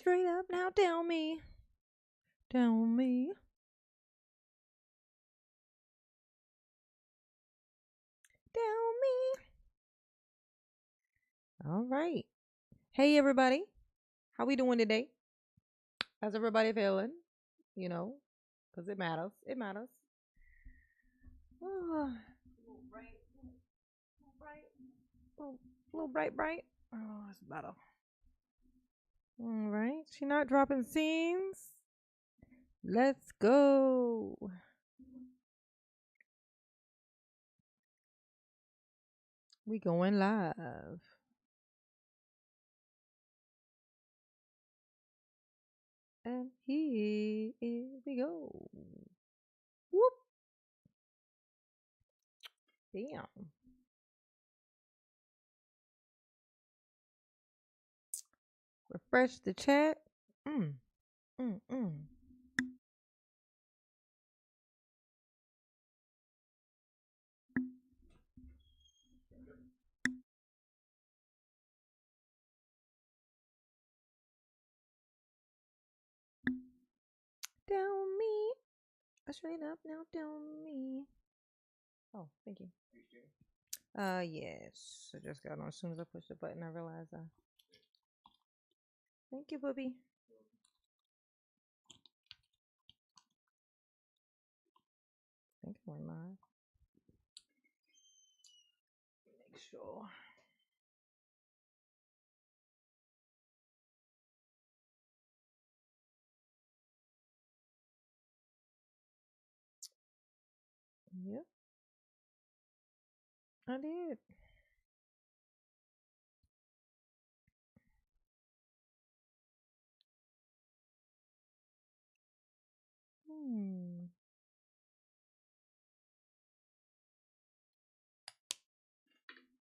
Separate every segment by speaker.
Speaker 1: Straight up now, tell me. Tell me. Tell me. All right. Hey, everybody. How we doing today? How's everybody feeling? You know, because it matters. It matters. Oh, bright. Little bright, bright. Oh, it's better. All right. She not dropping scenes. Let's go. We going live. And here we go. Whoop. Damn. Refresh the chat. Mm, mm. Tell me. Straight up now, tell me. Oh, thank you. Yes. I just got on. As soon as I pushed the button, I realized Thank you, Booby. I think I went live. Make sure. Yep, I did.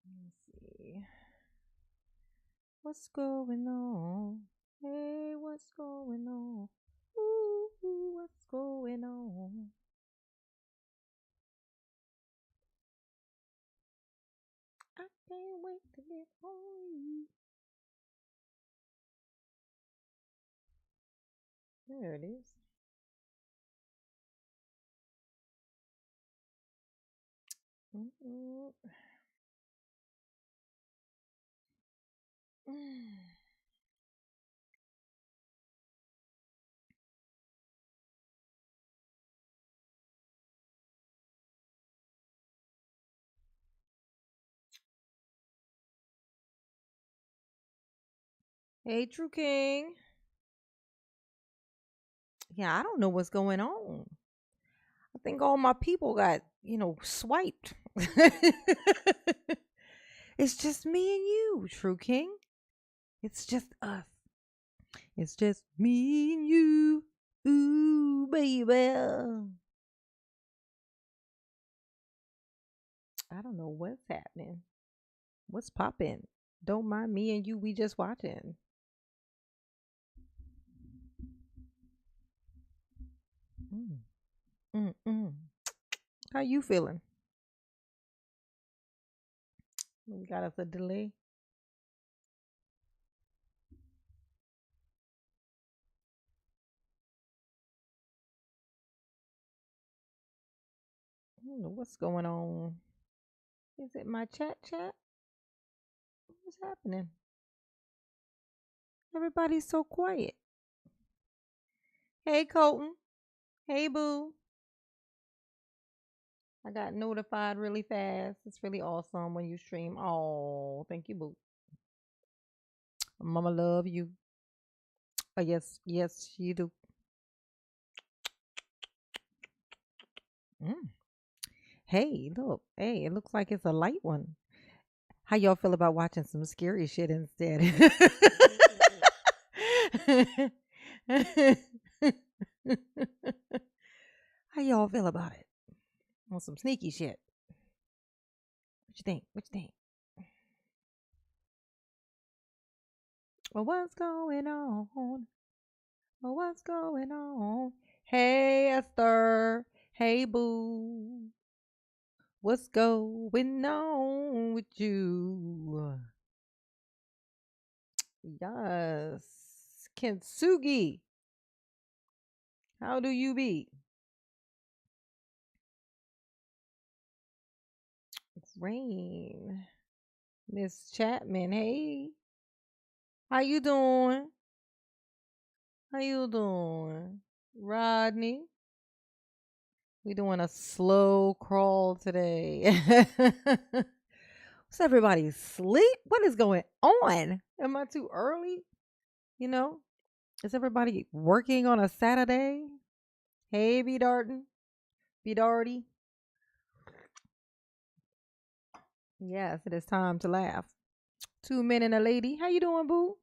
Speaker 1: Let's see. What's going on? Hey, what's going on? Ooh, what's going on? I can't wait to get home. There it is. Mm-mm. Hey, True King. Yeah, I don't know what's going on. I think all my people got, swiped. It's just me and you, True King. It's just us. It's just me and you. Ooh, baby. I don't know what's happening. What's popping? Don't mind me and you. We just watching. Mm, mm. How you feeling? We got us a delay. I don't know what's going on. Is it my chat? What's happening? Everybody's so quiet. Hey, Colton. Hey, Boo. I got notified really fast. It's really awesome when you stream. Oh, thank you, Boo. Mama love you. Oh, yes, you do. Mm. Hey, look. Hey, it looks like it's a light one. How y'all feel about watching some scary shit instead? How y'all feel about it? On some sneaky shit. What you think? What you think? Well, what's going on? Well, what's going on? Hey, Esther. Hey, Boo. What's going on with you? Yes. Kintsugi, how do you be? Rain. Miss Chapman, hey. How you doing? How you doing? Rodney. We doing a slow crawl today. What's everybody sleep? What is going on? Am I too early? You know? Is everybody working on a Saturday? Hey, B Darton. B Darty. Yes, it is time to laugh. 2 men and a lady. How you doing, boo?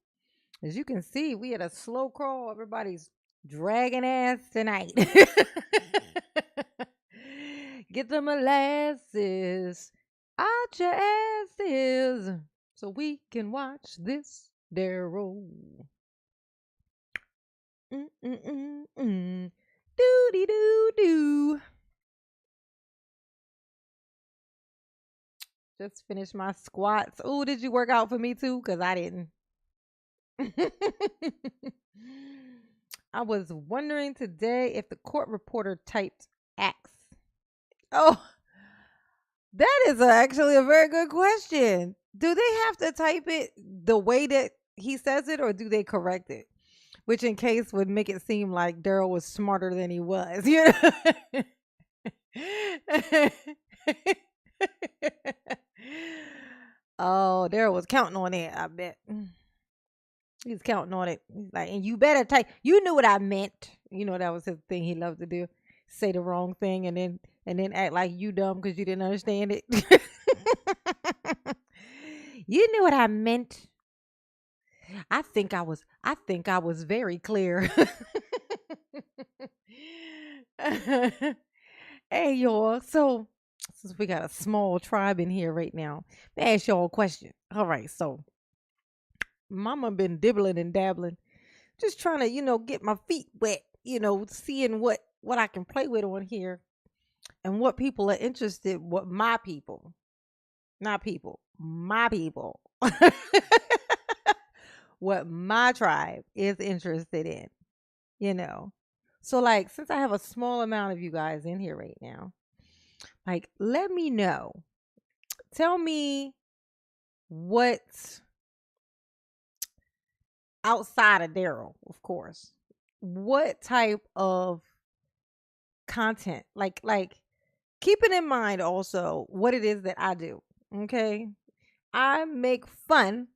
Speaker 1: As you can see, we had a slow crawl. Everybody's dragging ass tonight. Get the molasses out your asses so we can watch this Darrell. Doody doo doo. Just finished my squats. Oh, did you work out for me too? Because I didn't. I was wondering today if the court reporter typed X. Oh, that is actually a very good question. Do they have to type it the way that he says it, or do they correct it? Which, in case, would make it seem like Darrell was smarter than he was. You know? Oh, Darrell was counting on it, I bet. He's counting on it. He's like, and you better type. You knew what I meant. You know that was his thing. He loved to do. Say the wrong thing and then act like you dumb because you didn't understand it. You knew what I meant. I think I was very clear. Hey y'all. So since we got a small tribe in here right now, let me ask y'all a question. All right, so Mama been dibbling and dabbling, just trying to, get my feet wet, seeing what I can play with on here and what people are interested, what my people, not people, my people, what my tribe is interested in, you know. So like, since I have a small amount of you guys in here right now, like, let me know. Tell me what outside of Darrell, of course, what type of content, like keeping in mind also what it is that I do. Okay. I make fun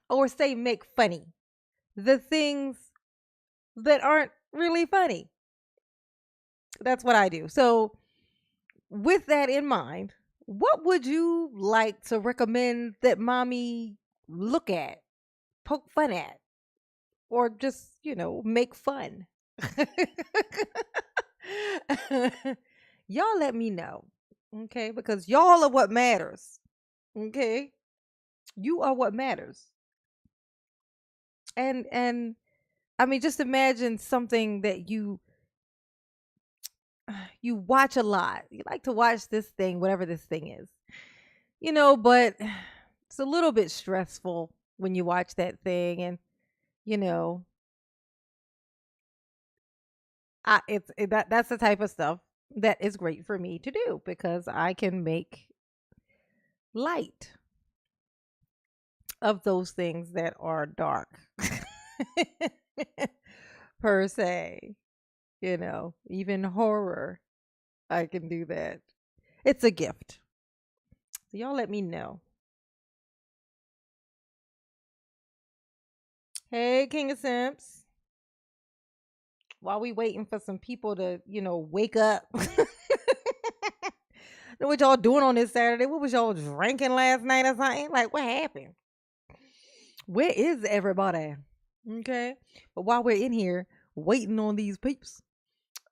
Speaker 1: or say make funny the things that aren't really funny. That's what I do. So, with that in mind, what would you like to recommend that mommy look at, poke fun at, or just, make fun? Y'all let me know. Okay? Because y'all are what matters. Okay? You are what matters. And I mean, just imagine something that you watch a lot. You like to watch this thing, whatever this thing is. But it's a little bit stressful when you watch that thing, and you know, that's the type of stuff that is great for me to do because I can make light of those things that are dark per se. Even horror, I can do that. It's a gift. So y'all let me know. Hey, King of Simps. While we waiting for some people to, wake up. Know what y'all doing on this Saturday? What was y'all drinking last night or something? Like, what happened? Where is everybody? Okay. But while we're in here waiting on these peeps,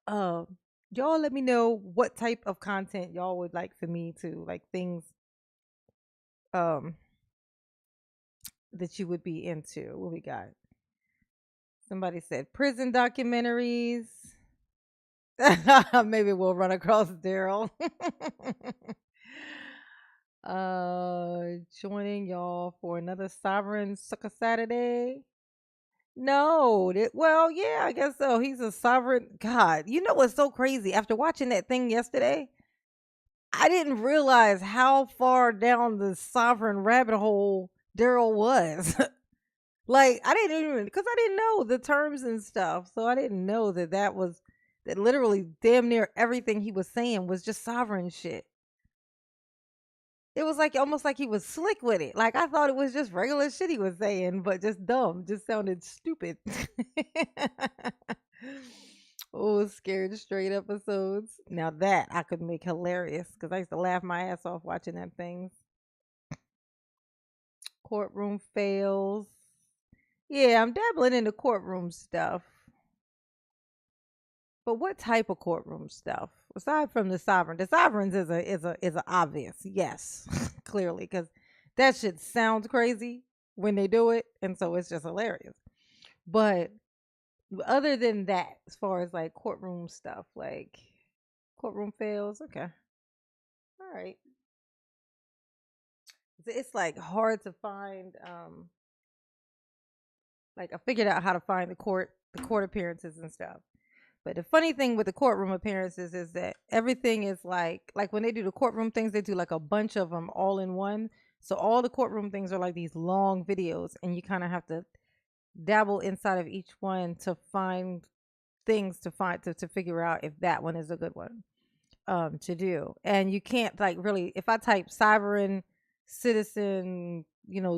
Speaker 1: uh, y'all let me know what type of content y'all would like for me to, like, things um that you would be into. What we got? Somebody said prison documentaries. Maybe we'll run across Darrell. Joining y'all for another Sovereign Sucker Saturday. No, well, yeah, I guess so. He's a sovereign God. You know what's so crazy? After watching that thing yesterday, I didn't realize how far down the sovereign rabbit hole Daryl was. Like, I didn't even, because I didn't know the terms and stuff. So I didn't know that literally damn near everything he was saying was just sovereign shit. It was like almost like he was slick with it. Like I thought it was just regular shit he was saying, but just dumb, just sounded stupid. Oh, scared straight episodes. Now that I could make hilarious because I used to laugh my ass off watching them things. Courtroom fails. Yeah, I'm dabbling into courtroom stuff. But what type of courtroom stuff? Aside from the sovereigns is a obvious yes, clearly, because that shit sounds crazy when they do it, and so it's just hilarious. But other than that, as far as like courtroom stuff, like courtroom fails, okay, all right. It's like hard to find. Like I figured out how to find the court appearances and stuff. But the funny thing with the courtroom appearances is that everything is like when they do the courtroom things, they do like a bunch of them all in one. So all the courtroom things are like these long videos, and you kind of have to dabble inside of each one to find things to figure out if that one is a good one to do. And you can't like really if I type sovereign citizen,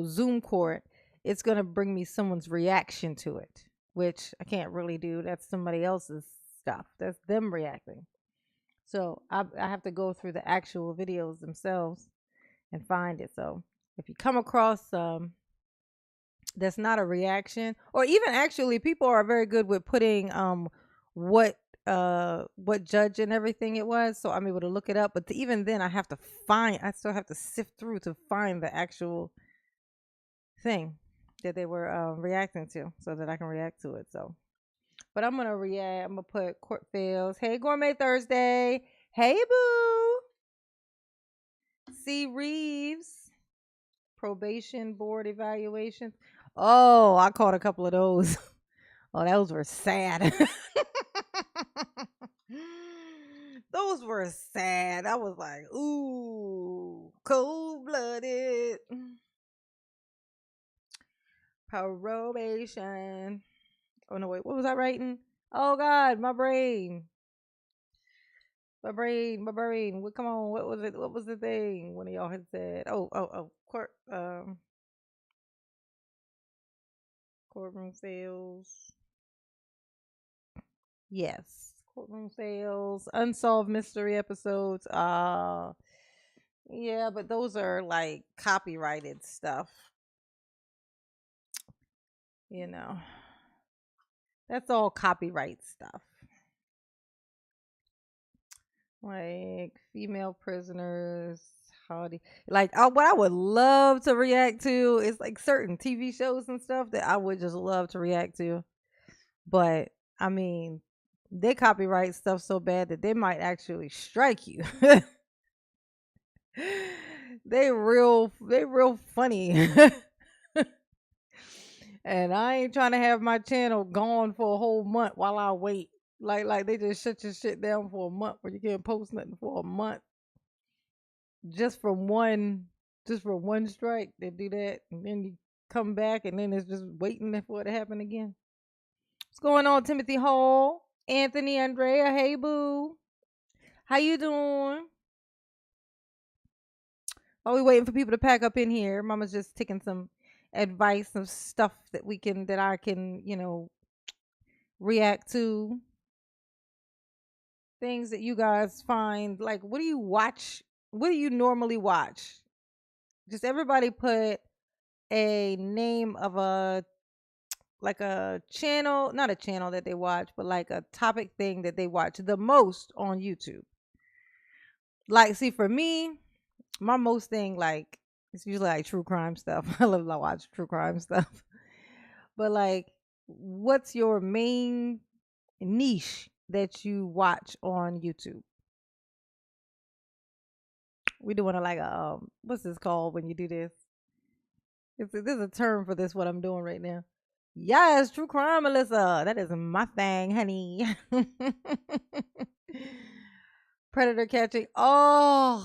Speaker 1: Zoom court, it's gonna bring me someone's reaction to it, which I can't really do. That's somebody else's stuff. That's them reacting. So I have to go through the actual videos themselves and find it. So if you come across that's not a reaction, or even actually people are very good with putting what what judge and everything it was, so I'm able to look it up. But even then I still have to sift through to find the actual thing that they were reacting to so that I can react to it. So but I'm gonna put court fails. Hey, Gourmet Thursday. Hey, boo. C. Reeves. Probation board evaluation. Oh, I caught a couple of those. Oh, those were sad. Those were sad. I was like, ooh, cold blooded. Probation. Oh no, wait, what was I writing? Oh God, my brain. My brain. Come on, what was it? What was the thing? One of y'all had said. Oh, courtroom fails. Yes. Courtroom fails. Unsolved mystery episodes. Yeah, but those are like copyrighted stuff. You know. That's all copyright stuff. Like female prisoners. Like what I would love to react to is like certain TV shows and stuff that I would just love to react to. But I mean, they copyright stuff so bad that they might actually strike you. They real funny. And I ain't trying to have my channel gone for a whole month while I wait. Like they just shut your shit down for a month where you can't post nothing for a month. Just from one just for one strike. They do that and then you come back and then it's just waiting for it to happen again. What's going on, Timothy Hall? Anthony Andrea, hey boo. How you doing? While we waiting for people to pack up in here, Mama's just taking some advice of stuff that I can, react to. Things that you guys find like what do you watch? What do you normally watch? Just everybody put a name of a channel, not a channel that they watch, but like a topic thing that they watch the most on YouTube. Like, see, for me, my most thing, like, it's usually like true crime stuff. I love to watch true crime stuff. But like, what's your main niche that you watch on YouTube? We doing it like a what's this called when you do this? There's a term for this. What I'm doing right now. Yes, true crime, Melissa. That is my thing, honey. Predator catching. Oh,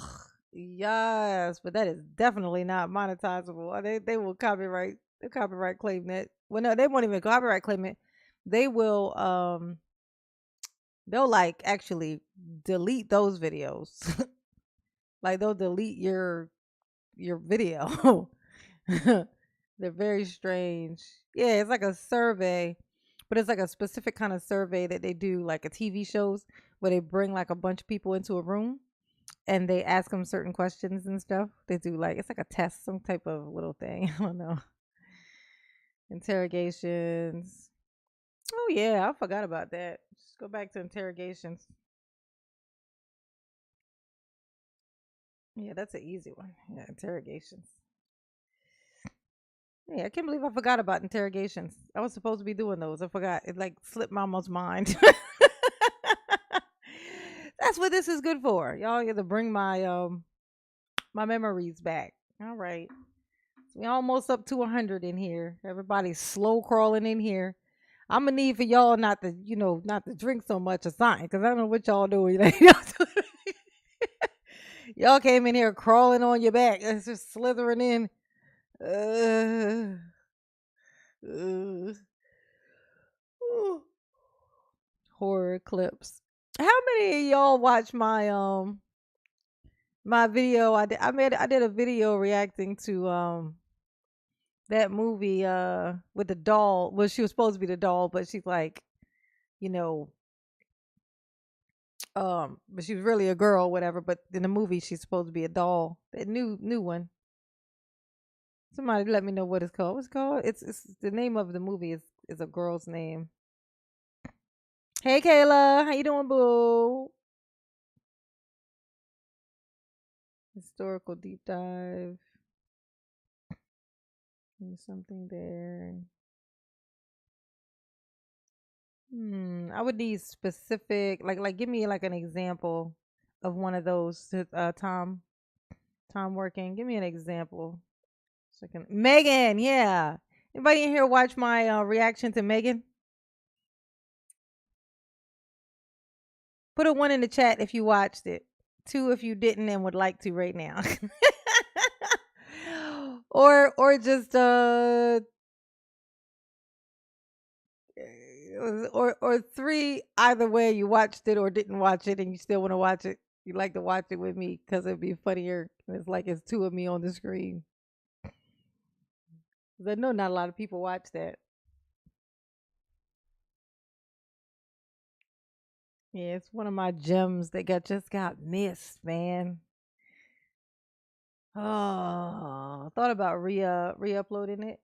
Speaker 1: yes, but that is definitely not monetizable. They will copyright. They copyright claim that. Well, no, they won't even copyright claim it. They will they'll like actually delete those videos. Like they'll delete your video. They're very strange. Yeah, it's like a survey, but it's like a specific kind of survey that they do, like a TV shows where they bring like a bunch of people into a room and they ask them certain questions and stuff. They do like it's like a test, some type of little thing. I don't know. Interrogations. Oh yeah, I forgot about that. Just go back to interrogations. Yeah, that's an easy one. Yeah, interrogations. Yeah, I can't believe I forgot about interrogations. I was supposed to be doing those. I forgot. It like slipped my almost mind. That's what this is good for. Y'all get to bring my memories back. All right. So we almost up to 100 in here. Everybody's slow crawling in here. I'm gonna need for y'all not to, not to drink so much or something, because I don't know what y'all doing. Y'all came in here crawling on your back. It's just slithering in. Uh, uh, ooh. Horror clips. How many of y'all watch my video? I did a video reacting to that movie with the doll. Well, she was supposed to be the doll, but she's like, you know, but she was really a girl, whatever. But in the movie, she's supposed to be a doll. That new one. Somebody let me know what it's called. What's it called? It's the name of the movie is a girl's name. Hey Kayla, how you doing, boo? Historical deep dive. There's something there. I would need specific, like give me like an example of one of those. Tom working. Give me an example. Second, Megan. Yeah. Anybody in here watch my reaction to Megan? Put a one in the chat if you watched it. Two if you didn't and would like to right now. or just or three, either way, you watched it or didn't watch it and you still want to watch it. You like to watch it with me because it'd be funnier. It's like it's two of me on the screen. 'Cause I know not a lot of people watch that. Yeah, it's one of my gems that just got missed, man. Oh, thought about re-uploading it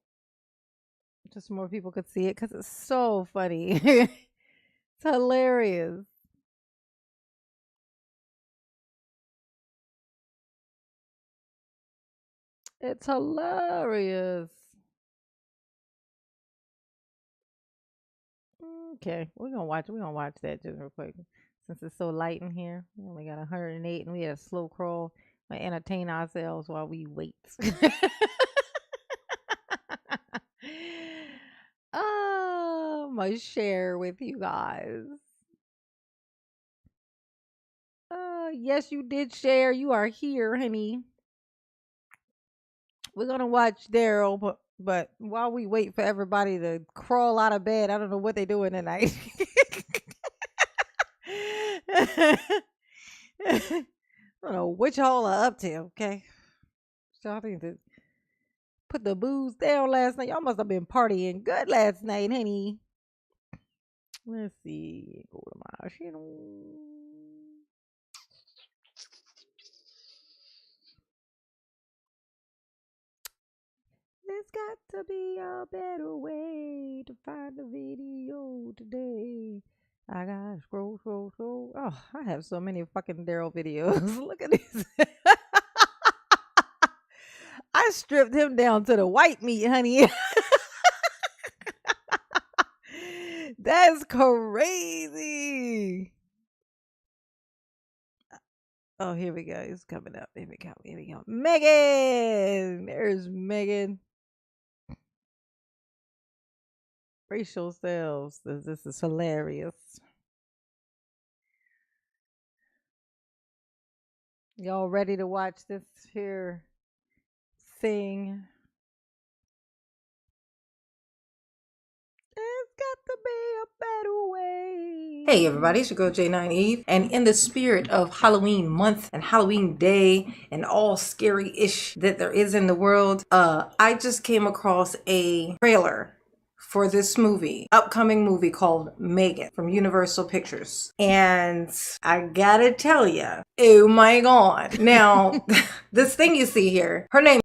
Speaker 1: just so more people could see it because it's so funny. It's hilarious. It's hilarious. Okay, we're gonna watch that just real quick. Since it's so light in here. We only got 108 and we had a slow crawl. We entertain ourselves while we wait. Oh, my share with you guys. Yes, you did share. You are here, honey. We're gonna watch Daryl, but while we wait for everybody to crawl out of bed, I don't know what they're doing tonight. I don't know what y'all are up to. Okay, so I think to put the booze down last night. Y'all must have been partying good last night, honey. Let's see. Go to my channel. There's got to be a better way to find the video today. I gotta scroll, scroll, scroll. Oh, I have so many fucking Daryl videos. Look at this. I stripped him down to the white meat, honey. That's crazy. Oh, here we go. It's coming up. Here we go. Here we go. Megan. There's Megan. Brace yourselves. This is hilarious. Y'all ready to watch this here thing? There's got to be a better way. Hey everybody, it's your girl J9 Eve, and in the spirit of Halloween month and Halloween day and all scary-ish that there is in the world, I just came across a trailer for this upcoming movie called Megan from Universal Pictures. And I gotta tell you, oh my God. Now, this thing you see here, her name,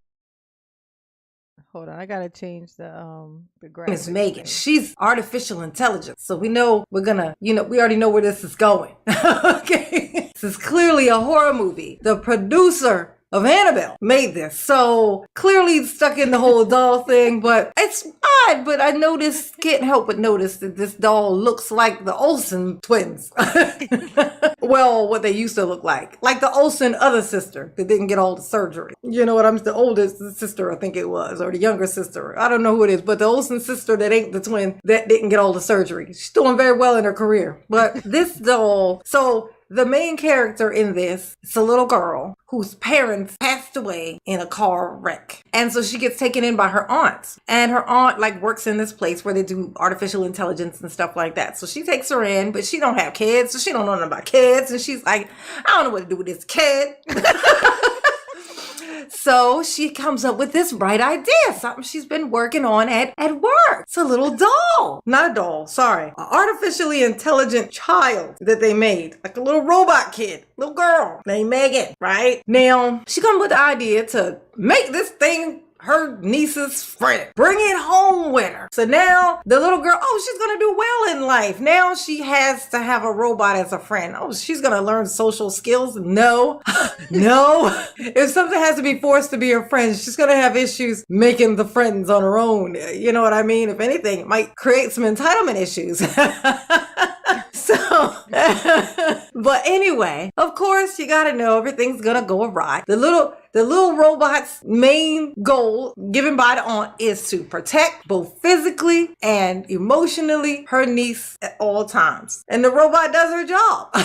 Speaker 1: hold on, I gotta change the graphics. It's Megan. She's artificial intelligence. So we know we're gonna, we already know where this is going. Okay. This is clearly a horror movie. The producer of Annabelle made this. So clearly stuck in the whole doll thing, but it's odd. But I can't help but notice that this doll looks like the Olsen twins. Well, what they used to look like the Olsen other sister that didn't get all the surgery. You know what? I'm the oldest sister, I think it was, or the younger sister. I don't know who it is, but the Olsen sister that ain't the twin that didn't get all the surgery. She's doing very well in her career. But this doll, so the main character in this is a little girl whose parents passed away in a car wreck. And so she gets taken in by her aunt. And her aunt works in this place where they do artificial intelligence and stuff like that. So she takes her in, but she don't have kids, so she don't know nothing about kids. And she's like, I don't know what to do with this kid. So she comes up with this bright idea, something she's been working on at work. It's a little doll. Not a doll, sorry. An artificially intelligent child that they made. Like a little robot kid, little girl named Megan, right? Now, she comes with the idea to make this thing her niece's friend. Bring it home with her. So now the little girl, she's gonna do well in life. Now she has to have a robot as a friend. She's gonna learn social skills. No, no. If something has to be forced to be her friend, she's gonna have issues making the friends on her own. You know what I mean? If anything, it might create some entitlement issues. So, but anyway, of course, you gotta know everything's gonna go awry. The little robot's main goal given by the aunt is to protect both physically and emotionally her niece at all times. And the robot does her job.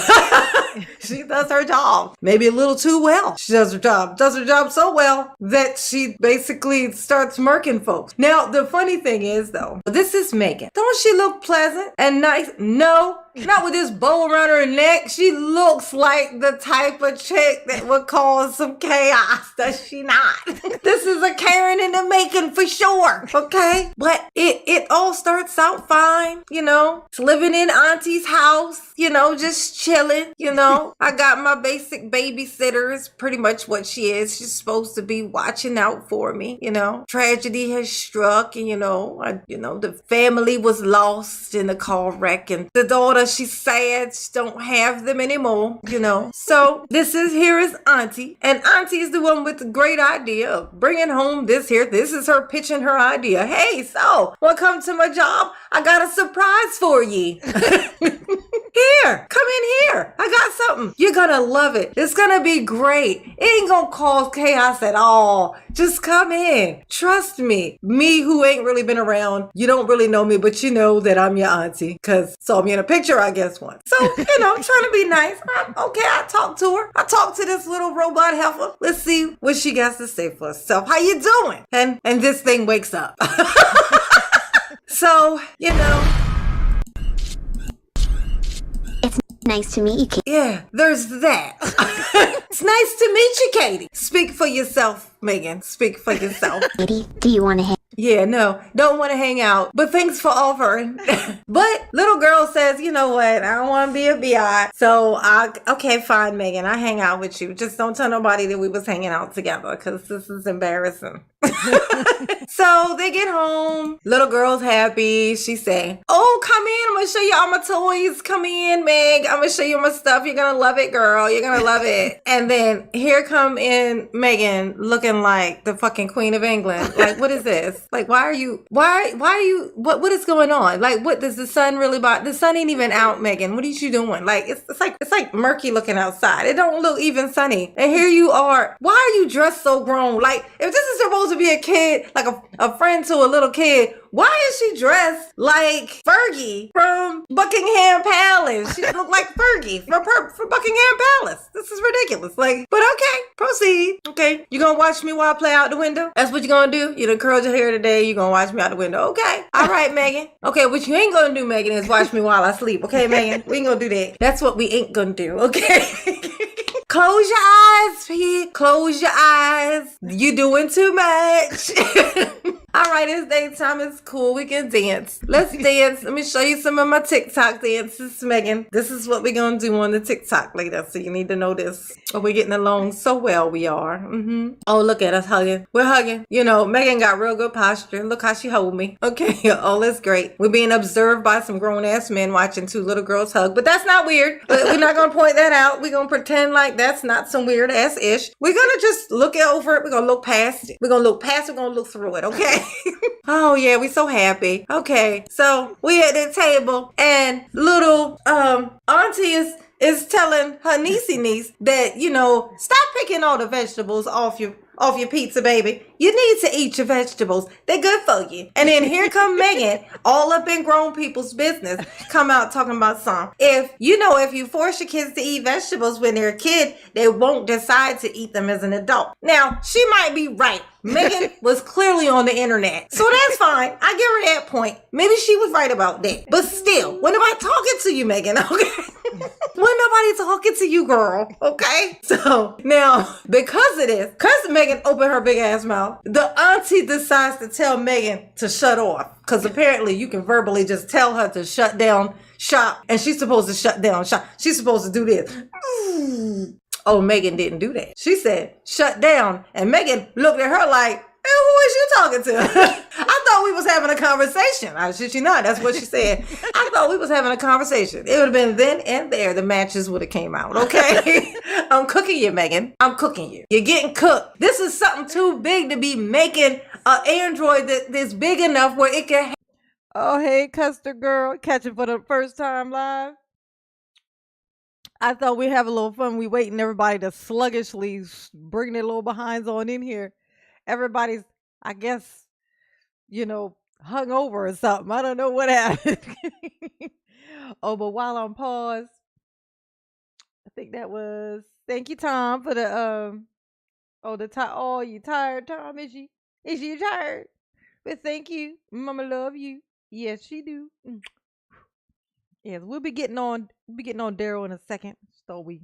Speaker 1: She does her job. Maybe a little too well. She does her job so well that she basically starts murking folks. Now, the funny thing is though, this is Megan. Don't she look pleasant and nice? No. Not with this bow around her neck. She looks like the type of chick that would cause some chaos, does she not? This is a Karen in the making for sure, okay? But it all starts out fine, It's living in Auntie's house, just chilling, I got my basic babysitter is pretty much what she is. She's supposed to be watching out for me, Tragedy has struck and, the family was lost in the car wreck and the daughter, she's sad she don't have them anymore, So here is Auntie, and Auntie is the one with the great idea of bringing home this here. This is her pitching her idea. Hey, so welcome to my job. I got a surprise for ye. Here, come in here. I got something. You're gonna love it. It's gonna be great. It ain't gonna cause chaos at all. Just come in. Trust me. Me who ain't really been around. You don't really know me, but you know that I'm your auntie because saw me in a picture, I guess, once. So, trying to be nice. I talked to her. I talked to this little robot helper. Let's see what she got to say for herself. How you doing? And this thing wakes up. So,
Speaker 2: Nice to meet you, Katie.
Speaker 1: Yeah, there's that. It's nice to meet you, Katie. Speak for yourself, Megan. Speak for yourself.
Speaker 2: Katie, do you want to hang?
Speaker 1: Yeah, no, don't want to hang out, but thanks for offering. But little girl says, you know what? I don't want to be a biatch. So, okay, fine, Megan. I hang out with you. Just don't tell nobody that we was hanging out together because this is embarrassing. So they get home. Little girl's happy. She say, oh, come in. I'm going to show you all my toys. Come in, Meg. I'm going to show you my stuff. You're going to love it, girl. You're going to love it. And then here come in Megan looking like the fucking Queen of England. Like, what is this? Like, what is going on? Like, what does the sun really bother? The sun ain't even out, Megan. What are you doing? Like, it's like murky looking outside. It don't look even sunny. And here you are. Why are you dressed so grown? Like, if this is supposed
Speaker 3: supposed to be a kid, like a friend to a little kid. Why is she dressed like Fergie from Buckingham Palace? She look like Fergie for Buckingham Palace. This is ridiculous. Like, but okay, proceed. Okay, you gonna watch me while I play out the window? That's what you gonna do? You done curled your hair today, you gonna watch me out the window. Okay, all right, Megan. Okay, what you ain't gonna do, Megan, is watch me while I sleep. Okay, Megan? We ain't gonna do that. That's what we ain't gonna do, okay? Close your eyes, P. Close your eyes. You doing too much. All right, it's daytime. It's cool. We can dance. Let's dance. Let me show you some of my TikTok dances, Megan. This is what we're going to do on the TikTok later. So you need to know this. Oh, we're getting along so well. We are. Oh, look at us hugging. We're hugging. You know, Megan got real good posture. Look how she hold me. Okay. Oh, that's great. We're being observed by some grown-ass men watching two little girls hug. But that's not weird. We're not going to point that out. We're going to pretend like that's not some weird-ass ish. We're going to just look over it. We're going to look past it. We're going to look past it. We're going to look through it. Okay? Oh yeah, we so happy. Okay, so we at the table and little auntie is telling her niece that, you know, stop picking all the vegetables off your pizza, baby. You need to eat your vegetables. They're good for you. And then here come Megan, all up in grown people's business, come out talking about some. If you force your kids to eat vegetables when they're a kid, they won't decide to eat them as an adult. Now, she might be right. Megan was clearly on the internet. So that's fine. I give her that point. Maybe she was right about that. But still, when nobody talking to you, Megan, okay? When nobody talking to you, girl, okay? So now, because of this, because Megan opened her big ass mouth, the auntie decides to tell Megan to shut off. Because apparently you can verbally just tell her to shut down shop, and she's supposed to shut down shop. She's supposed to do this. Oh, Megan didn't do that. She said, shut down. And Megan looked at her like, hey, who is you talking to? I thought we was having a conversation. I shit you not. That's what she said. I thought we was having a conversation. It would have been then and there. The matches would have came out. Okay. I'm cooking you, Megan. I'm cooking you. You're getting cooked. This is something too big to be making an Android that's big enough where it can.
Speaker 1: Oh, hey, Custer girl. Catching for the first time live. I thought we'd have a little fun. We waiting everybody to sluggishly bring their little behinds on in here. Everybody's, I guess, hung over or something. I don't know what happened. Oh, but while I'm paused, I think that was, thank you, Tom, for the, you tired, Tom? Is she tired? But thank you. Mama love you. Yes, she do. Yes, we'll be getting on Daryl in a second, so we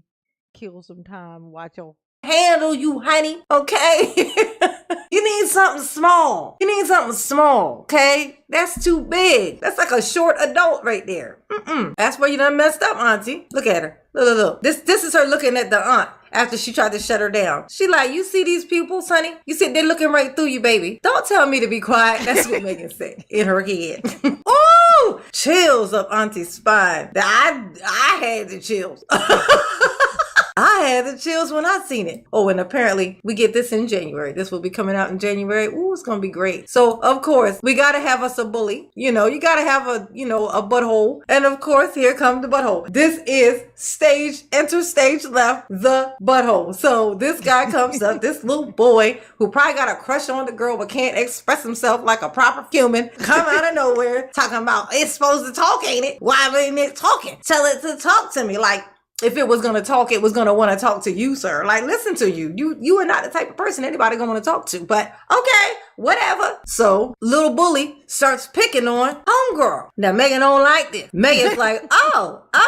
Speaker 1: kill some time. Watch your
Speaker 3: handle, you honey. Okay. You need something small. Okay? That's too big. That's like a short adult right there. That's where you done messed up, auntie. Look at her. Look. This is her looking at the aunt after she tried to shut her down. She like, you see these pupils, honey? You see they're looking right through you, baby. Don't tell me to be quiet. That's what Megan said in her head. Ooh, chills up auntie's spine. I had the chills. I had the chills when I seen it. Oh, and apparently we get this in January. This will be coming out in January. Ooh, it's going to be great. So, of course, we got to have us a bully. You got to have a butthole. And of course, here comes the butthole. This is enter stage left, the butthole. So this guy comes up, this little boy who probably got a crush on the girl but can't express himself like a proper human, come out of nowhere talking about, it's supposed to talk, ain't it? Why ain't it talking? Tell it to talk to me. Like, if it was going to talk, it was going to want to talk to you, sir. Like, listen to you. You are not the type of person anybody going to want to talk to. But okay, whatever. So little bully starts picking on homegirl. Now Megan don't like this. Megan's like, oh, okay.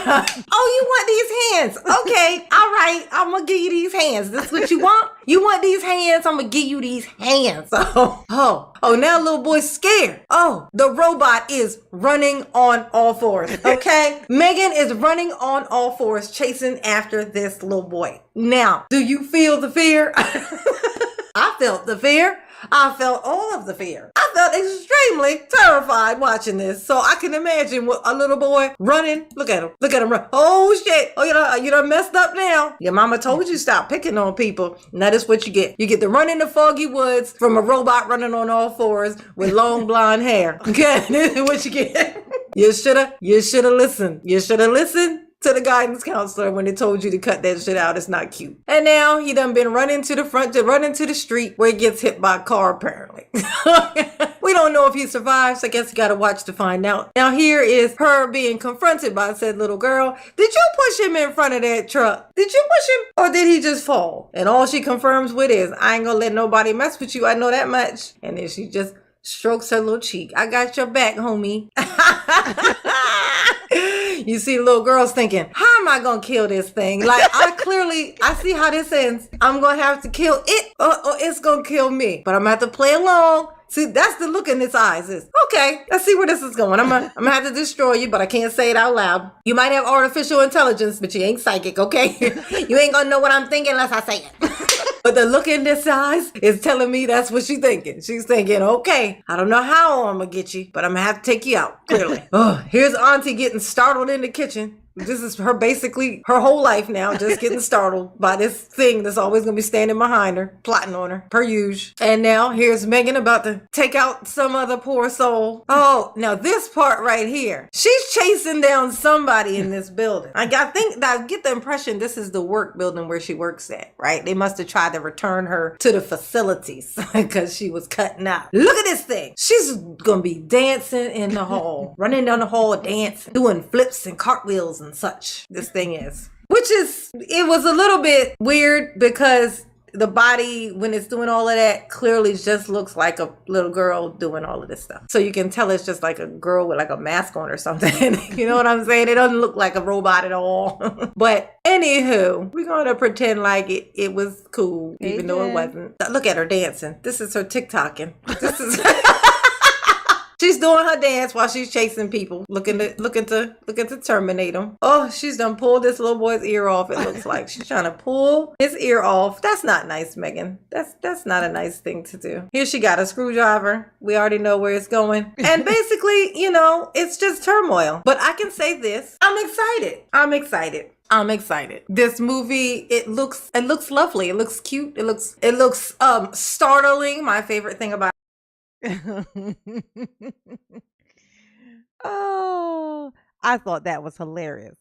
Speaker 3: Oh, you want these hands? Okay, all right. I'm gonna give you these hands. This is what you want? You want these hands? I'm gonna give you these hands. Oh, now little boy's scared. Oh, the robot is running on all fours. Okay, Megan is running on all fours, chasing after this little boy. Now, do you feel the fear? I felt the fear. I felt all of the fear. I felt extremely terrified watching this. So I can imagine what a little boy running. Look at him run. Oh shit. Oh, you done messed up now. Your mama told you stop picking on people. Now that's what you get. You get to run in the foggy woods from a robot running on all fours with long blonde hair. Okay, this is what you get. You should have listened. You should have listened to the guidance counselor when they told you to cut that shit out. It's not cute. And now he done been running to the front to run into the street where he gets hit by a car, apparently. We don't know if he survives. I guess you gotta watch to find out. Now here is her being confronted by said little girl. Did you push him in front of that truck? Did you push him or did he just fall? And all she confirms with is, I ain't gonna let nobody mess with you. I know that much. And then she just strokes her little cheek. I got your back, homie. You see little girls thinking, how am I gonna kill this thing? Like, I see how this ends. I'm gonna have to kill it or it's gonna kill me. But I'm gonna have to play along. See, that's the look in its eyes is, okay, let's see where this is going. I'm gonna have to destroy you, but I can't say it out loud. You might have artificial intelligence, but you ain't psychic, okay? You ain't gonna know what I'm thinking unless I say it. But the look in this eyes is telling me that's what she's thinking. She's thinking, okay, I don't know how I'm gonna get you, but I'm gonna have to take you out, clearly. Oh, here's Auntie getting startled in the kitchen. This is her basically her whole life now, just getting startled by this thing that's always gonna be standing behind her, plotting on her, per usual. And now here's Megan about to take out some other poor soul. Oh, now this part right here, she's chasing down somebody in this building. I get the impression this is the work building where she works at, right? They must have tried to return her to the facilities because she was cutting out. Look at this thing. She's gonna be dancing in the hall, running down the hall, dancing, doing flips and cartwheels and such. This thing is, it was a little bit weird because the body, when it's doing all of that, clearly just looks like a little girl doing all of this stuff. So you can tell it's just like a girl with like a mask on or something. You know what I'm saying? It doesn't look like a robot at all. But anywho, we're going to pretend like it was cool, even though it wasn't. Look at her dancing. This is her TikToking. This is... She's doing her dance while she's chasing people, looking to terminate them. Oh, she's done pulled this little boy's ear off. It looks like she's trying to pull his ear off. That's not nice, Megan. That's not a nice thing to do. Here she got a screwdriver. We already know where it's going. And basically, it's just turmoil. But I can say this. I'm excited. This movie, it looks lovely. It looks cute. It looks startling. My favorite thing about
Speaker 1: Oh, I thought that was hilarious.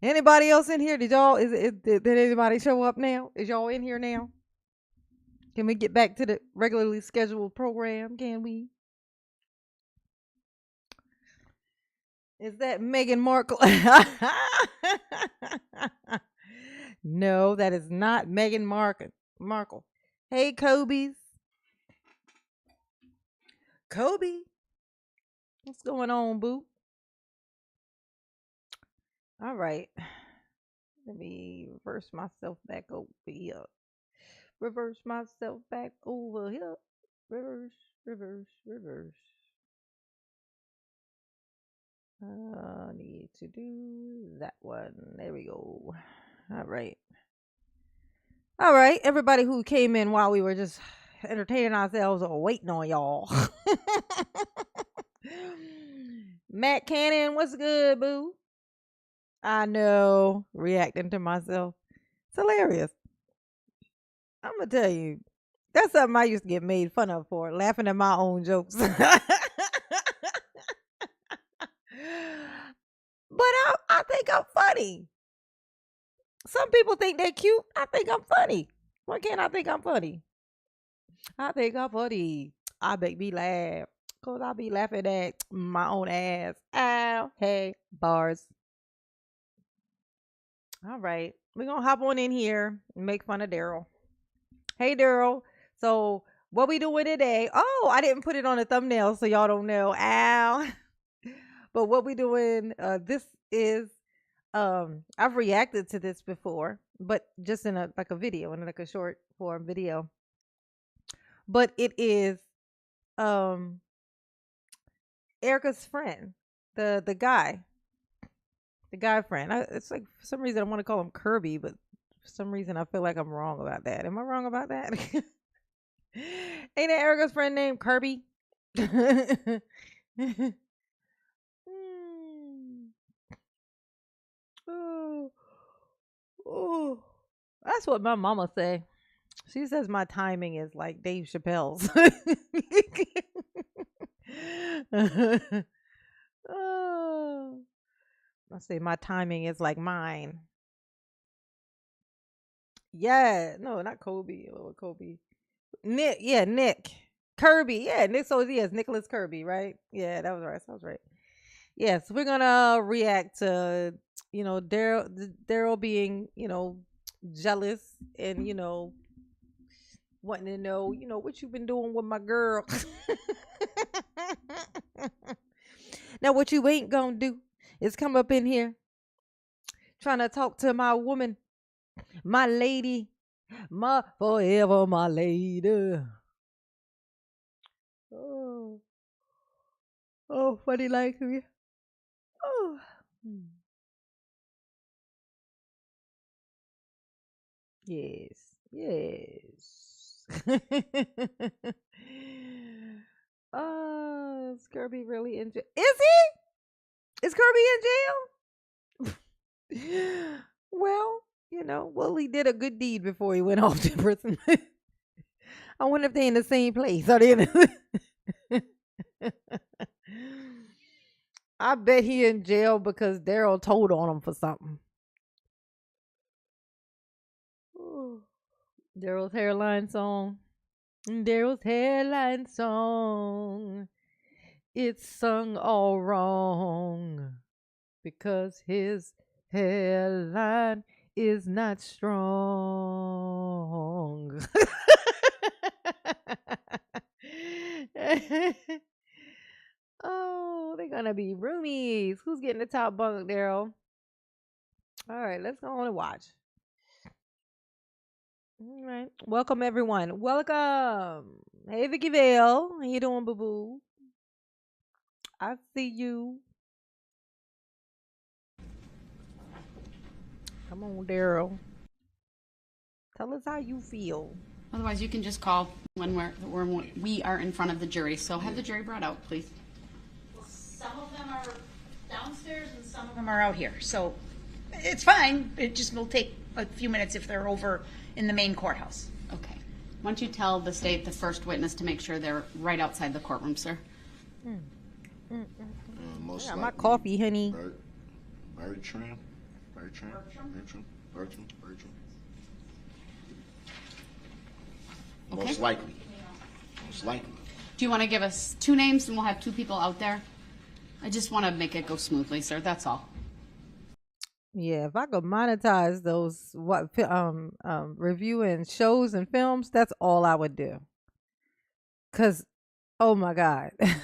Speaker 1: Anybody else in here? Did anybody show up now? Is y'all in here now? Can we get back to the regularly scheduled program? Can we? Is that Meghan Markle? No, that is not Meghan Markle. Hey, Kobe's. Kobe. What's going on, boo? All right. Let me reverse myself back over here. Reverse. I need to do that one. There we go. All right. Everybody who came in while we were just entertaining ourselves or waiting on y'all. Matt Cannon, what's good, boo? I know, reacting to myself. It's hilarious. I'm going to tell you, that's something I used to get made fun of for, laughing at my own jokes. But I think I'm funny. Some people think they're cute. I think I'm funny. Why can't I think I'm funny? I think I'm funny. I make me laugh. Because I be laughing at my own ass. Ow. Hey, bars. All right. We're going to hop on in here and make fun of Daryl. Hey, Daryl. So, what we doing today? Oh, I didn't put it on the thumbnail so y'all don't know. Ow. But what we doing, this is... I've reacted to this before, but just in a video, in like a short form video. But it is Erica's friend, the guy friend. It's like for some reason I want to call him Kirby, but for some reason I feel like I'm wrong about that. Am I wrong about that? Ain't that Erica's friend named Kirby? Oh, that's what my mama say. She says my timing is like Dave Chappelle's. Oh, I say my timing is like mine. Yeah, no, not Kobe. Oh, Kobe. Nick, yeah, Nick. Kirby, yeah, Nick. So yes, Nicholas Kirby, right? Yeah, that was right. That was right. Yes, we're gonna react to Daryl being jealous and wanting to know what you've been doing with my girl. Now, what you ain't gonna do is come up in here trying to talk to my woman, my lady, my forever, my lady. Oh, oh, funny like me. Oh, hmm. Yes, yes. Is Kirby really in jail? Is he? Is Kirby in jail? Well, Willie did a good deed before he went off to prison. I wonder if they in the same place. Are they in I bet he in jail because Daryl told on him for something. Ooh. Daryl's hairline song. Daryl's hairline song. It's sung all wrong because his hairline is not strong. Oh, they're gonna be roomies. Who's getting the top bunk, Daryl? All right, let's go on and watch. All right, welcome everyone. Welcome. Hey, Vicky Vale, how you doing, boo boo? I see you. Come on, Daryl. Tell us how you feel.
Speaker 4: Otherwise, you can just call when we are in front of the jury. So have the jury brought out, please. Some of them are downstairs and some of them are out here. So it's fine. It just will take a few minutes if they're over in the main courthouse. Okay. Why don't you tell the state, the first witness, to make sure they're right outside the courtroom, sir?
Speaker 5: Most
Speaker 1: Yeah, my
Speaker 5: likely
Speaker 1: coffee, honey.
Speaker 5: Bertram.
Speaker 4: Okay.
Speaker 5: Most likely. Most likely.
Speaker 4: Do you want to give us two names and we'll have two people out there? I just want to make it go smoothly, sir. That's all.
Speaker 1: Yeah, if I could monetize those reviewing shows and films, that's all I would do. Cause, oh my God. I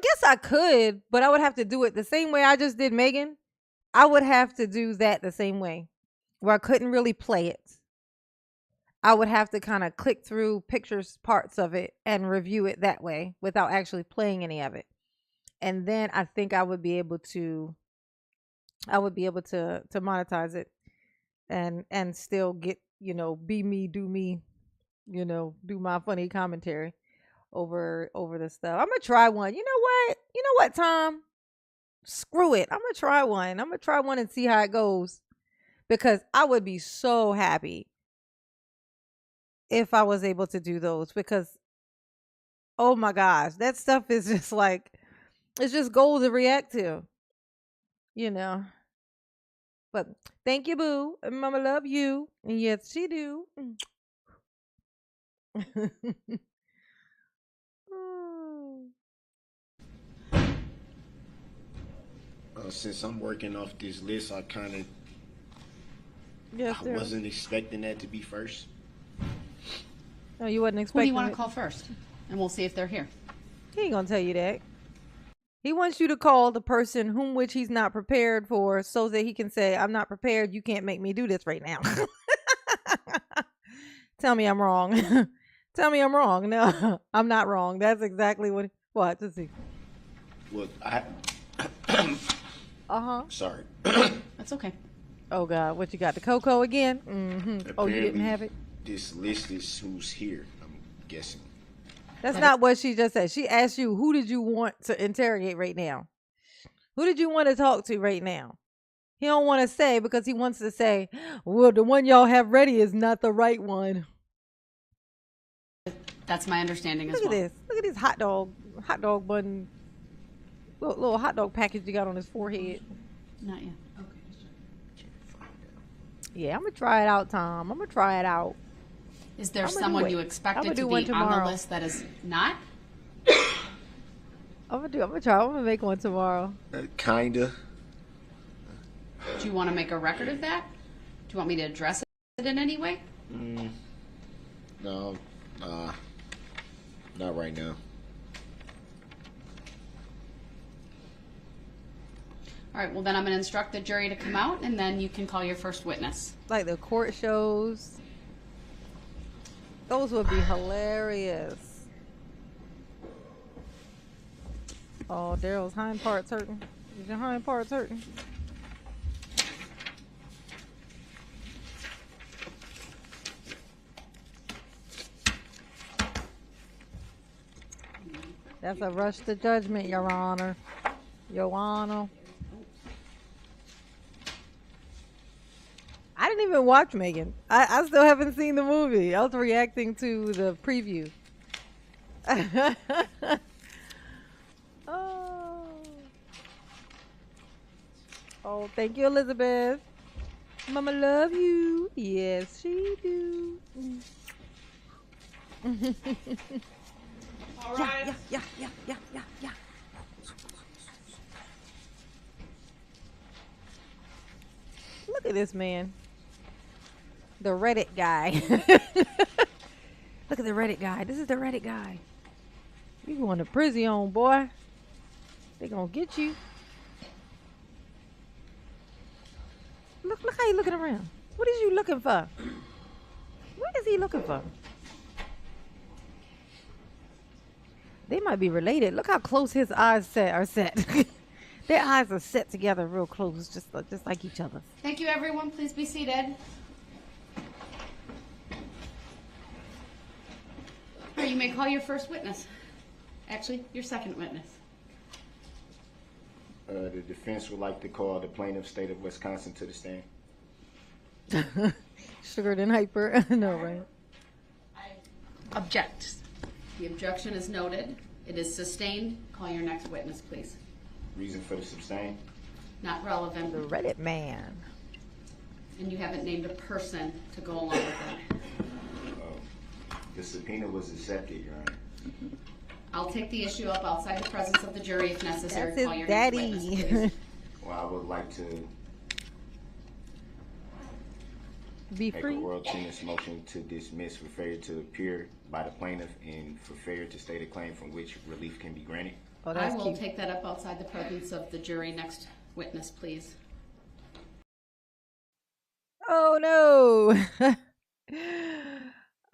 Speaker 1: guess I could, but I would have to do it the same way I just did Megan. I would have to do that the same way, where I couldn't really play it. I would have to kind of click through pictures, parts of it, and review it that way without actually playing any of it. And then I think I would be able to monetize it and still get, be me, do me, do my funny commentary over the stuff. I'm gonna try one. You know what, Tom? Screw it. I'm gonna try one. I'm gonna try one and see how it goes. Because I would be so happy if I was able to do those, because oh my gosh, that stuff is just like, it's just gold to react to. But thank you, boo. And mama love you. And yes, she do. Oh.
Speaker 5: Since I'm working off this list, I
Speaker 1: Yes, sir.
Speaker 5: wasn't expecting that to be first.
Speaker 1: No, you wasn't
Speaker 4: Who do
Speaker 1: expecting
Speaker 4: you want
Speaker 1: it.
Speaker 4: to call first? And we'll see if they're here.
Speaker 1: He ain't gonna tell you that. He wants you to call the person whom which he's not prepared for, so that he can say, I'm not prepared. You can't make me do this right now. Tell me I'm wrong. Tell me I'm wrong. No, I'm not wrong. That's exactly what. Let's see.
Speaker 5: Well, sorry.
Speaker 4: That's okay.
Speaker 1: Oh God, what you got? The cocoa again? Mm-hmm. Oh, you didn't
Speaker 5: Apparently,
Speaker 1: have it?
Speaker 5: This list is who's here, I'm guessing.
Speaker 1: That's not what she just said. She asked you, who did you want to interrogate right now? Who did you want to talk to right now? He don't want to say, because he wants to say, well, the one y'all have ready is not the right one.
Speaker 4: That's my understanding as
Speaker 1: Look
Speaker 4: well.
Speaker 1: at this. Look at this hot dog hot dog bun, little hot dog package you got on his forehead.
Speaker 4: Not yet.
Speaker 1: Yeah, I'm gonna try it out, Tom. I'm gonna try it out.
Speaker 4: Is there
Speaker 1: I'ma do
Speaker 4: someone
Speaker 1: it.
Speaker 4: you
Speaker 1: I'ma
Speaker 4: expected
Speaker 1: do
Speaker 4: to
Speaker 1: one
Speaker 4: be on the
Speaker 1: tomorrow.
Speaker 4: list that is not?
Speaker 1: I'm gonna try. I'm gonna make one tomorrow.
Speaker 5: Kinda.
Speaker 4: Do you want to make a record of that? Do you want me to address it in any way?
Speaker 5: No, not right now.
Speaker 4: All right, well, then I'm going to instruct the jury to come out, and then you can call your first witness.
Speaker 1: Like the court shows. Those would be hilarious. Oh, Darrell's hind part's hurting. Is your hind part's hurting? That's a rush to judgment, Your Honor. Your Honor. I didn't even watch Megan. I still haven't seen the movie. I was reacting to the preview. Oh. Oh, thank you, Elizabeth. Mama love you. Yes, she do.
Speaker 4: All right.
Speaker 1: Yeah. Look at this man. The Reddit guy. Look at the Reddit guy. This is the Reddit guy. You going to prison, boy. They gonna get you. Look how he looking around. What is you looking for? What is he looking for? They might be related. Look how close his eyes are set. Their eyes are set together real close, just like each other.
Speaker 4: Thank you, everyone. Please be seated. All right, you may call your first witness. Actually, your second witness.
Speaker 5: The defense would like to call the plaintiff, state of Wisconsin, to the stand.
Speaker 1: Sugared and hyper. No, right?
Speaker 4: Object. The objection is noted. It is sustained. Call your next witness, please.
Speaker 5: Reason for the sustain?
Speaker 4: Not relevant.
Speaker 1: The Reddit man.
Speaker 4: And you haven't named a person to go along with it.
Speaker 5: The subpoena was accepted, Your Honor.
Speaker 4: I'll take the issue up outside the presence of the jury if necessary.
Speaker 1: That's his
Speaker 4: Call your
Speaker 1: daddy.
Speaker 4: next witness, please.
Speaker 5: Well, I would like to
Speaker 1: Be
Speaker 5: make
Speaker 1: free.
Speaker 5: a world tennis motion to dismiss for failure to appear by the plaintiff and for failure to state a claim from which relief can be granted.
Speaker 1: Oh,
Speaker 4: I
Speaker 1: that's
Speaker 4: will
Speaker 1: cute.
Speaker 4: take that up outside the presence of the jury. Next witness, please.
Speaker 1: Oh no.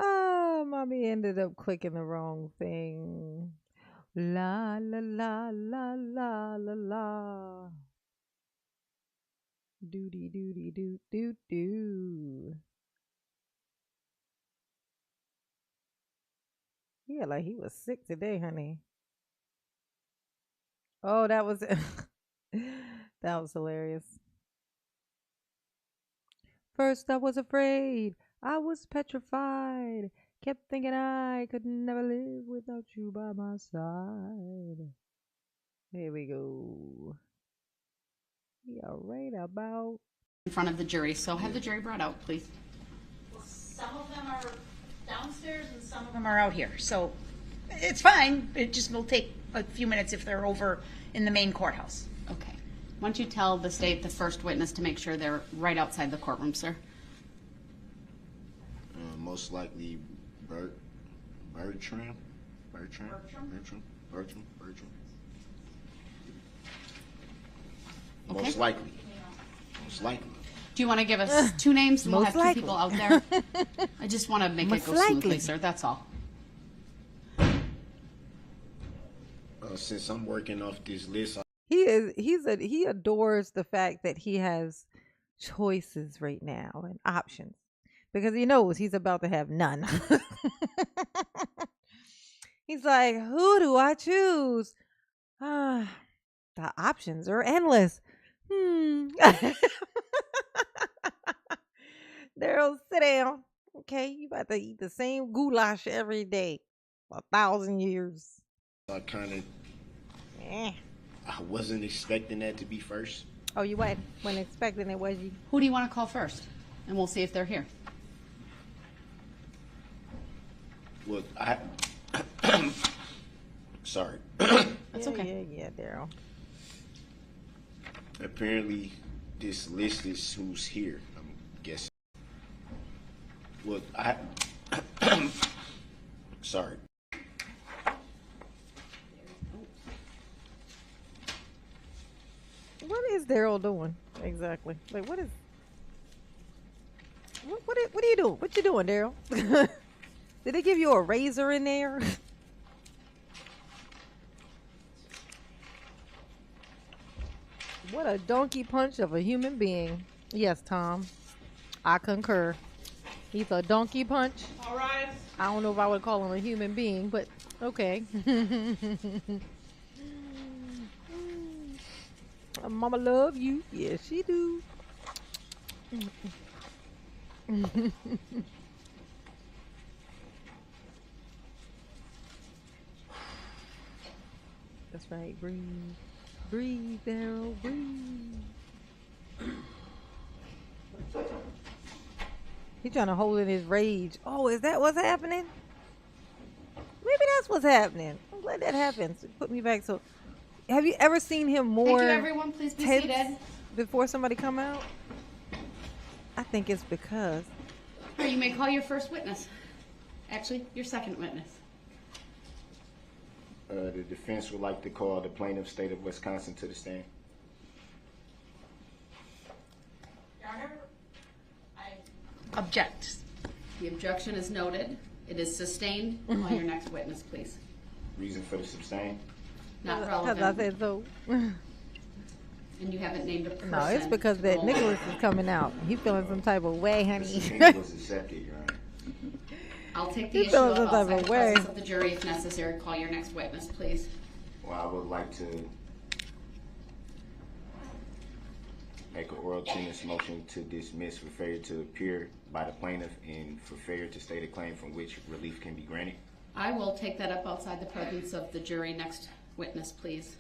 Speaker 1: Oh, mommy ended up clicking the wrong thing. La la la la la la la. Doody doody doo doo doo. Yeah, like he was sick today, honey. Oh, that was that was hilarious. First I was afraid, I was petrified, kept thinking I could never live without you by my side. Here we go. We are right about
Speaker 4: In front of the jury, so have the jury brought out, please. Some of them are downstairs and some of them are out here, so it's fine. It just will take a few minutes if they're over in the main courthouse. Okay. Why don't you tell the state, the first witness, to make sure they're right outside the courtroom, sir?
Speaker 5: Most likely Bertram.
Speaker 4: Okay.
Speaker 5: Most likely. Most likely.
Speaker 4: Do you want to give us two names and we'll
Speaker 1: most
Speaker 4: have two
Speaker 1: likely.
Speaker 4: people out there? I just want to make
Speaker 1: Most
Speaker 4: it go smoothly,
Speaker 1: likely.
Speaker 4: sir. That's all.
Speaker 5: Since I'm working off this list,
Speaker 1: he adores the fact that he has choices right now and options because he knows he's about to have none. He's like, who do I choose? The options are endless. Daryl, sit down. Okay, you about to eat the same goulash every day for 1,000 years. Eh.
Speaker 5: I wasn't expecting that to be first.
Speaker 1: Oh, you wasn't expecting it, was you?
Speaker 4: Who do you want to call first? And we'll see if they're here.
Speaker 5: Well, sorry.
Speaker 4: That's okay.
Speaker 1: Yeah, Daryl.
Speaker 5: Apparently, this list is who's here, I'm guessing. Well, sorry.
Speaker 1: What is Daryl doing exactly? Like, what are you doing? What you doing, Daryl? Did they give you a razor in there? What a donkey punch of a human being. Yes, Tom. I concur. He's a donkey punch.
Speaker 4: All right.
Speaker 1: I don't know if I would call him a human being, but okay. Mama love you. Yes, she do. That's right. Breathe. Breathe, Daryl. Breathe. He's trying to hold in his rage. Oh, is that what's happening? Maybe that's what's happening. I'm glad that happened. So put me back. So, have you ever seen him more
Speaker 4: Thank you, everyone. Please be
Speaker 1: tense
Speaker 4: seated.
Speaker 1: before somebody come out? I think it's because.
Speaker 4: Or you may call your first witness. Actually, your second witness.
Speaker 5: The defense would like to call the plaintiff, state of Wisconsin, to the stand.
Speaker 4: Your Honor, I object. The objection is noted. It is sustained. Call your next witness, please.
Speaker 5: Reason for the sustain?
Speaker 4: Not
Speaker 1: Because I
Speaker 4: relevant.
Speaker 1: said so.
Speaker 4: And you haven't named a person.
Speaker 1: No, it's because
Speaker 4: to
Speaker 1: that
Speaker 4: go
Speaker 1: Nicholas
Speaker 4: over.
Speaker 1: is coming out. He feeling some type of way,
Speaker 5: The
Speaker 1: honey.
Speaker 5: subpoena was accepted, Your Honor.
Speaker 4: I'll take the
Speaker 1: He
Speaker 4: issue
Speaker 1: feels
Speaker 4: up
Speaker 1: some type
Speaker 4: outside
Speaker 1: of
Speaker 4: the
Speaker 1: way.
Speaker 4: presence of the jury if necessary. Call your next witness, please.
Speaker 5: Well, I would like to make an oral tennis motion to dismiss for failure to appear by the plaintiff and for failure to state a claim from which relief can be granted.
Speaker 4: I will take that up outside the presence of the jury. Next witness, please.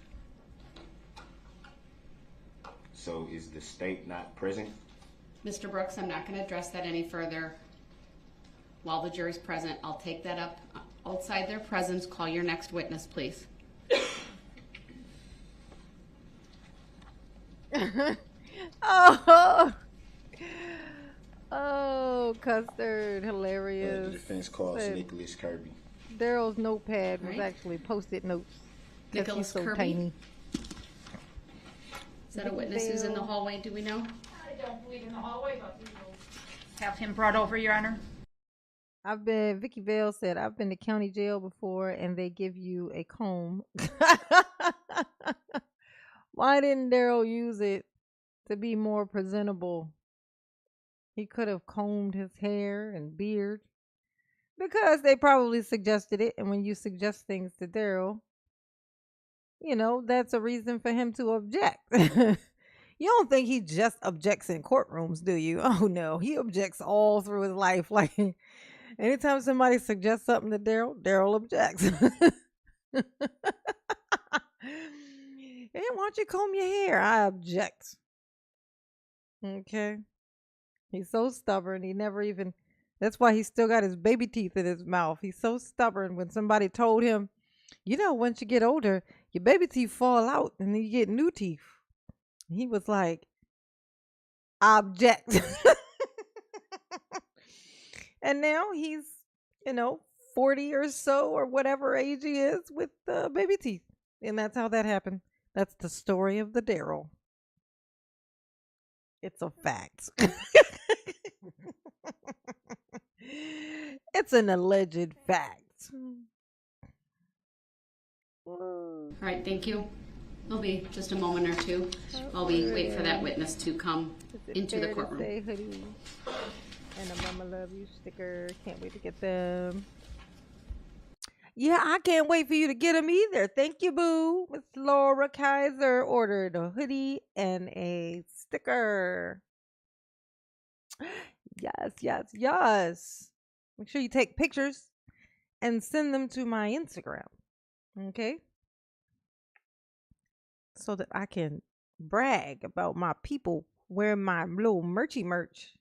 Speaker 5: So is the state not present?
Speaker 4: Mr. Brooks, I'm not going to address that any further while the jury's present. I'll take that up outside their presence. Call your next witness, please.
Speaker 1: Oh, oh, Custard,
Speaker 5: The
Speaker 1: hilarious.
Speaker 5: defense calls
Speaker 1: Said
Speaker 5: Nicholas Kirby.
Speaker 1: Daryl's notepad was
Speaker 4: Right.
Speaker 1: actually post-it notes. 'Cause
Speaker 4: Nicholas
Speaker 1: he's so
Speaker 4: Kirby?
Speaker 1: tiny.
Speaker 4: Is that a witness who's in the hallway? Do we know?
Speaker 6: I don't believe in the hallway, but we will have him brought over, Your Honor.
Speaker 1: Vicky Vale said, I've been to county jail before and they give you a comb. Why didn't Daryl use it to be more presentable? He could have combed his hair and beard because they probably suggested it. And when you suggest things to Daryl, you know, that's a reason for him to object. You don't think he just objects in courtrooms, do you? Oh no, he objects all through his life. Like anytime somebody suggests something to Daryl, Daryl objects. Hey, why don't you comb your hair? I object. Okay. He's so stubborn. He never even, that's why he still got his baby teeth in his mouth. He's so stubborn. When somebody told him, you know, once you get older, your baby teeth fall out and then you get new teeth. He was like, object. And now he's, 40 or so or whatever age he is with baby teeth. And that's how that happened. That's the story of the Daryl. It's a fact. It's an alleged fact.
Speaker 4: All right, thank you. There'll be just a moment or two while we wait for that witness to come into the courtroom.
Speaker 1: Say hoodie and a Mama Love You sticker. Can't wait to get them. Yeah, I can't wait for you to get them either. Thank you, boo. Miss Laura Kaiser ordered a hoodie and a sticker. Yes, yes, yes. Make sure you take pictures and send them to my Instagram. Okay. So that I can brag about my people wearing my little merchy merch.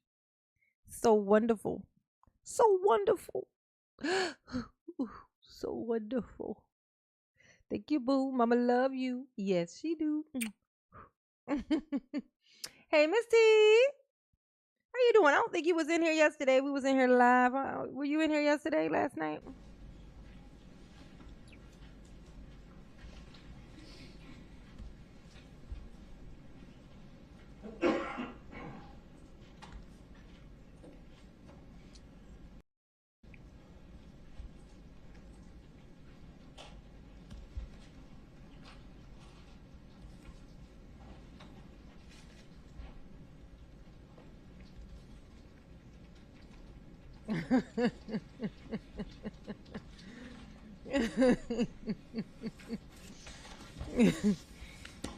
Speaker 1: So wonderful. So wonderful. So wonderful. Thank you, boo. Mama love you. Yes, she do. Hey, Misty. How you doing? I don't think you was in here yesterday. We was in here live. Were you in here yesterday, last night?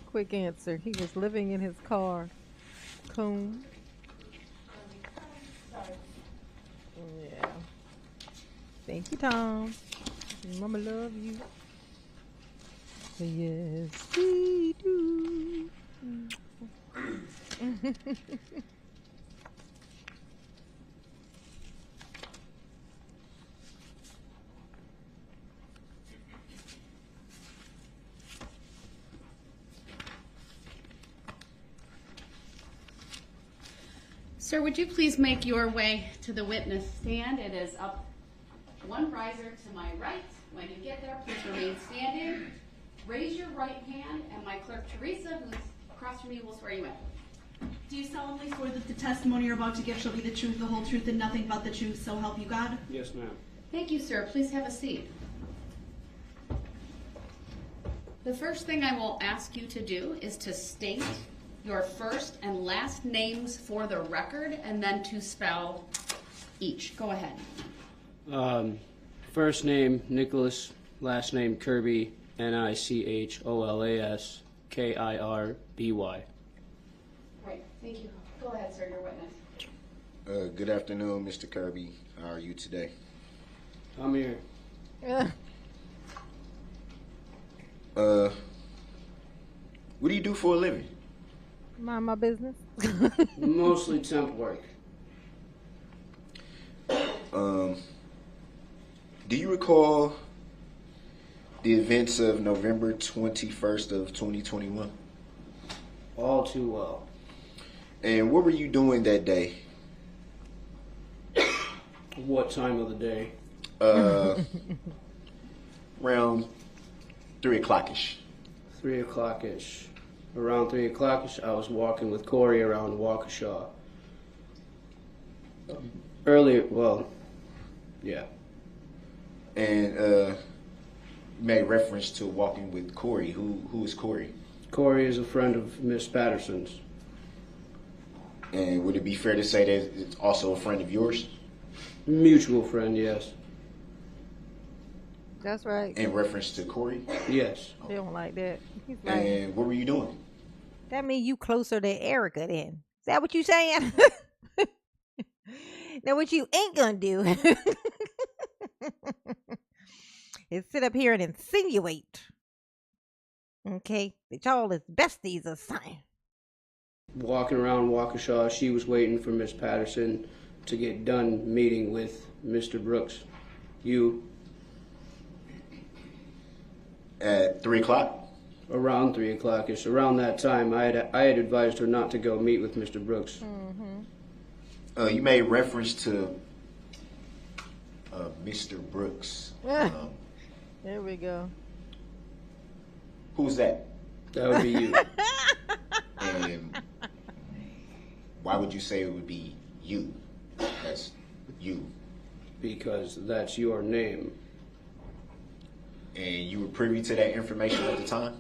Speaker 1: Quick answer. He was living in his car. Coon. Yeah. Thank you, Tom. Mama love you. Yes, we do.
Speaker 4: Sir, would you please make your way to the witness stand? It is up one riser to my right. When you get there, please remain standing. Raise your right hand, and my clerk, Teresa, who's across from you, will swear you in.
Speaker 7: Do you solemnly swear that the testimony you're about to give shall be the truth, the whole truth, and nothing but the truth, so help you God?
Speaker 8: Yes, ma'am.
Speaker 4: Thank you, sir. Please have a seat. The first thing I will ask you to do is to state your first and last names for the record, and then to spell each. Go ahead.
Speaker 8: First name Nicholas, last name Kirby, Nicholas Kirby.
Speaker 4: Great. Thank you. Go ahead, sir. Your witness.
Speaker 5: Good afternoon, Mr. Kirby. How are you today?
Speaker 8: I'm here.
Speaker 5: What do you do for a living?
Speaker 1: Mind my business.
Speaker 8: Mostly temp work.
Speaker 5: Do you recall the events of November 21st of 2021?
Speaker 8: All too well.
Speaker 5: And what were you doing that day?
Speaker 8: What time of the day?
Speaker 5: Around 3 o'clock-ish.
Speaker 8: 3 o'clock-ish. Around 3 o'clock-ish, I was walking with Corey around Waukesha. Earlier, well, yeah.
Speaker 5: And you made reference to walking with Corey. Who is Corey?
Speaker 8: Corey is a friend of Miss Patterson's.
Speaker 5: And would it be fair to say that it's also a friend of yours?
Speaker 8: Mutual friend, yes.
Speaker 1: That's right.
Speaker 5: In reference to Corey?
Speaker 8: Yes.
Speaker 1: They don't like that. He's like,
Speaker 5: And what were you doing?
Speaker 1: that means you closer to Erica then. Is that what you saying? Now what you ain't gonna do is sit up here and insinuate, okay, that y'all is besties or something.
Speaker 8: Walking around Waukesha, she was waiting for Miss Patterson to get done meeting with Mr. Brooks. You,
Speaker 5: At 3 o'clock?
Speaker 8: around 3 o'clock-ish. Around that time, I had advised her not to go meet with Mr. Brooks.
Speaker 5: You made reference to Mr. Brooks.
Speaker 1: There we go.
Speaker 5: Who's that?
Speaker 8: That would be you.
Speaker 5: And why would you say it would be you? That's you.
Speaker 8: Because that's your name.
Speaker 5: And you were privy to that information at the time?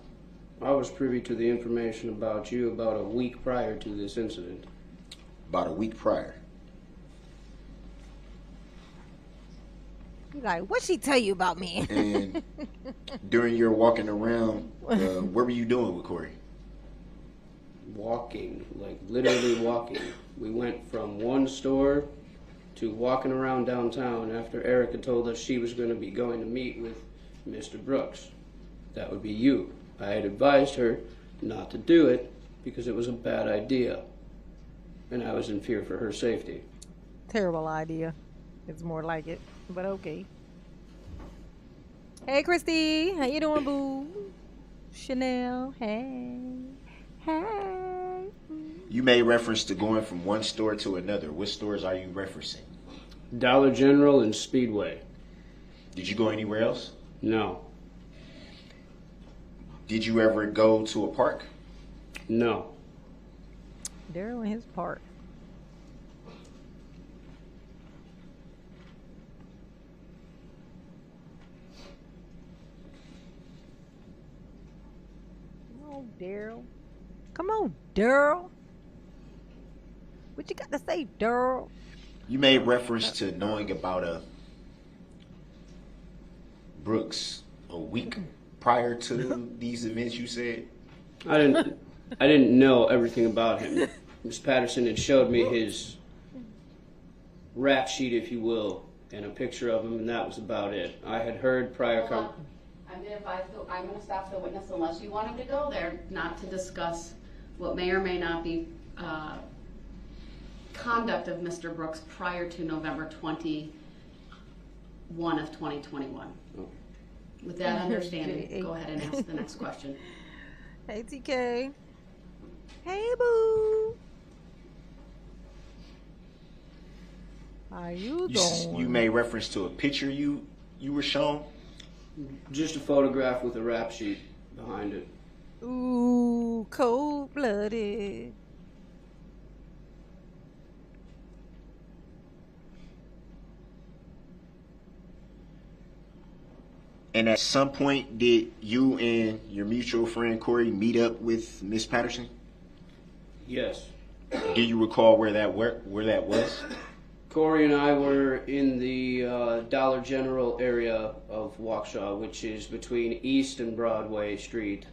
Speaker 8: I was privy to the information about you about a week prior to this incident.
Speaker 5: About a week prior.
Speaker 1: He's like, what'd she tell you about me?
Speaker 5: And during your walking around, what were you doing with Corey?
Speaker 8: Walking, like literally walking. We went from one store to walking around downtown after Erica told us she was going to be going to meet with Mr. Brooks. That would be you. I had advised her not to do it because it was a bad idea, and I was in fear for her safety.
Speaker 1: Terrible idea. It's more like it, but okay. Hey, Christy. How you doing, boo? Chanel. Hey. Hey.
Speaker 5: You made reference to going from one store to another. What stores are you referencing?
Speaker 8: Dollar General and Speedway.
Speaker 5: Did you go anywhere else?
Speaker 8: No.
Speaker 5: Did you ever go to a park?
Speaker 8: No.
Speaker 1: Darrell and his part. Come on, Darrell. Come on, Darrell. What you got to say, Darrell?
Speaker 5: You made reference to knowing about a Brooks a week prior to these events, you said?
Speaker 8: I didn't know everything about him. Miss Patterson had showed me his rap sheet, if you will, and a picture of him, and that was about it. I had heard prior
Speaker 4: I'm going to stop the witness unless you want him to go there, not to discuss what may or may not be conduct of Mr. Brooks prior to November 21 of 2021.
Speaker 8: Oh.
Speaker 4: With that understanding, go ahead and ask the next question.
Speaker 1: Hey, TK. Hey, boo. How you doing?
Speaker 5: You made reference to a picture you were shown?
Speaker 8: just a photograph with a rap sheet behind it.
Speaker 1: Ooh, cold-blooded.
Speaker 5: And at some point, did you and your mutual friend Corey meet up with Miss Patterson?
Speaker 8: Yes.
Speaker 5: Do you recall where that was?
Speaker 8: Corey and I were in the Dollar General area of Waukesha, which is between East and Broadway Street.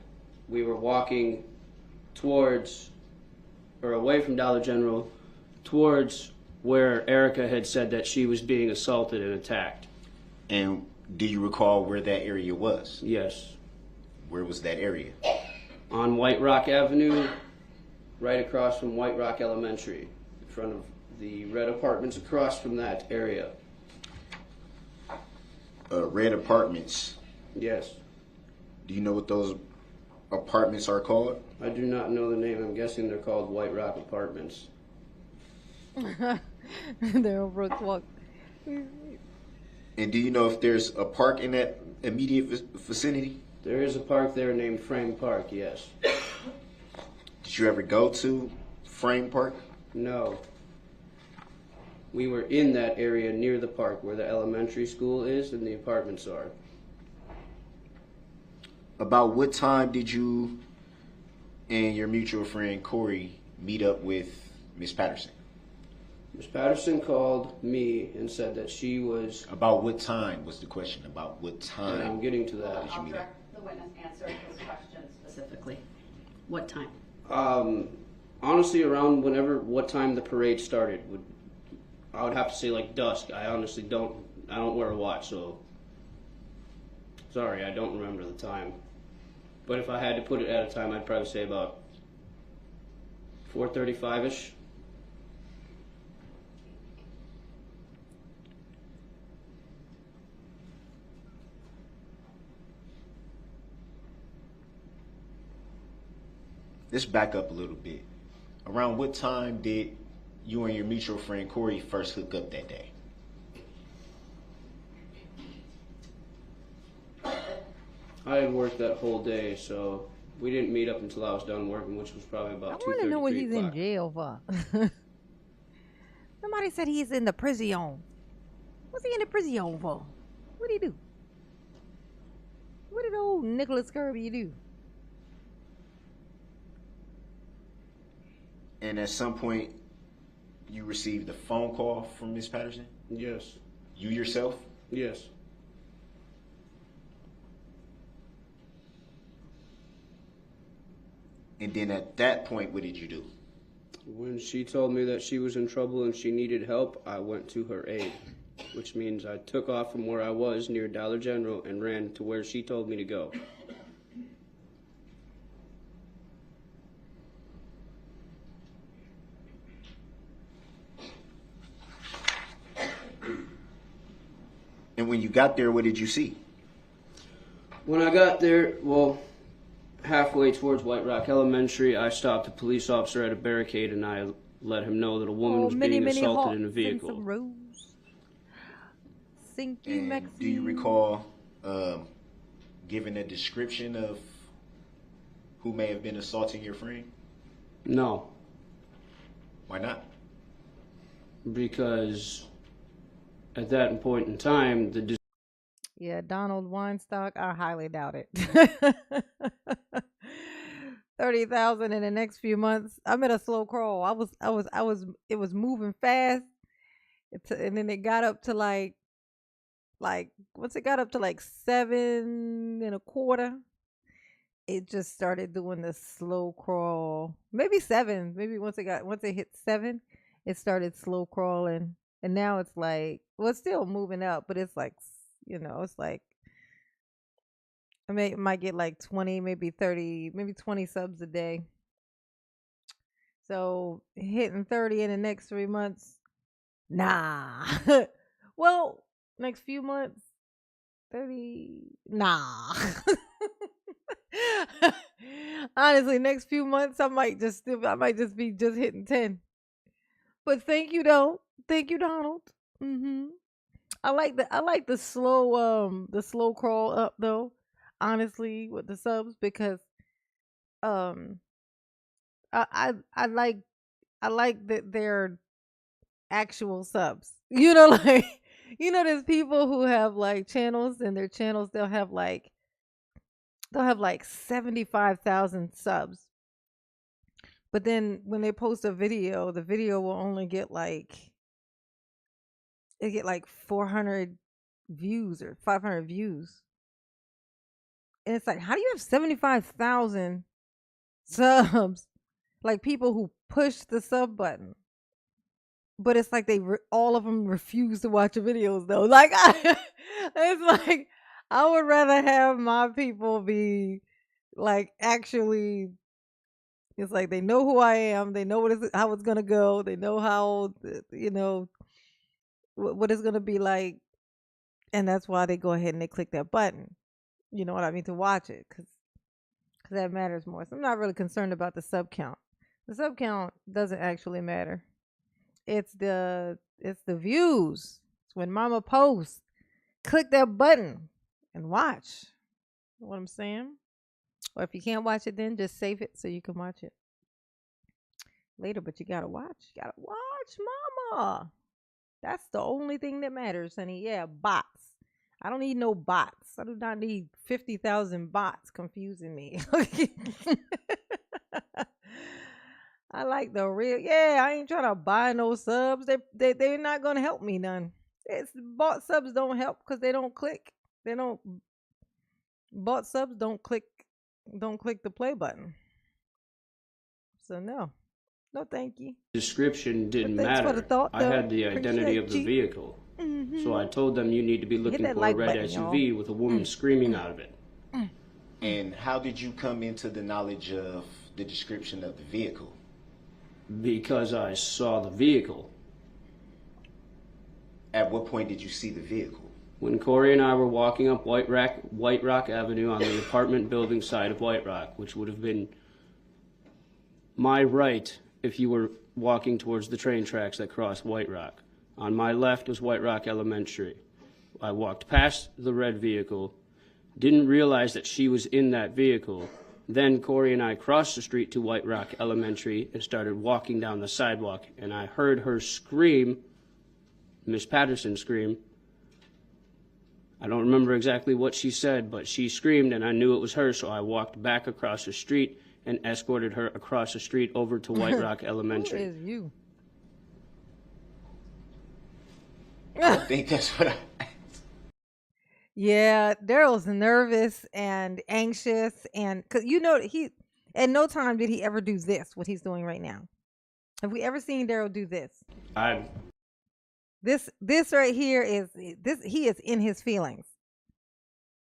Speaker 8: We were walking towards, or away from Dollar General, towards where Erica had said that she was being assaulted and attacked.
Speaker 5: And do you recall where that area was?
Speaker 8: Yes.
Speaker 5: Where was that area?
Speaker 8: On White Rock Avenue, right across from White Rock Elementary, in front of the red apartments across from that area.
Speaker 5: Red apartments.
Speaker 8: Yes.
Speaker 5: Do you know what those apartments are called?
Speaker 8: I do not know the name. I'm guessing they're called White Rock Apartments.
Speaker 1: Darrell Brooks walked.
Speaker 5: And do you know if there's a park in that immediate vicinity?
Speaker 8: There is a park there named Frame Park, yes.
Speaker 5: Did you ever go to Frame Park?
Speaker 8: No. We were in that area near the park where the elementary school is and the apartments are.
Speaker 5: About what time did you and your mutual friend Corey meet up with Miss Patterson?
Speaker 8: Miss Patterson called me and said that she was...
Speaker 5: About what time was the question? About what time?
Speaker 8: And I'm getting to that.
Speaker 4: I'll direct the witness answer his question specifically. What time?
Speaker 8: Honestly, around what time the parade started. I would have to say like dusk. I honestly don't wear a watch, so sorry, I don't remember the time. But if I had to put it at a time, I'd probably say about 4:35ish.
Speaker 5: Let's back up a little bit. Around what time did you and your mutual friend Corey first hook up that day?
Speaker 8: I had worked that whole day, so we didn't meet up until I was done working, which was probably about 2:30.
Speaker 1: I want to know what he's in jail for. Somebody said he's in the prison. What's he in the prison for? What did he do? What did old Nicholas Kirby do?
Speaker 5: And at some point, you received a phone call from Miss Patterson?
Speaker 8: Yes.
Speaker 5: You yourself?
Speaker 8: Yes.
Speaker 5: And then at that point, what did you do?
Speaker 8: When she told me that she was in trouble and she needed help, I went to her aid, which means I took off from where I was near Dollar General and ran to where she told me to go.
Speaker 5: when you got there, what did you see?
Speaker 8: When I got there, well, halfway towards White Rock Elementary, I stopped a police officer at a barricade and I let him know that a woman was being assaulted in a vehicle.
Speaker 1: Some rose. Thank you,
Speaker 5: And
Speaker 1: Maxine.
Speaker 5: do you recall giving a description of who may have been assaulting your friend?
Speaker 8: No,
Speaker 5: Why not?
Speaker 8: because at that point in time,
Speaker 1: Yeah, Donald Weinstock, I highly doubt it. 30,000 in the next few months. I'm at a slow crawl. It was moving fast. And then it got up to like, once it got up to like 7.25, it just started doing the slow crawl. Maybe 7. Maybe once it hit 7, it started slow crawling. And now it's like, well, it's still moving up, but it's like, it's like, it might get like 20, maybe 30, maybe 20 subs a day. So hitting 30 in the next 3 months, nah. Well, next few months, 30, nah. Honestly, next few months, I might just be just hitting 10. But thank you though. Thank you, Donald. I like the slow crawl up though, honestly, with the subs, because um I like that they're actual subs. Like there's people who have like channels, and their channels they'll have like 75,000 subs. But then when they post a video, the video will only get like 400 views or 500 views. And it's like, how do you have 75,000 subs? Like, people who push the sub button. But it's like all of them refuse to watch the videos though. Like, it's like, I would rather have my people be like, actually, it's like they know who I am. They know how it's gonna go. They know how, what it's gonna be like, and that's why they go ahead and they click that button. You know what I mean, to watch it, because that matters more. So I'm not really concerned about the sub count. The sub count doesn't actually matter. It's the views. It's when Mama posts. Click that button and watch. You know what I'm saying? Or if you can't watch it, then just save it so you can watch it later. But you gotta watch. You gotta watch, Mama. That's the only thing that matters, honey. Yeah, bots. I don't need no bots. I do not need 50,000 bots confusing me. I like the real. Yeah, I ain't trying to buy no subs. They're not gonna help me none. It's bought subs don't help because they don't click. They don't. Bought subs don't click. Don't click the play button. So no, thank you.
Speaker 8: description didn't
Speaker 1: But thanks for
Speaker 8: matter.
Speaker 1: the thought,
Speaker 8: I
Speaker 1: though.
Speaker 8: had the identity of the
Speaker 1: Appreciate
Speaker 8: vehicle. So I told them you need to be looking
Speaker 1: that
Speaker 8: for a
Speaker 1: like
Speaker 8: red
Speaker 1: button,
Speaker 8: SUV with a woman screaming out of it.
Speaker 5: And how did you come into the knowledge of the description of the vehicle?
Speaker 8: Because I saw the vehicle.
Speaker 5: At what point did you see the vehicle?
Speaker 8: When Corey and I were walking up White Rock Avenue on the apartment building side of White Rock, which would have been my right if you were walking towards the train tracks that crossed White Rock. On my left was White Rock Elementary. I walked past the red vehicle, didn't realize that she was in that vehicle. Then Corey and I crossed the street to White Rock Elementary and started walking down the sidewalk, and I heard her scream, Miss Patterson scream. I don't remember exactly what she said, but she screamed and I knew it was her, so I walked back across the street and escorted her across the street over to White Rock Elementary.
Speaker 1: Who is you?
Speaker 5: I think that's what I...
Speaker 1: Yeah, Darrell's nervous and anxious, and because he, at no time did he ever do this. What he's doing right now. Have we ever seen Darrell do this? This right here is this. He is in his feelings,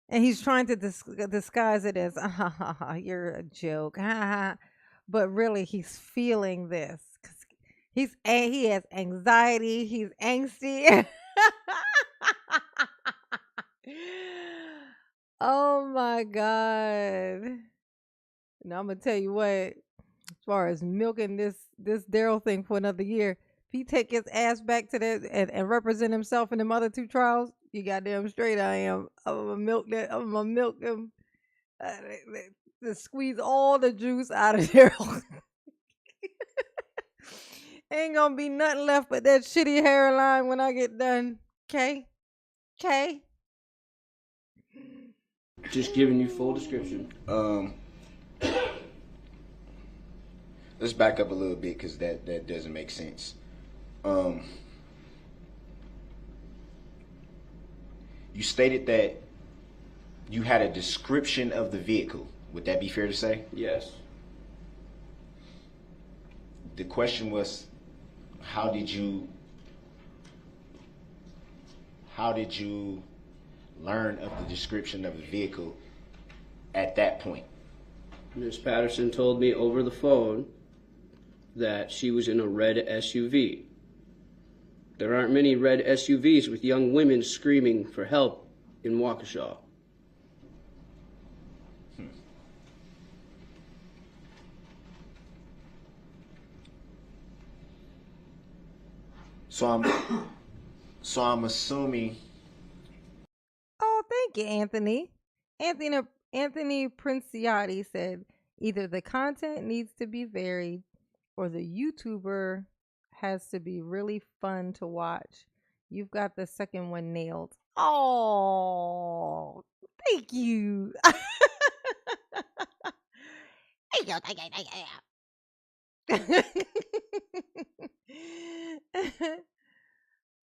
Speaker 1: and he's trying to disguise it as you're a joke, but really he's feeling this because he has anxiety. He's angsty. Oh my God. Now I'm gonna tell you what, as far as milking this Daryl thing for another year, if he take his ass back to that and represent himself in them other two trials, you goddamn straight I am. I'm gonna milk that. I'm gonna milk him. To squeeze all the juice out of Daryl. Ain't gonna be nothing left but that shitty hairline when I get done. Okay? Okay?
Speaker 8: Just giving you full description.
Speaker 5: Let's back up a little bit because that doesn't make sense. You stated that you had a description of the vehicle. Would that be fair to say?
Speaker 8: Yes.
Speaker 5: The question was, how did you learn of the description of the vehicle at that point?
Speaker 8: Ms. Patterson told me over the phone that she was in a red SUV. There aren't many red SUVs with young women screaming for help in Waukesha.
Speaker 5: So I'm assuming.
Speaker 1: Oh, thank you, Anthony. Anthony Princiati said either the content needs to be varied or the YouTuber has to be really fun to watch. You've got the second one nailed. Oh, thank you. Thank you.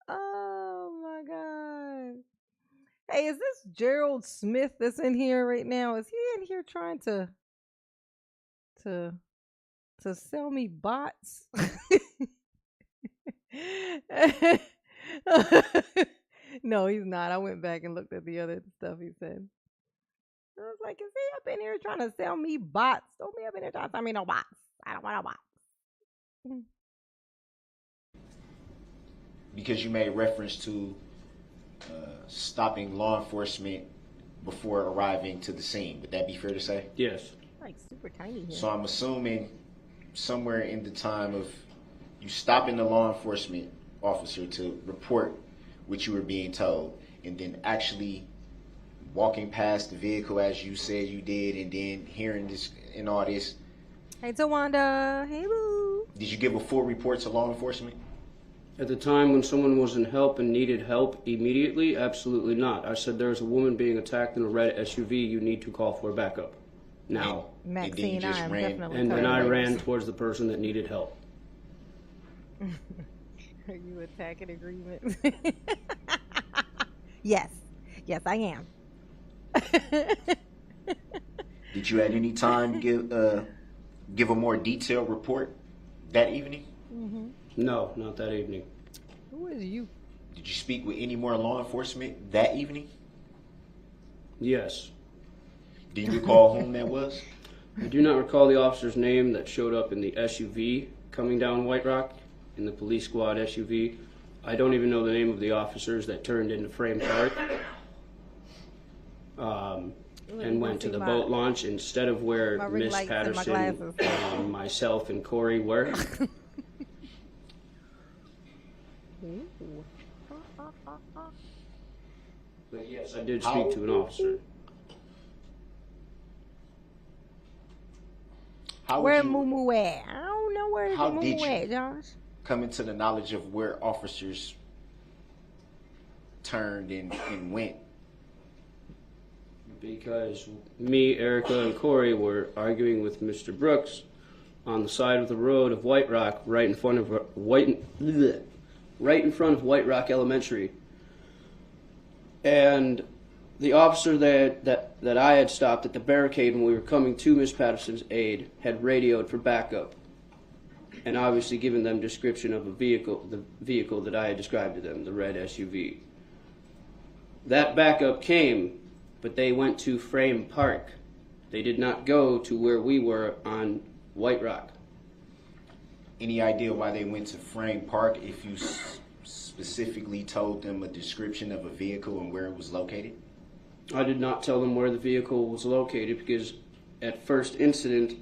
Speaker 1: Oh my God. Hey, is this Gerald Smith that's in here right now? Is he in here trying to sell me bots? No, he's not. I went back and looked at the other stuff he said. I was like, is he up in here trying to sell me bots? Don't be up in here trying to sell me no bots. I don't want no bots.
Speaker 5: Because you made reference to stopping law enforcement before arriving to the scene. Would that be fair to say?
Speaker 8: Yes.
Speaker 1: Like super tiny here.
Speaker 5: So I'm assuming somewhere in the time of you stopping the law enforcement officer to report what you were being told, and then actually walking past the vehicle as you said you did, and then hearing this and all this.
Speaker 1: Hey, Tawanda. Hey, boo.
Speaker 5: Did you give a full report to law enforcement?
Speaker 8: At the time when someone was in help and needed help immediately, absolutely not. I said there's a woman being attacked in a red SUV. You need to call for backup now.
Speaker 1: Maxine,
Speaker 5: just
Speaker 1: I am
Speaker 5: ran-
Speaker 1: definitely
Speaker 8: And then
Speaker 1: telling
Speaker 8: I
Speaker 1: you.
Speaker 8: ran towards the person that needed help.
Speaker 1: Are you attacking agreements? Yes. Yes, I am.
Speaker 5: Did you at any time give a more detailed report that evening?
Speaker 1: Mm-hmm.
Speaker 8: No, not that evening.
Speaker 1: Who is you?
Speaker 5: Did you speak with any more law enforcement that evening?
Speaker 8: Yes.
Speaker 5: Do you recall whom that was?
Speaker 8: I do not recall the officer's name that showed up in the SUV coming down White Rock, in the police squad SUV. I don't even know the name of the officers that turned into Frame Park and went to the boat launch instead of where Miss Patterson, myself, and Corey were. But yes, I did speak to an officer.
Speaker 1: Where Moo at? I don't know where
Speaker 5: How
Speaker 1: Moo
Speaker 5: did you-
Speaker 1: at, Josh.
Speaker 5: Come into the knowledge of where officers turned and went.
Speaker 8: Because me, Erica, and Corey were arguing with Mr. Brooks on the side of the road of White Rock, right in front of White Rock Elementary. And the officer that I had stopped at the barricade when we were coming to Miss Patterson's aid had radioed for backup, and obviously given them description of the vehicle that I had described to them, the red SUV. That backup came, but they went to Frame Park. They did not go to where we were on White Rock.
Speaker 5: Any idea why they went to Frame Park if you specifically told them a description of a vehicle and where it was located?
Speaker 8: I did not tell them where the vehicle was located because at first incident,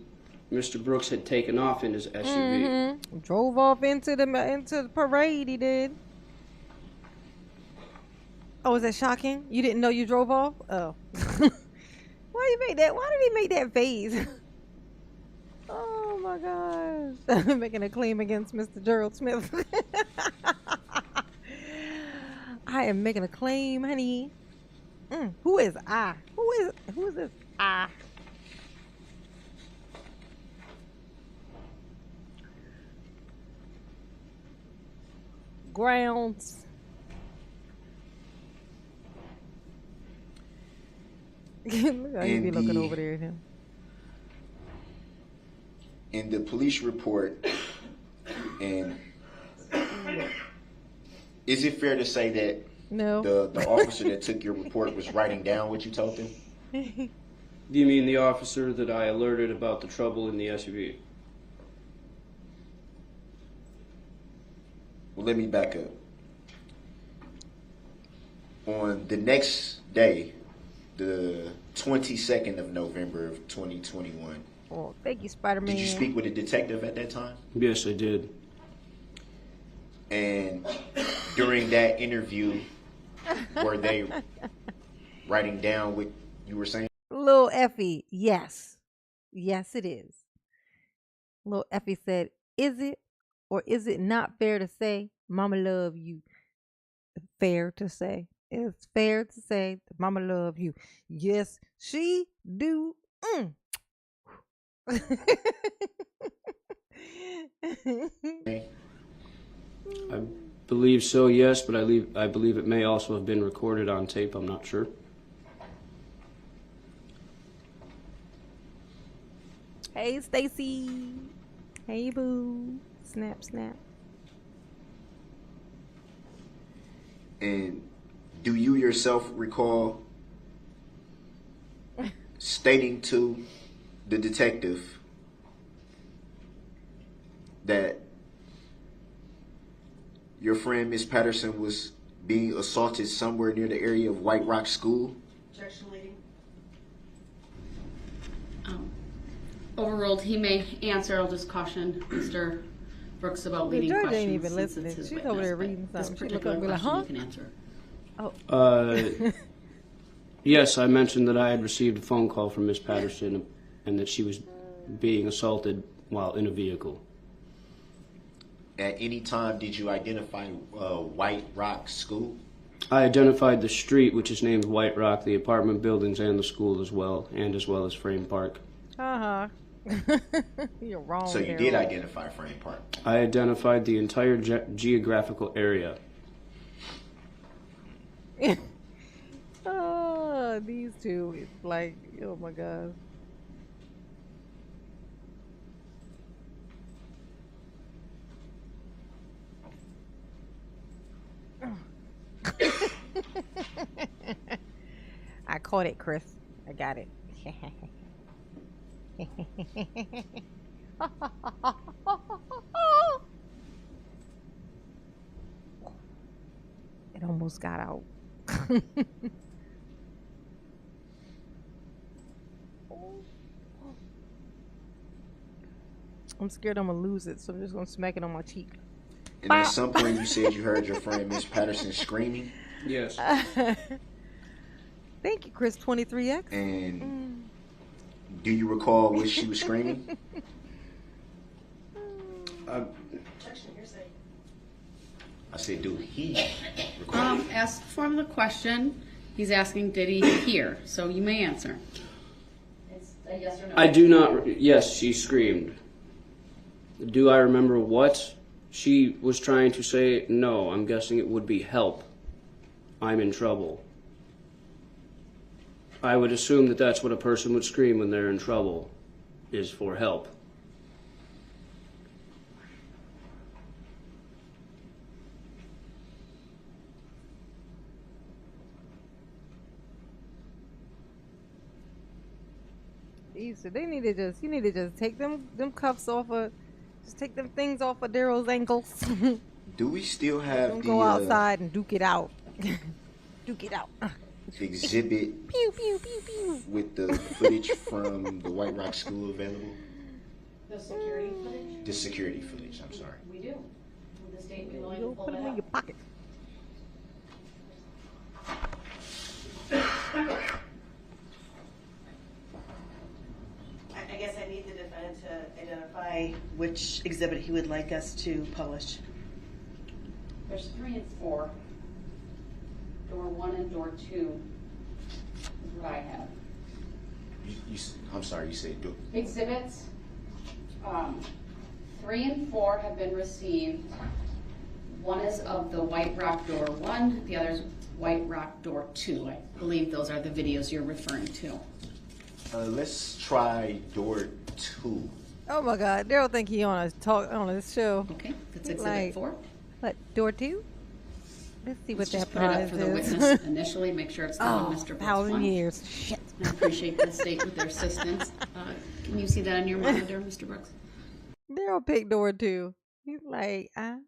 Speaker 8: Mr. Brooks had taken off in his SUV.
Speaker 1: Drove off into the parade. He did. Oh, was that shocking? You didn't know you drove off? Oh. Why you made that? Why did he make that face? Oh my gosh. Making a claim against Mr. Gerald Smith. I am making a claim, honey. Who is I? Who is this I? Grounds. Look how he be looking over there at him.
Speaker 5: In the police report, and is it fair to say that
Speaker 1: No.
Speaker 5: the officer that took your report was writing down what you told him?
Speaker 8: Do you mean the officer that I alerted about the trouble in the SUV?
Speaker 5: Well, let me back up. On the next day, the 22nd of November of 2021,
Speaker 1: Oh, thank you, Spider-Man.
Speaker 5: did you speak with a detective at that time?
Speaker 8: Yes, I did.
Speaker 5: And during that interview, were they writing down what you were saying?
Speaker 1: Little Effie, yes. Yes, it is. Little Effie said, is it or is it not fair to say, Mama love you? Fair to say. It's fair to say that Mama love you. Yes, she do.
Speaker 8: I believe so, yes, but I believe it may also have been recorded on tape. I'm not sure.
Speaker 1: Hey, Stacy. Hey, boo. Snap, snap.
Speaker 5: And do you yourself recall stating to the detective that your friend Miss Patterson was being assaulted somewhere near the area of White Rock School?
Speaker 7: Objection, lady.
Speaker 4: Overruled. He may answer. I'll just caution Mr. Brooks about leading
Speaker 1: Judge
Speaker 4: questions.
Speaker 1: ain't even
Speaker 4: since
Speaker 1: listening.
Speaker 4: it's his
Speaker 1: She's
Speaker 4: witness,
Speaker 1: over there
Speaker 4: but
Speaker 1: reading
Speaker 4: this
Speaker 1: something. She look
Speaker 4: particular
Speaker 1: up and be like,
Speaker 4: question
Speaker 1: huh?
Speaker 4: You can answer.
Speaker 8: Yes, I mentioned that I had received a phone call from Miss Patterson and that she was being assaulted while in a vehicle.
Speaker 5: At any time did you identify White Rock School?
Speaker 8: I identified the street, which is named White Rock, the apartment buildings, and the school as well as Frame Park.
Speaker 1: You're wrong.
Speaker 5: So you did identify Frame Park.
Speaker 8: I identified the entire geographical area.
Speaker 1: Oh, these two, it's like, oh my God. I caught it, Chris. I got it. It almost got out. I'm scared I'm gonna lose it, so I'm just gonna smack it on my cheek.
Speaker 5: And at some point you said you heard your friend Miss Patterson screaming.
Speaker 8: Yes.
Speaker 1: Thank you, Chris 23X.
Speaker 5: And do you recall what she was screaming? I said, do he recall?
Speaker 4: Ask for him the question. He's asking, did he hear? So you may answer. It's a yes or no.
Speaker 8: I do not. Yes, she screamed. Do I remember what she was trying to say? No, I'm guessing it would be help. I'm in trouble. I would assume that that's what a person would scream when they're in trouble, is for help.
Speaker 1: They need to just, you need to just take them cuffs off of, just take them things off of Darrell's ankles.
Speaker 5: Do we still have
Speaker 1: Don't
Speaker 5: the
Speaker 1: go outside and duke it out. Duke it out.
Speaker 5: exhibit
Speaker 1: Pew pew pew pew.
Speaker 5: with the footage from the White Rock School available?
Speaker 4: The security footage?
Speaker 5: The security footage, I'm sorry.
Speaker 4: We do. Would the state be willing
Speaker 1: Go
Speaker 4: to pull
Speaker 1: put
Speaker 4: that
Speaker 1: them in
Speaker 4: up?
Speaker 1: your pocket.
Speaker 9: I guess I need the defendant to identify which exhibit he would like us to publish.
Speaker 4: There's 3 and 4. Door 1 and door 2 is what I have.
Speaker 5: I'm sorry, you said
Speaker 4: Exhibits 3 and 4 have been received. One is of the White Rock door 1, the other is White Rock door 2. I believe those are the videos you're referring to.
Speaker 5: let's try door 2.
Speaker 1: Oh my God, Daryl think he on this show.
Speaker 4: Okay, that's
Speaker 1: He's
Speaker 4: exhibit
Speaker 1: like,
Speaker 4: 4.
Speaker 1: What, door 2? Let's see
Speaker 4: Let's
Speaker 1: what
Speaker 4: just
Speaker 1: that
Speaker 4: put it up
Speaker 1: prize
Speaker 4: for the
Speaker 1: is.
Speaker 4: witness initially, make sure it's not
Speaker 1: Oh,
Speaker 4: Mr. Brooks
Speaker 1: 1,000
Speaker 4: one.
Speaker 1: years. Shit.
Speaker 4: I appreciate the state with their assistance. Can you see that on your monitor, Mr. Brooks?
Speaker 1: Daryl picked door 2. He's like, I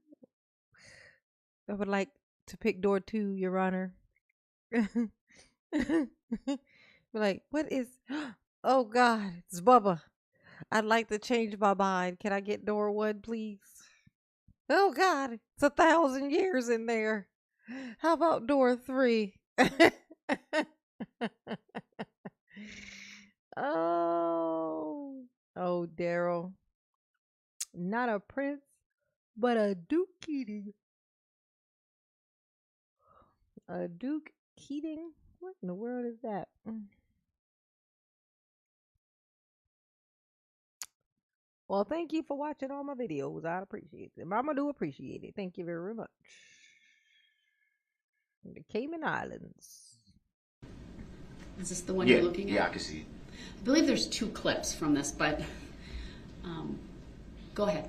Speaker 1: would like to pick door 2, Your Honor. We're like, what is? Oh God, it's Bubba. I'd like to change my mind. Can I get door 1, please? Oh God, it's 1,000 years in there. How about door 3? Oh, Daryl. Not a prince, but a Duke Keating. A Duke Keating? What in the world is that? Well, thank you for watching all my videos. I appreciate it. Mama do appreciate it. Thank you very much. The Cayman Islands.
Speaker 4: Is this the one
Speaker 5: Yeah,
Speaker 4: you're looking at?
Speaker 5: yeah, I can see it.
Speaker 4: I believe there's 2 clips from this, but go ahead.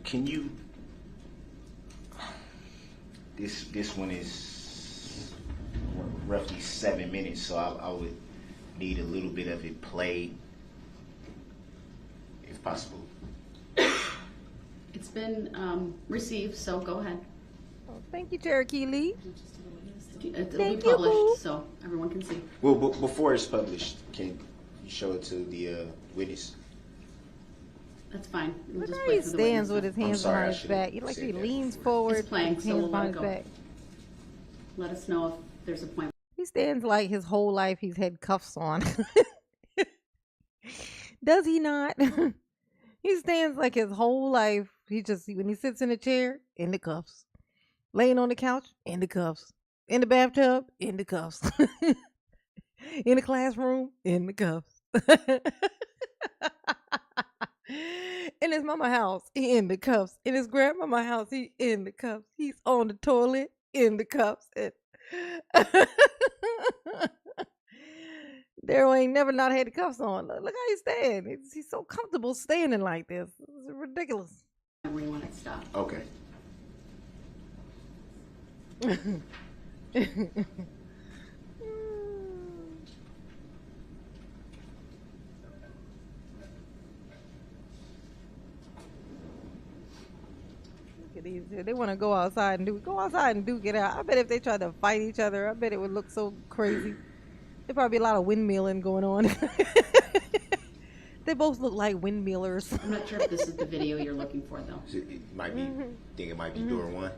Speaker 5: Can you? This one is roughly 7 minutes, so I would need a little bit of it played, if possible.
Speaker 4: It's been received, so go ahead.
Speaker 1: Oh, thank you, Cherokee Lee.
Speaker 4: It'll be
Speaker 1: Thank you,
Speaker 4: published,
Speaker 1: boo.
Speaker 4: so everyone can see.
Speaker 5: Well, before it's published, can you show it to the witness?
Speaker 4: That's fine. We'll
Speaker 1: Look
Speaker 4: just
Speaker 1: how
Speaker 4: wait
Speaker 1: he
Speaker 4: for the
Speaker 1: stands
Speaker 4: witness.
Speaker 1: with his hands
Speaker 5: sorry, I
Speaker 1: behind his
Speaker 5: should've
Speaker 1: back. He like
Speaker 5: said
Speaker 1: he
Speaker 5: that
Speaker 1: leans
Speaker 5: before.
Speaker 1: forward,
Speaker 4: It's playing,
Speaker 1: his
Speaker 4: so
Speaker 1: hands
Speaker 4: we'll let
Speaker 1: behind
Speaker 4: it
Speaker 1: his
Speaker 4: go.
Speaker 1: back.
Speaker 4: Let us know if there's a point.
Speaker 1: He stands like his whole life he's had cuffs on. Does he not? He stands like his whole life. He just, when he sits in a chair, in the cuffs. Laying on the couch, in the cuffs. In the bathtub, in the cuffs. In the classroom, in the cuffs. In his mama house, he in the cuffs. In his grandmama house, he in the cuffs. He's on the toilet, in the cuffs. Daryl ain't never not had the cuffs on. Look how he stand. He's so comfortable standing like this. It's ridiculous.
Speaker 4: Where you want it stopped.
Speaker 5: Okay.
Speaker 1: Look at these. They want to go outside and duke it out. I bet if they tried to fight each other, I bet it would look so crazy. There probably be a lot of windmilling going on. They both look like windmillers.
Speaker 4: I'm not sure if this is the video you're looking for, though.
Speaker 5: It might be. Think it might be door 1.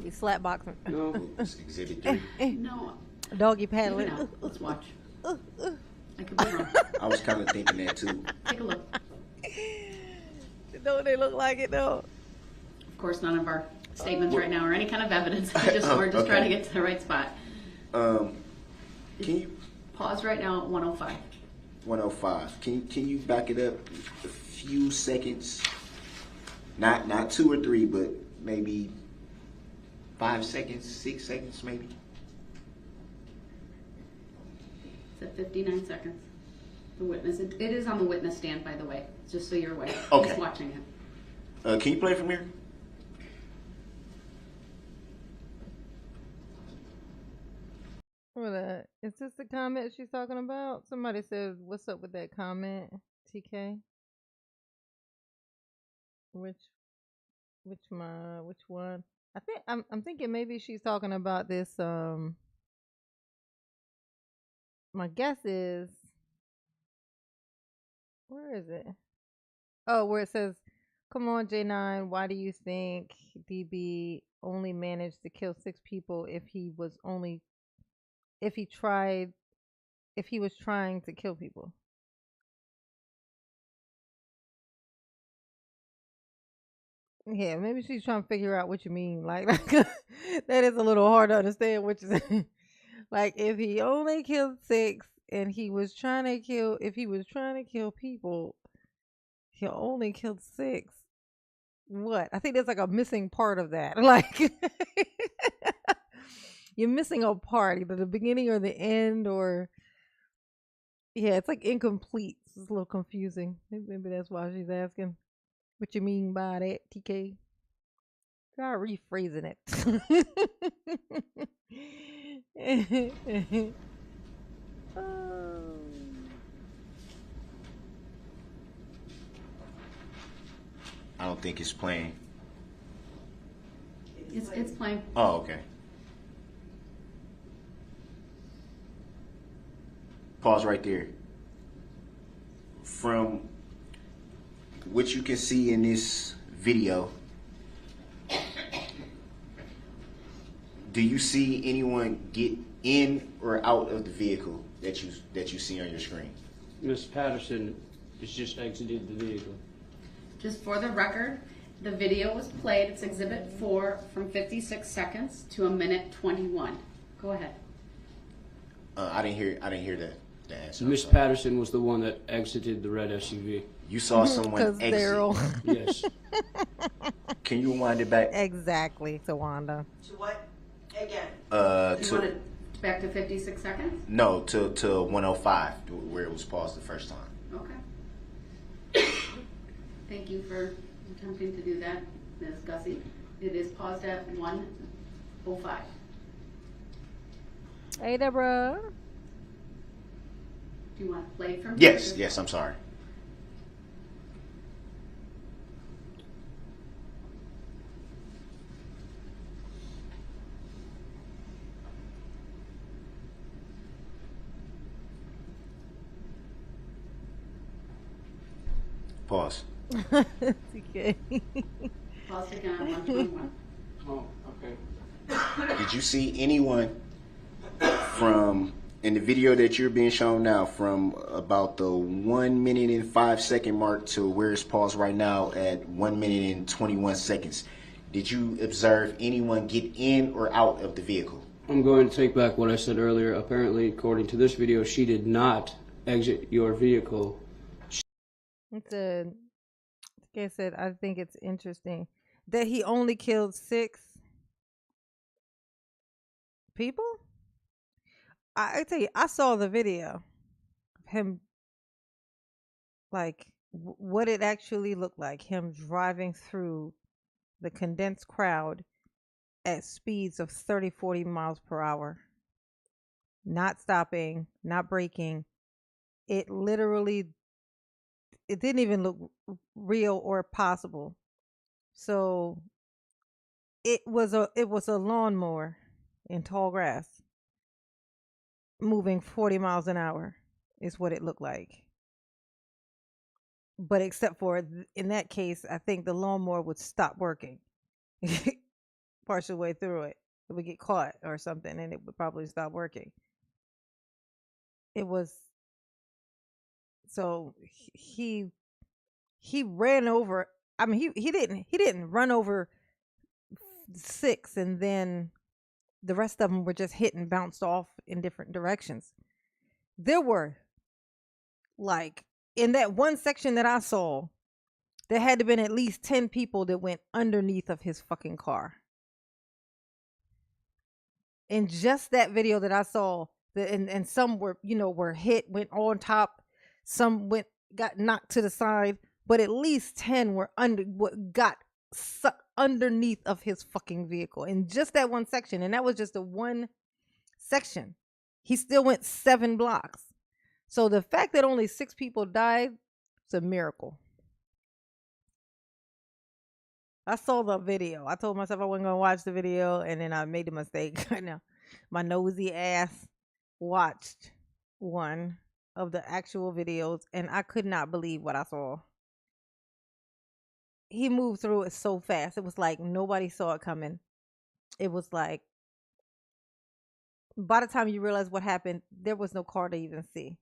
Speaker 1: We slap boxing.
Speaker 8: No.
Speaker 5: It's exhibit 3.
Speaker 4: No.
Speaker 1: Doggy
Speaker 4: Leave it
Speaker 1: paddling.
Speaker 4: out. Let's watch. I could be wrong.
Speaker 5: I was kind of thinking that too.
Speaker 4: Take a look.
Speaker 1: Don't they look like it though?
Speaker 4: Of course, none of our statements right now are any kind of evidence. We're just trying to get to the right spot.
Speaker 5: Can you
Speaker 4: Pause right now at 105.
Speaker 5: 105? Can you back it up a few seconds? Not 2 or 3, but maybe 5 seconds, 6 seconds, maybe.
Speaker 4: It's at 59 seconds. The witness. It is on the witness stand, by the way, just so you're aware.
Speaker 5: Okay.
Speaker 4: He's watching it.
Speaker 5: Can you play from here?
Speaker 1: What? Is this the comment she's talking about? Somebody said, "What's up with that comment?" TK. Which which one? I'm thinking maybe she's talking about this. My guess is, where is it? Oh, where it says, "Come on, J9, why do you think DB only managed to kill 6 people if he tried if he was trying to kill people?" Yeah, maybe she's trying to figure out what you mean. Like that is a little hard to understand what you're saying. Like if he only killed 6 and he was trying to kill if he was trying to kill people, he only killed 6. What? I think there's like a missing part of that. Like you're missing a part, either the beginning or the end, or yeah, it's like incomplete. It's a little confusing. Maybe that's why she's asking what you mean by that, TK. Try rephrasing it.
Speaker 5: I don't think it's playing.
Speaker 4: It's playing.
Speaker 5: Oh, okay. Pause right there. From what you can see in this video, do you see anyone get in or out of the vehicle that you see on your screen?
Speaker 8: Miss Patterson has just exited the vehicle.
Speaker 4: Just for the record, the video was played. It's Exhibit 4 from 56 seconds to 1:21. Go ahead.
Speaker 5: I didn't hear the answer.
Speaker 8: Miss Patterson was the one that exited the red SUV.
Speaker 5: You saw someone exit.
Speaker 1: Daryl.
Speaker 8: Yes.
Speaker 5: Can you wind it back?
Speaker 1: Exactly, Tawanda.
Speaker 9: To what? Again.
Speaker 4: You want it back to 56 seconds?
Speaker 5: No, to 105, where it was paused the first time.
Speaker 4: Okay. Thank you for attempting to do that, Ms. Gussie. It is paused at 1:05.
Speaker 1: Hey, Deborah.
Speaker 4: Do you want to play from
Speaker 5: Yes, I'm sorry. Pause.
Speaker 1: Okay.
Speaker 4: Pause again at 1:21.
Speaker 8: Oh, okay.
Speaker 5: Did you see anyone from, in the video that you're being shown now, from about the 1 minute and 5 second mark to where it's paused right now at 1 minute and 21 seconds? Did you observe anyone get in or out of the vehicle?
Speaker 8: I'm going to take back what I said earlier. Apparently, according to this video, she did not exit your vehicle.
Speaker 1: Like I said, I think it's interesting that he only killed 6 people. I tell you, I saw the video of him, like what it actually looked like, him driving through the condensed crowd at speeds of 30-40 miles per hour, not stopping, not braking. It didn't even look real or possible. So it was a lawnmower in tall grass moving 40 miles an hour is what it looked like. But except for in that case, I think the lawnmower would stop working partial way through it. It would get caught or something and it would probably stop working. It was, so he ran over, I mean he didn't run over 6 and then the rest of them were just hit and bounced off in different directions. There were, like, in that one section that I saw, there had to been at least 10 people that went underneath of his fucking car. In just that video that I saw, and some were hit, went on top, some got knocked to the side, but at least 10 were got sucked underneath of his fucking vehicle in just that one section. And that was just the one section. He still went 7 blocks. So the fact that only 6 people died, it's a miracle. I saw the video. I told myself I wasn't gonna watch the video, and then I made a mistake. I know my nosy ass watched one of the actual videos, and I could not believe what I saw. He moved through it so fast. It was like nobody saw it coming. It was like by the time you realize what happened, there was no car to even see.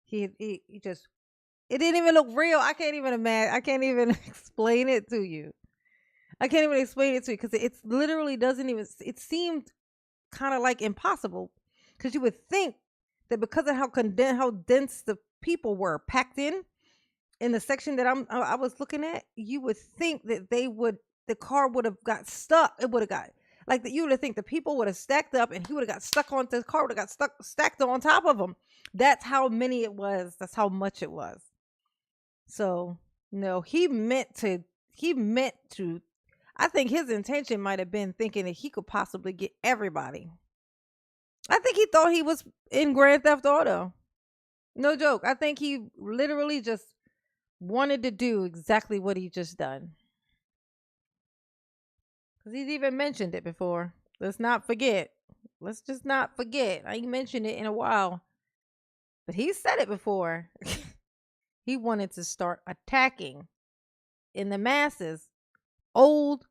Speaker 1: He just it didn't even look real. I can't even imagine. I can't even explain it to you. I can't even explain it to you because it literally doesn't even. It seemed kind of like impossible because you would think that because of how dense the people were packed in the section that I was looking at, you would think that the car would have got stuck. It would have got like that. You would have think the people would have stacked up and he would have got stuck on the car would have got stacked on top of him. That's how many it was. That's how much it was. So no, he meant to. I think his intention might have been thinking that he could possibly get everybody. I think he thought he was in Grand Theft Auto. No joke. I think he literally just wanted to do exactly what he just done. Because he's even mentioned it before. Let's not forget. Let's just not forget. I ain't mentioned it in a while. But he said it before. He wanted to start attacking in the masses old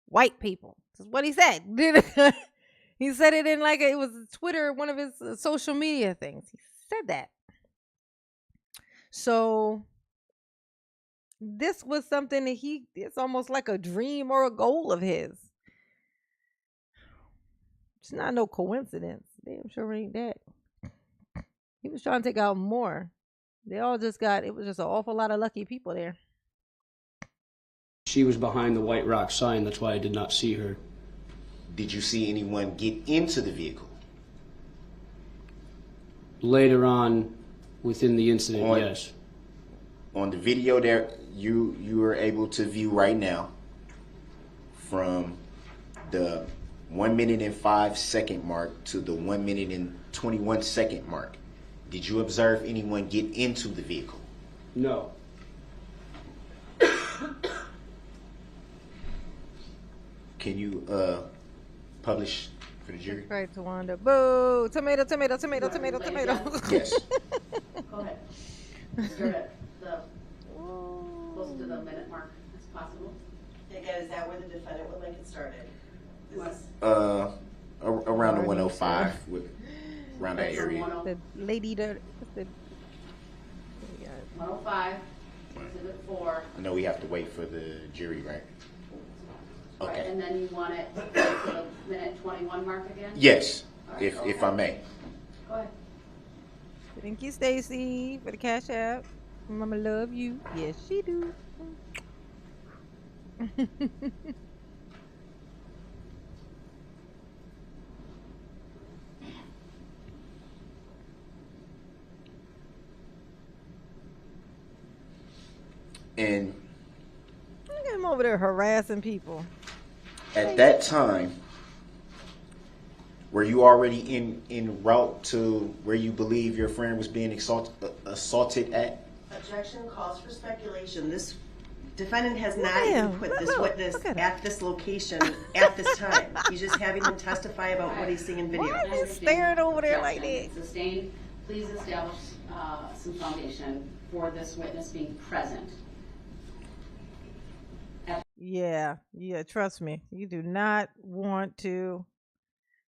Speaker 1: white people. That's what he said. He said it in like it was Twitter, one of his social media things. He said that. So this was something that it's almost like a dream or a goal of his. It's not no coincidence. Damn sure ain't that. He was trying to take out more. They all just it was just an awful lot of lucky people there.
Speaker 8: She was behind the White Rock sign, that's why I did not see her.
Speaker 5: Did you see anyone get into the vehicle?
Speaker 8: Later on, within the incident, yes.
Speaker 5: On the video there, you were able to view right now, from the 1 minute and 5 second mark to the 1 minute and 21 second mark. Did you observe anyone get into the vehicle?
Speaker 8: No.
Speaker 5: Can you publish for the jury?
Speaker 1: Right, Tawanda. Boo! Tomato, tomato, tomato, tomato, tomato.
Speaker 5: Yes.
Speaker 4: Go ahead. Start at the close to the minute mark as possible.
Speaker 9: Again, is that where the defendant would like it started?
Speaker 5: Around the 105, around that area.
Speaker 1: The lady that.
Speaker 4: 105, exhibit 4.
Speaker 5: I know we have to wait for the jury, right?
Speaker 4: Right,
Speaker 5: Okay.
Speaker 4: and then you want it to the minute 21 mark again?
Speaker 5: Yes,
Speaker 4: Right,
Speaker 5: if I may.
Speaker 4: Go ahead.
Speaker 1: Thank you, Stacy, for the cash app. Mama love you. Yes, she do.
Speaker 5: And
Speaker 1: Look at him over there harassing people.
Speaker 5: at that time, were you already en route to where you believe your friend was being assaulted at?
Speaker 9: Objection calls for speculation. This defendant has not
Speaker 1: Damn,
Speaker 9: even put this
Speaker 1: look,
Speaker 9: witness
Speaker 1: look at him.
Speaker 9: at this location at this time. He's just having him testify about what he's seeing in video.
Speaker 1: Why is he staring over there like that?
Speaker 4: Sustained. Please establish some foundation for this witness being present.
Speaker 1: Yeah, trust me. You do not want to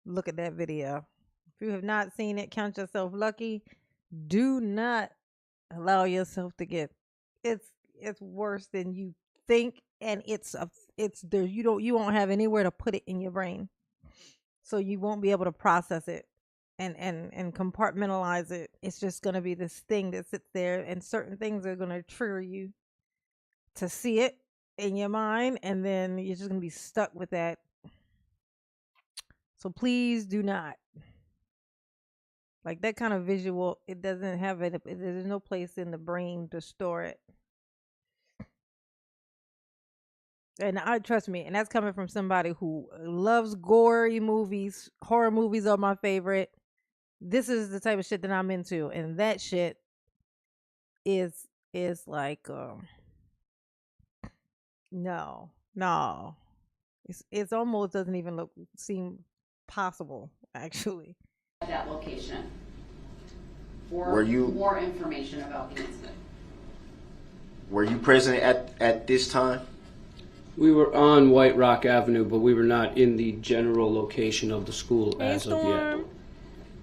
Speaker 1: look at that video. If you have not seen it, count yourself lucky. Do not allow yourself to get it's worse than you think, and it's there you won't have anywhere to put it in your brain. So you won't be able to process it and compartmentalize it. It's just going to be this thing that sits there, and certain things are going to trigger you to see it in your mind, and then you're just going to be stuck with that. So please do not. Like that kind of visual, it doesn't have it. There's no place in the brain to store it. And trust me, and that's coming from somebody who loves gory movies. Horror movies are my favorite. This is the type of shit that I'm into, and that shit is like no. No, it's almost doesn't even seem possible actually.
Speaker 4: At that location
Speaker 5: Were
Speaker 4: for
Speaker 5: you
Speaker 4: more information about the incident.
Speaker 5: were you present at this time?
Speaker 8: We were on White Rock Avenue, but we were not in the general location of the school
Speaker 1: Hey,
Speaker 8: as of yet.
Speaker 1: Storm.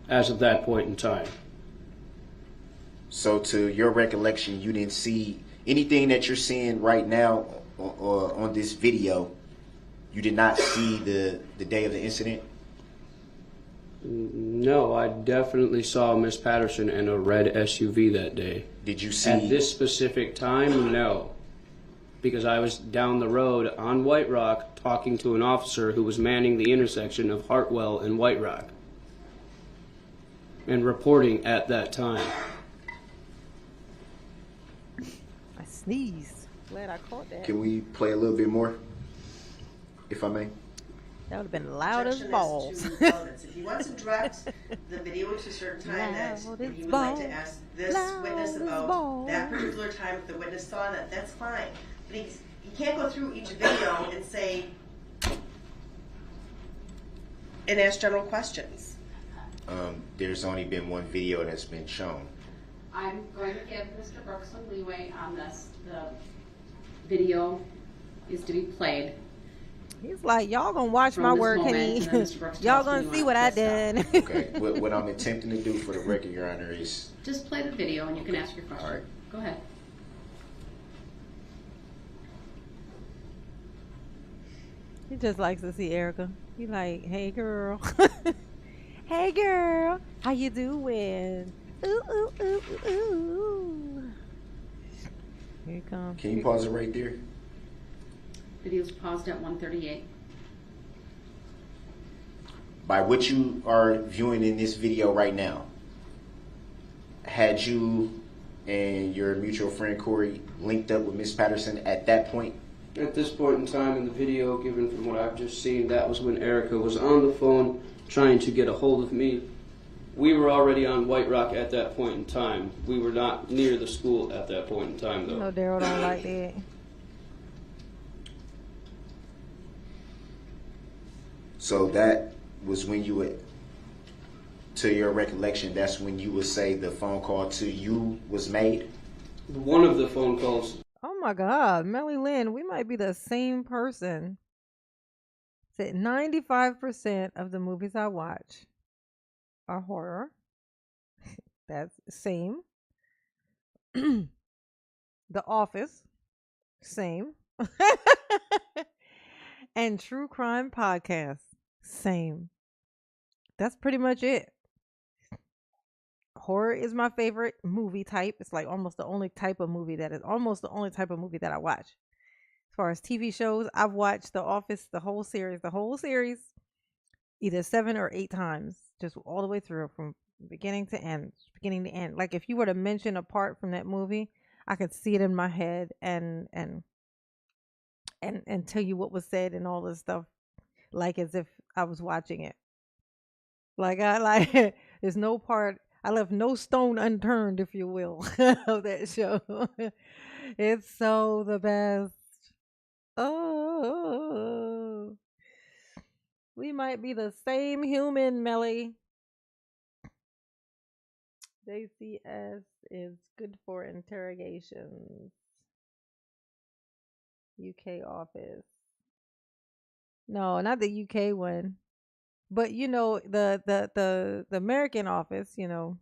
Speaker 8: As of that point in time.
Speaker 5: So, to your recollection, you didn't see anything that you're seeing right now on this video. You did not see the day of the incident.
Speaker 8: No, I definitely saw Miss Patterson in a red SUV that day.
Speaker 5: Did you see?
Speaker 8: At this specific time, no. Because I was down the road on White Rock talking to an officer who was manning the intersection of Hartwell and White Rock. And reporting at that time.
Speaker 1: I sneezed. Glad I caught that.
Speaker 5: Can we play a little bit more, if I may?
Speaker 1: That would have been loud as
Speaker 9: Objection
Speaker 1: balls.
Speaker 9: to evidence. If you want to direct the video to a certain time that
Speaker 1: Loud as
Speaker 9: you would like to
Speaker 1: balls.
Speaker 9: ask this
Speaker 1: Loud
Speaker 9: witness
Speaker 1: as
Speaker 9: about
Speaker 1: balls.
Speaker 9: that particular time, if the witness saw that, that's fine. But he can't go through each video and say, and ask general questions.
Speaker 5: There's only been one video that's been shown.
Speaker 4: I'm going to give Mr. Brooks some leeway on this. The video is to be played.
Speaker 1: He's like, y'all gonna watch
Speaker 4: From
Speaker 1: my
Speaker 4: this
Speaker 1: work,
Speaker 4: moment,
Speaker 1: honey.
Speaker 4: and then Mr. Brooks
Speaker 1: Y'all
Speaker 4: tells me
Speaker 1: gonna
Speaker 4: you
Speaker 1: see
Speaker 4: want
Speaker 1: what I
Speaker 4: this stuff.
Speaker 1: did.
Speaker 5: Okay. What I'm attempting to do for the record, Your Honor, is
Speaker 4: Just play the video and you can ask your question.
Speaker 5: All right.
Speaker 4: Go ahead.
Speaker 1: He just likes to see Erica. He like, hey girl. Hey girl, how you doing? Ooh, ooh, ooh, ooh, ooh. Here he comes.
Speaker 5: Can you pause it right there?
Speaker 4: Video's paused at 1:38.
Speaker 5: By what you are viewing in this video right now, had you and your mutual friend Corey linked up with Miss Patterson at that point?
Speaker 8: At this point in time in the video, given from what I've just seen, that was when Erica was on the phone trying to get a hold of me. We were already on White Rock at that point in time. We were not near the school at that point in time, though.
Speaker 1: You know Daryl don't like that.
Speaker 5: So that was when you would, to your recollection, that's when you would say the phone call to you was made?
Speaker 8: One of the phone calls.
Speaker 1: Oh my God, Melly Lynn, we might be the same person. Said 95% of the movies I watch are horror. That's same. The Office, same. And true crime podcasts, same. That's pretty much it. Horror is my favorite movie type. It's like almost the only type of movie that I watch. As far as TV shows, I've watched The Office, the whole series, either 7 or 8 times, just all the way through from beginning to end. Like if you were to mention a part from that movie, I could see it in my head and tell you what was said and all this stuff, like as if I was watching it. Like there's no part. I left no stone unturned, if you will, of that show. It's so the best. Oh, we might be the same human, Melly. JCS is good for interrogations. UK office. No, not the UK one. But you know, the American office, you know,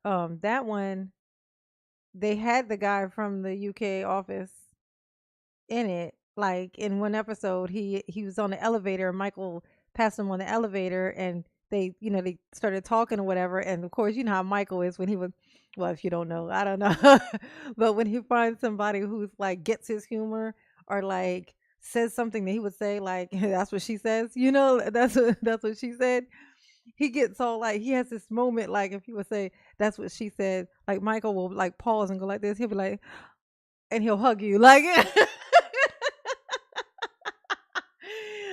Speaker 1: that one, they had the guy from the UK office in it. Like in one episode, he was on the elevator, and Michael passed him on the elevator, and they started talking or whatever. And of course, you know how Michael is when he was, well, if you don't know, I don't know, but when he finds somebody who's like gets his humor or like says something that he would say like that's what she says, that's what she said. He gets all like, he has this moment like if he would say that's what she said, like Michael will like pause and go like this. He'll be like, and he'll hug you like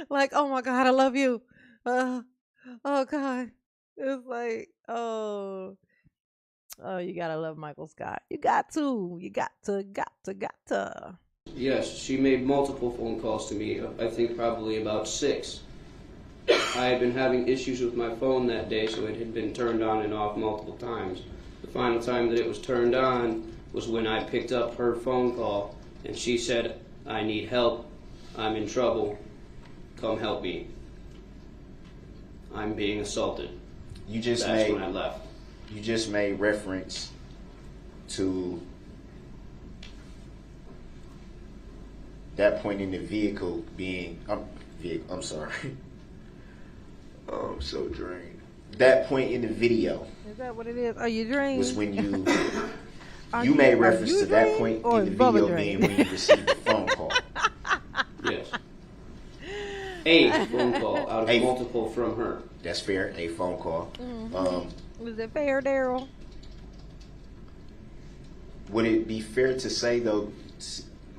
Speaker 1: like, oh my God, I love you. Oh God. It's like, oh, you gotta love Michael Scott. You got to.
Speaker 8: Yes, she made multiple phone calls to me. I think probably about 6. I had been having issues with my phone that day, so it had been turned on and off multiple times. The final time that it was turned on was when I picked up her phone call, and she said, "I need help. I'm in trouble. Come help me. I'm being assaulted." That's when I left.
Speaker 5: You just made reference to that point in the vehicle being. I'm sorry. Oh, I'm so drained. That point in the video.
Speaker 1: Is that what it is? Are you drained?
Speaker 5: Was when you made reference to that point in the video being when you received a phone call.
Speaker 8: Yes. A phone call out of multiple from her.
Speaker 5: That's fair. A phone call.
Speaker 1: Was it fair, Daryl?
Speaker 5: Would it be fair to say though?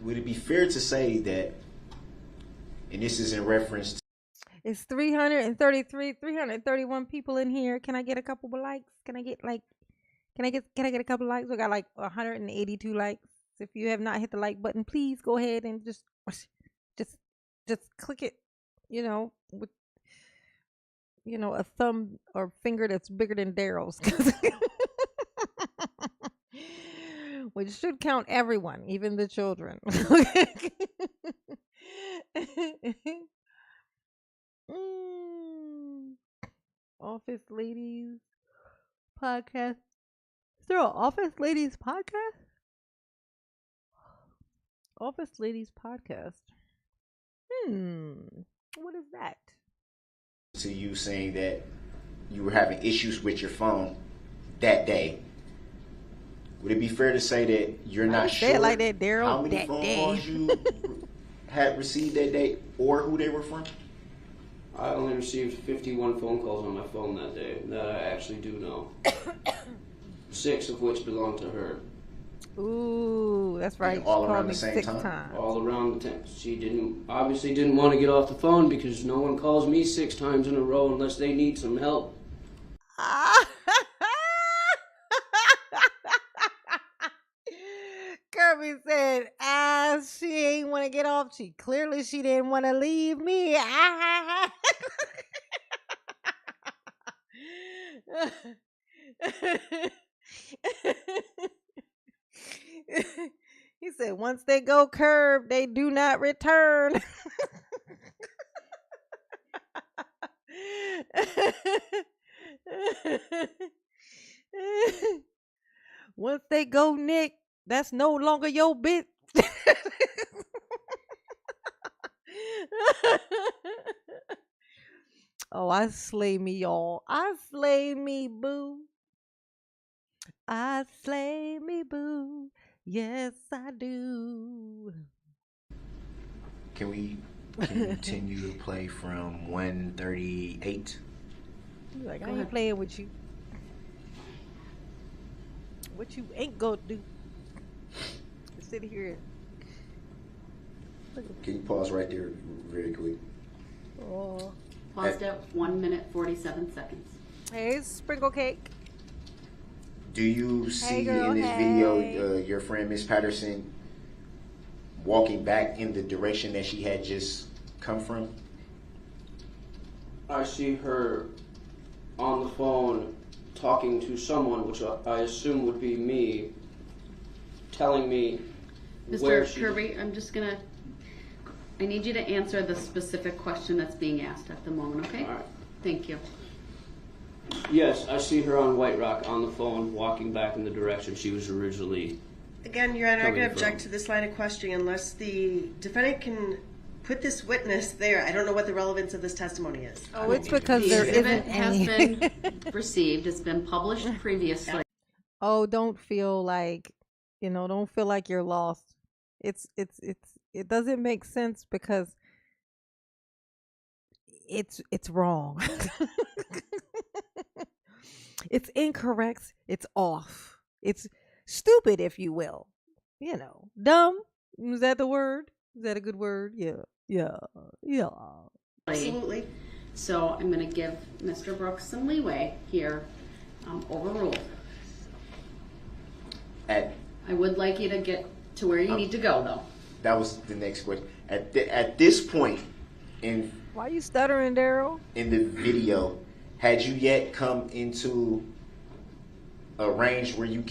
Speaker 5: Would it be fair to say that? And this is in reference to.
Speaker 1: It's 331 people in here. Can I get a couple of likes? Can I get a couple of likes? We got like 182 likes. If you have not hit the like button, please go ahead and just click it. With a thumb or finger that's bigger than Daryl's, which should count everyone, even the children. Office Ladies podcast. Is there an Office Ladies podcast? Office Ladies podcast. What is that?
Speaker 5: To you saying that you were having issues with your phone that day. Would it be fair to say that you're not sure
Speaker 1: like that, Daryl,
Speaker 5: how many
Speaker 1: that
Speaker 5: phone
Speaker 1: day.
Speaker 5: calls you had received that day or who they were from?
Speaker 8: I only received 51 phone calls on my phone that day that I actually do know. 6 of which belong to her.
Speaker 1: Ooh, that's right.
Speaker 5: And all
Speaker 1: She called
Speaker 5: around
Speaker 1: me
Speaker 5: the same
Speaker 1: 6
Speaker 5: time?
Speaker 1: times.
Speaker 8: All around the time. She obviously didn't want to get off the phone because no one calls me 6 times in a row unless they need some help.
Speaker 1: Kirby said, she ain't want to get off. She didn't want to leave me. He said, once they go curve, they do not return. Once they go Nick, that's no longer your bitch. Oh, I slay me, y'all. I slay me, boo. I slay me, boo. Yes, I do.
Speaker 5: Can we continue to play from 138?
Speaker 1: Like, I ain't playing with you. What you ain't gonna do? Sit here.
Speaker 5: Can you pause right there very quick?
Speaker 1: Oh.
Speaker 4: Paused at 1 minute 47 seconds.
Speaker 1: Hey, sprinkle cake.
Speaker 5: Do you see
Speaker 1: girl,
Speaker 5: in this
Speaker 1: hey.
Speaker 5: video your friend Miss Patterson walking back in the direction that she had just come from?
Speaker 8: I see her on the phone talking to someone, which I assume would be me, telling me where
Speaker 4: Mr. Kirby, I need you to answer the specific question that's being asked at the moment, okay?
Speaker 8: All right.
Speaker 4: Thank you.
Speaker 8: Yes, I see her on White Rock on the phone walking back in the direction she was originally.
Speaker 9: Again, Your Honor, I'm
Speaker 8: Coming
Speaker 9: going to object
Speaker 8: from.
Speaker 9: to this line of questioning unless the defendant can put this witness there. I don't know what the relevance of this testimony is.
Speaker 1: Oh, it's because
Speaker 4: The
Speaker 1: there
Speaker 4: exhibit
Speaker 1: isn't
Speaker 4: has
Speaker 1: any.
Speaker 4: been received. It's been published previously.
Speaker 1: Oh, don't feel like you're lost. It doesn't make sense because it's wrong. It's incorrect. It's off. It's stupid, if you will. Dumb. Is that the word? Is that a good word? Yeah.
Speaker 9: Absolutely.
Speaker 4: So I'm going to give Mr. Brooks some leeway here. Overruled.
Speaker 5: At
Speaker 4: I would like you to get to where you need to go, though.
Speaker 5: that was the next question. At this point in
Speaker 1: Why you stuttering, Daryl?
Speaker 5: the video, had you yet come into a range where you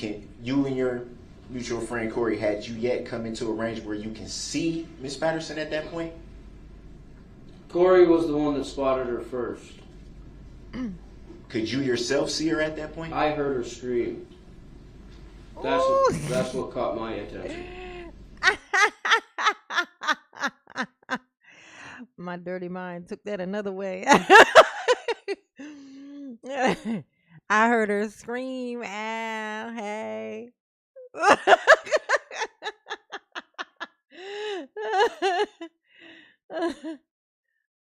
Speaker 5: and your mutual friend Corey, had you yet come into a range where you can see Miss Patterson at that point?
Speaker 8: Corey was the one that spotted her first.
Speaker 5: Could you yourself see her at that point?
Speaker 8: I heard her scream. That's what caught my attention.
Speaker 1: My dirty mind took that another way. I heard her scream, "Ow, hey."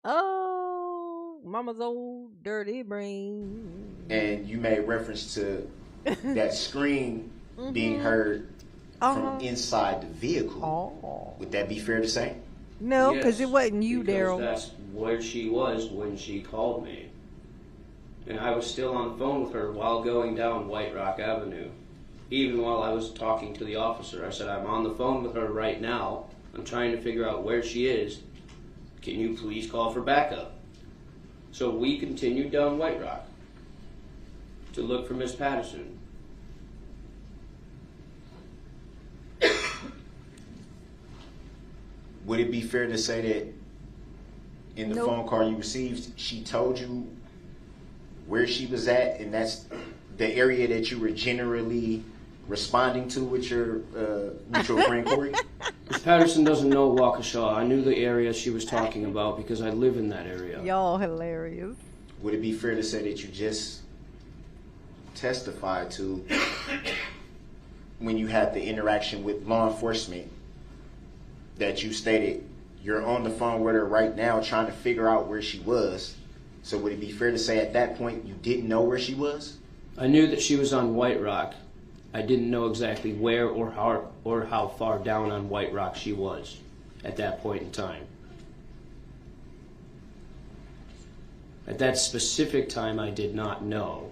Speaker 1: Oh, mama's old dirty brain.
Speaker 5: And you made reference to that scream being heard from inside the vehicle.
Speaker 1: Oh.
Speaker 5: Would that be fair to say?
Speaker 1: No, because
Speaker 8: Yes,
Speaker 1: it wasn't you,
Speaker 8: because
Speaker 1: Daryl.
Speaker 8: that's where she was when she called me. And I was still on the phone with her while going down White Rock Avenue. Even while I was talking to the officer, I said, I'm on the phone with her right now. I'm trying to figure out where she is. Can you please call for backup? So we continued down White Rock to look for Miss Patterson.
Speaker 5: Would it be fair to say that in the phone call you received, she told you where she was at, and that's the area that you were generally responding to with your mutual friend Corey?
Speaker 8: Miss Patterson doesn't know Waukesha. I knew the area she was talking about because I live in that area.
Speaker 1: Y'all hilarious.
Speaker 5: Would it be fair to say that you just testified to when you had the interaction with law enforcement that you stated you're on the phone with her right now trying to figure out where she was? So would it be fair to say at that point you didn't know where she was?
Speaker 8: I knew that she was on White Rock. I didn't know exactly where or how far down on White Rock she was at that point in time. At that specific time, I did not know.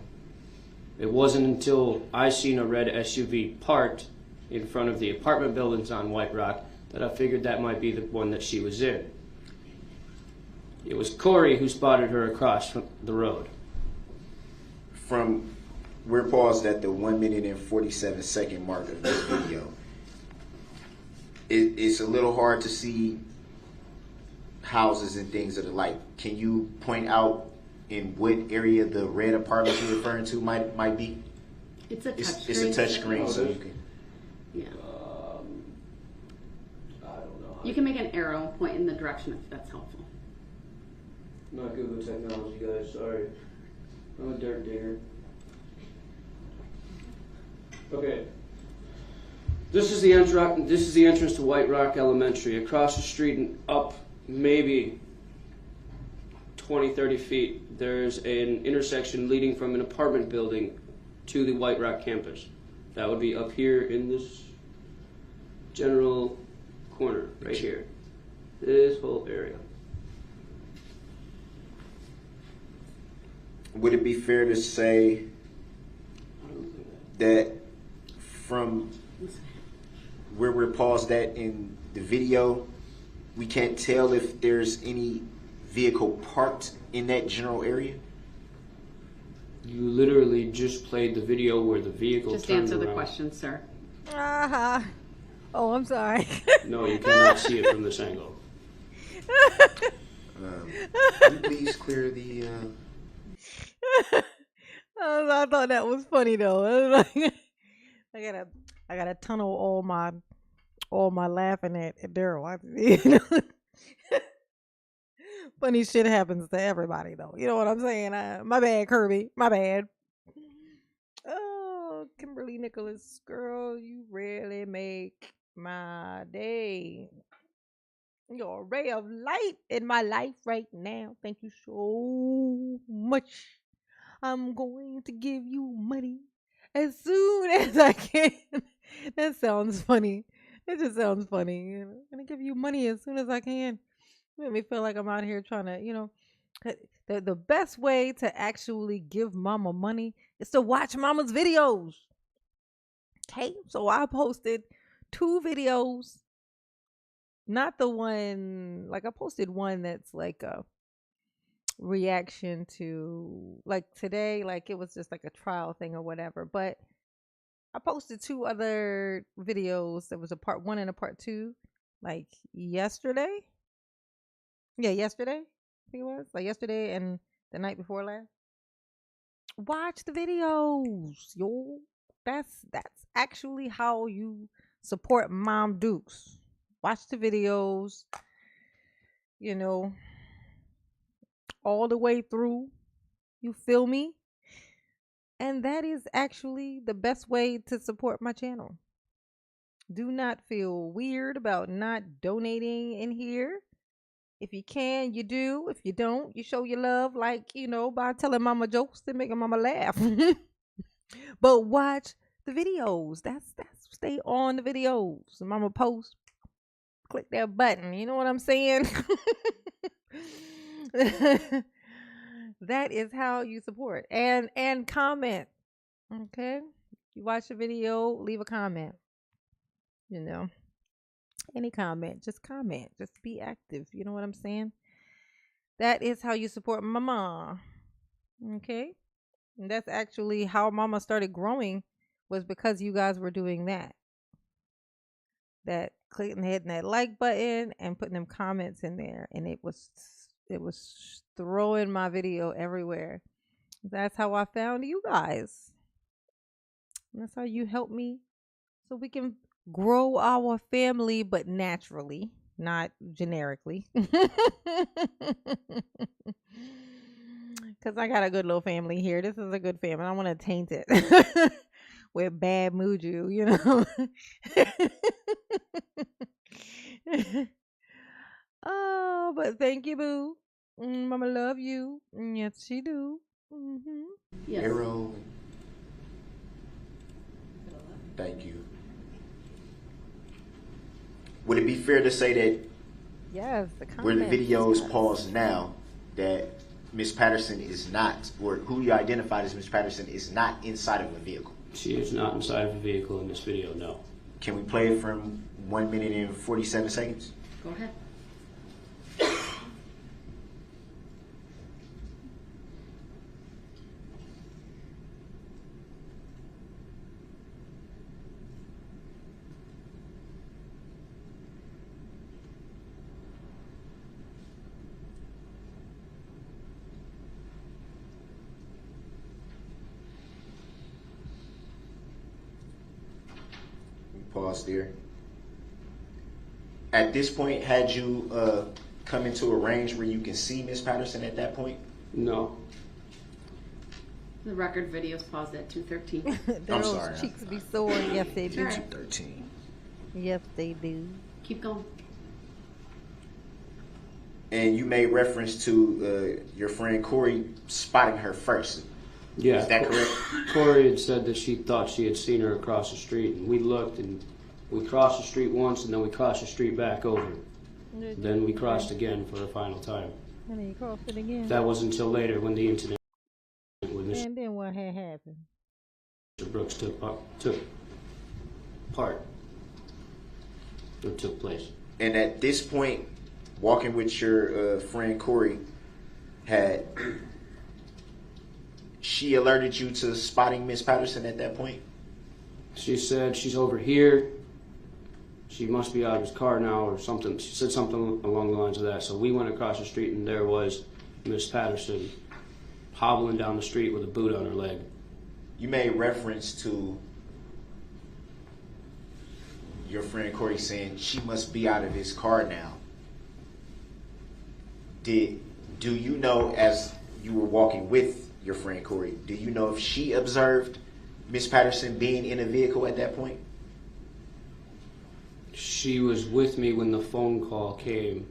Speaker 8: It wasn't until I seen a red SUV parked in front of the apartment buildings on White Rock that I figured that might be the one that she was in. It was Corey who spotted her across from the road.
Speaker 5: We're paused at the 1 minute and 47 second mark of this video. It's a little hard to see houses and things of the like. Can you point out in what area the red apartment you're referring to might be?
Speaker 4: It's a touch screen.
Speaker 5: It's a touch screen, so you can.
Speaker 4: Yeah.
Speaker 8: I don't know.
Speaker 4: You can make an arrow point in the direction if that's helpful.
Speaker 8: I'm not good with technology, guys. Sorry. I'm a dirt digger. Okay. This is the entrance to White Rock Elementary. Across the street and up maybe 20, 30 feet, there's an intersection leading from an apartment building to the White Rock campus. That would be up here in this general corner, right here. This whole area.
Speaker 5: Would it be fair to say that from where we're paused at in the video, we can't tell if there's any vehicle parked in that general area?
Speaker 8: You literally just played the video where the vehicle
Speaker 4: Just
Speaker 8: turned
Speaker 4: answer the
Speaker 8: around.
Speaker 4: question, sir.
Speaker 1: Oh, I'm sorry.
Speaker 8: No, you cannot see it from this angle.
Speaker 5: Can you please clear the...
Speaker 1: I thought that was funny though. I was like, I gotta tunnel all my laughing at Daryl. You know? Funny shit happens to everybody though. You know what I'm saying? My bad, Kirby. My bad. Oh, Kimberly Nicholas, girl, you really make my day. You're a ray of light in my life right now. Thank you so much. I'm going to give you money as soon as I can. That sounds funny. It just sounds funny. I'm going to give you money as soon as I can. Make me feel like I'm out here trying to, the best way to actually give mama money is to watch mama's videos. Okay? So I posted 2 videos Not the one, like I posted one that's like a reaction to like today, like it was just like a trial thing or whatever. But I posted two other videos. There was a part one and a part two, like yesterday. Yeah, yesterday. I think it was like yesterday and the night before last. Watch the videos, yo. That's actually how you support Mom Dukes. Watch the videos, you know, all the way through. You feel me? And that is actually the best way to support my channel. Do not feel weird about not donating in here. If you can, you do. If you don't, you show your love, like, by telling mama jokes and making mama laugh. But watch the videos. That's stay on the videos. Mama post, click that button. You know what I'm saying? That is how you support. And comment. Okay? You watch the video, leave a comment. Any comment, just comment. Just be active. You know what I'm saying? That is how you support mama. Okay? And that's actually how mama started growing, was because you guys were doing that. That clicking, hitting that like button and putting them comments in there. And it was throwing my video everywhere. That's how I found you guys. And that's how you help me so we can grow our family, but naturally, not generically. Because I got a good little family here. This is a good family. I want to taint it with bad mojo, Oh, but thank you, boo. Mama love you. Yes, she do.
Speaker 4: Yes.
Speaker 5: Arrow. Thank you. Would it be fair to say that
Speaker 1: Yes,
Speaker 5: where the videos paused now, that Miss Patterson is not, or who you identified as Miss Patterson is not inside of a vehicle?
Speaker 8: She is not inside of a vehicle in this video, no.
Speaker 5: Can we play it from 1 minute and 47 seconds?
Speaker 4: Go ahead.
Speaker 5: Pause there. At this point, had you come into a range where you can see Miss Patterson at that point?
Speaker 8: No.
Speaker 4: The record video's paused at 2:13.
Speaker 5: I'm sorry.
Speaker 1: Cheeks be sore. Yes, they do.
Speaker 4: All right.
Speaker 5: 13.
Speaker 1: Yes, they do.
Speaker 4: Keep going.
Speaker 5: And you made reference to your friend Corey spotting her first.
Speaker 8: Yeah.
Speaker 5: Is that correct?
Speaker 8: Corey had said that she thought she had seen her across the street, and we looked, and we crossed the street once, and then we crossed the street back over. Then we crossed again for the final time.
Speaker 1: And then you crossed it again.
Speaker 8: That wasn't until later when the incident with Mr.
Speaker 1: And then what had happened?
Speaker 8: Brooks took part, or took place.
Speaker 5: And at this point, walking with your friend Corey, had she alerted you to spotting Miss Patterson at that point?
Speaker 8: She said she's over here. She must be out of his car now or something. She said something along the lines of that. So we went across the street, and there was Miss Patterson hobbling down the street with a boot on her leg.
Speaker 5: You made reference to your friend Corey saying she must be out of his car now. Do you know, as you were walking with your friend Corey, do you know if she observed Miss Patterson being in a vehicle at that point?
Speaker 8: She was with me when the phone call came.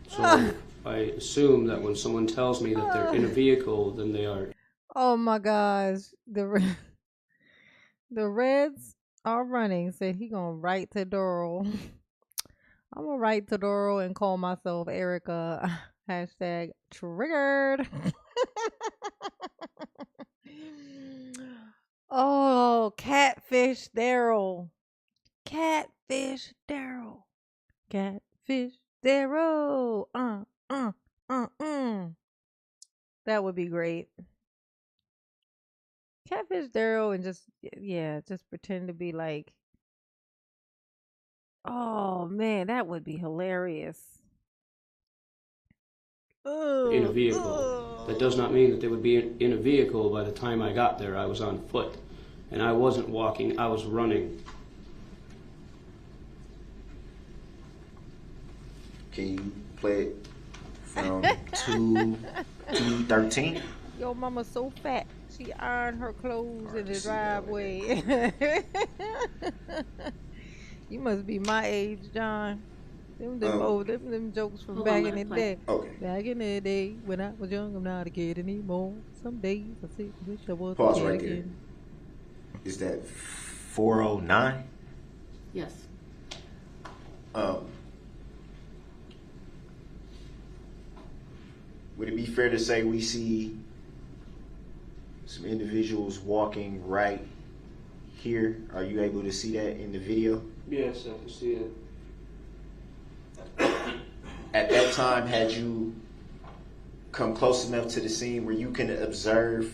Speaker 8: So I assume that when someone tells me that they're in a vehicle, then they are.
Speaker 1: Oh my gosh. The Reds are running. Said he gonna write to Darrell. I'm gonna write to Darrell and call myself Erica. Hashtag triggered. Oh, catfish Darrell. Catfish Darrell. Catfish Darrow. That would be great. Catfish Darrow and just yeah, just pretend to be like, oh man, that would be hilarious.
Speaker 8: In a vehicle. That does not mean that they would be in a vehicle by the time I got there. I was on foot. And I wasn't walking, I was running.
Speaker 5: Can you play it from 2:13?
Speaker 1: Yo, mama's so fat. She ironed her clothes in the driveway. You must be my age, John. Them jokes from back in the day.
Speaker 5: Okay.
Speaker 1: Back in the day when I was young, I'm not a kid anymore. Some days I sit and wish I was
Speaker 5: Pause
Speaker 1: a kid
Speaker 5: right there.
Speaker 1: again.
Speaker 5: Is that 409?
Speaker 4: Yes.
Speaker 5: Would it be fair to say we see some individuals walking right here? Are you able to see that in the video?
Speaker 8: Yes, I can see it.
Speaker 5: At that time, had you come close enough to the scene where you can observe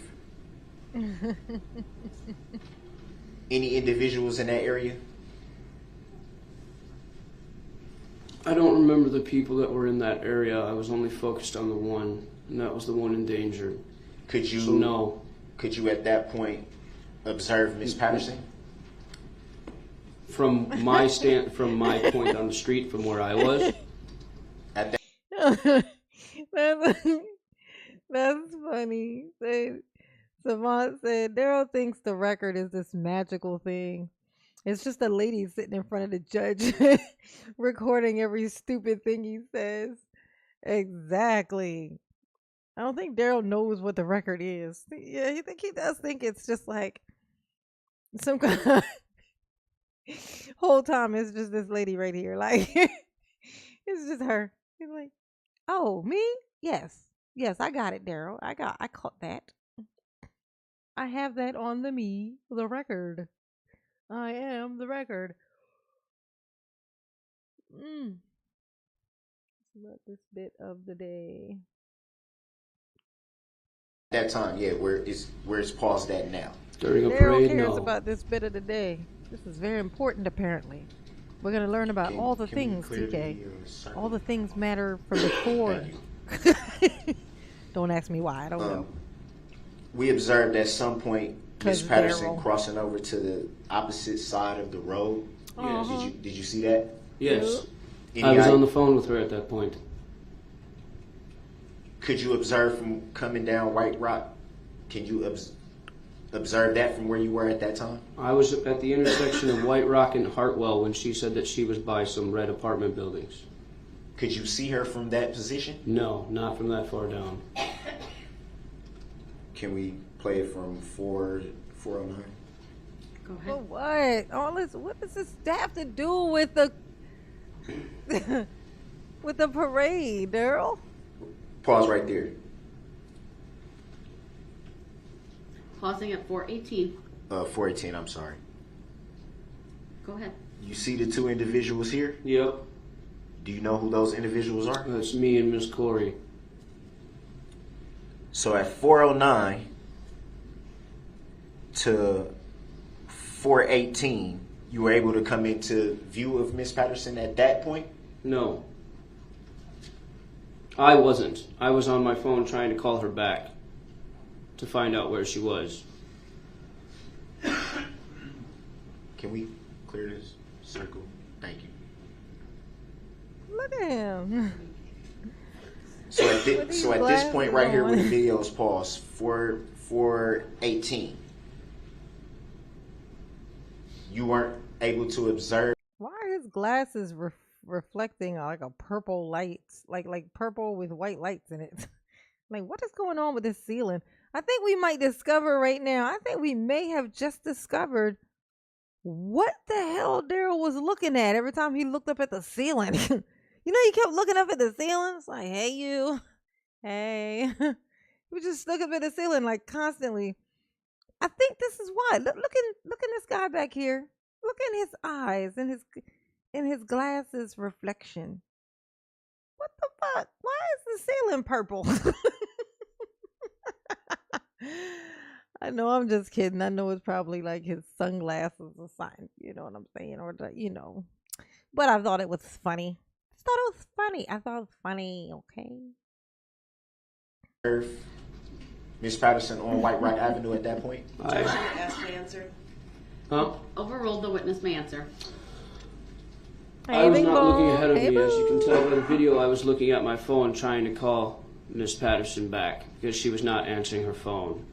Speaker 5: any individuals in that area?
Speaker 8: I don't remember the people that were in that area. I was only focused on the one, and that was the one endangered.
Speaker 5: Could you
Speaker 8: So no.
Speaker 5: Could you at that point observe Miss Patterson?
Speaker 8: From my point on the street from where I was,
Speaker 5: At that
Speaker 1: that's, that's funny. Savant said Daryl thinks the record is this magical thing. It's just a lady sitting in front of the judge recording every stupid thing he says. Exactly. I don't think Daryl knows what the record is. Yeah, he does think it's just like some kind of whole time it's just this lady right here. Like it's just her. He's like, oh, me? Yes. Yes, I got it, Daryl. I caught that. I have that on the record. I am the record. Let this bit of the day.
Speaker 5: time, yeah, where it's paused at now.
Speaker 8: during a
Speaker 1: Daryl
Speaker 8: parade,
Speaker 1: cares
Speaker 8: no.
Speaker 1: about this bit of the day. This is very important, apparently. We're going to learn about all the
Speaker 5: Can we
Speaker 1: things,
Speaker 5: clear
Speaker 1: TK.
Speaker 5: the, circle?
Speaker 1: All the things matter from before.
Speaker 5: Thank you.
Speaker 1: Don't ask me why. I don't know.
Speaker 5: We observed at some point Miss
Speaker 1: 'Cause
Speaker 5: Patterson
Speaker 1: Daryl.
Speaker 5: crossing over to the opposite side of the road.
Speaker 1: Uh-huh.
Speaker 5: Did you see that?
Speaker 8: Yes.
Speaker 5: Any
Speaker 8: I was
Speaker 5: eye-
Speaker 8: on the phone with her at that point.
Speaker 5: Could you observe from coming down White Rock? Can you observe that from where you were at that time?
Speaker 8: I was at the intersection of White Rock and Hartwell when she said that she was by some red apartment buildings.
Speaker 5: Could you see her from that position?
Speaker 8: No, not from that far down.
Speaker 5: Can we play it from 409?
Speaker 4: Go ahead.
Speaker 1: But what? What does this have to do with the with the parade, Daryl?
Speaker 5: Pause right there.
Speaker 4: Pausing at 418.
Speaker 5: 418, I'm sorry.
Speaker 4: Go ahead.
Speaker 5: You see the two individuals here?
Speaker 8: Yep.
Speaker 5: Do you know who those individuals are?
Speaker 8: That's me and Miss Corey.
Speaker 5: So at 409 to 418, you were able to come into view of Miss Patterson at that point?
Speaker 8: No. I wasn't. I was on my phone trying to call her back to find out where she was.
Speaker 5: Can we clear this circle? Thank you.
Speaker 1: Look at him.
Speaker 5: So at,
Speaker 1: With these
Speaker 5: so at this point
Speaker 1: glasses
Speaker 5: right here where
Speaker 1: on.
Speaker 5: the video is paused, 418, you weren't able to observe.
Speaker 1: Why are his glasses reflecting like a purple light, like purple with white lights in it? Like, what is going on with this ceiling? I think we might discover right now. I think we may have just discovered what the hell Daryl was looking at every time he looked up at the ceiling. You know, he kept looking up at the ceiling. It's like, hey, you. Hey. He was just looking up at the ceiling like constantly. I think this is why. Look in this guy back here. Look in his eyes and in his glasses reflection. What the fuck? Why is the ceiling purple? I know I'm just kidding. I know it's probably like his sunglasses or something. You know what I'm saying? Or But I thought it was funny. I thought it was funny. Okay.
Speaker 5: Miss Patterson on White Rock Avenue at that point?
Speaker 9: Judge, you asked and answered.
Speaker 8: Huh?
Speaker 4: Overruled, the witness may answer.
Speaker 8: I was not looking ahead of me. As you can tell by the video, I was looking at my phone trying to call Miss Patterson back because she was not answering her phone.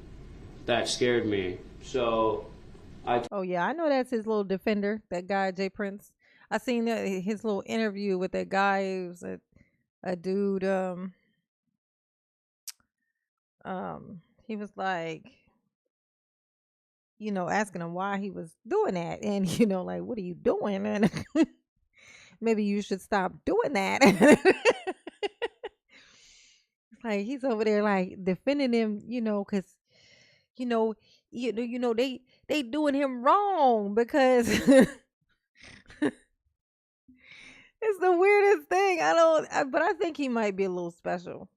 Speaker 8: That scared me. So
Speaker 1: Oh yeah, I know that's his little defender, that guy Jay Prince. I seen his little interview with that guy who's a dude. He was like, asking him why he was doing that, and like, what are you doing? And maybe you should stop doing that. Like he's over there like defending him, because they doing him wrong because it's the weirdest thing. But I think he might be a little special.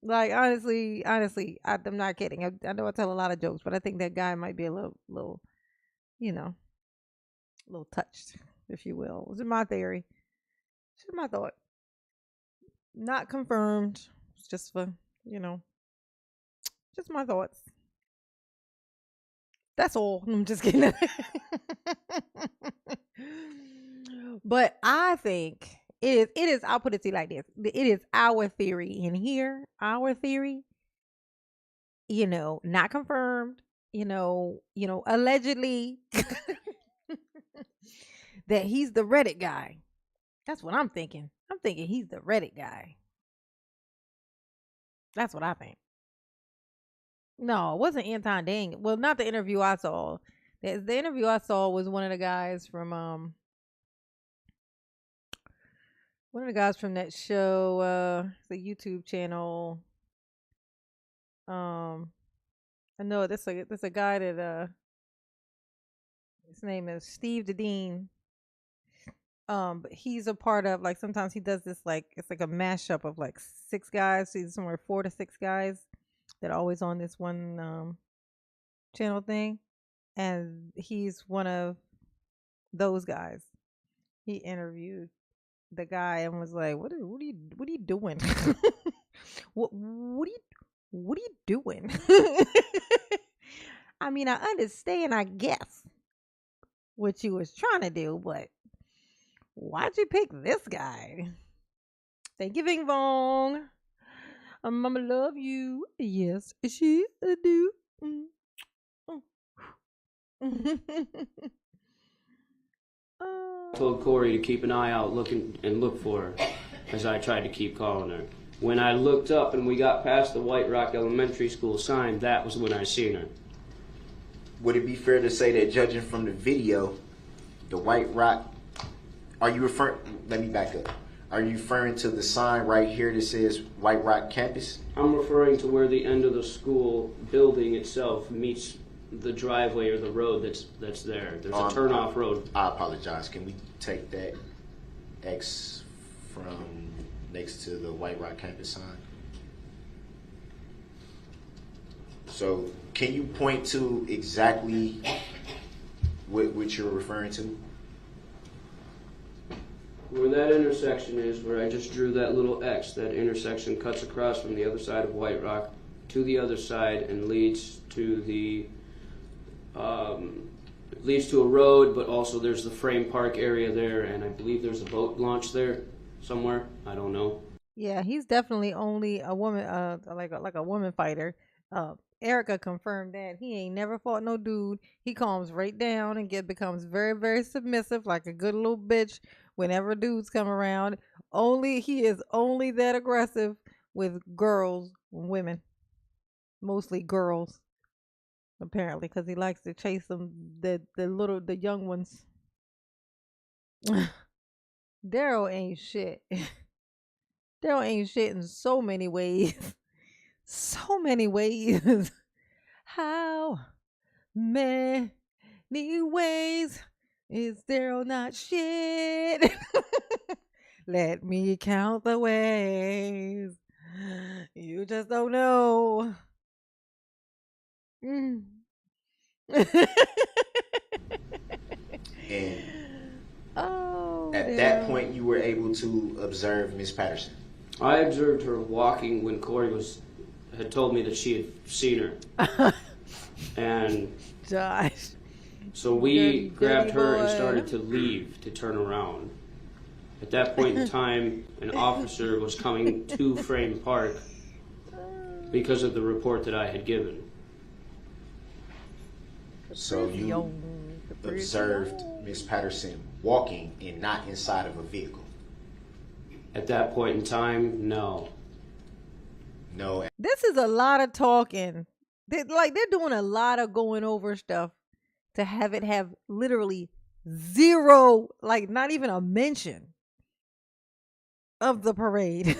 Speaker 1: Like honestly, I'm not kidding. I know I tell a lot of jokes, but I think that guy might be a little, a little touched, if you will. It's my theory. It's my thought. Not confirmed. It's just for just my thoughts. That's all. I'm just kidding. But I think it is. I'll put it to you like this: it is our theory in here. Our theory, not confirmed. Allegedly that he's the Reddit guy. That's what I'm thinking. I'm thinking he's the Reddit guy. That's what I think. No, it wasn't Anton Dang. Well, not the interview I saw. The interview I saw was one of the guys from that show, the YouTube channel. I know there's a guy that his name is Steve Dedeen. But he's a part of, like, sometimes he does this, like, it's like a mashup of like 6 guys. He's somewhere 4 to 6 guys that are always on this one channel thing, and he's one of those guys. He interviewed the guy and was like, "What are you doing? what are you doing?" I mean, I understand, I guess, what you was trying to do, but why'd you pick this guy? Thank you, Ving Vong. Mama love you. Yes, she do.
Speaker 8: I told Corey to keep an eye out, look for her, as I tried to keep calling her. When I looked up and we got past the White Rock Elementary School sign, that was when I seen her.
Speaker 5: Would it be fair to say that, judging from the video, the White Rock, let me back up. Are you referring to the sign right here that says White Rock Campus?
Speaker 8: I'm referring to where the end of the school building itself meets the driveway or the road that's there. There's a turnoff road.
Speaker 5: I apologize. Can we take that X from next to the White Rock Campus sign? So can you point to exactly what you're referring to?
Speaker 8: Where that intersection is, where I just drew that little X, that intersection cuts across from the other side of White Rock to the other side and leads to a road, but also there's the Frame Park area there, and I believe there's a boat launch there somewhere. I don't know.
Speaker 1: Yeah, he's definitely only a woman, like a woman fighter. Erica confirmed that he ain't never fought no dude. He calms right down and becomes very, very submissive, like a good little bitch whenever dudes come around. He is only that aggressive with girls, women, mostly girls, apparently, because he likes to chase them, the young ones. Daryl ain't shit. Daryl ain't shit in so many ways. So many ways. How many ways Is there not shit? Let me count the ways. You just don't know. Mm.
Speaker 5: And
Speaker 1: Oh,
Speaker 5: at that
Speaker 1: damn.
Speaker 5: point, you were able to observe Miss Patterson.
Speaker 8: I observed her walking when Corey had told me that she had seen her. And
Speaker 1: Josh.
Speaker 8: so we
Speaker 1: Dirty,
Speaker 8: grabbed
Speaker 1: dirty
Speaker 8: her and
Speaker 1: boy.
Speaker 8: started to leave to turn around. At that point in time, an officer was coming to Frame Park because of the report that I had given.
Speaker 5: So you observed Miss Patterson walking and not inside of a vehicle.
Speaker 8: At that point in time, no.
Speaker 5: No.
Speaker 1: This is a lot of talking. They're doing a lot of going over stuff to have it have literally zero, like not even a mention of the parade.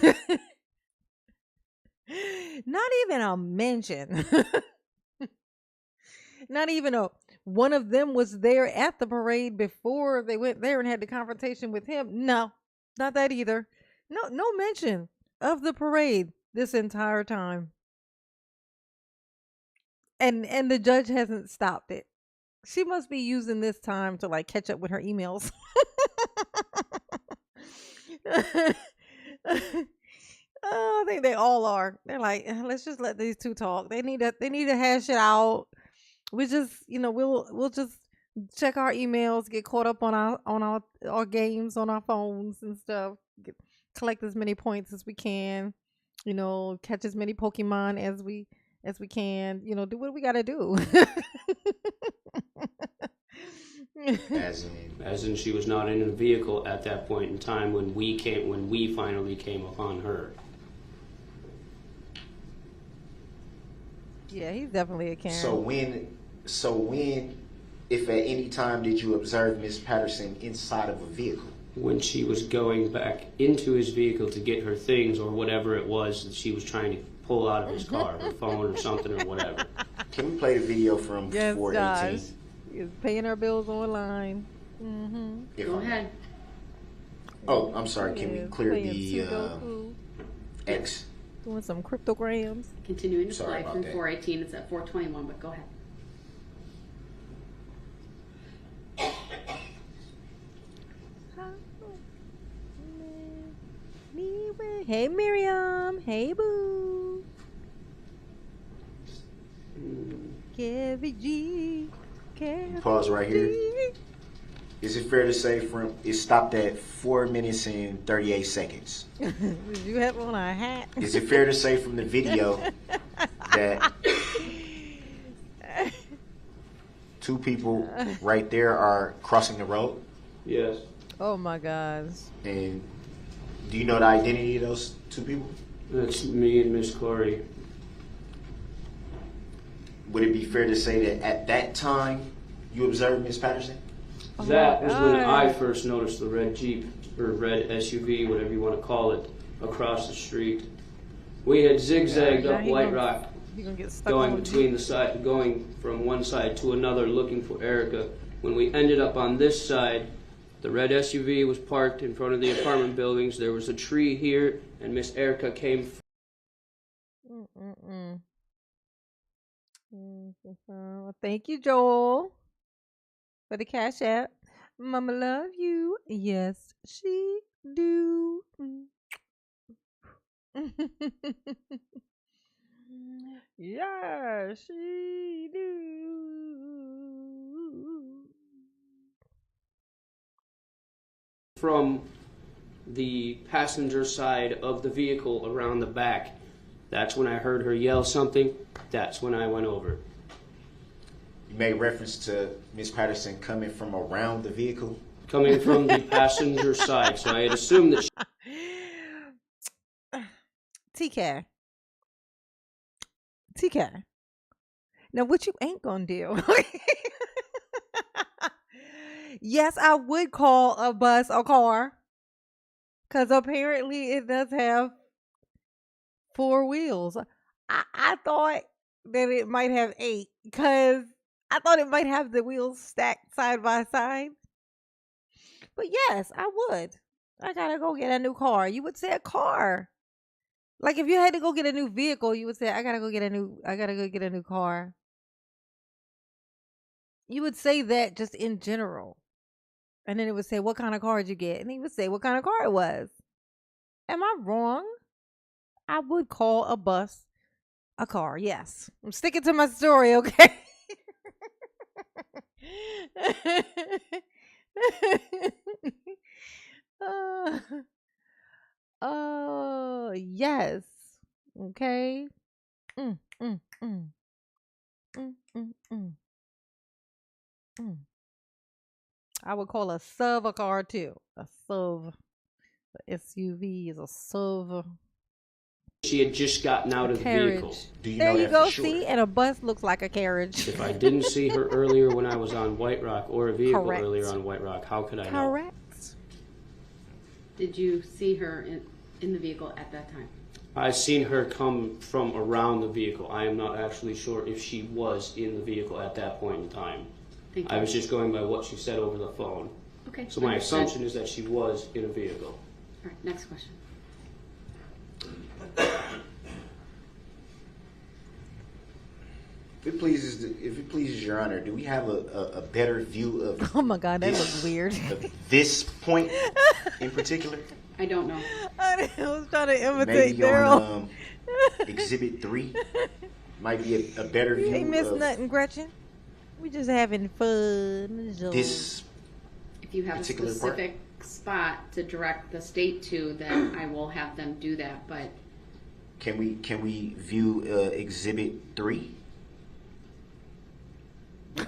Speaker 1: Not even a mention. Not even a one of them was there at the parade before they went there and had the confrontation with him. No, not that either. No mention of the parade this entire time. And the judge hasn't stopped it. She must be using this time to like catch up with her emails. Oh, I think they all are. They're like, let's just let these two talk. They need to hash it out. We just, we'll just check our emails, get caught up on our games on our phones and stuff. Collect as many points as we can. Catch as many Pokemon as we can. Do what we gotta do.
Speaker 8: As in she was not in a vehicle at that point in time when we finally came upon her.
Speaker 1: Yeah, he's definitely a Karen.
Speaker 5: So when, if at any time, did you observe Miss Patterson inside of a vehicle?
Speaker 8: When she was going back into his vehicle to get her things or whatever it was that she was trying to pull out of his car, her phone or something or whatever.
Speaker 5: Can we play the video from 418?
Speaker 1: Josh is paying our bills online.
Speaker 4: Go ahead.
Speaker 5: Oh, I'm sorry. Can we clear
Speaker 1: playing
Speaker 5: the
Speaker 1: Sudoku,
Speaker 5: X?
Speaker 1: doing some cryptograms.
Speaker 4: Continuing to
Speaker 5: Sorry
Speaker 4: play
Speaker 5: about
Speaker 4: from
Speaker 5: that.
Speaker 4: 418. It's at 421, but go ahead.
Speaker 1: Hey Miriam. Hey boo. Kevin G.
Speaker 5: Pause right here. Is it fair to say it stopped at 4 minutes and 38 seconds?
Speaker 1: Did you have on a hat?
Speaker 5: Is it fair to say from the video that two people right there are crossing the road?
Speaker 8: Yes.
Speaker 1: Oh my gosh.
Speaker 5: And do you know the identity of those two people?
Speaker 8: That's me and Miss Corey.
Speaker 5: Would it be fair to say that at that time you observed Miss Patterson?
Speaker 8: That was when I first noticed the red Jeep, or red SUV, whatever you want to call it, across the street. We had zigzagged up White Rock, going from one side to another looking for Erica. When we ended up on this side, the red SUV was parked in front of the apartment buildings. There was a tree here, and Miss Erica came.
Speaker 1: Thank you, Joel, for the cash app. Mama love you. Yes, she do. Yeah, she do.
Speaker 8: From the passenger side of the vehicle around the back. That's when I heard her yell something. That's when I went over.
Speaker 5: You made reference to Miss Patterson coming from around the vehicle?
Speaker 8: Coming from the passenger side. So I had assumed that
Speaker 1: TK. Now, what you ain't gonna do? Yes, I would call a bus or car, because apparently it does have 4 wheels. I thought that it might have 8, because I thought it might have the wheels stacked side by side. But yes, I would. I gotta go get a new car. You would say a car. Like if you had to go get a new vehicle, you would say, I gotta go get a new car. You would say that just in general. And then it would say, what kind of car did you get? And he would say what kind of car it was. Am I wrong? I would call a bus a car, yes. I'm sticking to my story, okay? uh, yes. Okay. Mm, mm, mm. Mm, mm, mm. Mm. I would call a SUV a car too. A SUV. The SUV is a SUV.
Speaker 8: She had just gotten out of the vehicle.
Speaker 5: Do you
Speaker 1: There
Speaker 5: know
Speaker 1: you
Speaker 5: that
Speaker 1: go.
Speaker 5: for sure?
Speaker 1: See, and a bus looks like a carriage.
Speaker 8: If I didn't see her earlier when I was on White Rock, or a vehicle
Speaker 1: Correct.
Speaker 8: earlier on White Rock, how could I know?
Speaker 1: Correct.
Speaker 4: Did you see her in the vehicle at that time?
Speaker 8: I've seen her come from around the vehicle. I am not actually sure if she was in the vehicle at that point in time.
Speaker 4: Thank you.
Speaker 8: I was just going by what she said over the phone.
Speaker 4: Okay.
Speaker 8: So my
Speaker 4: understood.
Speaker 8: assumption is that she was in a vehicle.
Speaker 4: All right, next question.
Speaker 5: If it pleases Your Honor, do we have a better view of?
Speaker 1: Oh my God, that looks weird.
Speaker 5: Of this point in particular?
Speaker 4: I don't know.
Speaker 1: I was trying to imitate
Speaker 5: Maybe
Speaker 1: Daryl.
Speaker 5: on Exhibit 3 might be a better
Speaker 1: You
Speaker 5: view
Speaker 1: ain't missed
Speaker 5: of
Speaker 1: nothing, Gretchen. We just having fun.
Speaker 5: this.
Speaker 4: If you have a
Speaker 5: Particular
Speaker 4: specific spot to direct the state to, then I will have them do that. But
Speaker 5: Can we view Exhibit 3?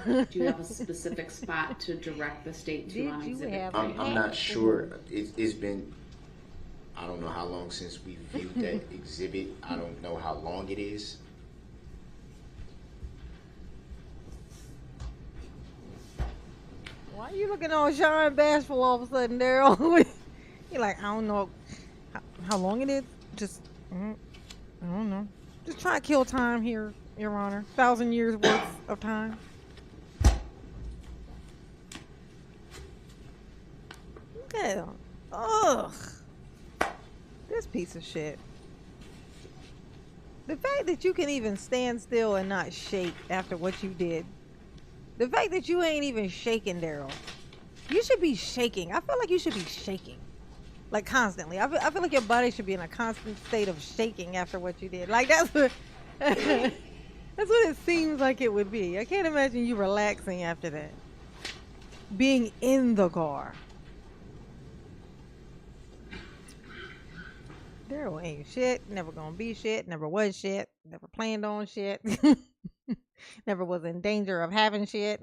Speaker 4: do you have a specific spot to direct the state to
Speaker 1: Did
Speaker 4: on
Speaker 1: you
Speaker 4: exhibit?
Speaker 1: have
Speaker 5: I'm not sure. It's been, I don't know how long since we viewed that exhibit. I don't know how long it is.
Speaker 1: Why are you looking all shy and bashful all of a sudden, Daryl? You're like, I don't know how long it is. Just, I don't know. Just try to kill time here, Your Honor. 1,000 years worth of time. Okay. Ugh. This piece of shit. The fact that you can even stand still and not shake after what you did. The fact that you ain't even shaking, Daryl. You should be shaking. I feel like you should be shaking. Like constantly. I feel like your body should be in a constant state of shaking after what you did. Like that's what that's what it seems like it would be. I can't imagine you relaxing after that. Being in the car. Daryl ain't shit. Never gonna be shit. Never was shit. Never planned on shit. Never was in danger of having shit.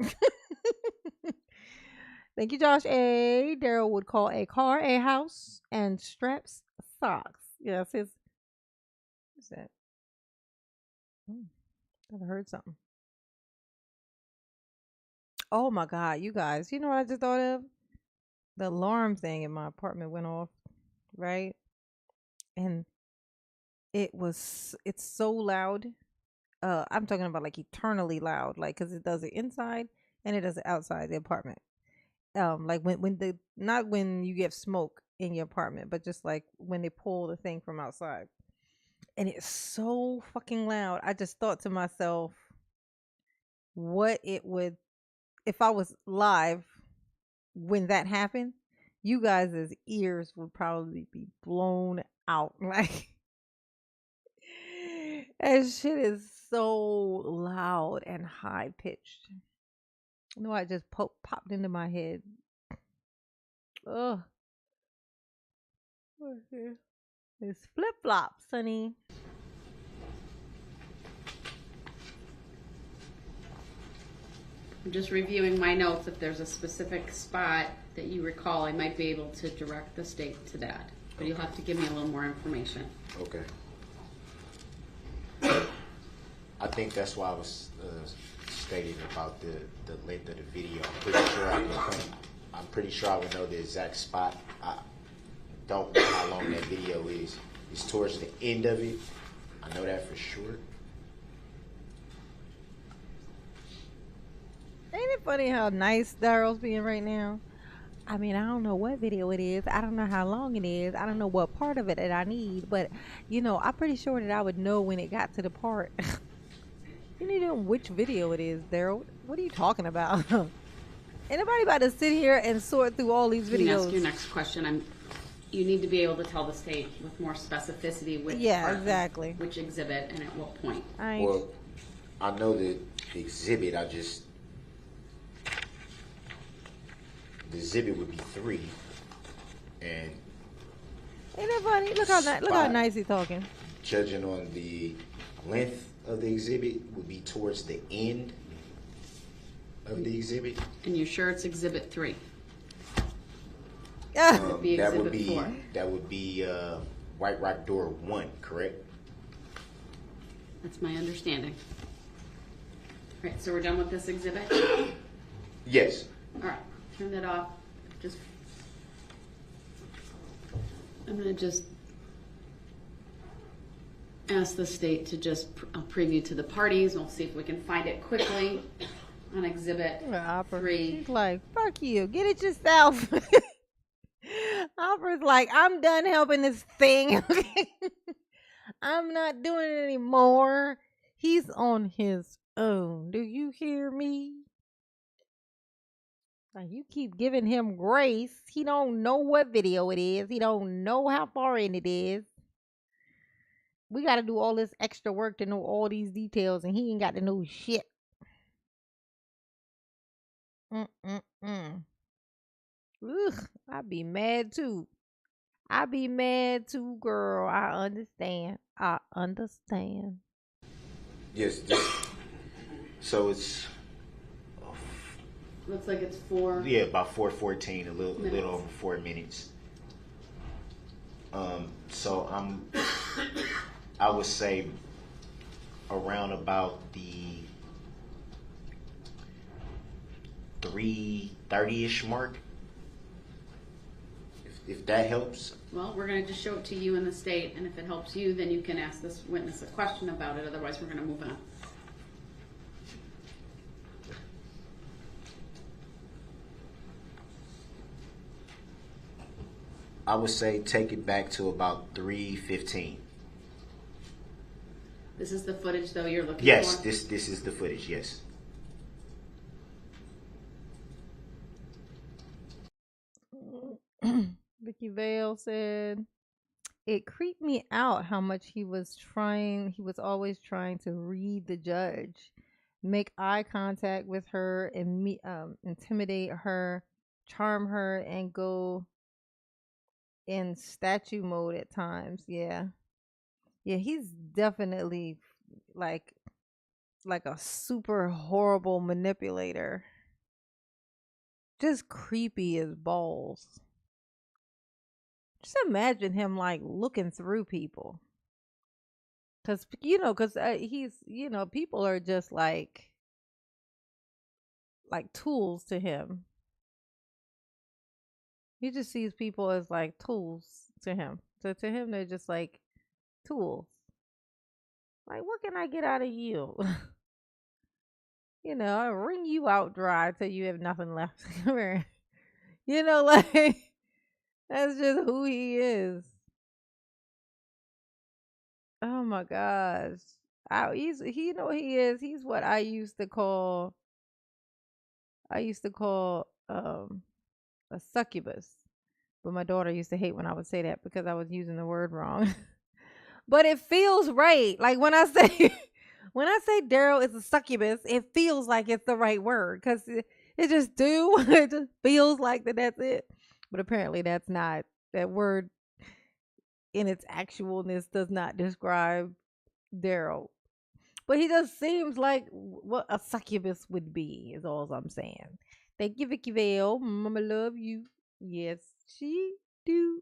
Speaker 1: Thank you, Josh A. Daryl would call a car a house and straps socks. Yes, what's that? I've heard something. Oh my God, you guys. You know what I just thought of? The alarm thing in my apartment went off, right? And it's so loud. I'm talking about like eternally loud, like because it does it inside and it does it outside the apartment. Like when not when you get smoke in your apartment, but just like when they pull the thing from outside, and it's so fucking loud. I just thought to myself, what it would if I was live when that happened. You guys' ears would probably be blown out. Like that shit is so loud and high pitched. You know, I just popped into my head. Ugh. It's flip flops, honey.
Speaker 4: I'm just reviewing my notes. If there's a specific spot that you recall, I might be able to direct the state to that. But you'll have to give me a little more information.
Speaker 5: Okay. I think that's why I was stating about the length of the video. I'm pretty sure I would know the exact spot. I don't know how long that video is. It's towards the end of it. I know that for sure.
Speaker 1: Ain't it funny how nice Darrell's being right now? I mean, I don't know what video it is. I don't know how long it is. I don't know what part of it that I need. But, I'm pretty sure that I would know when it got to the part. You need to know which video it is, Daryl. What are you talking about? Anybody about to sit here and sort through all these
Speaker 4: You can ask
Speaker 1: videos?
Speaker 4: your next question. You need to be able to tell the state with more specificity which part,
Speaker 1: exactly.
Speaker 4: which exhibit and at what point.
Speaker 5: Well, I know the exhibit. The exhibit would be 3, and
Speaker 1: Ain't that funny? Look how nice he's talking.
Speaker 5: judging on the length of the exhibit would be towards the end of the exhibit.
Speaker 4: And you're sure it's exhibit 3?
Speaker 5: That
Speaker 4: exhibit
Speaker 5: would be
Speaker 4: 4.
Speaker 5: White Rock Door 1, correct?
Speaker 4: That's my understanding. All right, so we're done with this exhibit?
Speaker 5: Yes.
Speaker 4: All right, turn that off. I'm going to just ask the state to just preview to the parties. We'll see if we can find it quickly on exhibit 3.
Speaker 1: She's like, fuck you. Get it yourself. Opera's like, I'm done helping this thing. I'm not doing it anymore. He's on his own. Do you hear me? Like, you keep giving him grace. He don't know what video it is. He don't know how far in it is. We got to do all this extra work to know all these details, and he ain't got to know shit. Ugh, I'd be mad too. Girl. I understand.
Speaker 5: Yes. So it's
Speaker 4: Looks like it's 4.
Speaker 5: Yeah, about 4:14, a little over 4 minutes. So I would say around about the 3:30-ish mark, if that helps.
Speaker 4: Well, we're going to just show it to you in the state, and if it helps you, then you can ask this witness a question about it. Otherwise, we're going to move on.
Speaker 5: I would say take it back to about 3:15.
Speaker 4: This is the footage, though, you're looking
Speaker 5: Yes,
Speaker 4: for?
Speaker 5: this is the footage, yes.
Speaker 1: Vicky Vale said, it creeped me out how much he was always trying to read the judge, make eye contact with her, and intimidate her, charm her, and go in statue mode at times. Yeah, he's definitely like a super horrible manipulator. Just creepy as balls. Just imagine him like looking through people. Cause he's, people are just like tools to him. He just sees people as like tools to him. So to him, they're just like tools. Like, what can I get out of you? I wring you out dry till you have nothing left. Like, that's just who he is. Oh my gosh. He he is. He's what I used to call a succubus. But my daughter used to hate when I would say that because I was using the word wrong. But it feels right. Like when I say Daryl is a succubus, it feels like it's the right word because it just it just feels like that's it. But apparently that's not. That word in its actualness does not describe Daryl. But he just seems like what a succubus would be, is all I'm saying. Thank you, Vicky Vale. Mama love you. Yes, she do.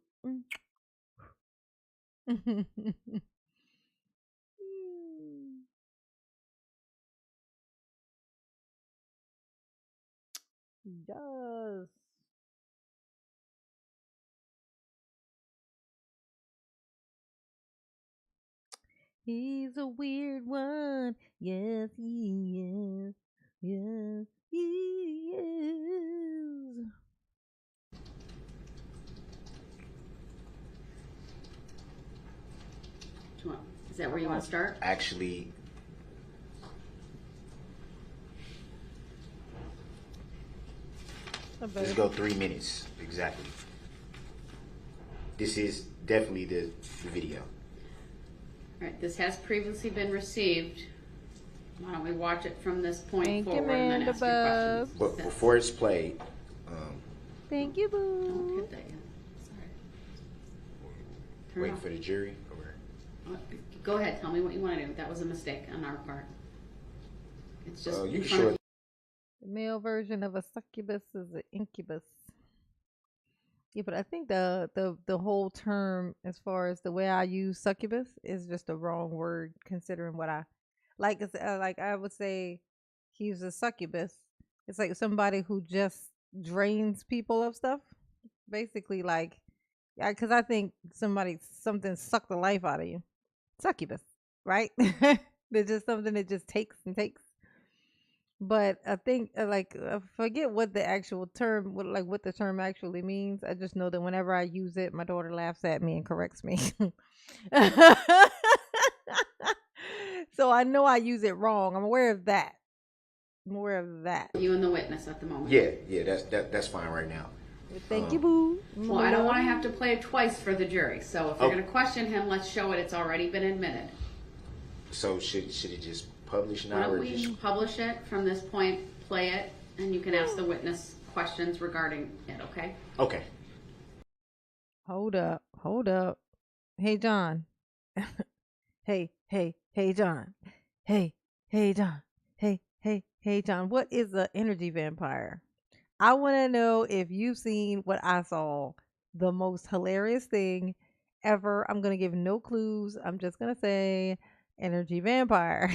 Speaker 1: He does. He's a weird one. Yes, he is. Yes, he is.
Speaker 4: that where you want to start?
Speaker 5: Actually, let's go 3 minutes exactly. This is definitely the video.
Speaker 4: All right, this has previously been received. Why don't we watch it from this point
Speaker 1: Thank you,
Speaker 4: forward and then ask your
Speaker 1: Amanda
Speaker 4: questions?
Speaker 5: But before it's played,
Speaker 1: Thank you,
Speaker 4: Don't
Speaker 1: boo.
Speaker 4: hit that yet. Sorry. Turn it
Speaker 5: waiting
Speaker 4: off.
Speaker 5: for the jury. Or
Speaker 4: Go ahead, tell me what you want to do. That was a mistake on our part. It's just
Speaker 5: you
Speaker 4: in
Speaker 5: can
Speaker 4: front
Speaker 5: show
Speaker 4: of
Speaker 5: it.
Speaker 1: The male version of a succubus is an incubus. Yeah, but I think the whole term, as far as the way I use succubus, is just a wrong word considering what I like. Like I would say, he's a succubus. It's like somebody who just drains people of stuff, basically. Like, yeah, because I think something sucked the life out of you. Succubus, right? They're just something that just takes and takes. But I think I forget what the actual term, what the term actually means. I just know that whenever I use it, my daughter laughs at me and corrects me. So I know I use it wrong. I'm aware of that.
Speaker 4: you and the witness at the moment.
Speaker 5: Yeah, that's fine right now.
Speaker 1: Thank you, boo.
Speaker 4: Well, I don't want to have to play it twice for the jury. So if you're
Speaker 5: Oh.
Speaker 4: going to question him, let's show it. It's already been admitted.
Speaker 5: So should it just publish
Speaker 4: Why
Speaker 5: now
Speaker 4: don't
Speaker 5: or
Speaker 4: we
Speaker 5: just?
Speaker 4: publish it from this point, play it, and you can ask the witness questions regarding it, okay?
Speaker 5: Okay.
Speaker 1: Hold up. Hey, John. Hey, John. Hey, John. Hey, John. What is an energy vampire? I want to know if you've seen what I saw. The most hilarious thing ever. I'm going to give no clues. I'm just going to say energy vampire.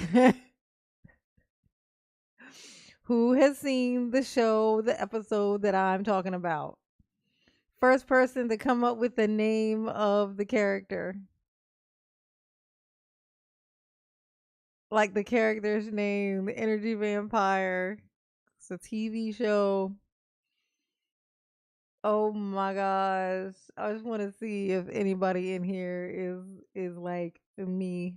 Speaker 1: Who has seen the show, the episode that I'm talking about? First person to come up with the name of the character. Like the character's name, the energy vampire. It's a TV show. Oh my gosh. I just want to see if anybody in here is like me.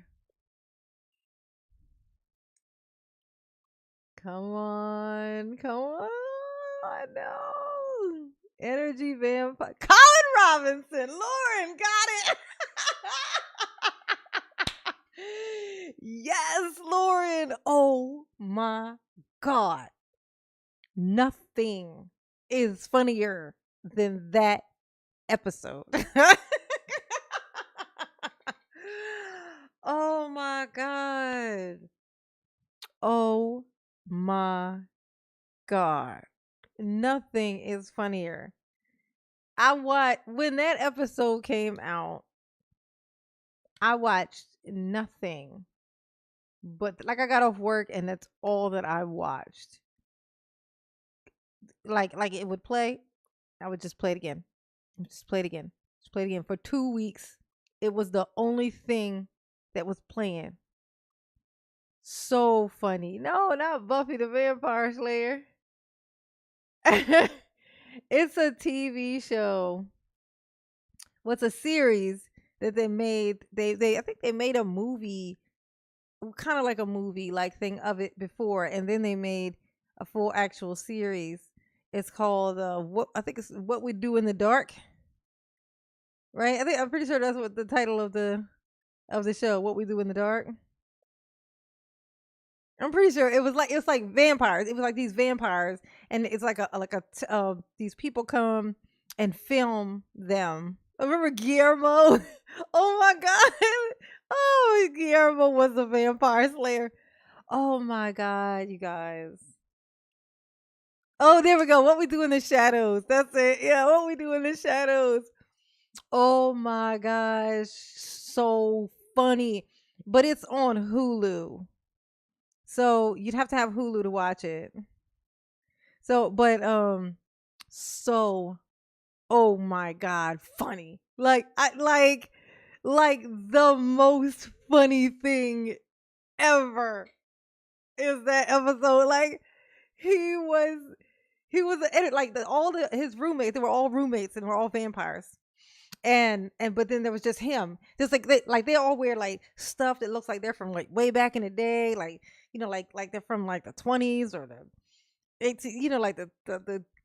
Speaker 1: Come on. No. Energy vampire. Colin Robinson. Lauren got it. Yes, Lauren. Oh my God. Nothing is funnier than that episode. Oh my God. Oh my God. Nothing is funnier. When that episode came out, I watched nothing. But like I got off work and that's all that I watched. Like it would play, I would just play it again. Just play it again. Just play it again. For 2 weeks, it was the only thing that was playing. So funny. No, not Buffy the Vampire Slayer. It's a TV show. What's a series that they made? They I think they made a movie, kind of like a movie like thing of it before, and then they made a full actual series. It's called What We Do in the Dark. Right? I'm pretty sure that's what the title of the show, What We Do in the Dark. I'm pretty sure it was like vampires. It was like these vampires, and it's like these people come and film them. Remember Guillermo? Oh my God! Oh, Guillermo was a vampire slayer. Oh my God, you guys! Oh, there we go. What We Do in the Shadows. That's it. Yeah, What We Do in the Shadows. Oh my gosh, so funny. But it's on Hulu. So you'd have to have Hulu to watch it. So, but so oh my God, funny. Like the most funny thing ever is that episode. Like he was like his roommates, they were all roommates and were all vampires. and but then there was just him. Just like they all wear like stuff that looks like they're from like way back in the day, like like they're from like the 20s or the 18, like the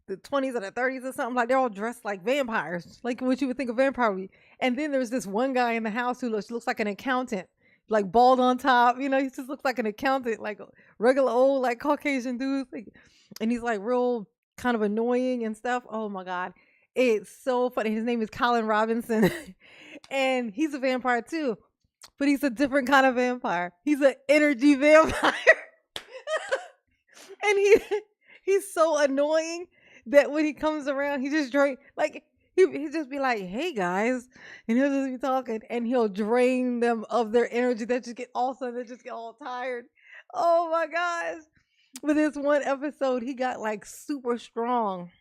Speaker 1: 20s or the 30s or something. Like they're all dressed like vampires, like what you would think a vampire would be. And then there's this one guy in the house who looks like an accountant, like bald on top. He just looks like an accountant, like a regular old like Caucasian dude. And he's like real kind of annoying and stuff. Oh my god, it's so funny. His name is Colin Robinson, and he's a vampire too, but he's a different kind of vampire. He's an energy vampire, and he's so annoying that when he comes around, he just drink like he just be like, "Hey guys," and he'll just be talking, and he'll drain them of their energy. They just get all tired. Oh my gosh! With this one episode, he got like super strong.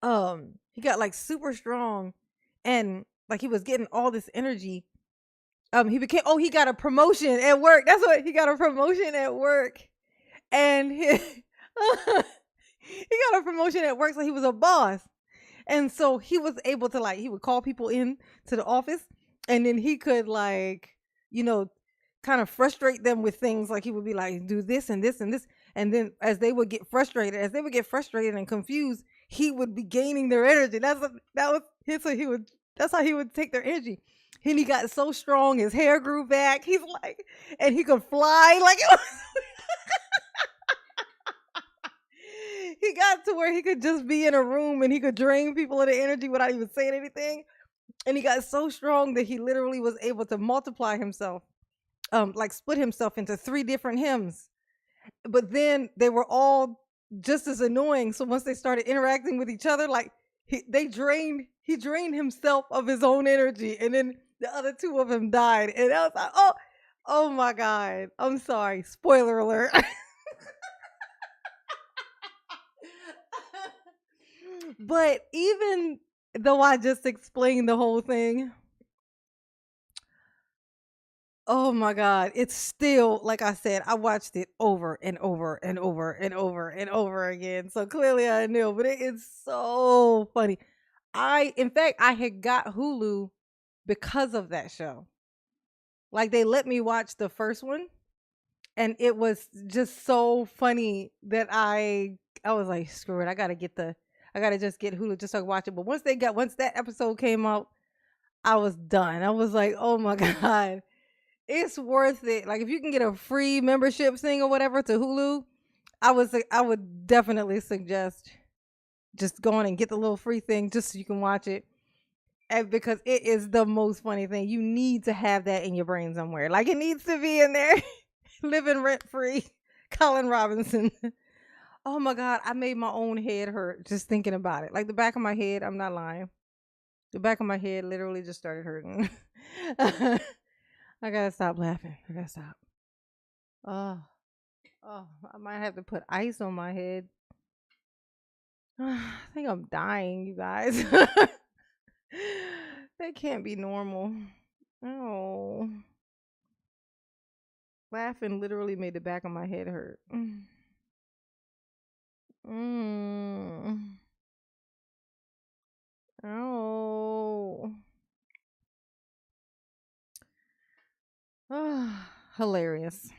Speaker 1: He got like super strong, and like he was getting all this energy. He got a promotion at work. That's what he got, a promotion at work, and he got a promotion at work, so he was a boss. And so he was able to he would call people in to the office, and then he could kind of frustrate them with things. Like he would be like, do this and this and this. And then as they would get frustrated and confused, he would be gaining their energy. That's how he would take their energy. And he got so strong, his hair grew back. He's like, and he could fly like it was. He got to where he could just be in a room and he could drain people of the energy without even saying anything. And he got so strong that he literally was able to multiply himself, like split himself into 3 different hymns. But then they were all just as annoying. So once they started interacting with each other, like he drained himself of his own energy, and then the other 2 of them died. And I was like, oh my God. I'm sorry. Spoiler alert. But even though I just explained the whole thing, oh my God, it's still, like I said, I watched it over and over and over and over and over again. So clearly I knew, but it is so funny. In fact, I had got Hulu because of that show. Like they let me watch the first one, and it was just so funny that I was like, screw it, I gotta just get Hulu just so I can watch it. But once that episode came out, I was done. I was like, oh my God, it's worth it. Like if you can get a free membership thing or whatever to Hulu, I would definitely suggest just going and get the little free thing just so you can watch it. And because it is the most funny thing. You need to have that in your brain somewhere. Like it needs to be in there. Living rent free. Colin Robinson. Oh my God, I made my own head hurt just thinking about it. Like the back of my head, I'm not lying. The back of my head literally just started hurting. I gotta stop laughing. I gotta stop. Oh, I might have to put ice on my head. I think I'm dying, you guys. That can't be normal. Oh. Laughing literally made the back of my head hurt. Oh. Hilarious.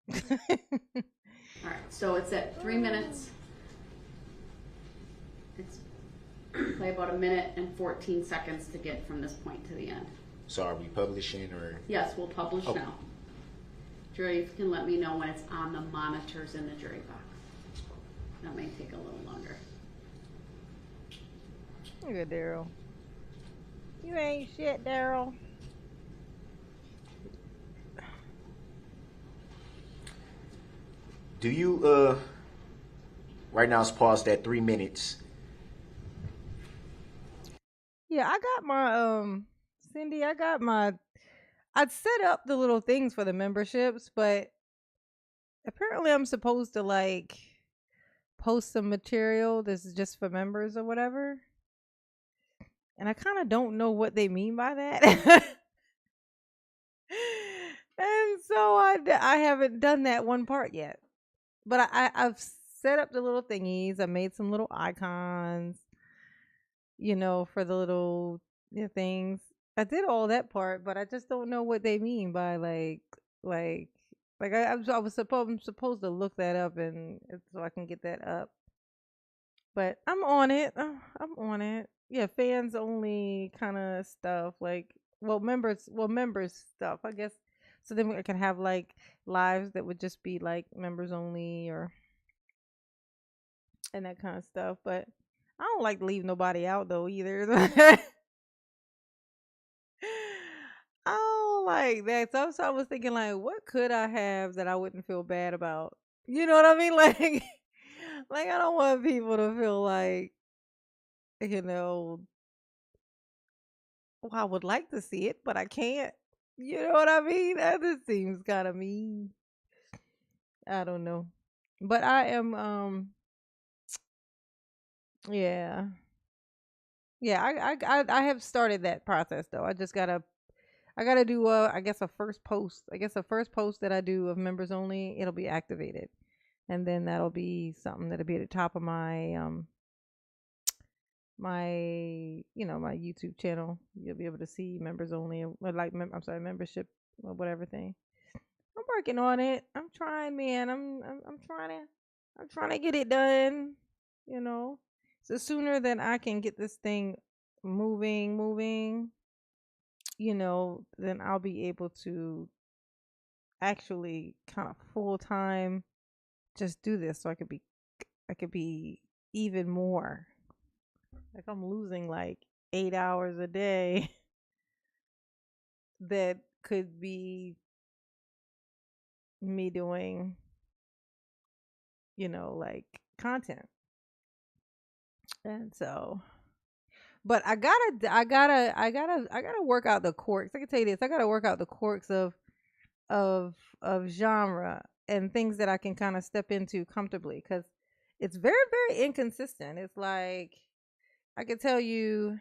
Speaker 4: All right, so it's at 3 minutes. It's play about 1 minute and 14 seconds to get from this point to the end.
Speaker 5: So are we publishing or?
Speaker 4: Yes, we'll publish now. Jury, if you can let me know when it's on the monitors in the jury box. That may take a little longer.
Speaker 1: Look at Daryl. You ain't shit, Daryl.
Speaker 5: Do you right now it's paused at 3 minutes.
Speaker 1: Yeah, I got my Cindy, I'd set up the little things for the memberships, but apparently I'm supposed to like post some material that's just for members or whatever. And I kind of don't know what they mean by that. And so I haven't done that one part yet. But I've set up the little thingies. I made some little icons. for the little things. I did all that part, but I just don't know what they mean by like I'm supposed to look that up and so I can get that up. But I'm on it. I'm on it. Yeah, fans only kind of stuff like members stuff, I guess. So then we can have like lives that would just be like members only or and that kind of stuff. But I don't like to leave nobody out though either. I don't like that. So I was thinking like, what could I have that I wouldn't feel bad about? You know what I mean? Like I don't want people to feel like, you know, well, I would like to see it, but I can't. You know what I mean? That just seems kind of mean. I don't know. But I am yeah. Yeah, I have started that process though. I gotta do I guess a first post. I guess the first post that I do of members only, it'll be activated. And then that'll be something that'll be at the top of my my YouTube channel. You'll be able to see members only or like I'm sorry, membership or whatever thing. I'm working on it. I'm trying, man. I'm trying to get it done, you know. So sooner than I can get this thing moving, then I'll be able to actually kind of full time just do this so I could be even more. Like I'm losing like 8 hours a day that could be me doing, like content. And so, but I gotta work out the quirks. I can tell you this, I gotta work out the quirks of genre and things that I can kind of step into comfortably because it's very, very inconsistent. It's like I can tell you,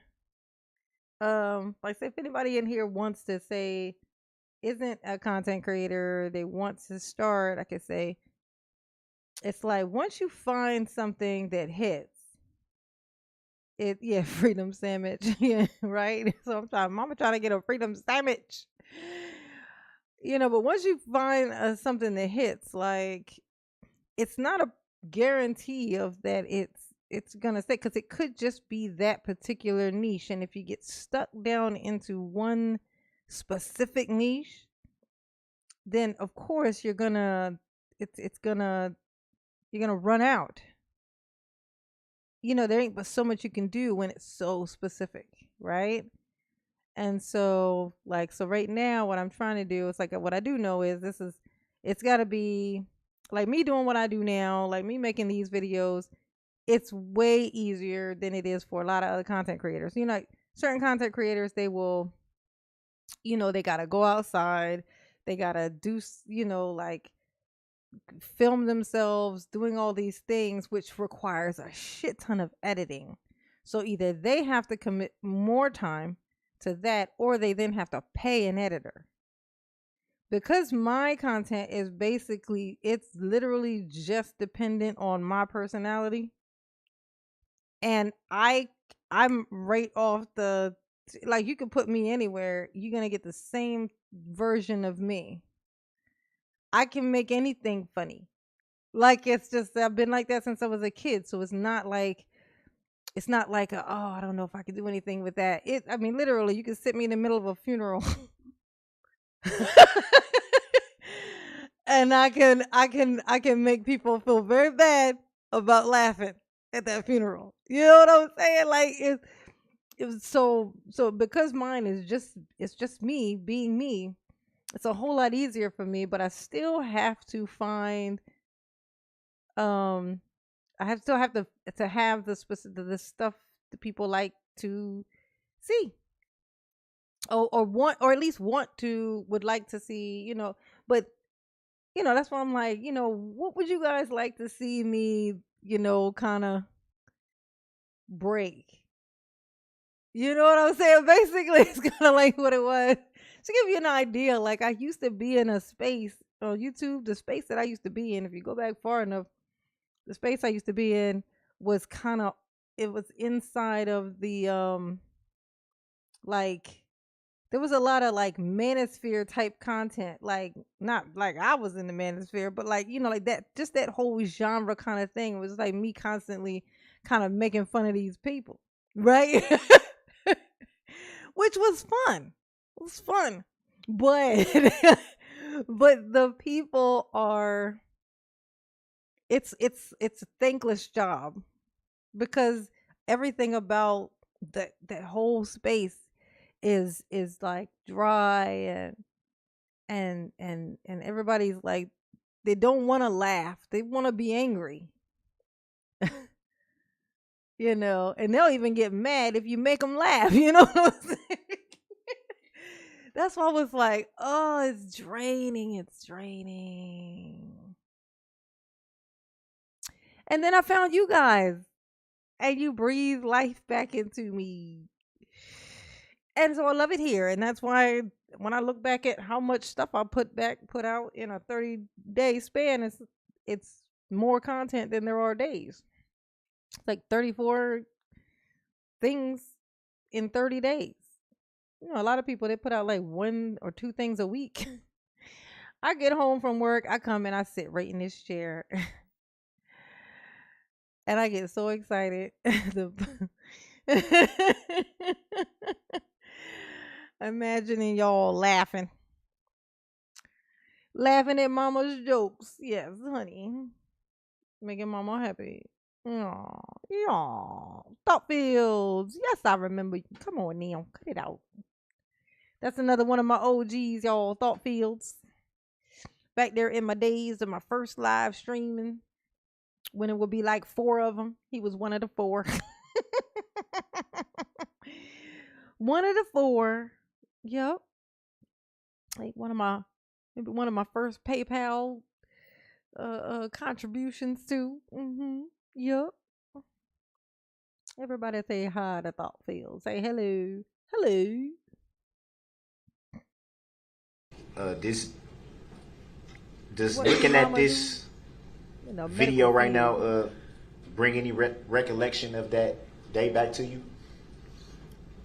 Speaker 1: like say if anybody in here wants to say isn't a content creator, they want to start, I could say it's like once you find something that hits it, yeah, freedom sandwich, yeah, right. So mama trying to get a freedom sandwich, but once you find something that hits, like it's not a guarantee of that it's gonna stay because it could just be that particular niche, and if you get stuck down into one specific niche, then of course it's gonna you're gonna run out. There ain't but so much you can do when it's so specific, right? And so right now what I'm trying to do is like what I do know is it's got to be like me doing what I do now, like me making these videos. It's way easier than it is for a lot of other content creators. Certain content creators, they will, they got to go outside. They got to do, like film themselves doing all these things, which requires a shit ton of editing. So either they have to commit more time to that or they then have to pay an editor. Because my content is it's literally just dependent on my personality. And I'm right off like you can put me anywhere, you're going to get the same version of me. I can make anything funny. Like it's just I've been like that since I was a kid, so it's not like I don't know if I can do anything with that. I mean literally you can sit me in the middle of a funeral. And I can make people feel very bad about laughing at that funeral. You know what I'm saying? Like it was so because mine is it's just me being me. It's a whole lot easier for me, but I still have to find still have to have the stuff that people like to see. Or want, or at least would like to see, but that's why I'm like, what would you guys like to see me, kind of break? You know what I'm saying? Basically, it's kind of like what it was. To give you an idea, like I used to be in a space on YouTube, the space that I used to be in, if you go back far enough, the space I used to be in was kind of it was inside of the like there was a lot of like manosphere type content, like not like I was in the manosphere, but like like that, just that whole genre kind of thing. It was like me constantly kind of making fun of these people, right? Which was fun. It was fun, but but the people are it's a thankless job because everything about that whole space is like dry and everybody's like they don't want to laugh, they want to be angry. And they'll even get mad if you make them laugh. You know what I'm saying? That's why I was like, oh, it's draining, it's draining. And then I found you guys and you breathe life back into me. And so I love it here. And that's why when I look back at how much stuff I put out in a 30-day span, it's more content than there are days. It's like 34 things in 30 days. A lot of people, they put out like 1 or 2 things a week. I get home from work, I come in, I sit right in this chair. And I get so excited. Imagining y'all laughing at mama's jokes. Yes, honey. Making mama happy. Aw, yeah. Thought fields. Yes, I remember. Come on now. Cut it out. That's another one of my OGs, y'all. Thought fields. Back there in my days of my first live streaming, when it would be like 4 of them. He was one of the 4. One of the 4. Yep. Like maybe one of my first PayPal contributions too. Yep. Everybody say hi to Thought Field. Say hello. Hello.
Speaker 5: This does looking at this video right now bring any recollection of that day back to you?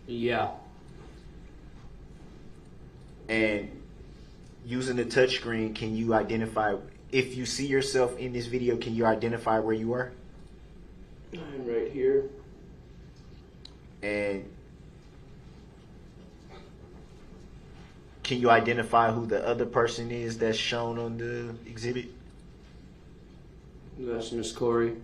Speaker 8: Yeah.
Speaker 5: And using the touchscreen, can you identify, if you see yourself in this video, can you identify where you are?
Speaker 8: I'm right here.
Speaker 5: And can you identify who the other person is that's shown on the exhibit?
Speaker 8: That's Miss Corey.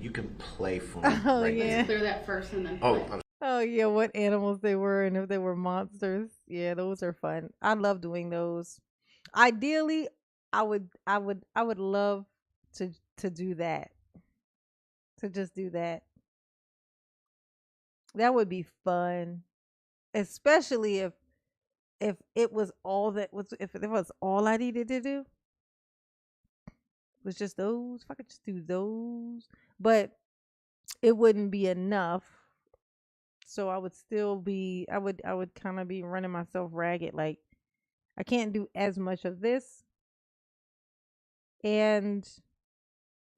Speaker 5: You can play for me.
Speaker 1: Oh,
Speaker 5: right
Speaker 1: yeah.
Speaker 5: now.
Speaker 4: Clear that first and then.
Speaker 1: Oh yeah, what animals they were and if they were monsters. Yeah, those are fun. I love doing those. Ideally, I would love to do that. To just do that. That would be fun. Especially if it was all that was, if it was all I needed to do. Was just those. If I could just do those. But it wouldn't be enough. So I would still be I would kind of be running myself ragged. Like I can't do as much of this and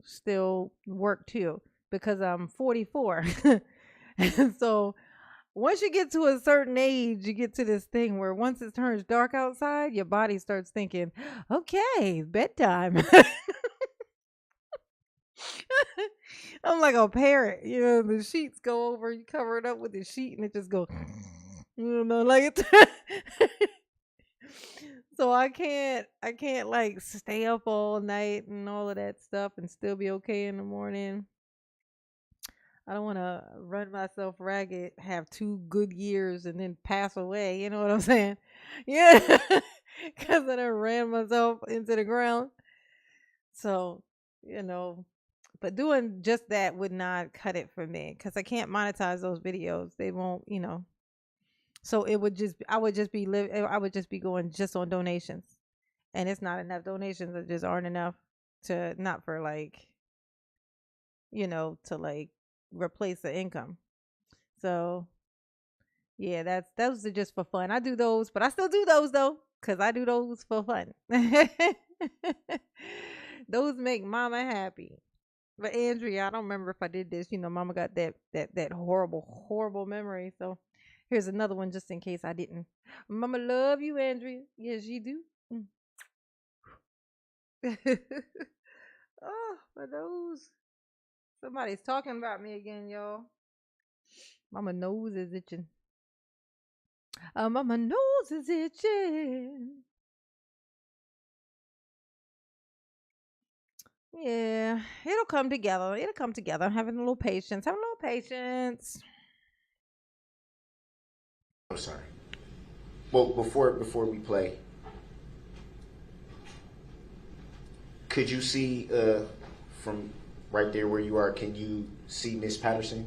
Speaker 1: still work too because I'm 44. And so once you get to a certain age, you get to this thing where once it turns dark outside, your body starts thinking, okay, bedtime. I'm like a parrot, the sheets go over, you cover it up with the sheet and it just goes, like it. So I can't like stay up all night and all of that stuff and still be okay in the morning. I don't want to run myself ragged, have 2 good years and then pass away. You know what I'm saying? Yeah. Because then I ran myself into the ground. So, but doing just that would not cut it for me because I can't monetize those videos. They won't, So I would just be going just on donations, and it's not enough donations. That just aren't enough to not for like, to like replace the income. So yeah, those are just for fun. I do those, but I still do those though because I do those for fun. Those make mama happy. But Andrea, I don't remember if I did this. You know, mama got that horrible memory. So here's another one just in case I didn't. Mama love you, Andrea. Yes, you do. Oh, my nose. Somebody's talking about me again, y'all. Mama nose is itching. Mama nose is itching. Yeah, it'll come together. It'll come together. I'm having a little patience. Having a little patience.
Speaker 5: I'm sorry. Well, before we play, could you see from right there where you are? Can you see Miss Patterson,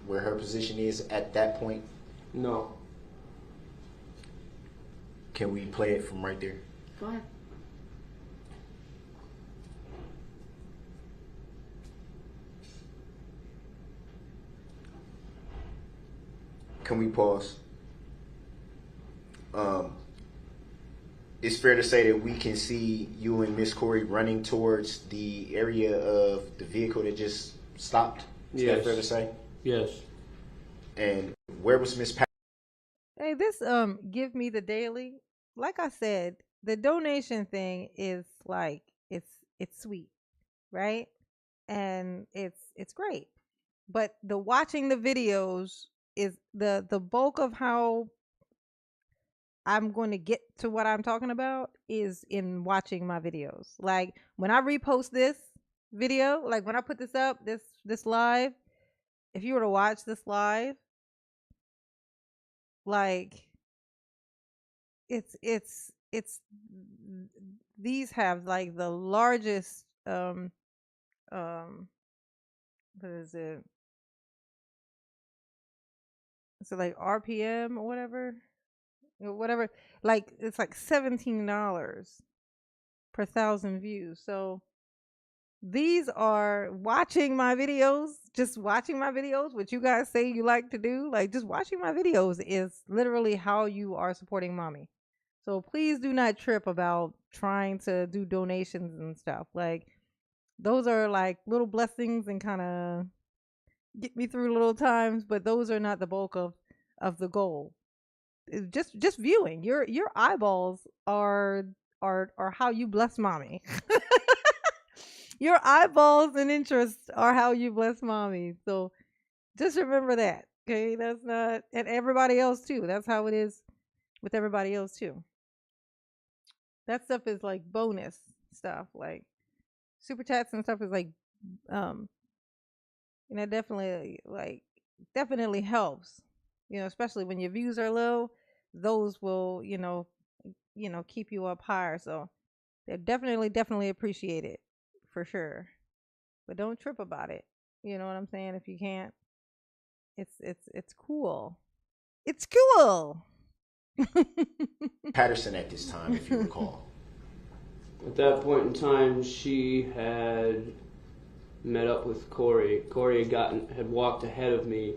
Speaker 5: where her position is at that point?
Speaker 8: No.
Speaker 5: Can we play it from right there?
Speaker 8: Go ahead.
Speaker 5: Can we pause? It's fair to say that we can see you and Miss Corey running towards the area of the vehicle that just stopped. Is that fair to say?
Speaker 8: Yes.
Speaker 5: And where was Miss Patterson?
Speaker 1: Hey, this give me the daily. Like I said, the donation thing is like it's sweet, right? And it's great. But the watching the videos is the bulk of how I'm going to get to what I'm talking about is in watching my videos. Like when I repost this video, like when I put this up, this live, if you were to watch this live, like it's these have like the largest what is it? So like RPM or whatever, like it's like $17 per 1,000 views. So these are watching my videos, just watching my videos, what you guys say you like to do, like just watching my videos is literally how you are supporting mommy. So please do not trip about trying to do donations and stuff. Like those are like little blessings and kind of get me through little times, but those are not the bulk of the goal. Just viewing your eyeballs are how you bless mommy. Your eyeballs and interests are how you bless mommy. So just remember that. Okay, that's not, and everybody else too. That's how it is with everybody else too. That stuff is like bonus stuff, like super chats and stuff is like definitely helps, especially when your views are low. Those will keep you up higher. So they're definitely appreciate it for sure, but don't trip about it. You know what I'm saying? If you can't, it's cool. It's cool.
Speaker 5: Patterson at this time, if you recall.
Speaker 8: At that point in time, she had met up with Corey. Corey had walked ahead of me,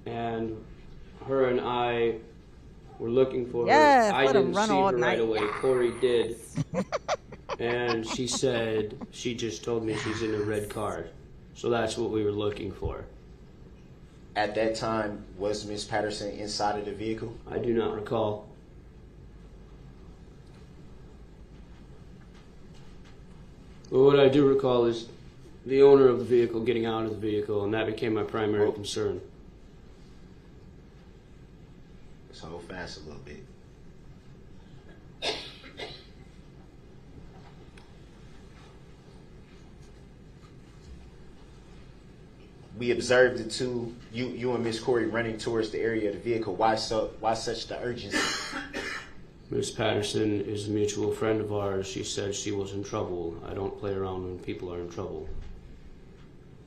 Speaker 8: and her and I were looking for her. I didn't see her right away. Yes. Corey did. And she said, she just told me she's in a red car. So that's what we were looking for.
Speaker 5: At that time, was Miss Patterson inside of the vehicle?
Speaker 8: I do not recall. But what I do recall is the owner of the vehicle getting out of the vehicle, and that became my primary concern.
Speaker 5: So fast a little bit. We observed the two, you and Miss Corey, running towards the area of the vehicle. Why such the urgency?
Speaker 8: Miss Patterson is a mutual friend of ours. She said she was in trouble. I don't play around when people are in trouble.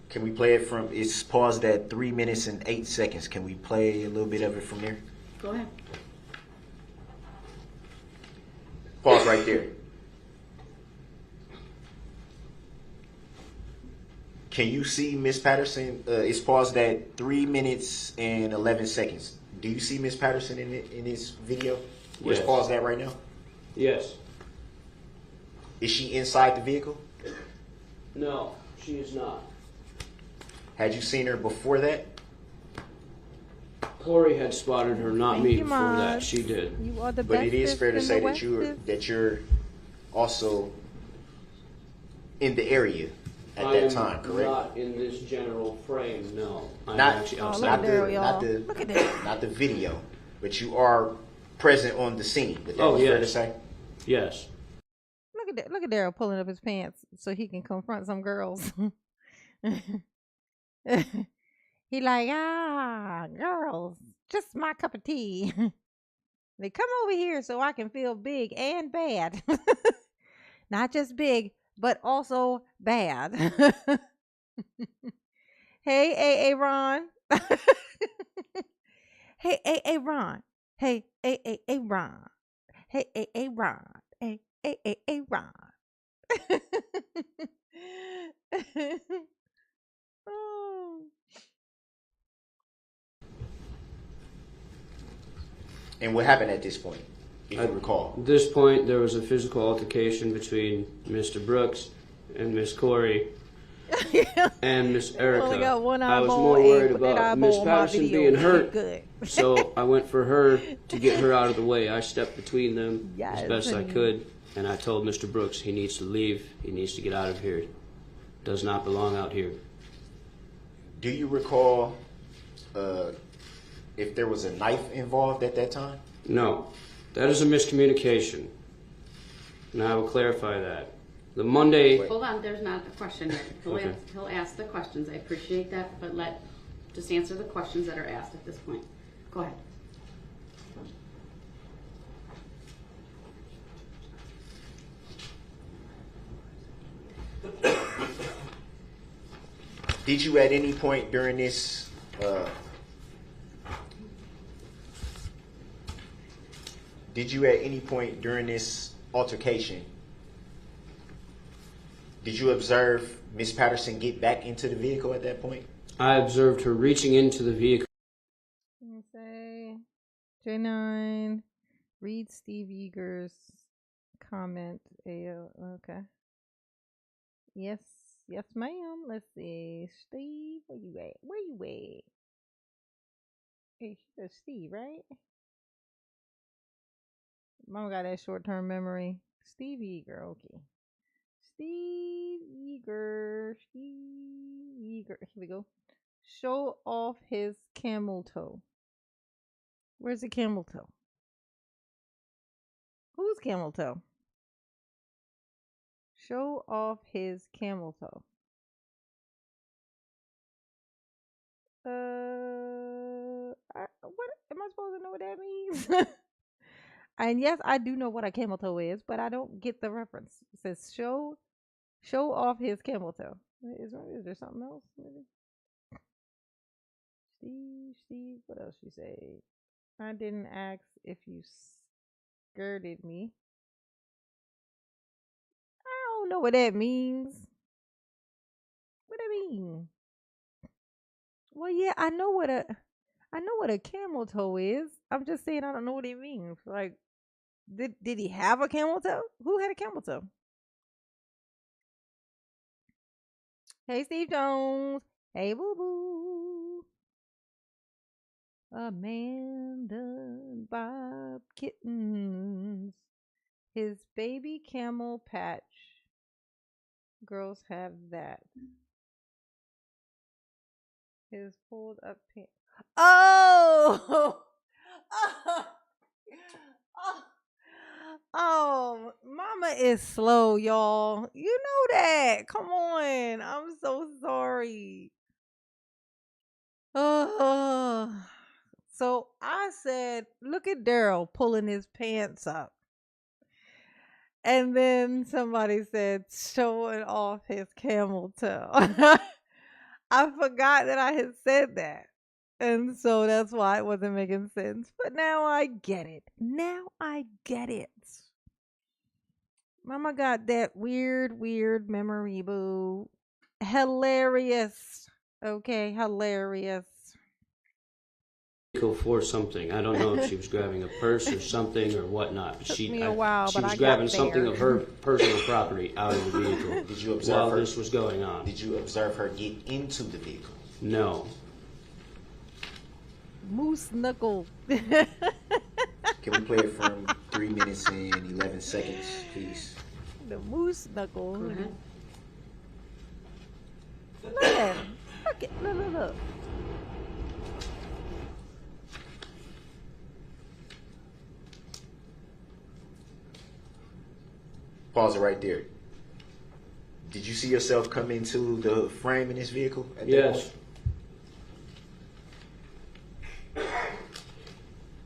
Speaker 5: Can we play it from, it's paused at 3 minutes and 8 seconds. Can we play a little bit of it from there?
Speaker 4: Go ahead.
Speaker 5: Pause right there. Can you see Miss Patterson? It's paused at 3 minutes and 11 seconds. Do you see Miss Patterson in this video? Where's
Speaker 8: Yes.
Speaker 5: paused at right now?
Speaker 8: Yes.
Speaker 5: Is she inside the vehicle?
Speaker 8: No, she is not.
Speaker 5: Had you seen her before that?
Speaker 8: Corey had spotted her, not
Speaker 1: Thank
Speaker 8: me
Speaker 1: you,
Speaker 8: before that.
Speaker 1: Mods.
Speaker 8: She did.
Speaker 1: You are the
Speaker 5: But it is
Speaker 1: bestest
Speaker 5: fair to
Speaker 1: in
Speaker 5: say
Speaker 1: the
Speaker 5: that you're also in the area at that time, correct?
Speaker 8: Not in this general frame, no. I'm
Speaker 5: Not,
Speaker 8: actually
Speaker 1: Oh,
Speaker 8: outside.
Speaker 1: look at Daryl, y'all. Look at that.
Speaker 5: not the video, but you are present on the scene. Would that
Speaker 8: Oh,
Speaker 5: be fair to
Speaker 8: yes.
Speaker 5: say?
Speaker 8: Yes.
Speaker 1: Look at that. Look at Daryl pulling up his pants so he can confront some girls. He like, girls, just my cup of tea. They come over here so I can feel big and bad. Not just big, but also bad. Hey, Ron. Hey, Ron. Hey, Ron. Hey, Ron. Hey, Ron. Oh.
Speaker 5: And what happened at this point, if you recall?
Speaker 8: At this point, there was a physical altercation between Mr. Brooks and Miss Corey and Miss Erica.
Speaker 1: Only got one
Speaker 8: I was
Speaker 1: eyeball,
Speaker 8: more worried
Speaker 1: put that
Speaker 8: about
Speaker 1: eyeball
Speaker 8: Miss
Speaker 1: on my
Speaker 8: Patterson
Speaker 1: video.
Speaker 8: being hurt,
Speaker 1: Good.
Speaker 8: so I went for her to get her out of the way. I stepped between them
Speaker 1: Yes,
Speaker 8: as best I
Speaker 1: honey.
Speaker 8: could, and I told Mr. Brooks he needs to leave. He needs to get out of here. Does not belong out here.
Speaker 5: Do you recall if there was a knife involved at that time?
Speaker 8: No, that is a miscommunication, and I will clarify that. The Monday.
Speaker 4: Hold on, there's not a question yet.
Speaker 8: Okay.
Speaker 4: He'll ask the questions. I appreciate that, but just answer the questions that are asked at this point. Go ahead.
Speaker 5: Did you at any point during this altercation, did you observe Miss Patterson get back into the vehicle at that point?
Speaker 8: I observed her reaching into the vehicle.
Speaker 1: Let me say J9. Read Steve Eager's comment. Okay. Yes, ma'am. Let's see. Steve, where you at? Hey, she said Steve, right? Mama got that short-term memory. Steve Eager, okay. Steve Eager. Here we go. Show off his camel toe. Where's the camel toe? Who's camel toe? Show off his camel toe. What am I supposed to know what that means? And yes, I do know what a camel toe is, but I don't get the reference. It says show off his camel toe. Is there something else? Maybe? Steve, what else you say? I didn't ask if you skirted me. I don't know what that means. What that mean? Well, yeah, I know what a camel toe is. I'm just saying I don't know what it means. Like, did he have a camel toe? Who had a camel toe? Hey, Steve Jones. Hey, Boo Boo. Amanda Bob Kittens. His baby camel patch. Girls have that. His pulled up pants. Oh! Oh, Mama is slow, y'all. You know that. Come on. I'm so sorry. Oh. So I said, look at Daryl pulling his pants up. And then somebody said, showing off his camel toe. I forgot that I had said that. And so that's why it wasn't making sense. But now I get it. Mama got that weird memory, boo. Hilarious. Okay, hilarious.
Speaker 8: for something. I don't know if she was grabbing a purse or something or whatnot. But
Speaker 1: me a while,
Speaker 8: she
Speaker 1: but
Speaker 8: was
Speaker 1: I got
Speaker 8: grabbing something
Speaker 1: there.
Speaker 8: of her personal property out of the vehicle.
Speaker 5: Did you observe
Speaker 8: while
Speaker 5: her?
Speaker 8: this was going on?
Speaker 5: Did you observe her get into the vehicle?
Speaker 8: No.
Speaker 1: Moose knuckle.
Speaker 5: Can we play it from 3 minutes and 11 seconds, please?
Speaker 1: The moose knuckle.
Speaker 4: Go ahead.
Speaker 1: Look at him. Look at look.
Speaker 5: Pause it right there. Did you see yourself come into the frame in this vehicle? At that
Speaker 8: Yes.
Speaker 5: point?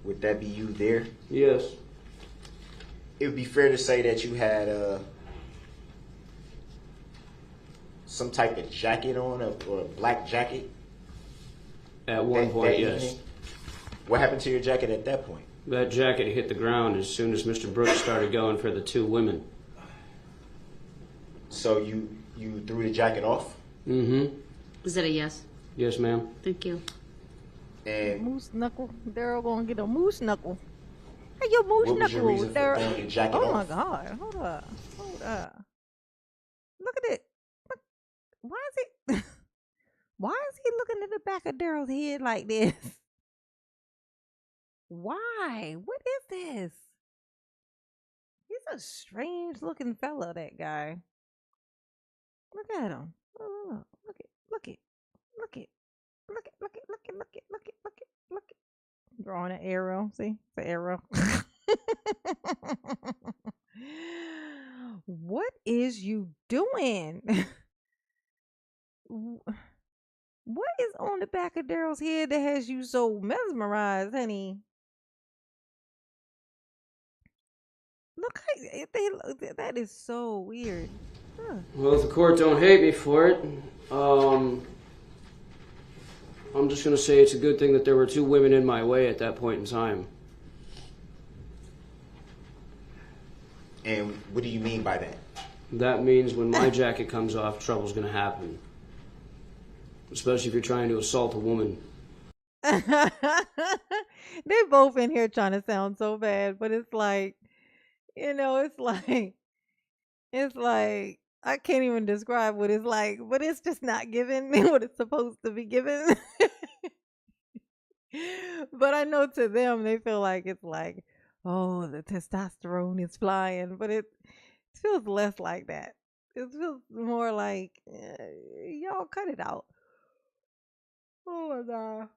Speaker 5: Would that be you there?
Speaker 8: Yes.
Speaker 5: It would be fair to say that you had some type of jacket on, or a black jacket.
Speaker 8: At one point, yes.
Speaker 5: evening? What happened to your jacket at that point?
Speaker 8: That jacket hit the ground as soon as Mr. Brooks started going for the two women.
Speaker 5: So you threw the jacket off?
Speaker 8: Mm-hmm.
Speaker 4: Is that a yes?
Speaker 8: Yes, ma'am.
Speaker 4: Thank you.
Speaker 5: And
Speaker 1: Moose knuckle. Darryl gonna get a moose knuckle. Hey, your moose
Speaker 5: what was your
Speaker 1: knuckle,
Speaker 5: reason for
Speaker 1: Darryl.
Speaker 5: throwing the jacket
Speaker 1: Oh my
Speaker 5: off?
Speaker 1: God! Hold up. Hold up. Look at it. Look. Why is he? Why is he looking at the back of Darryl's head like this? Why? What is this? He's a strange looking fella, that guy. Look at him. Oh, look it. Look it. Look it. Look it. Look it. Look it. Look it. Look it. Look it. Look it. Drawing an arrow. See? It's an arrow. What is you doing? What is on the back of Darryl's head that has you so mesmerized, honey? Look, that is so weird. Huh.
Speaker 8: Well, if the court don't hate me for it, I'm just going to say it's a good thing that there were two women in my way at that point in time.
Speaker 5: And what do you mean by that?
Speaker 8: That means when my jacket comes off, trouble's going to happen. Especially if you're trying to assault a woman.
Speaker 1: They both in here trying to sound so bad, but it's like, it's like I can't even describe what it's like, but it's just not given what it's supposed to be given. But I know to them they feel like it's like, oh, the testosterone is flying, but it feels less like that. It feels more like, y'all cut it out. Oh my God.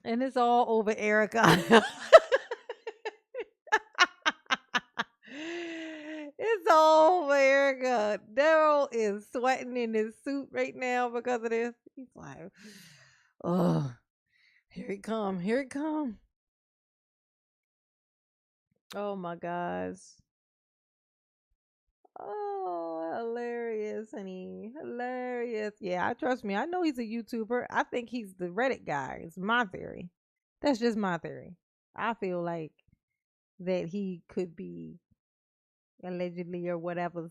Speaker 1: And it's all over Erica. It's all over Erica. Darryl is sweating in his suit right now because of this. He's like, oh, here it come. Here it come. Oh my gosh. Oh, hilarious, honey. Hilarious. Yeah, trust me. I know he's a YouTuber. I think he's the Reddit guy. It's my theory. That's just my theory. I feel like that he could be allegedly or whatever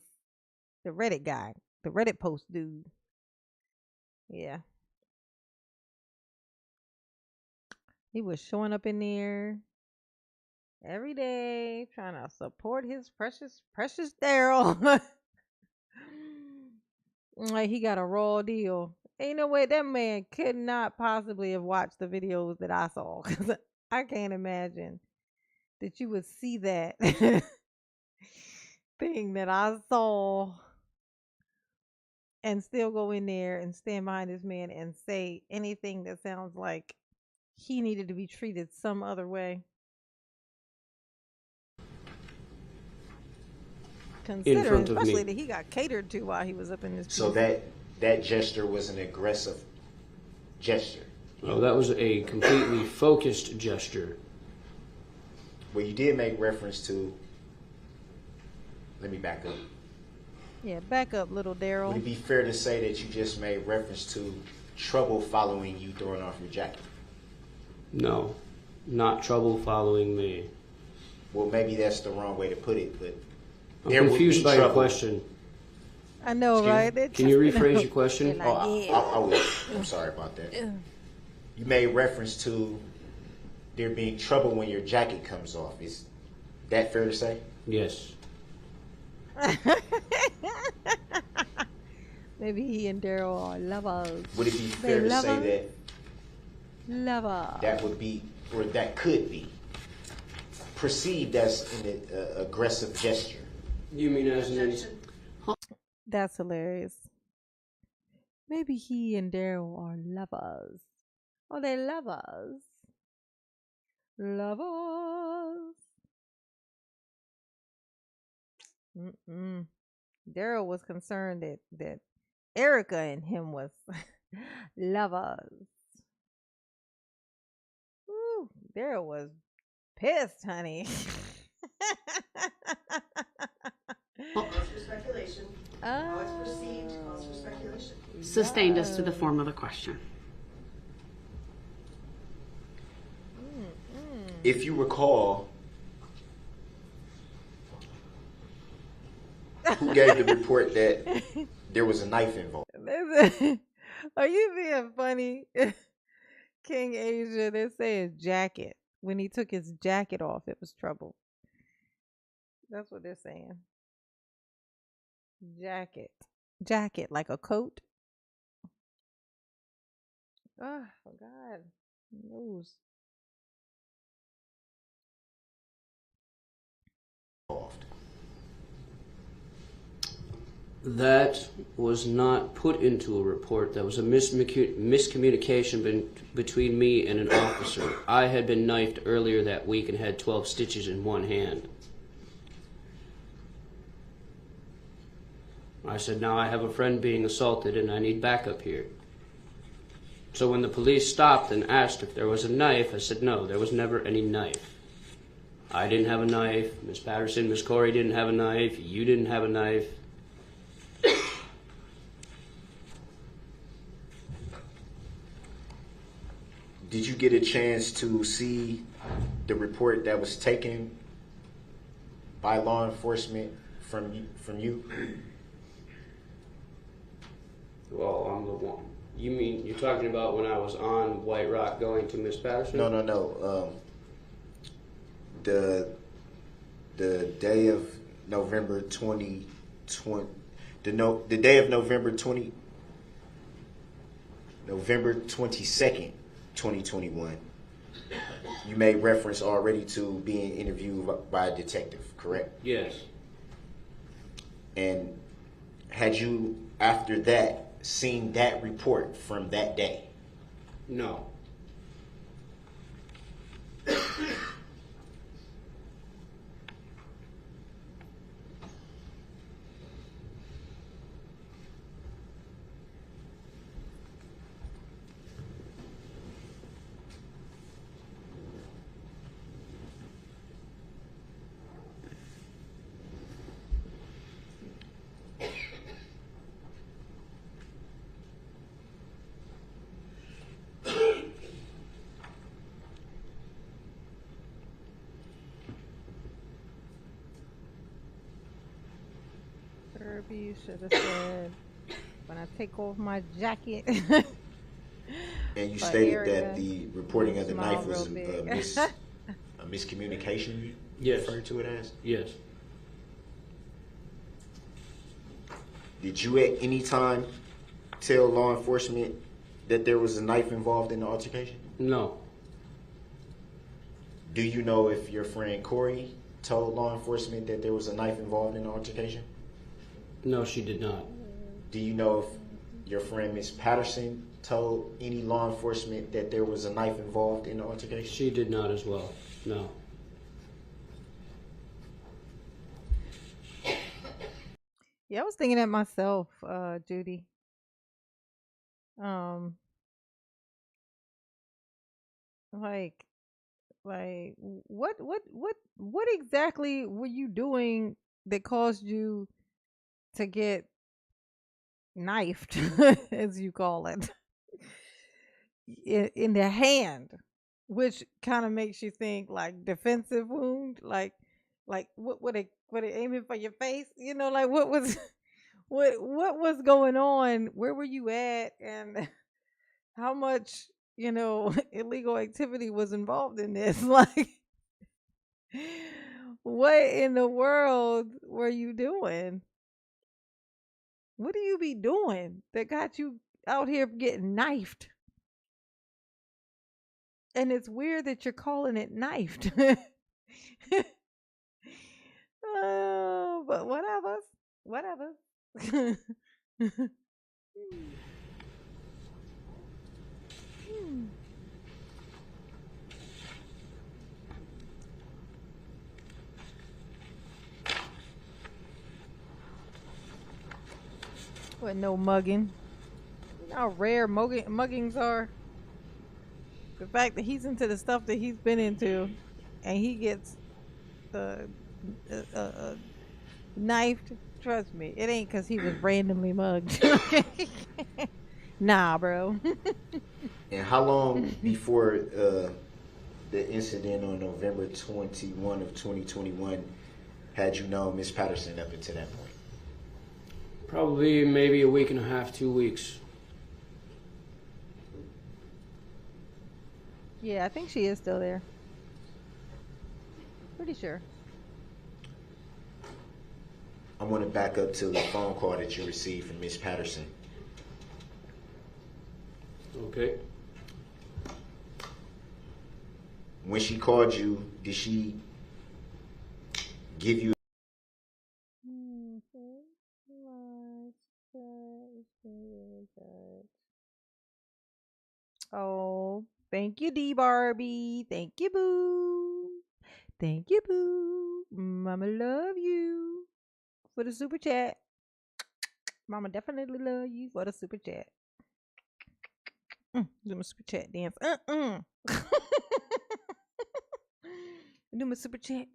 Speaker 1: the Reddit guy, the Reddit post dude. Yeah. He was showing up in there every day trying to support his precious Darryl. Like he got a raw deal. Ain't no way that man could not possibly have watched the videos that I saw, because I can't imagine that you would see that thing that I saw and still go in there and stand behind this man and say anything that sounds like he needed to be treated some other way. Considering especially that he got catered to while he was up in this
Speaker 5: So
Speaker 1: piece.
Speaker 5: that gesture was an aggressive gesture.
Speaker 8: Oh, that was a completely focused gesture.
Speaker 5: Well, you did make reference to, let me back up.
Speaker 1: Yeah, back up, little Darryl.
Speaker 5: Would it be fair to say that you just made reference to trouble following you throwing off your jacket?
Speaker 8: No, not trouble following me.
Speaker 5: Well, maybe that's the wrong way to put it, but
Speaker 8: I'm
Speaker 5: there would
Speaker 8: confused
Speaker 5: be
Speaker 8: by your
Speaker 5: trouble.
Speaker 8: question.
Speaker 1: I know,
Speaker 5: Excuse
Speaker 1: right?
Speaker 5: me?
Speaker 8: Can you rephrase your question?
Speaker 1: Like,
Speaker 5: Oh, I will. I'm sorry about that. You made reference to there being trouble when your jacket comes off. Is that fair to say?
Speaker 8: Yes.
Speaker 1: Maybe he and Daryl are lovers.
Speaker 5: Would it be fair to say that
Speaker 1: Lover.
Speaker 5: that would be, or that could be, perceived as an aggressive gesture?
Speaker 8: You mean as in?
Speaker 1: That's hilarious. Maybe he and Daryl are lovers. Oh, they lovers. Lovers. Mm-mm. Daryl was concerned that Erica and him was lovers. Ooh, Daryl was pissed, honey.
Speaker 9: Calls for speculation. How it's perceived calls for speculation.
Speaker 4: Sustained as to the form of the question.
Speaker 5: If you recall, who gave the report that there was a knife involved?
Speaker 1: Are you being funny? King Asia, they're saying jacket. When he took his jacket off, it was trouble. That's what they're saying. Jacket. Jacket, like a coat. Oh, God. Nose.
Speaker 8: That was not put into a report. That was a miscommunication between me and an officer. I had been knifed earlier that week and had 12 stitches in one hand. I said, now I have a friend being assaulted and I need backup here. So when the police stopped and asked if there was a knife, I said, no, there was never any knife. I didn't have a knife. Miss Patterson, Miss Corey didn't have a knife. You didn't have a knife.
Speaker 5: Did you get a chance to see the report that was taken by law enforcement from you?
Speaker 8: Well, I'm the one. You mean you're talking about when I was on White Rock going to Miss Patterson?
Speaker 5: No. The day of November 2020, the day of November 22nd, 2021. You made reference already to being interviewed by a detective, correct?
Speaker 8: Yes.
Speaker 5: And had you, after that, seen that report from that day?
Speaker 8: No.
Speaker 1: You should have said, when I take off my jacket.
Speaker 5: And you stated that the reporting of the knife was a miscommunication, you
Speaker 8: Yes.
Speaker 5: referred to it as?
Speaker 8: Yes.
Speaker 5: Did you at any time tell law enforcement that there was a knife involved in the altercation?
Speaker 8: No.
Speaker 5: Do you know if your friend Corey told law enforcement that there was a knife involved in the altercation?
Speaker 8: No, she did not.
Speaker 5: Do you know if your friend Miss Patterson told any law enforcement that there was a knife involved in the altercation?
Speaker 8: She did not as well. No.
Speaker 1: Yeah, I was thinking that myself, Judy. Like, what exactly were you doing that caused you to get knifed, as you call it, in the hand, which kind of makes you think like defensive wound, like what were they aiming for your face? You know, like what was what was going on? Where were you at? And how much illegal activity was involved in this. Like, what in the world were you doing? What do you be doing that got you out here getting knifed? And it's weird that you're calling it knifed. But whatever. Whatever. With no mugging. You know how rare muggings are? The fact that he's into the stuff that he's been into and he gets knifed, trust me, it ain't because he was randomly mugged. Nah, bro.
Speaker 5: And how long before the incident on November 21 of 2021 had you known Miss Patterson up until that point?
Speaker 8: Probably maybe a week and a half, 2 weeks.
Speaker 1: Yeah, I think she is still there. Pretty sure.
Speaker 5: I want to back up to the phone call that you received from Miss Patterson.
Speaker 8: Okay.
Speaker 5: When she called you, did she give you
Speaker 1: Oh, thank you, D Barbie. Thank you, boo. Thank you, boo. Mama love you for the super chat. Mama definitely love you for the super chat. Do my super chat dance. Do my super chat.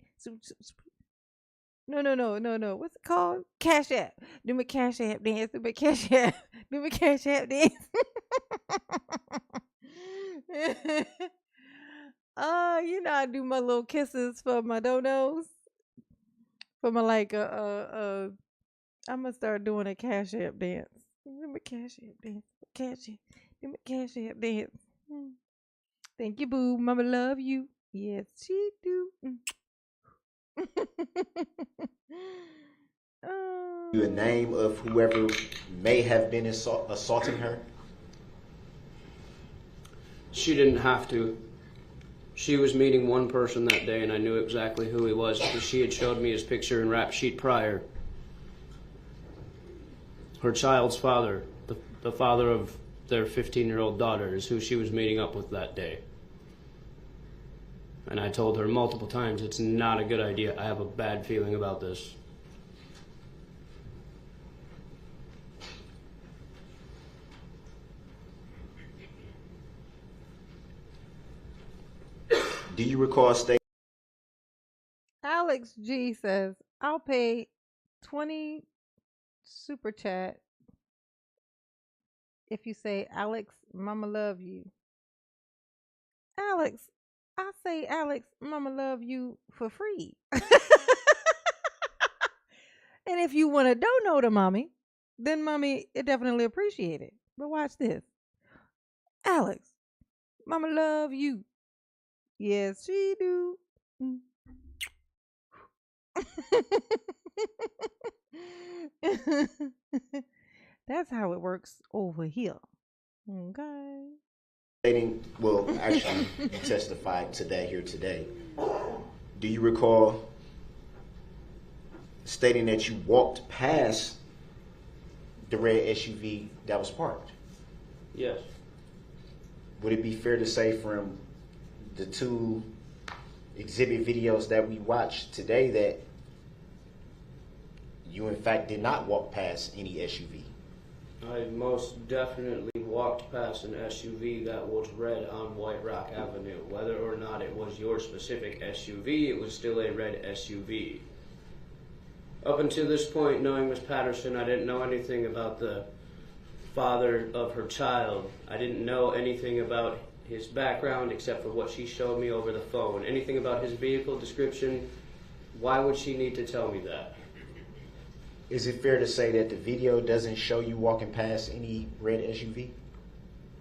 Speaker 1: No. What's it called? Cash app. Do my cash app dance. Do my cash app. Do my cash app dance. I do my little kisses for my donos. For my I'm gonna start doing a cash app dance. Do my cash app dance. Do my cash app dance. Thank you, boo. Mama love you. Yes, she do.
Speaker 5: a name of whoever may have been assaulting her?
Speaker 8: She didn't have to. She was meeting one person that day, and I knew exactly who he was because she had showed me his picture and rap sheet prior. Her child's father, the father of their 15-year-old daughter, is who she was meeting up with that day. And I told her multiple times, it's not a good idea. I have a bad feeling about this.
Speaker 5: Do you recall stating?
Speaker 1: Alex G says, I'll pay 20 super chat if you say, Alex, mama love you. Alex, I say, Alex, mama love you for free. And if you want to dono to mommy, then mommy it definitely appreciate it. But watch this. Alex, mama love you. Yes, she do. That's how it works over here. Okay.
Speaker 5: Stating, well, actually, you testified to that here today. Do you recall stating that you walked past the red SUV that was parked?
Speaker 8: Yes.
Speaker 5: Would it be fair to say from the two exhibit videos that we watched today that you in fact did not walk past any SUV?
Speaker 8: I most definitely walked past an SUV that was red on White Rock Avenue. Whether or not it was your specific SUV, it was still a red SUV. Up until this point, knowing Miss Patterson, I didn't know anything about the father of her child. I didn't know anything about his background except for what she showed me over the phone. Anything about his vehicle description, why would she need to tell me that?
Speaker 5: Is it fair to say that the video doesn't show you walking past any red SUV?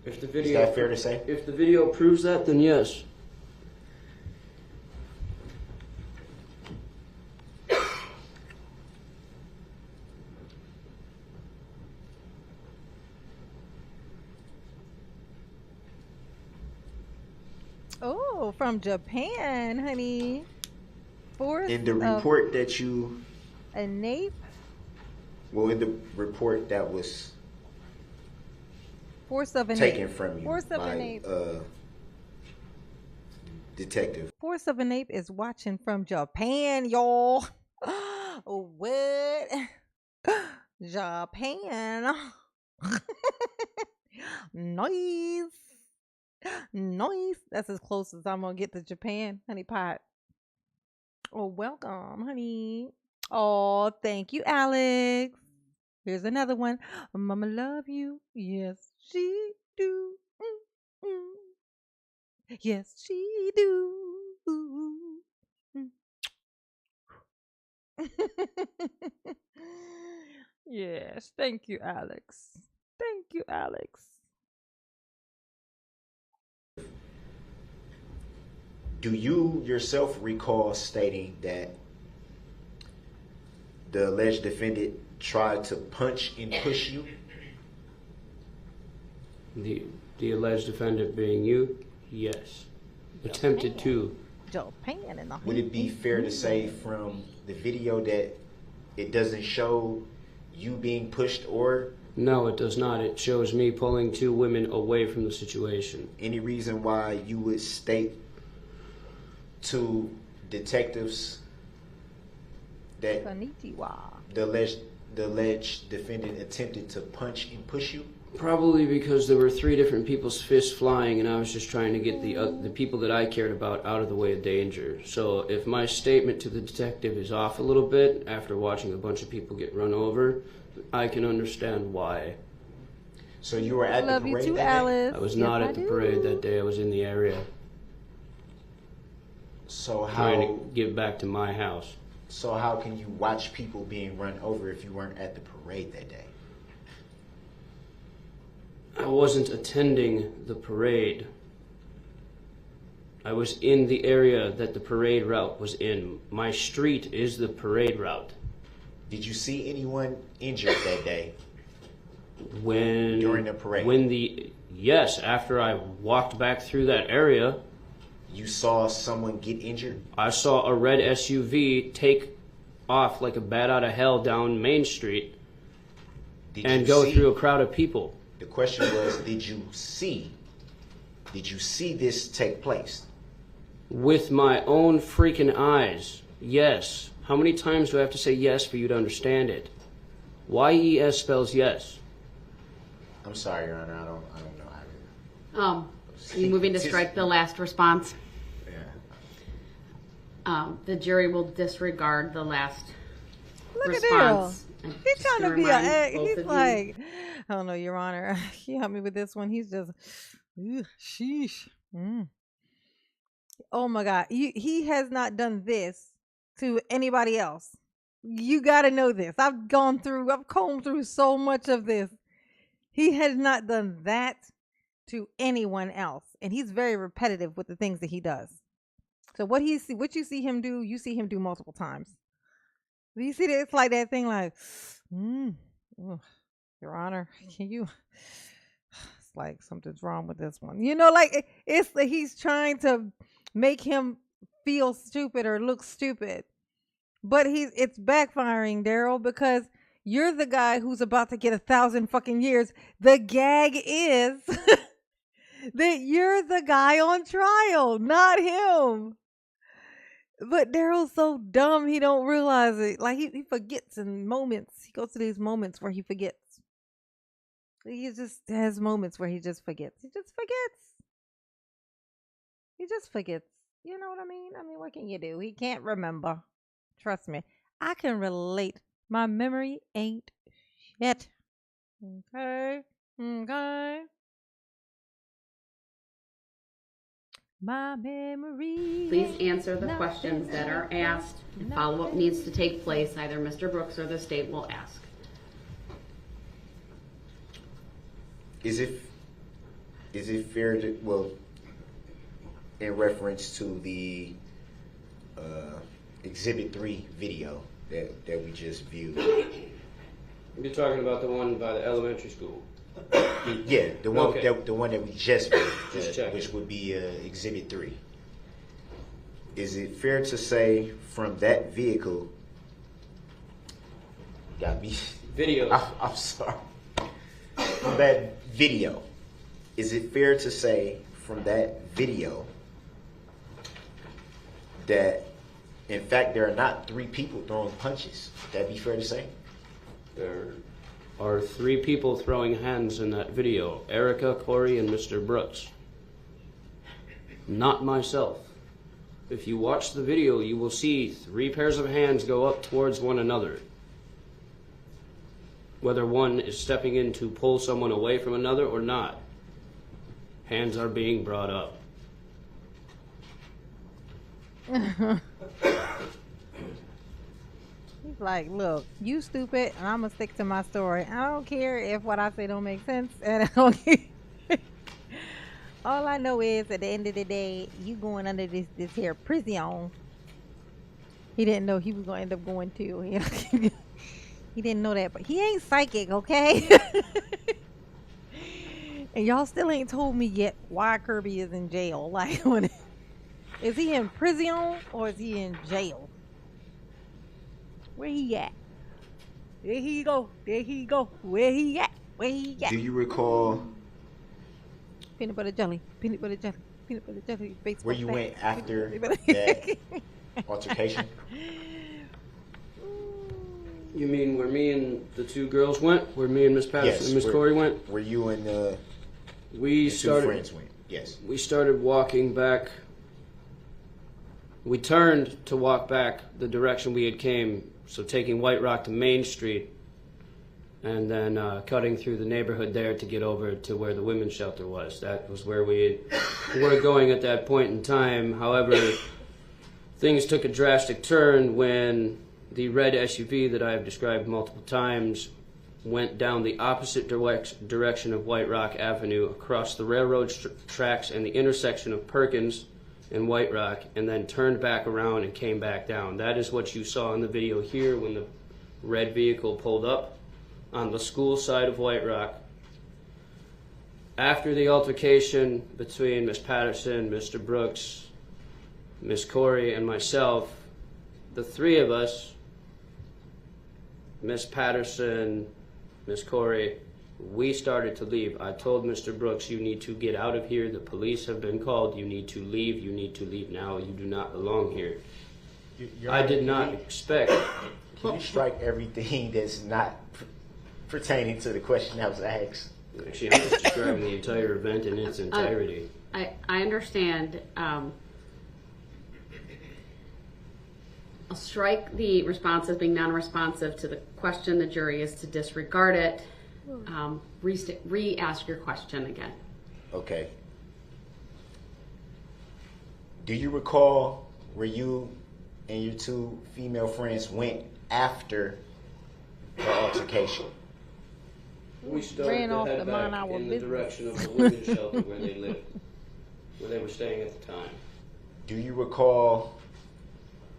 Speaker 8: If the
Speaker 5: Is
Speaker 8: video,
Speaker 5: that fair to say?
Speaker 8: if the video proves that, then yes.
Speaker 1: Oh, from Japan, honey. Force
Speaker 5: In the report that you,
Speaker 1: a nape.
Speaker 5: well, in the report that was
Speaker 1: Force of a
Speaker 5: taken
Speaker 1: nape.
Speaker 5: from you
Speaker 1: Force of a
Speaker 5: by
Speaker 1: nape.
Speaker 5: detective.
Speaker 1: Force of a nape is watching from Japan, y'all. What? Japan. Nice. Nice. That's as close as I'm gonna get to Japan, honey pot. Oh, welcome, honey. Oh, thank you, Alex. Here's another one. Mama love you. Yes, she do. Yes, she do. Yes, thank you, Alex. Thank you, Alex.
Speaker 5: Do you yourself recall stating that the alleged defendant tried to punch and push you?
Speaker 8: The alleged defendant being you, yes. Attempted to.
Speaker 1: Japan in the
Speaker 5: Would it be fair to say from the video that it doesn't show you being pushed, or
Speaker 8: No, it does not. It shows me pulling two women away from the situation.
Speaker 5: any reason why you would state to detectives that
Speaker 1: Konnichiwa.
Speaker 5: the alleged defendant attempted to punch and push you?
Speaker 8: Probably because there were three different people's fists flying, and I was just trying to get the people that I cared about out of the way of danger. So if my statement to the detective is off a little bit after watching a bunch of people get run over, I can understand why.
Speaker 5: So you were at
Speaker 1: Love
Speaker 5: the
Speaker 1: you
Speaker 5: parade
Speaker 1: too,
Speaker 5: that day?
Speaker 1: Alice.
Speaker 8: I was
Speaker 1: Yes,
Speaker 8: not
Speaker 1: I
Speaker 8: at the
Speaker 1: do.
Speaker 8: parade that day. I was in the area
Speaker 5: So
Speaker 8: trying
Speaker 5: how
Speaker 8: to get back to my house.
Speaker 5: so how can you watch people being run over if you weren't at the parade that day?
Speaker 8: I wasn't attending the parade. I was in the area that the parade route was in. My street is the parade route.
Speaker 5: Did you see anyone injured that day?
Speaker 8: When
Speaker 5: During the parade?
Speaker 8: Yes, after I walked back through that area,
Speaker 5: You saw someone get injured?
Speaker 8: I saw a red SUV take off like a bat out of hell down Main Street
Speaker 5: Did
Speaker 8: and
Speaker 5: you
Speaker 8: go
Speaker 5: see?
Speaker 8: through a crowd of people.
Speaker 5: The question was, did you see this take place?
Speaker 8: With my own freaking eyes. Yes. How many times do I have to say yes for you to understand it? YES spells yes.
Speaker 5: I'm sorry, Your Honor, I don't know how to.
Speaker 4: Are you moving to strike the last response?
Speaker 5: Yeah.
Speaker 4: The jury will disregard the last
Speaker 1: Look at
Speaker 4: response.
Speaker 1: Daryl.
Speaker 4: And
Speaker 1: He's
Speaker 4: just
Speaker 1: trying to be
Speaker 4: remind
Speaker 1: a.
Speaker 4: both
Speaker 1: He's
Speaker 4: of you-
Speaker 1: like, I don't know, Your Honor. Can you help me with this one? He's just, sheesh. Oh my God. He has not done this to anybody else. You got to know this. I've combed through so much of this. He has not done that to anyone else. And he's very repetitive with the things that he does. So what you see him do, you see him do multiple times. You see that? It's like that thing like, Your Honor, can you? It's like something's wrong with this one. You know, like it's he's trying to make him feel stupid or look stupid. But it's backfiring, Daryl, because you're the guy who's about to get 1,000 fucking years. The gag is that you're the guy on trial, not him. But Daryl's so dumb he don't realize it. Like he forgets in moments. He goes to these moments where he forgets. He just has moments where he just forgets. He just forgets. You know what I mean? I mean, what can you do? He can't remember. Trust me. I can relate. My memory ain't shit. Okay? Okay? My memory.
Speaker 4: Please answer the questions that are asked. If follow-up needs to take place, either Mr. Brooks or the state will ask.
Speaker 5: Is it is it fair to, well, in reference to the Exhibit 3 video that we just viewed?
Speaker 8: You're talking about the one by the elementary school?
Speaker 5: Yeah, the one
Speaker 8: Okay.
Speaker 5: the one that we just viewed,
Speaker 8: Just checking.
Speaker 5: which would be Exhibit 3. Is it fair to say from that vehicle, got me,
Speaker 8: Video.
Speaker 5: I'm sorry, from that video, is it fair to say from that video that in fact there are not 3 people throwing punches? Would that be fair to say?
Speaker 8: There are 3 people throwing hands in that video. Erica, Corey, and Mr. Brooks. Not myself. If you watch the video, you will see 3 pairs of hands go up towards one another. Whether one is stepping in to pull someone away from another or not, hands are being brought up.
Speaker 1: He's like, look, you stupid, and I'm gonna stick to my story. I don't care if what I say don't make sense, and I don't care. All I know is, at the end of the day, you going under this here prison. He didn't know he was gonna end up going too. He didn't know that, but he ain't psychic, okay? And y'all still ain't told me yet why Kirby is in jail. Like, is he in prison or is he in jail? Where he at? There he go. There he go. Where he at? Where he at?
Speaker 5: Do you recall
Speaker 1: Peanut butter jelly. Peanut butter jelly. Peanut butter jelly. Baseball
Speaker 5: where you
Speaker 1: bat.
Speaker 5: went after
Speaker 1: Peanut butter-
Speaker 5: that altercation?
Speaker 8: You mean where me and the 2 girls went? Where me and Miss Patterson and Miss
Speaker 5: where-
Speaker 8: Corey went?
Speaker 5: Where you and
Speaker 8: We
Speaker 5: your 2
Speaker 8: started.
Speaker 5: friends went? Yes.
Speaker 8: We started walking back. We turned to walk back the direction we had came, so taking White Rock to Main Street, and then cutting through the neighborhood there to get over to where the women's shelter was. That was where we were going at that point in time. However, things took a drastic turn when the red SUV that I have described multiple times went down the opposite direction of White Rock Avenue, across the railroad tracks and the intersection of Perkins and White Rock, and then turned back around and came back down. That is what you saw in the video here when the red vehicle pulled up on the school side of White Rock. After the altercation between Miss Patterson, Mr. Brooks, Miss Corey, and myself, the 3 of us, Miss Patterson, Miss Corey, we started to leave. I told Mr. Brooks, you need to get out of here. The police have been called. You need to leave. You need to leave now. You do not belong here. I did not expect.
Speaker 5: Can you strike everything that's not pertaining to the question that was asked?
Speaker 8: Actually, I'm just describing the entire event in its entirety.
Speaker 4: I understand. I'll strike the response as being non-responsive to the question. The jury is to disregard it. Re-ask your question again.
Speaker 5: Okay. Do you recall where you and your 2 female friends went after the altercation?
Speaker 8: We started
Speaker 1: Ran
Speaker 8: to
Speaker 1: off
Speaker 8: head
Speaker 1: to mind
Speaker 8: back
Speaker 1: our
Speaker 8: in the
Speaker 1: business.
Speaker 8: direction of the women's shelter where they lived, where they were staying at the time.
Speaker 5: Do you recall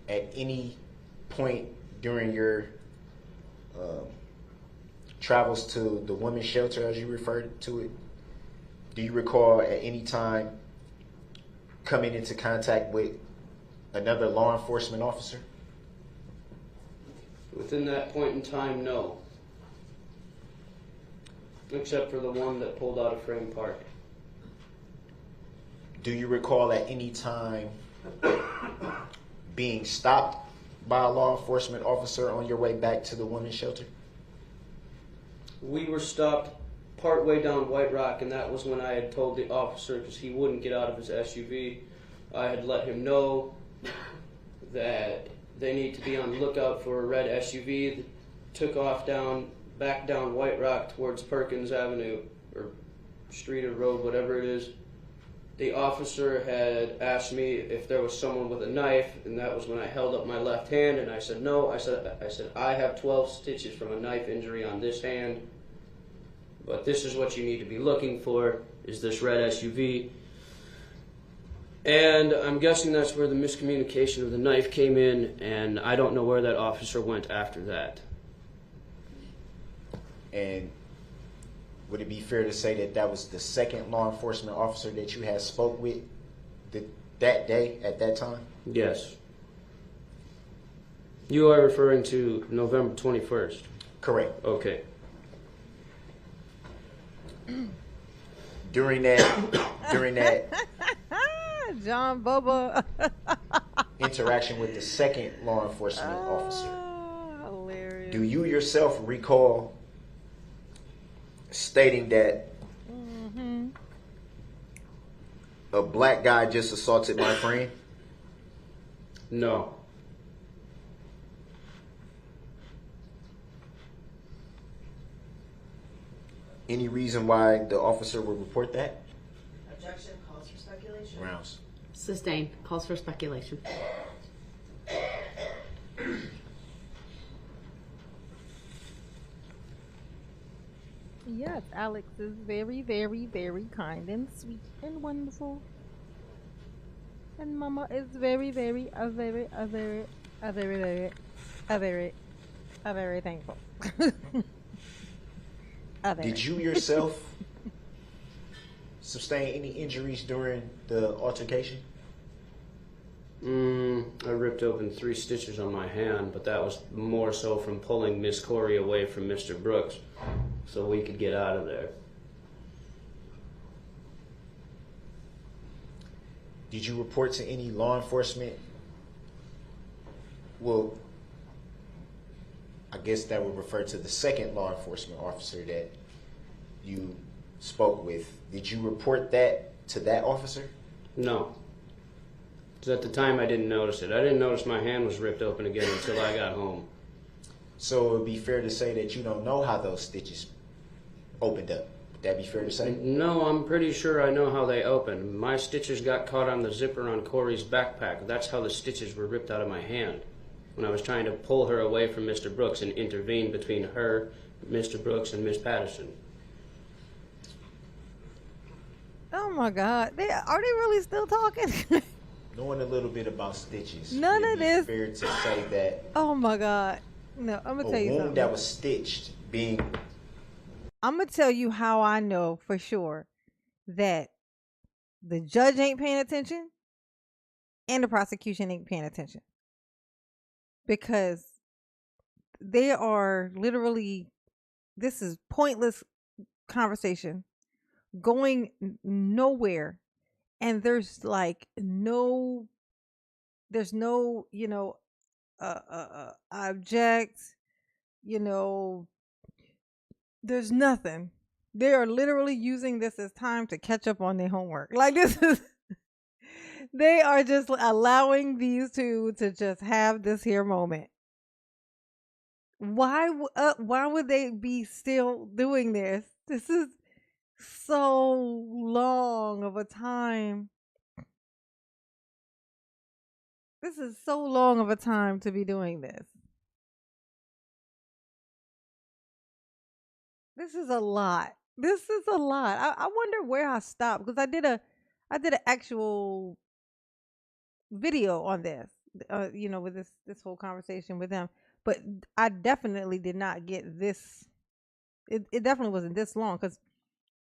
Speaker 5: at any point during your travels to the women's shelter, as you referred to it, do you recall at any time coming into contact with another law enforcement officer?
Speaker 8: Within that point in time, no. Except for the one that pulled out of Frame Park.
Speaker 5: Do you recall at any time being stopped by a law enforcement officer on your way back to the women's shelter?
Speaker 8: We were stopped partway down White Rock, and that was when I had told the officer, because he wouldn't get out of his SUV, I had let him know that they need to be on the lookout for a red SUV that took off back down White Rock towards Perkins Avenue, or street or road, whatever it is. The officer had asked me if there was someone with a knife, and that was when I held up my left hand, and I said no. I said I have 12 stitches from a knife injury on this hand, but this is what you need to be looking for, is this red SUV. And I'm guessing that's where the miscommunication of the knife came in, and I don't know where that officer went after that.
Speaker 5: And would it be fair to say that that was the second law enforcement officer that you had spoke with that day, at that time?
Speaker 8: Yes. You are referring to November 21st?
Speaker 5: Correct.
Speaker 8: Okay.
Speaker 5: During that
Speaker 1: John Bubba.
Speaker 5: interaction with the second law enforcement officer,
Speaker 1: Hilarious.
Speaker 5: do you yourself recall stating that a black guy just assaulted my friend?
Speaker 8: No.
Speaker 5: Any reason why the officer would report that?
Speaker 9: Objection calls for speculation.
Speaker 5: Rounds.
Speaker 4: Sustained. Calls for speculation.
Speaker 1: Yes, Alex is very, very, very kind and sweet and wonderful. And Mama is very, very, very thankful.
Speaker 5: Did you yourself sustain any injuries during the altercation?
Speaker 8: I ripped open 3 stitches on my hand, but that was more so from pulling Miss Corey away from Mr. Brooks so we could get out of there.
Speaker 5: Did you report to any law enforcement? Well, I guess that would refer to the second law enforcement officer that you spoke with. Did you report that to that officer?
Speaker 8: No. Because at the time I didn't notice it. I didn't notice my hand was ripped open again until I got home.
Speaker 5: So it would be fair to say that you don't know how those stitches opened up. Would that be fair to say?
Speaker 8: No, I'm pretty sure I know how they opened. My stitches got caught on the zipper on Corey's backpack. That's how the stitches were ripped out of my hand when I was trying to pull her away from Mr. Brooks and intervene between her, Mr. Brooks, and Miss Patterson.
Speaker 1: Oh my God. Are they really still talking?
Speaker 5: Knowing a little bit about stitches,
Speaker 1: None
Speaker 5: would
Speaker 1: of
Speaker 5: it be
Speaker 1: this.
Speaker 5: fair to say that
Speaker 1: Oh my God. No, I'm gonna tell
Speaker 5: a
Speaker 1: you
Speaker 5: wound
Speaker 1: something.
Speaker 5: that was stitched being
Speaker 1: I'm gonna tell you how I know for sure that the judge ain't paying attention and the prosecution ain't paying attention. Because they are literally, this is pointless conversation going nowhere, and there's no object, there's nothing. They are literally using this as time to catch up on their homework. Like, this is they are just allowing these two to just have this here moment. Why would they be still doing this? This is so long of a time. This is so long of a time to be doing this. This is a lot. This is a lot. I wonder where I stopped, because I did an actual video on this, with this whole conversation with them. But I definitely did not get this. It definitely wasn't this long, because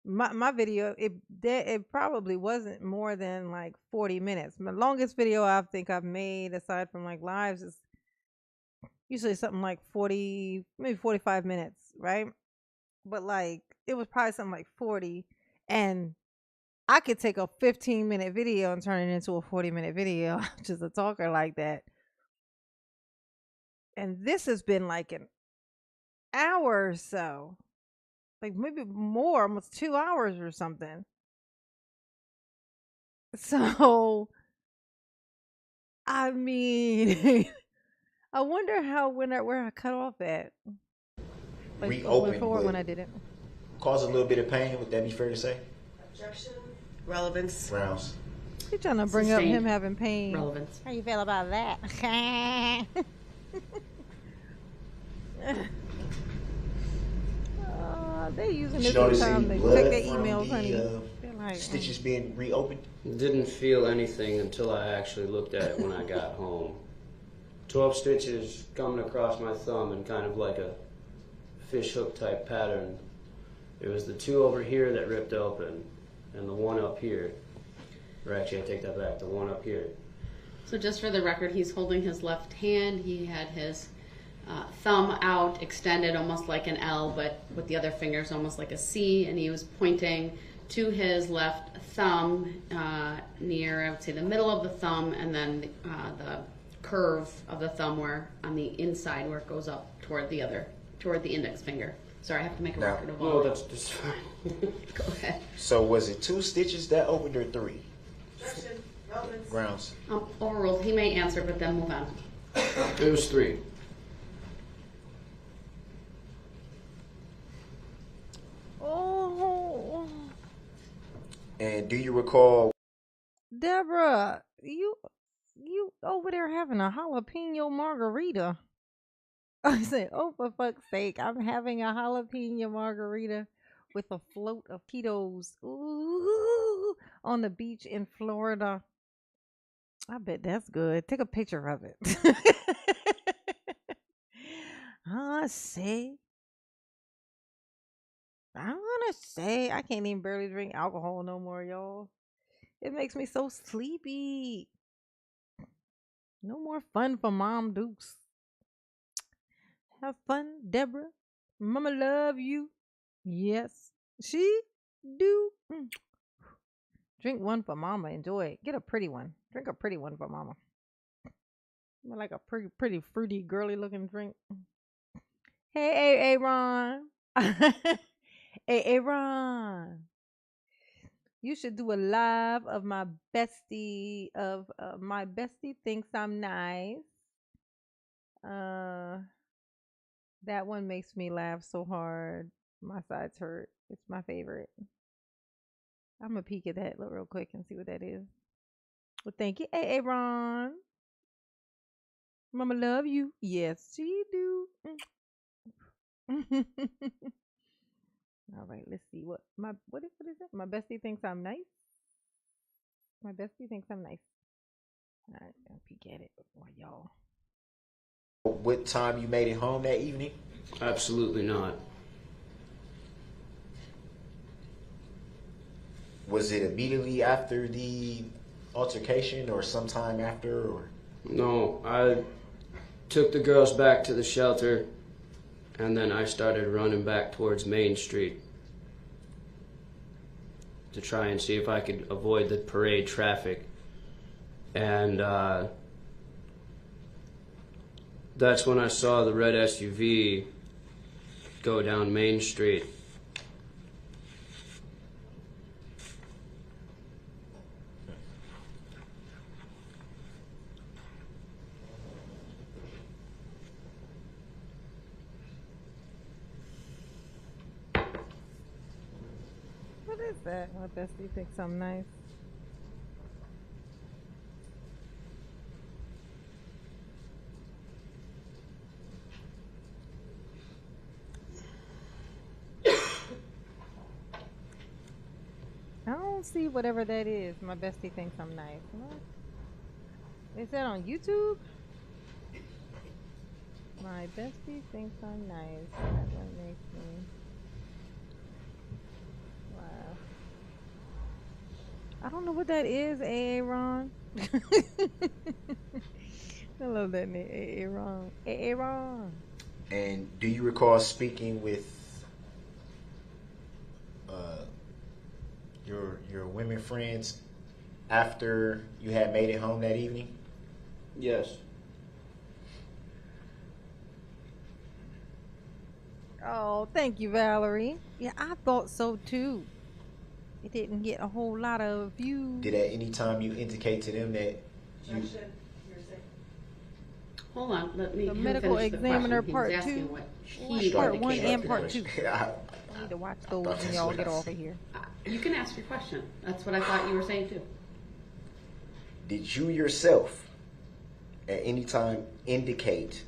Speaker 1: my video, it probably wasn't more than like 40 minutes. My longest video I think I've made, aside from like lives, is usually something like 40, maybe 45 minutes, right? But like, it was probably something like 40, and I could take a 15-minute video and turn it into a 40-minute video. I'm just a talker like that. And this has been like an hour or so, like maybe more, almost 2 hours or something. So, I mean, I wonder where I cut off at. Like,
Speaker 5: reopened
Speaker 1: before, when I did it.
Speaker 5: Cause a little bit of pain. Would that be fair to say?
Speaker 9: Objection. Relevance.
Speaker 5: Rounds.
Speaker 1: You're trying to bring up
Speaker 4: Sustained.
Speaker 1: him having pain.
Speaker 4: Relevance.
Speaker 1: How you feel about that? They They using
Speaker 5: Did you
Speaker 1: this
Speaker 5: notice
Speaker 1: time
Speaker 5: any
Speaker 1: to
Speaker 5: blood
Speaker 1: check their
Speaker 5: from
Speaker 1: emails, honey.
Speaker 5: the
Speaker 1: They're like,
Speaker 5: stitches being reopened?
Speaker 8: Didn't feel anything until I actually looked at it when I got home. 12 stitches coming across my thumb in kind of like a fish hook type pattern. It was the 2 over here that ripped open, and the 1 up here. Or actually, I take that back, the 1 up here.
Speaker 4: So just for the record, he's holding his left hand. He had his thumb out, extended almost like an L, but with the other fingers almost like a C, and he was pointing to his left thumb near, I would say, the middle of the thumb, and then the curve of the thumb where on the inside where it goes up toward the index finger. Sorry, I have to make a record of all.
Speaker 8: No, that's fine.
Speaker 4: Go ahead.
Speaker 5: So was it 2 stitches that opened or 3? Grounds.
Speaker 4: Overruled. He may answer, but then move on.
Speaker 8: It was 3.
Speaker 1: oh,
Speaker 5: And do you recall?
Speaker 1: Deborah, you over there having a jalapeno margarita. I said, oh, for fuck's sake, I'm having a jalapeno margarita with a float of Tito's ooh, on the beach in Florida. I bet that's good. Take a picture of it. I want to say, I can't even barely drink alcohol no more, y'all. It makes me so sleepy. No more fun for Mom Dukes. Have fun, Deborah. Mama love you. Yes, she do. Drink one for Mama. Enjoy it. Get a pretty one. Drink a pretty one for Mama. Like a pretty fruity, girly looking drink. Hey, Ron. Hey, Ron. You should do a live of my bestie thinks I'm nice. That one makes me laugh so hard. My sides hurt. It's my favorite. I'm gonna peek at that real quick and see what that is. Well, thank you, hey, Ron. Mama love you. Yes, she do. All right, let's see what is it? My bestie thinks I'm nice. My bestie thinks I'm nice. All right, I'll peek at it for y'all.
Speaker 5: What time you made it home that evening?
Speaker 8: Absolutely not.
Speaker 5: Was it immediately after the altercation or sometime after? Or?
Speaker 8: No, I took the girls back to the shelter, and then I started running back towards Main Street to try and see if I could avoid the parade traffic. And that's when I saw the red SUV go down Main Street.
Speaker 1: What is that? My bestie thinks I'm nice. I don't see whatever that is. My bestie thinks I'm nice. What? Is that on YouTube? My bestie thinks I'm nice. That one makes me. Wow. I don't know what that is, Aaron. I love that name, Aaron. Aaron.
Speaker 5: And do you recall speaking with your women friends after you had made it home that evening?
Speaker 8: Yes.
Speaker 1: Oh, thank you, Valerie. Yeah, I thought so too. It didn't get a whole lot of views.
Speaker 5: Did at any time you indicate to them that you...
Speaker 4: Hold on, let me
Speaker 1: The medical
Speaker 4: finish the
Speaker 1: examiner
Speaker 4: question.
Speaker 1: part
Speaker 4: He was asking
Speaker 1: 2.
Speaker 4: what he
Speaker 1: Part
Speaker 4: indicated
Speaker 1: 1
Speaker 4: to
Speaker 1: and
Speaker 4: the
Speaker 1: part
Speaker 4: question.
Speaker 1: 2. I need to watch those when y'all get off of here.
Speaker 4: You can ask your question. That's what I thought you were saying too.
Speaker 5: Did you yourself at any time indicate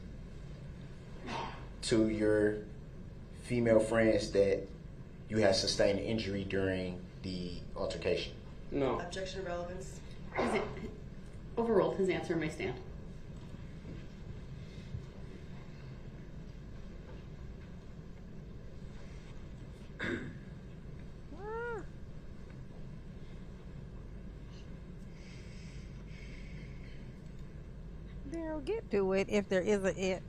Speaker 5: to your female friends that you had sustained injury during the altercation?
Speaker 8: No.
Speaker 9: Objection of relevance.
Speaker 4: Overruled. His answer may stand.
Speaker 1: They'll get to it if there is a it.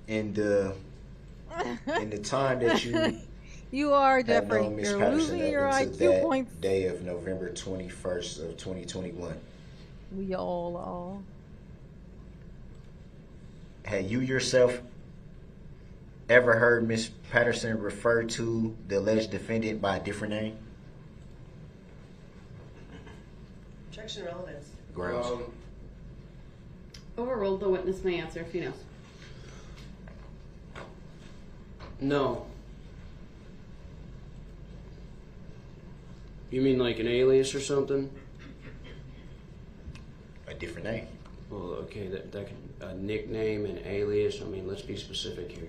Speaker 5: In the time that you
Speaker 1: You are,
Speaker 5: had
Speaker 1: Jeffrey.
Speaker 5: known Miss
Speaker 1: You're
Speaker 5: Patterson
Speaker 1: losing your
Speaker 5: up into
Speaker 1: IQ
Speaker 5: that
Speaker 1: points.
Speaker 5: day of November 21st of 2021,
Speaker 1: We all are.
Speaker 5: had you yourself ever heard Miss Patterson refer to the alleged defendant by a different name?
Speaker 9: Objection of relevance.
Speaker 5: Grounds.
Speaker 4: Overruled. The witness may answer if he knows.
Speaker 8: No. You mean like an alias or something?
Speaker 5: A different name.
Speaker 8: Well, okay, that can a nickname and alias. I mean, let's be specific here.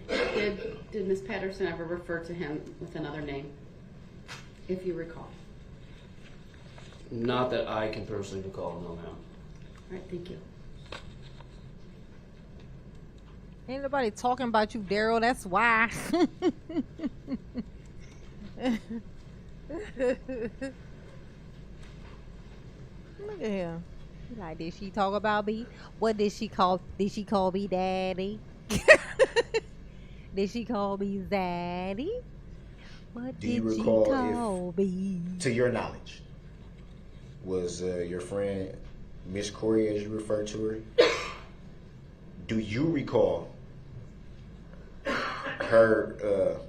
Speaker 4: Did Miss Patterson ever refer to him with another name? If you recall.
Speaker 8: Not that I can personally recall. No, ma'am.
Speaker 4: All right. Thank you.
Speaker 1: Ain't nobody talking about you, Daryl. That's why. Look at him. He like, did she talk about me? What did she call? Did she call me daddy? Did she call me zaddy? What
Speaker 5: Do you
Speaker 1: did she
Speaker 5: recall
Speaker 1: call me?
Speaker 5: To your knowledge, was your friend Miss Corey, as you referred to her, do you recall her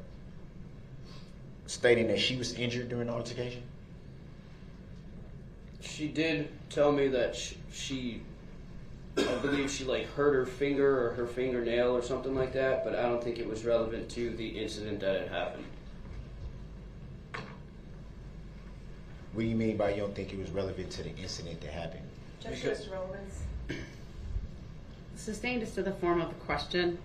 Speaker 5: stating that she was injured during the altercation?
Speaker 8: She did tell me that she I believe she like hurt her finger or her fingernail or something like that, but I don't think it was relevant to the incident that had happened.
Speaker 5: What do you mean by you don't think it was relevant to the incident that happened?
Speaker 9: Objection of relevance.
Speaker 4: Sustained is to the form of the question.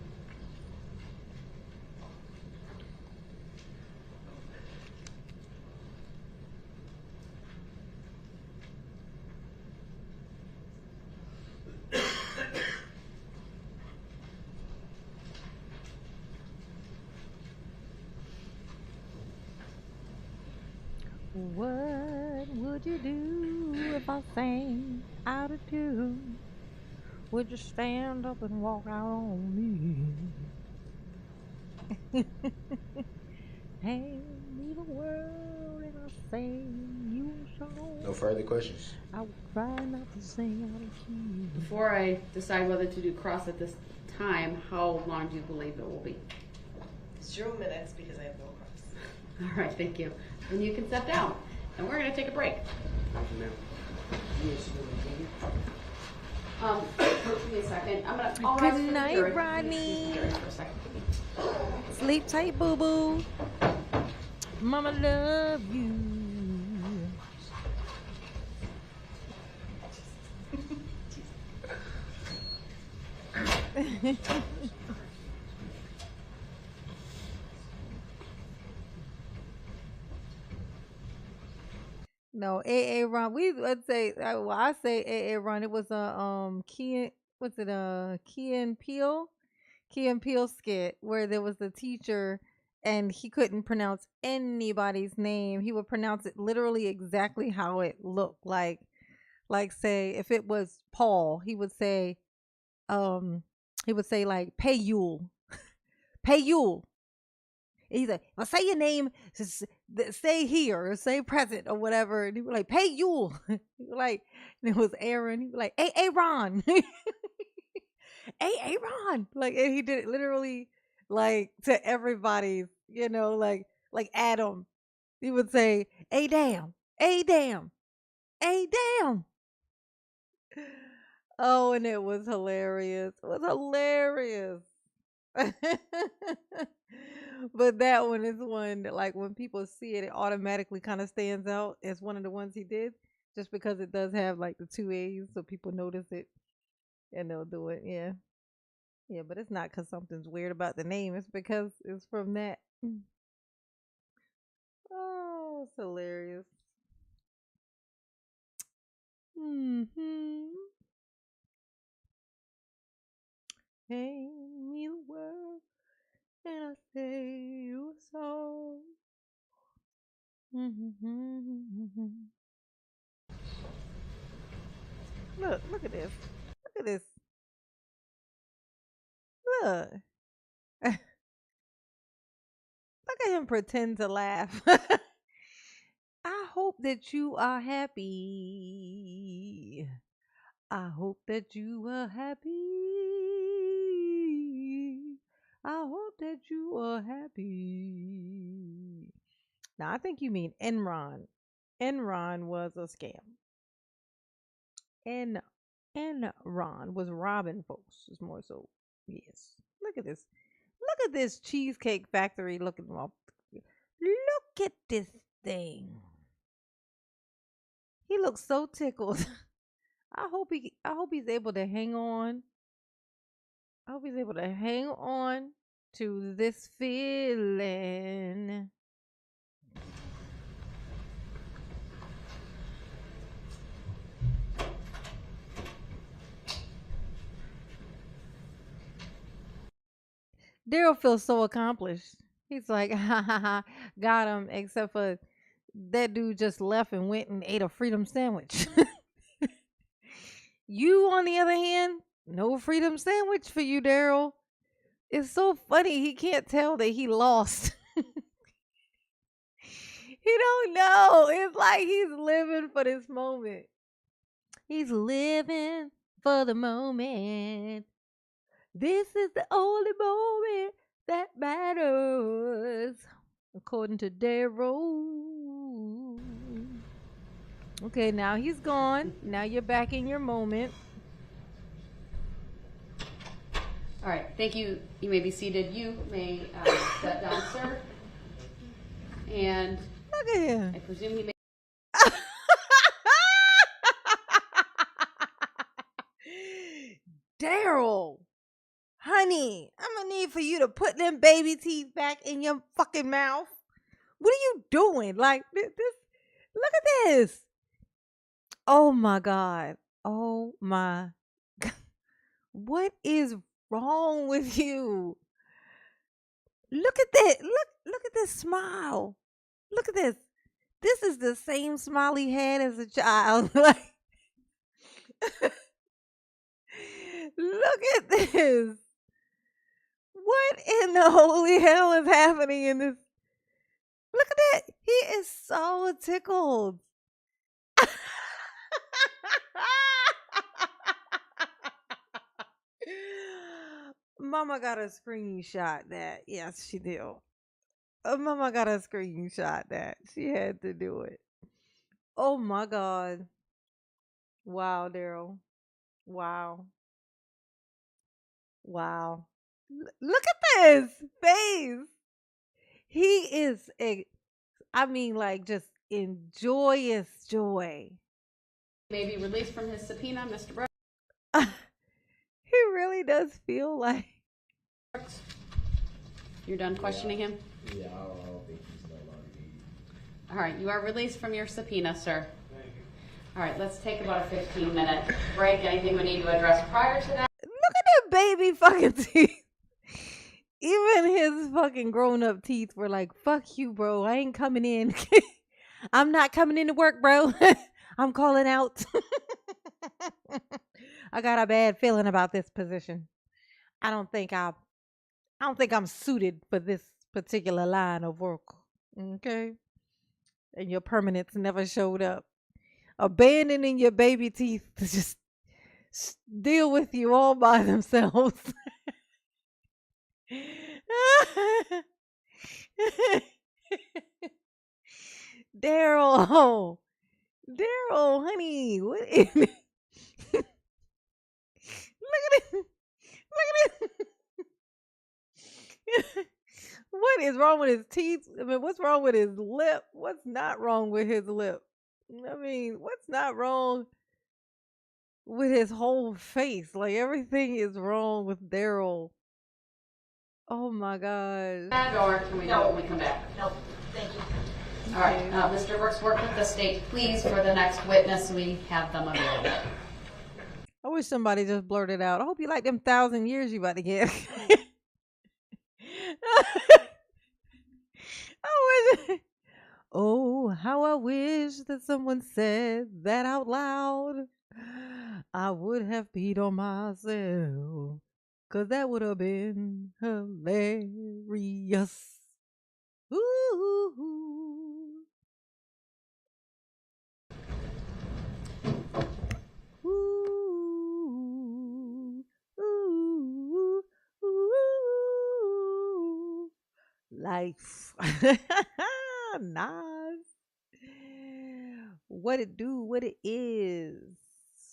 Speaker 1: What would you do if I sang out of tune? Would you stand up and walk out on me? Hand me the world and I'll sing you a song.
Speaker 5: No further questions?
Speaker 1: I would try not to sing out of key.
Speaker 4: Before I decide whether to do cross at this time, how long do you believe it will be?
Speaker 9: 0 minutes because I have no cross.
Speaker 4: All right, thank you. And you can step down. And we're going to take a break.
Speaker 8: Thank you, ma'am.
Speaker 4: Give me a second. I'll rise for
Speaker 1: Good
Speaker 4: the
Speaker 1: night,
Speaker 4: jury.
Speaker 1: Rodney.
Speaker 4: For a second.
Speaker 1: Sleep tight, boo boo. Mama love you. No, AA Ron. We would say. Well, I say AA Ron. It was a Key. What's it? Key and Peele. Key and Peele skit where there was a teacher and he couldn't pronounce anybody's name. He would pronounce it literally exactly how it looked like. Like say if it was Paul, he would say like Payul. Payul. He's like, well, say your name, say here, or say present, or whatever. And he was like, Payul. He was like, and it was Aaron. He was like, hey, Ron. hey, Aaron. Like, and he did it literally like to everybody, like Adam. He would say, hey, damn, hey, damn, hey, damn. Oh, and it was hilarious. It was hilarious. But that one is one that, like, when people see it, it automatically kind of stands out as one of the ones he did, just because it does have like the two A's, so people notice it and they'll do it. Yeah, yeah, but it's not because something's weird about the name. It's because it's from that. Oh, it's hilarious. Hmm. Paint me the world and I say you a song. Look at this. Look at this. Look. Look at him pretend to laugh. I hope that you are happy. I hope that you are happy. I hope that you are happy. Now, I think you mean Enron. Enron was a scam. Enron was robbing folks. It's more so. Yes. Look at this. Look at this Cheesecake Factory looking off. Look at this thing. He looks so tickled. I hope he's able to hang on. I hope he's able to hang on to this feeling. Daryl feels so accomplished. He's like, ha ha ha, got him, except for that dude just left and went and ate a freedom sandwich. You, on the other hand, no freedom sandwich for you, Daryl. It's so funny. He can't tell that he lost. He don't know. It's like he's living for this moment. He's living for the moment. This is the only moment that matters, according to Darrow. Okay, now he's gone. Now you're back in your moment.
Speaker 4: All right, thank you. You may be seated. You may step down, sir. And
Speaker 1: look at him.
Speaker 4: I presume he may.
Speaker 1: Daryl, honey, I'm gonna need for you to put them baby teeth back in your fucking mouth. What are you doing? Like this? Look at this. Oh my God. Oh my God. What is wrong with you? Look at that. Look at this smile. Look at this. This is the same smile he had as a child. Like, look at this. What in the holy hell is happening in this? Look at that. He is so tickled. Mama got a screenshot that. Yes, she did. Mama got a screenshot that. She had to do it. Oh my God. Wow, Daryl. Wow. Wow. Look at this face. He is like just in joyous joy.
Speaker 4: May be released from his subpoena, Mr. Brooks.
Speaker 1: He really does feel like.
Speaker 4: You're done questioning him?
Speaker 5: Yeah, I don't think he's no longer needed.
Speaker 4: All right, you are released from your subpoena, sir. Thank you. All right, let's take about a 15-minute break. Anything we need to address prior to that?
Speaker 1: Look at that baby fucking teeth. Even his fucking grown-up teeth were like, fuck you, bro. I ain't coming in. I'm not coming into work, bro. I'm calling out. I got a bad feeling about this position. I don't think I'm suited for this particular line of work. Okay? And your permanence never showed up. Abandoning your baby teeth to just deal with you all by themselves. Daryl, Daryl, honey, what is look at it. Look at it. What is wrong with his teeth? I mean, what's wrong with his lip? What's not wrong with his lip? I mean, what's not wrong with his whole face? Like everything is wrong with Daryl. Oh my gosh.
Speaker 4: Or can we do it when we come back?
Speaker 6: Nope, thank you.
Speaker 4: All right, Mr. Brooks, work with the state, please, for the next witness. We have them available.
Speaker 1: I wish somebody just blurted out. I hope you like them 1,000 years you about to get. I wish. Oh, how I wish that someone said that out loud. I would have peed on myself, 'cause that would have been hilarious. Ooh. Ooh. Ooh. Ooh. Life. Nice. What it do, what it is,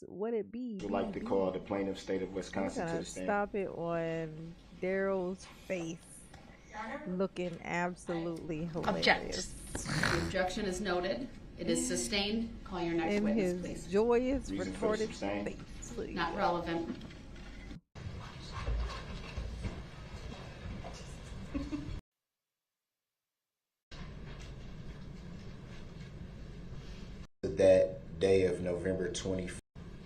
Speaker 1: what it be.
Speaker 5: Would like to call the plaintiff state of Wisconsin to the stand.
Speaker 1: Stop it on Daryl's face, looking absolutely hilarious.
Speaker 4: Object. The objection is noted. It is sustained. Call your next
Speaker 1: In
Speaker 4: witness,
Speaker 1: his
Speaker 4: please.
Speaker 1: joyous,
Speaker 5: Reason for the
Speaker 1: retorted
Speaker 5: sustain?
Speaker 1: face. Please.
Speaker 4: Not relevant.
Speaker 5: That day of November 24th.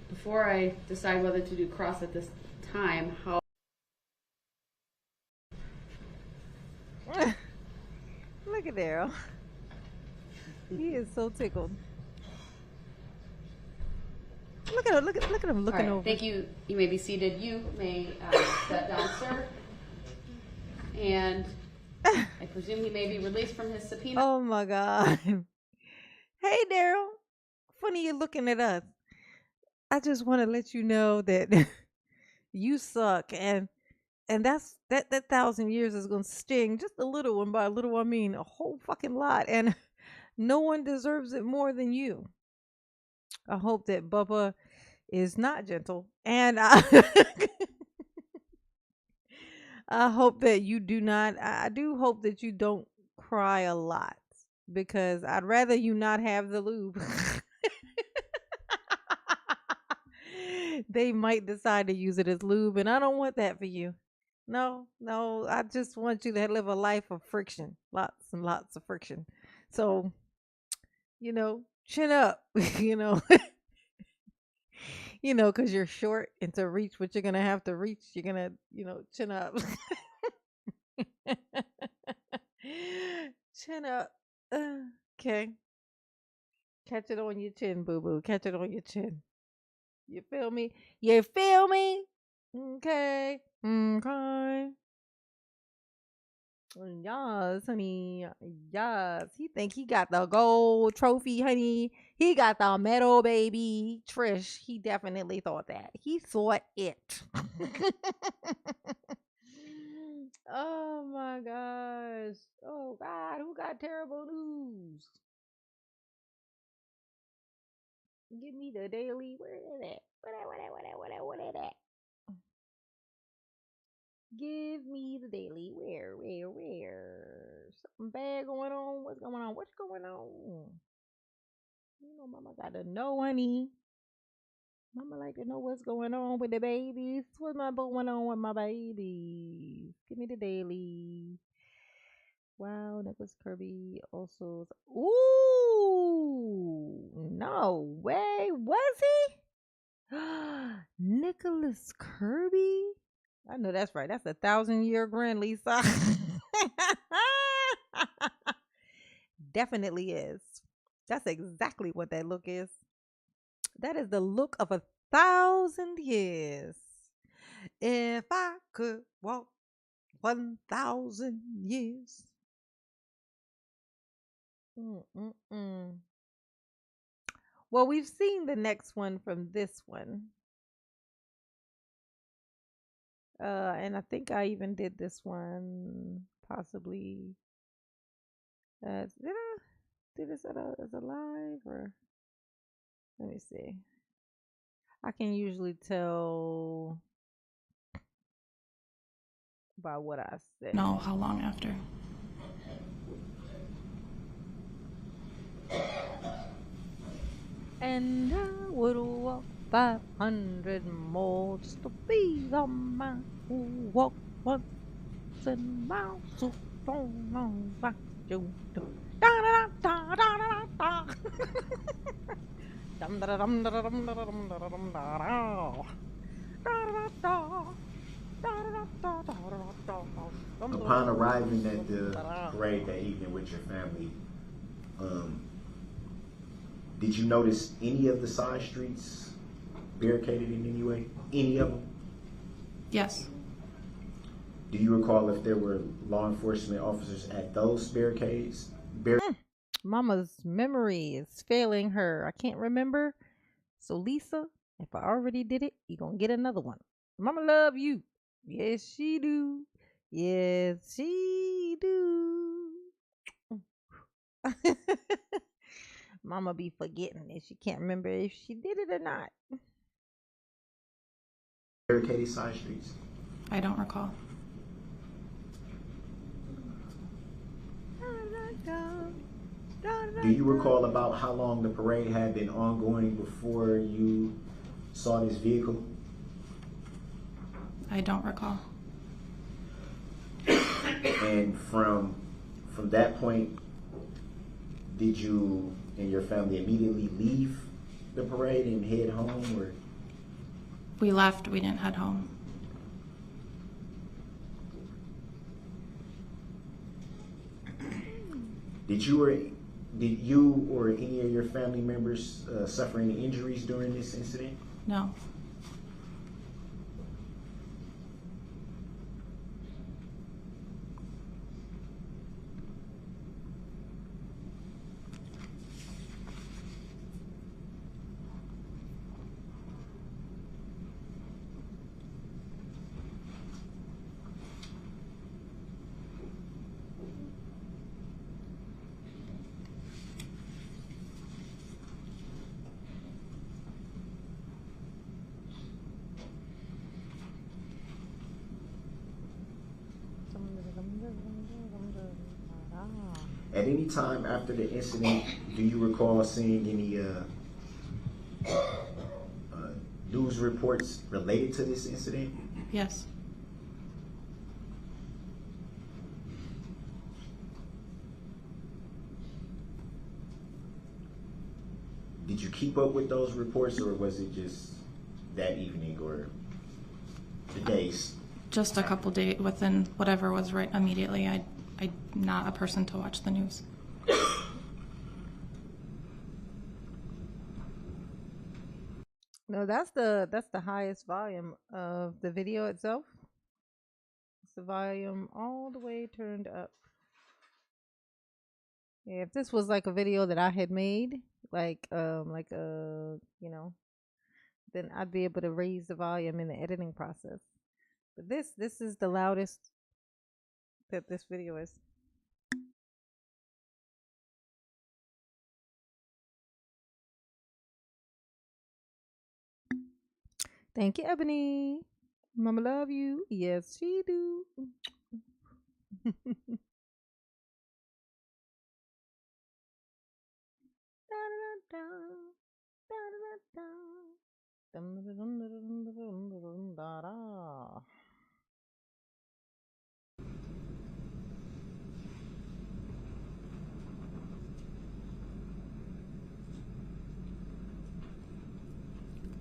Speaker 4: Before I decide whether to do cross at this time, how
Speaker 1: Look at Daryl. He is so tickled. Look at him. Look at him
Speaker 4: All
Speaker 1: looking
Speaker 4: right,
Speaker 1: over.
Speaker 4: thank you. You may be seated. You may sit down, sir. And I presume he may be released from his subpoena.
Speaker 1: Oh my God. Hey Daryl. Funny you looking at us. I just want to let you know that you suck, and that's that 1,000 years is gonna sting just a little, and by a little I mean a whole fucking lot, and no one deserves it more than you. I hope that Bubba is not gentle, and I hope that you do not. I do hope that you don't cry a lot, because I'd rather you not have the lube. They might decide to use it as lube, and I don't want that for you. No, no, I just want you to live a life of friction, lots and lots of friction. So, chin up, because you're short, and to reach what you're gonna have to reach, you're gonna, chin up. Chin up. Okay. Catch it on your chin, boo boo. Catch it on your chin. You feel me? You feel me? Okay. Okay. Yes, honey. Yes. He think he got the gold trophy, honey. He got the medal, baby. Trish, he definitely thought that. He thought it. Oh my gosh. Oh God, who got terrible news? Give me the daily. Where is it? What is that? Give me the daily. Where? Something bad going on? What's going on? Mama got to know, honey. Mama like to know what's going on with the babies. What's going on with my babies? Give me the daily. Wow, Nicholas Kirby also. Ooh, no way. Was he? Nicholas Kirby? I know that's right. That's 1,000-year grand, Lisa. Definitely is. That's exactly what that look is. That is the look of 1,000 years. If I could walk 1,000 years. Well, we've seen the next one from this one. And I think I even did this one possibly as did I do this as a live or let me see. I can usually tell by what I said.
Speaker 10: No, how long after?
Speaker 1: And I would walk 500 more just to be the man who walked once and miles so long back to da da da da da da da. Dum da da dum da da dum da da dum da da dum da da. Da da da.
Speaker 5: Upon arriving at the parade that evening with your family, did you notice any of the side streets barricaded in any way? Any of them?
Speaker 10: Yes.
Speaker 5: Do you recall if there were law enforcement officers at those barricades?
Speaker 1: Mama's memory is failing her. I can't remember. So Lisa, if I already did it, you're gonna get another one. Mama love you. Yes, she do. Yes, she do. Mama be forgetting if she can't remember if she did it or not.
Speaker 5: Barricaded side streets?
Speaker 10: I don't recall.
Speaker 5: Do you recall about how long the parade had been ongoing before you saw this vehicle?
Speaker 10: I don't recall.
Speaker 5: And from that point, did you and your family immediately leave the parade and head home, or?
Speaker 10: We left, we didn't head home.
Speaker 5: Did you or any of your family members suffer any injuries during this incident?
Speaker 10: No.
Speaker 5: At any time after the incident, do you recall seeing any news reports related to this incident?
Speaker 10: Yes.
Speaker 5: Did you keep up with those reports, or was it just that evening or the days?
Speaker 10: Just a couple days within whatever was right immediately. I'm not a person to watch the news.
Speaker 1: No, that's the highest volume of the video itself. It's the volume all the way turned up. Yeah, if this was like a video that I had made, like you know, then I'd be able to raise the volume in the editing process. But this is the loudest that this video is. Thank you, Ebony. Mama love you. Yes, she do.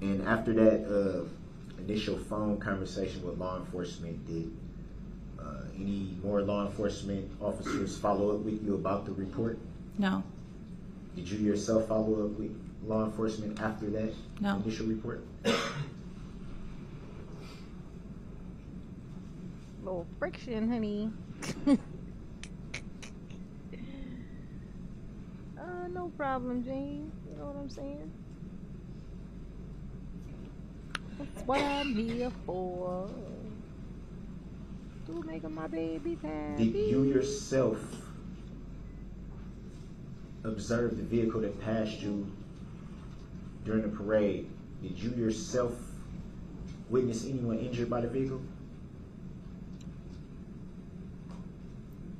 Speaker 5: And after that initial phone conversation with law enforcement, did any more law enforcement officers follow up with you about the report?
Speaker 10: No.
Speaker 5: Did you yourself follow up with law enforcement after that
Speaker 10: No.
Speaker 5: initial report?
Speaker 1: Little friction, honey. No problem, Jane. You know what I'm saying? That's what I'm here for. Who making my babies happy?
Speaker 5: Did you yourself observe the vehicle that passed you during the parade? Did you yourself witness anyone injured by the vehicle?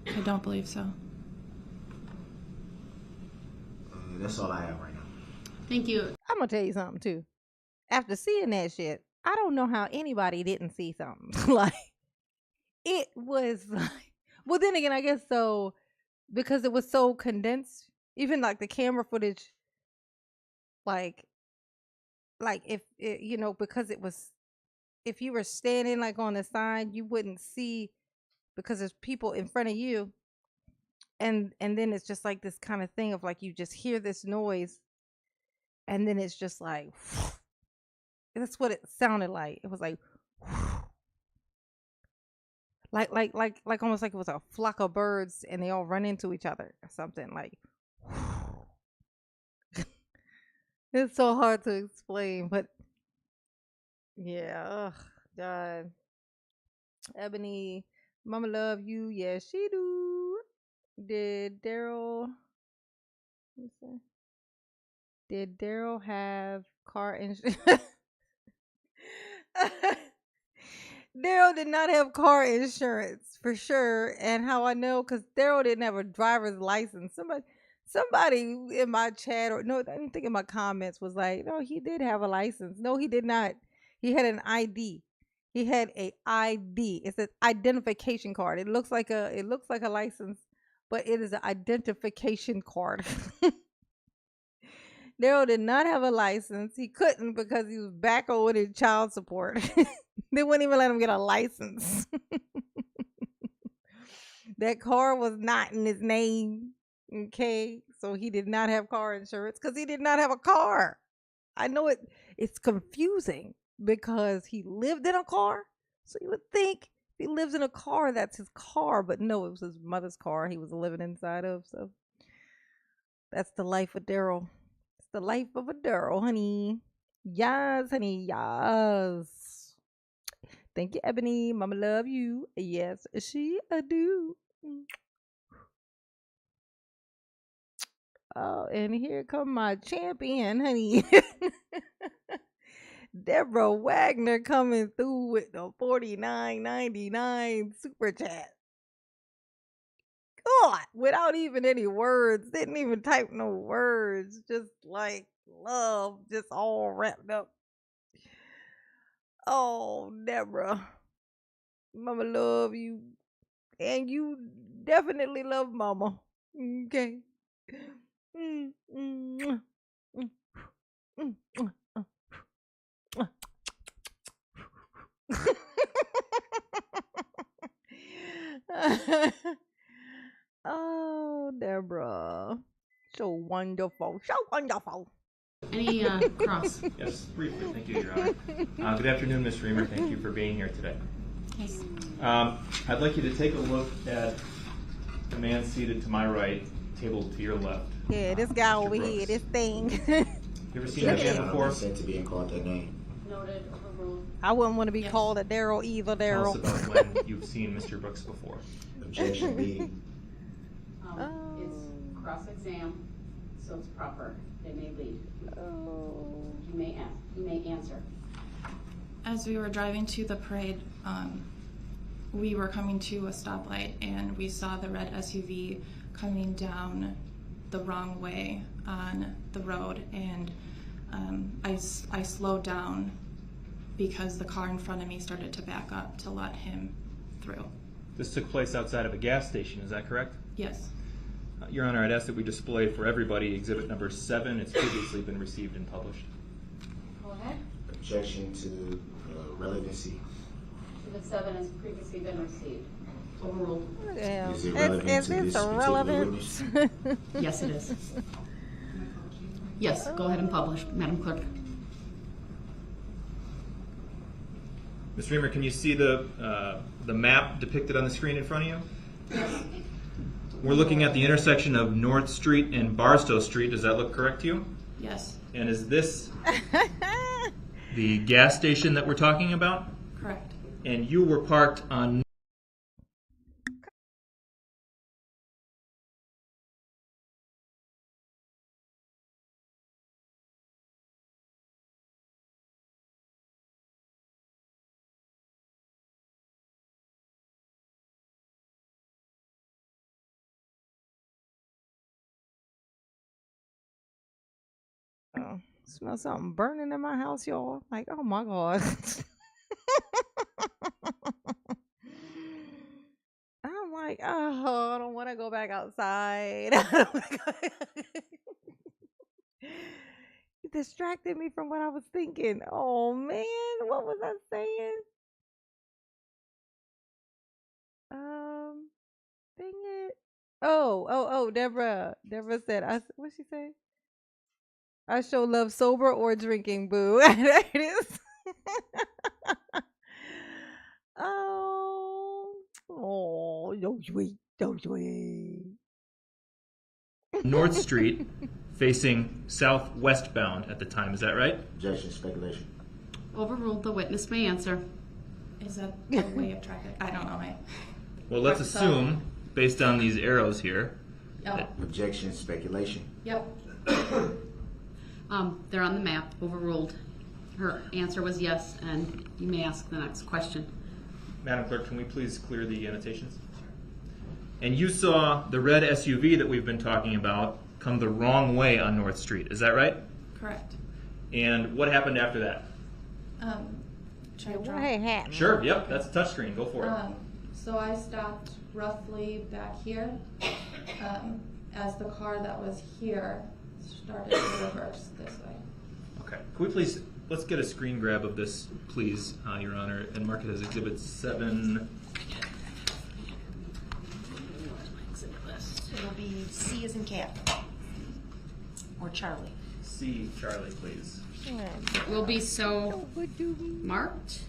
Speaker 10: I don't believe so.
Speaker 5: That's all I have right now.
Speaker 4: Thank you.
Speaker 1: I'm gonna tell you something too. After seeing that shit, I don't know how anybody didn't see something. Like, it was like, well, then again, I guess so, because it was so condensed. Even like the camera footage, like if it, because it was, if you were standing like on the side, you wouldn't see because there's people in front of you, and then it's just like this kind of thing of like you just hear this noise, and then it's just like. That's what it sounded like. It was like almost like it was a flock of birds and they all run into each other or something. Like, it's so hard to explain, but yeah, oh God. Ebony, mama love you. Yes, she do. Did Daryl have car insurance? Daryl did not have car insurance for sure. And how I know, because Daryl didn't have a driver's license. Somebody in my chat, or no, I didn't think in my comments, was like, no, he did have a license. No, he did not. He had an ID. He had a ID. It's an identification card. It looks like a license, but it is an identification card. Daryl did not have a license. He couldn't because he was back owed in child support. They wouldn't even let him get a license. That car was not in his name. Okay, so he did not have car insurance because he did not have a car. I know it's confusing because he lived in a car. So you would think if he lives in a car, that's his car. But no, it was his mother's car he was living inside of. So that's the life of Daryl. It's the life of a Daryl, honey. Yes, honey, yes. Thank you, Ebony. Mama love you. Yes, she do. Oh, and here come my champion, honey. Deborah Wagner coming through with the $49.99 super chat. God, without even any words. Didn't even type no words. Just like love, just all wrapped up. Oh, Deborah. Mama love you. And you definitely love Mama. Okay. Oh, Deborah. So wonderful. So wonderful.
Speaker 4: Any cross?
Speaker 11: Yes, briefly. Thank you, Your Honor. Good afternoon, Ms. Reamer. Thank you for being here today.
Speaker 4: Yes.
Speaker 11: I'd like you to take a look at the man seated to my right, table to your left.
Speaker 1: Yeah, this guy
Speaker 11: Mr.
Speaker 1: over
Speaker 11: Brooks.
Speaker 1: here, this thing.
Speaker 11: You ever seen that man before?
Speaker 5: Said to being called that name.
Speaker 4: Noted, overruled.
Speaker 1: I wouldn't want to be
Speaker 4: Yes.
Speaker 1: called a Daryl either,
Speaker 11: Tell us
Speaker 1: Daryl.
Speaker 11: about when you've seen Mr. Brooks before.
Speaker 5: Objection B.
Speaker 4: It's cross-exam, so it's proper. They may leave.
Speaker 1: Oh.
Speaker 4: You may answer.
Speaker 10: As we were driving to the parade, we were coming to a stoplight and we saw the red SUV coming down the wrong way on the road, and I slowed down because the car in front of me started to back up to let him through.
Speaker 11: This took place outside of a gas station, is that correct?
Speaker 10: Yes.
Speaker 11: Your Honor, I'd ask that we display for everybody exhibit number 7. It's previously been received and published.
Speaker 4: Go ahead.
Speaker 5: Objection to relevancy.
Speaker 4: Exhibit 7 has previously been received. Overruled.
Speaker 1: Damn.
Speaker 5: Is it relevant
Speaker 1: Is
Speaker 5: to
Speaker 1: this
Speaker 5: this particular
Speaker 1: irrelevant?
Speaker 5: witness?
Speaker 4: Yes, it is. Yes, go ahead and publish, Madam Clerk.
Speaker 11: Ms. Reamer, can you see the map depicted on the screen in front of you?
Speaker 4: Yes.
Speaker 11: We're looking at the intersection of North Street and Barstow Street. Does that look correct to you?
Speaker 10: Yes.
Speaker 11: And is this the gas station that we're talking about?
Speaker 10: Correct.
Speaker 11: And you were parked on
Speaker 1: Oh, smell something burning in my house, y'all. Like, oh my God. I'm like, oh, I don't want to go back outside. You distracted me from what I was thinking. Oh man, what was I saying? Dang it. Oh, Deborah. Deborah said, what'd she say? I show love sober or drinking, boo. There it is. Don't sweet, don't sweet.
Speaker 11: North Street, facing southwestbound at the time. Is that right?
Speaker 5: Objection, speculation.
Speaker 4: Overruled. The witness may answer.
Speaker 10: Is that a way of traffic? I don't know.
Speaker 11: Well, let's assume, based on these arrows here.
Speaker 4: Yep.
Speaker 5: Objection, speculation.
Speaker 4: Yep. They're on the map. Overruled. Her answer was yes, and you may ask the next question.
Speaker 11: Madam Clerk, can we please clear the annotations? And you saw the red SUV that we've been talking about come the wrong way on North Street. Is that right?
Speaker 10: Correct.
Speaker 11: And what happened after that?
Speaker 10: Should I
Speaker 1: What
Speaker 10: draw?
Speaker 1: happened?
Speaker 11: Sure, yep, that's a touchscreen. Go for it.
Speaker 10: So I stopped roughly back here as the car that was here started to reverse this way.
Speaker 11: Okay. Can we please, let's get a screen grab of this, please, Your Honor, and mark it as Exhibit 7.
Speaker 6: It'll be C as in cat. Or Charlie.
Speaker 11: C, Charlie, please.
Speaker 4: It will be so marked.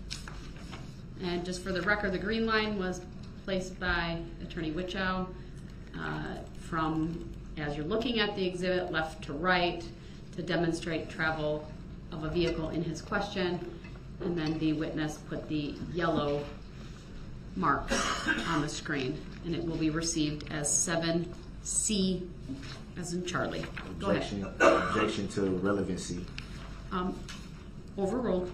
Speaker 4: And just for the record, the green line was placed by Attorney Wichow from, as you're looking at the exhibit, left to right to demonstrate travel of a vehicle in his question. And then the witness put the yellow mark on the screen. And it will be received as 7C as in Charlie. Go ahead.
Speaker 5: Objection to relevancy.
Speaker 4: Overruled.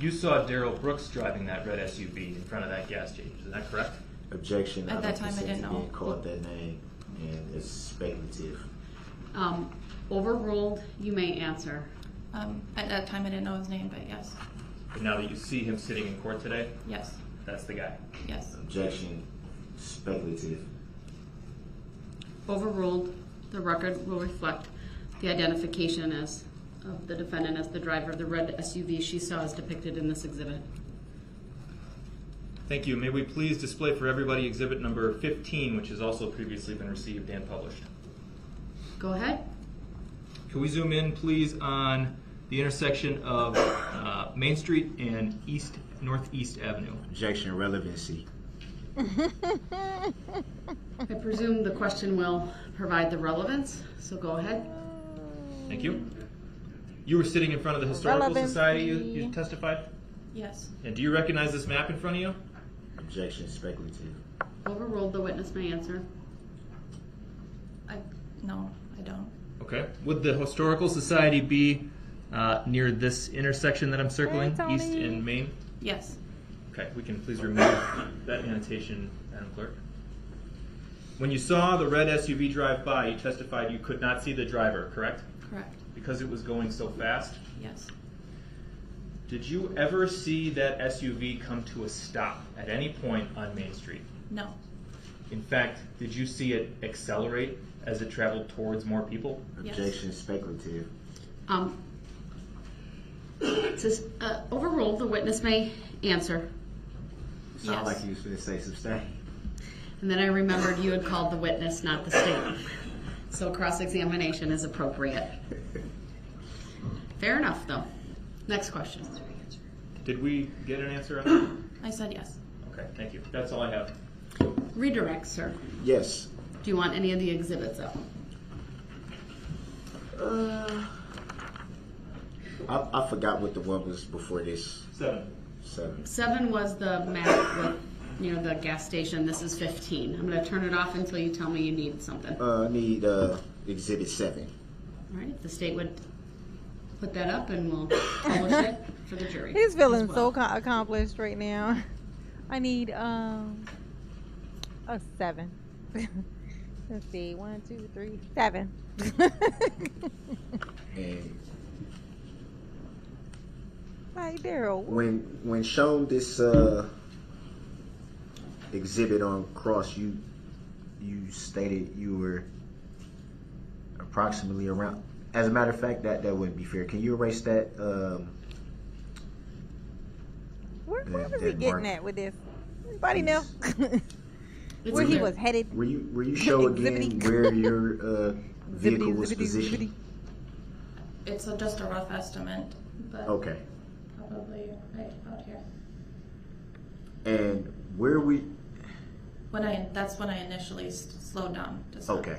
Speaker 11: You saw Darrell Brooks driving that red SUV in front of that gas station. Is that correct?
Speaker 5: Objection.
Speaker 10: At that time, I didn't know.
Speaker 5: Being called that name, and it's speculative.
Speaker 4: Overruled. You may answer.
Speaker 10: At that time, I didn't know his name, but yes.
Speaker 11: But now that you see him sitting in court today,
Speaker 10: Yes.
Speaker 11: that's the guy.
Speaker 10: Yes.
Speaker 5: Objection, speculative.
Speaker 4: Overruled. The record will reflect the identification of the defendant as the driver of the red SUV she saw as depicted in this exhibit.
Speaker 11: Thank you. May we please display for everybody exhibit number 15, which has also previously been received and published.
Speaker 4: Go ahead.
Speaker 11: Can we zoom in, please, on the intersection of Main Street and Northeast Avenue?
Speaker 5: Objection, relevancy.
Speaker 4: I presume the question will provide the relevance, so go ahead.
Speaker 11: Thank you. You were sitting in front of the Historical Society, you testified?
Speaker 10: Yes.
Speaker 11: And do you recognize this map in front of you?
Speaker 5: Objection, speculative.
Speaker 4: Overruled. The witness may answer.
Speaker 10: No, I don't.
Speaker 11: Okay. Would the Historical Society be near this intersection that I'm circling,
Speaker 1: Hey,
Speaker 11: East and Main?
Speaker 10: Yes.
Speaker 11: Okay, we can please remove that annotation, Madam Clerk. When you saw the red SUV drive by, you testified you could not see the driver, correct?
Speaker 10: Correct.
Speaker 11: Because it was going so fast?
Speaker 10: Yes.
Speaker 11: Did you ever see that SUV come to a stop at any point on Main Street?
Speaker 10: No.
Speaker 11: In fact, did you see it accelerate as it traveled towards more people?
Speaker 5: Objection, speculative.
Speaker 4: It says, overruled. The witness may answer.
Speaker 5: Sound like you was going to say substantial.
Speaker 4: And then I remembered you had called the witness, not the state. So cross-examination is appropriate. Fair enough, though. Next question.
Speaker 11: Did we get an answer on
Speaker 10: I said yes.
Speaker 11: that? Okay, thank you. That's all I have.
Speaker 4: Redirect, sir.
Speaker 5: Yes.
Speaker 4: Do you want any of the exhibits up?
Speaker 5: I forgot what the one was before this.
Speaker 11: 7.
Speaker 4: 7 was the map with, the gas station. This is 15. I'm going to turn it off until you tell me you need something.
Speaker 5: I need exhibit 7.
Speaker 4: All right, if the state would put that up and we'll publish it for the jury.
Speaker 1: He's feeling
Speaker 4: as well.
Speaker 1: so accomplished right now. I need a 7. Let's see. 1, 2, 3, 7.
Speaker 5: And
Speaker 1: Like Daryl.
Speaker 5: when shown this exhibit on cross, you stated you were approximately around. As a matter of fact, that wouldn't be fair. Can you erase that?
Speaker 1: Where was he getting at with this? Anybody
Speaker 5: Please.
Speaker 1: know? Where he was headed?
Speaker 5: Will you show again where your vehicle was
Speaker 1: Zippity,
Speaker 5: positioned?
Speaker 10: It's just a rough estimate, but
Speaker 5: Okay.
Speaker 10: probably right about here.
Speaker 5: And where we?
Speaker 10: That's when I initially slowed down. To stop.
Speaker 5: Okay.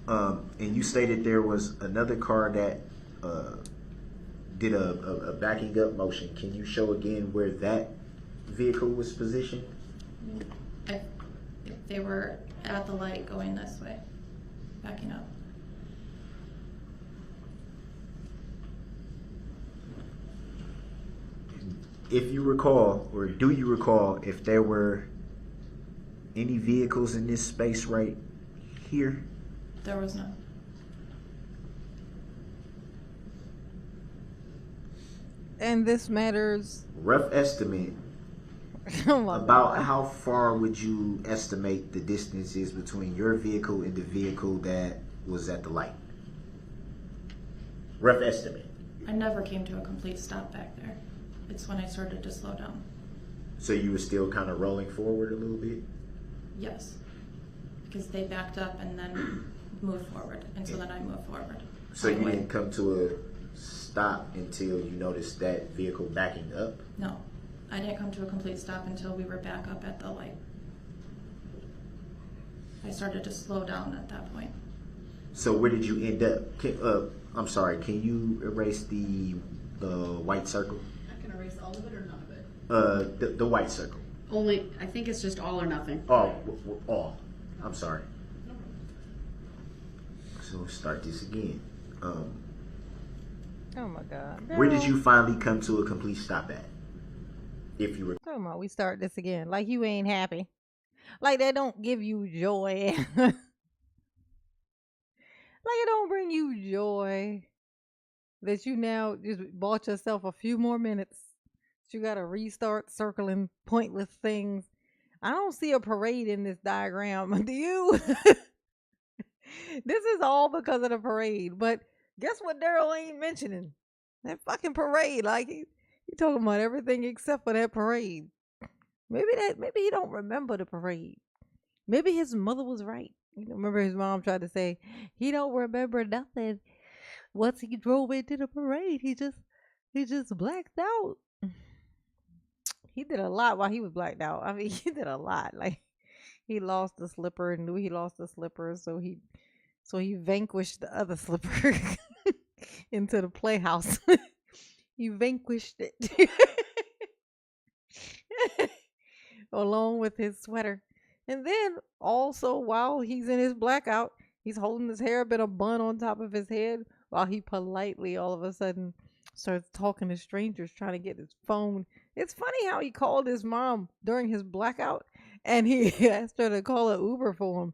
Speaker 5: And you stated there was another car that did a backing up motion. Can you show again where that vehicle was positioned?
Speaker 10: If they were at the light going this way, backing up.
Speaker 5: If you recall, or do you recall, if there were any vehicles in this space right here?
Speaker 10: There was none.
Speaker 1: And this matters.
Speaker 5: Rough estimate.
Speaker 1: Oh my
Speaker 5: About
Speaker 1: God.
Speaker 5: how far would you estimate the distance is between your vehicle and the vehicle that was at the light? Rough estimate.
Speaker 10: I never came to a complete stop back there. It's when I started to slow down.
Speaker 5: So you were still kind of rolling forward a little bit?
Speaker 10: Yes. Because they backed up and then moved forward. And so then I moved forward.
Speaker 5: So you didn't come to a stop until you noticed that vehicle backing up?
Speaker 10: No. I didn't come to a complete stop until we were back up at the light. I started to slow down at that point.
Speaker 5: So where did you end up? I'm sorry, can you erase the white circle?
Speaker 4: I can erase all of it or none of it.
Speaker 5: The white circle.
Speaker 4: Only, I think it's just all or nothing.
Speaker 5: Oh, all. I'm sorry. So let's start this again.
Speaker 1: Oh my God.
Speaker 5: Where did
Speaker 1: Daryl.
Speaker 5: you finally come to a complete stop at? If you were
Speaker 1: Come on, we start this again. Like you ain't happy. Like that don't give you joy. Like it don't bring you joy that you now just bought yourself a few more minutes. You gotta restart circling pointless things. I don't see a parade in this diagram. Do you? This is all because of the parade. But guess what Daryl ain't mentioning? That fucking parade. Like he talking about everything except for that parade. Maybe he don't remember the parade. Maybe his mother was right. You know, remember his mom tried to say he don't remember nothing. Once he drove into the parade, he just blacked out. He did a lot while he was blacked out. I mean, he did a lot. Like he lost the slipper and knew he lost the slipper, so he vanquished the other slipper into the playhouse. He vanquished it. Along with his sweater. And then also while he's in his blackout, he's holding his hair up in a bun on top of his head while he politely all of a sudden starts talking to strangers trying to get his phone. It's funny how he called his mom during his blackout and he asked her to call an Uber for him.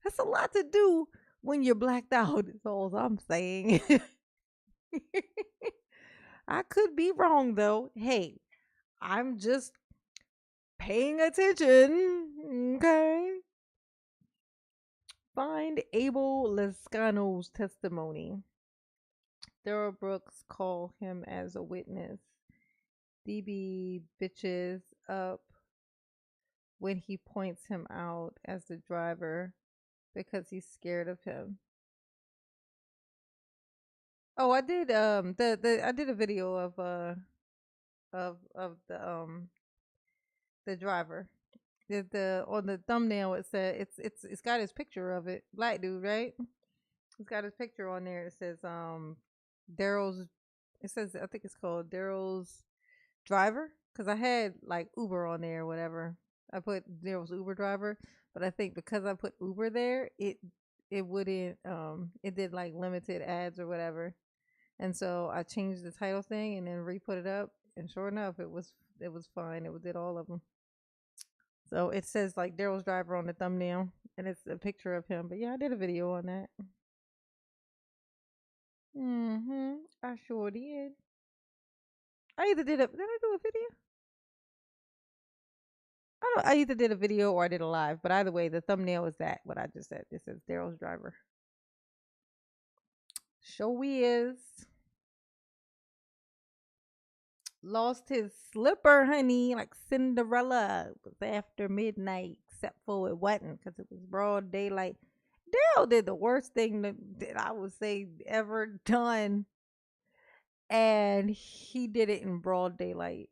Speaker 1: That's a lot to do when you're blacked out, is all I'm saying. I could be wrong though. Hey, I'm just paying attention. Okay. Find Abel Lescano's testimony. Darrell Brooks called him as a witness. DB bitches up when he points him out as the driver because he's scared of him. Oh, I did I did a video of the driver. The on the thumbnail it said it's got his picture of it. Black dude, right? It's got his picture on there. It says Daryl's, it says I think it's called Daryl's driver, because I had like Uber on there or whatever. I put Daryl's Uber driver, but I think because I put Uber there, it wouldn't it did like limited ads or whatever. And so I changed the title thing and then re-put it up, and sure enough, it was fine. It did all of them. So it says like Darrell's driver on the thumbnail, and it's a picture of him. But yeah, I did a video on that. I sure did. I either did I do a video? I either did a video or I did a live, but either way, the thumbnail is that what I just said. It says Darrell's driver. Show is lost his slipper, honey, like Cinderella. It was after midnight, except for it wasn't because it was broad daylight. Darrell did the worst thing that I would say ever done, and he did it in broad daylight.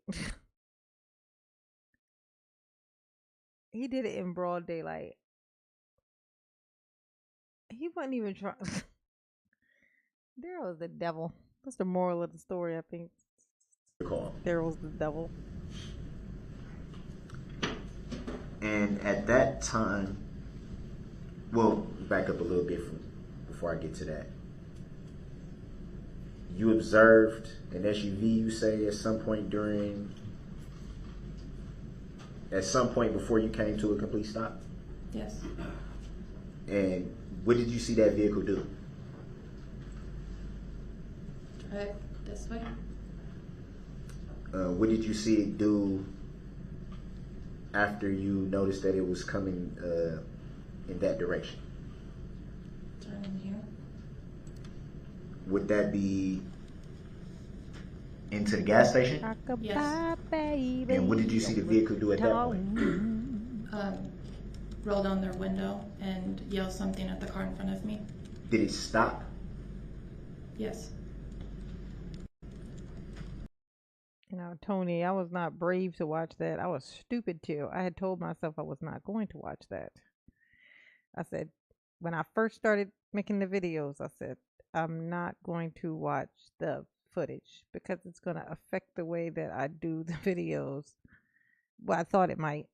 Speaker 1: He did it in broad daylight. He wasn't even trying. Darrell's the devil. That's the moral of the story, I think. Darrell's the devil.
Speaker 5: And at that time, well, back up a little bit before I get to that. You observed an SUV, you say, at some point before you came to a complete stop?
Speaker 10: Yes.
Speaker 5: And what did you see that vehicle do?
Speaker 10: Drive this way.
Speaker 5: What did you see it do after you noticed that it was coming in that direction?
Speaker 10: Turn in here.
Speaker 5: Would that be into the gas station?
Speaker 10: Yes.
Speaker 5: And what did you see the vehicle do at that point?
Speaker 10: Roll down their window and yell something at the car in front of me.
Speaker 5: Did it stop?
Speaker 10: Yes.
Speaker 1: Tony, I was not brave to watch that. I was stupid too. I had told myself I was not going to watch that. I said, when I first started making the videos, I said, I'm not going to watch the footage because it's going to affect the way that I do the videos. Well, I thought it might,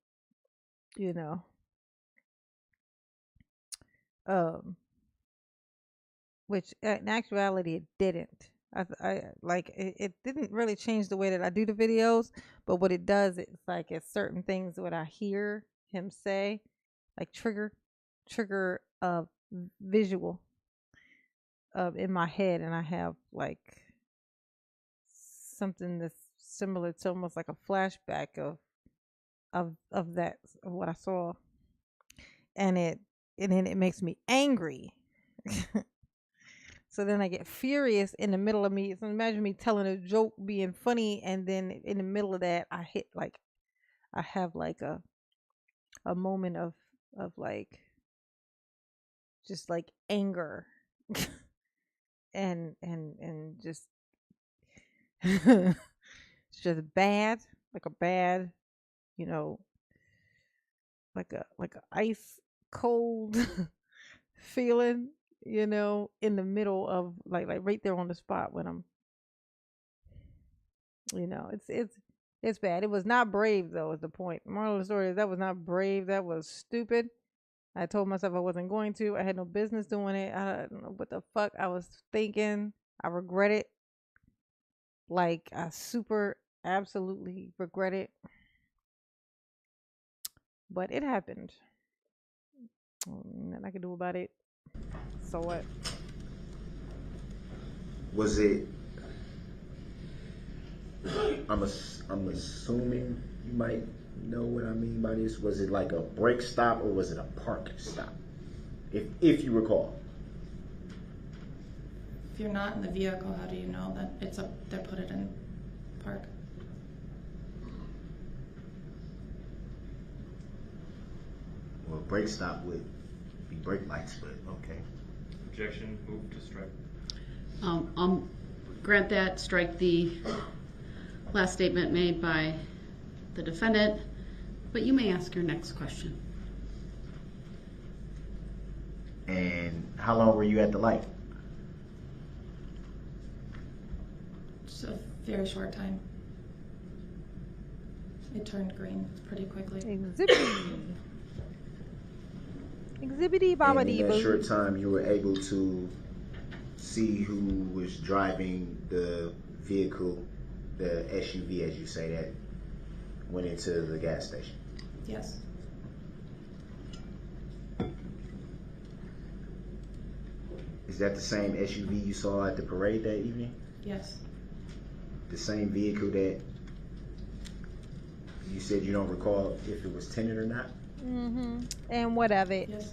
Speaker 1: which in actuality it didn't. It didn't really change the way that I do the videos, but what it does, it's like it's certain things what I hear him say, like trigger visual in my head, and I have like something that's similar to almost like a flashback of what I saw, and then it makes me angry. So then I get furious in the middle of me. So imagine me telling a joke, being funny, and then in the middle of that, I have like a moment of like just like anger, and just it's just bad, like a bad, like a ice cold feeling. In the middle of like right there on the spot when I'm, it's bad. It was not brave though, is the point. Moral of the story is that was not brave. That was stupid. I told myself I wasn't going to. I had no business doing it. I don't know what the fuck I was thinking. I regret it. Like I super absolutely regret it. But it happened. Nothing I can do about it. So what?
Speaker 5: Was it? I'm assuming you might know what I mean by this. Was it like a brake stop or was it a park stop? If you recall.
Speaker 10: If you're not in the vehicle, how do you know that they put it in park?
Speaker 5: Well, brake stop would be brake lights, but okay.
Speaker 11: Objection, move to strike.
Speaker 4: Grant that, strike the last statement made by the defendant, but you may ask your next question.
Speaker 5: And how long were you at the light?
Speaker 10: Just a very short time. It turned green pretty quickly.
Speaker 1: Exhibity Baba
Speaker 5: And in that short time, you were able to see who was driving the vehicle, the SUV, as you say, that went into the gas station.
Speaker 10: Yes.
Speaker 5: Is that the same SUV you saw at the parade that evening?
Speaker 10: Yes.
Speaker 5: The same vehicle that you said you don't recall if it was tinted or not?
Speaker 1: Mm-hmm. And what of it?
Speaker 10: Yes.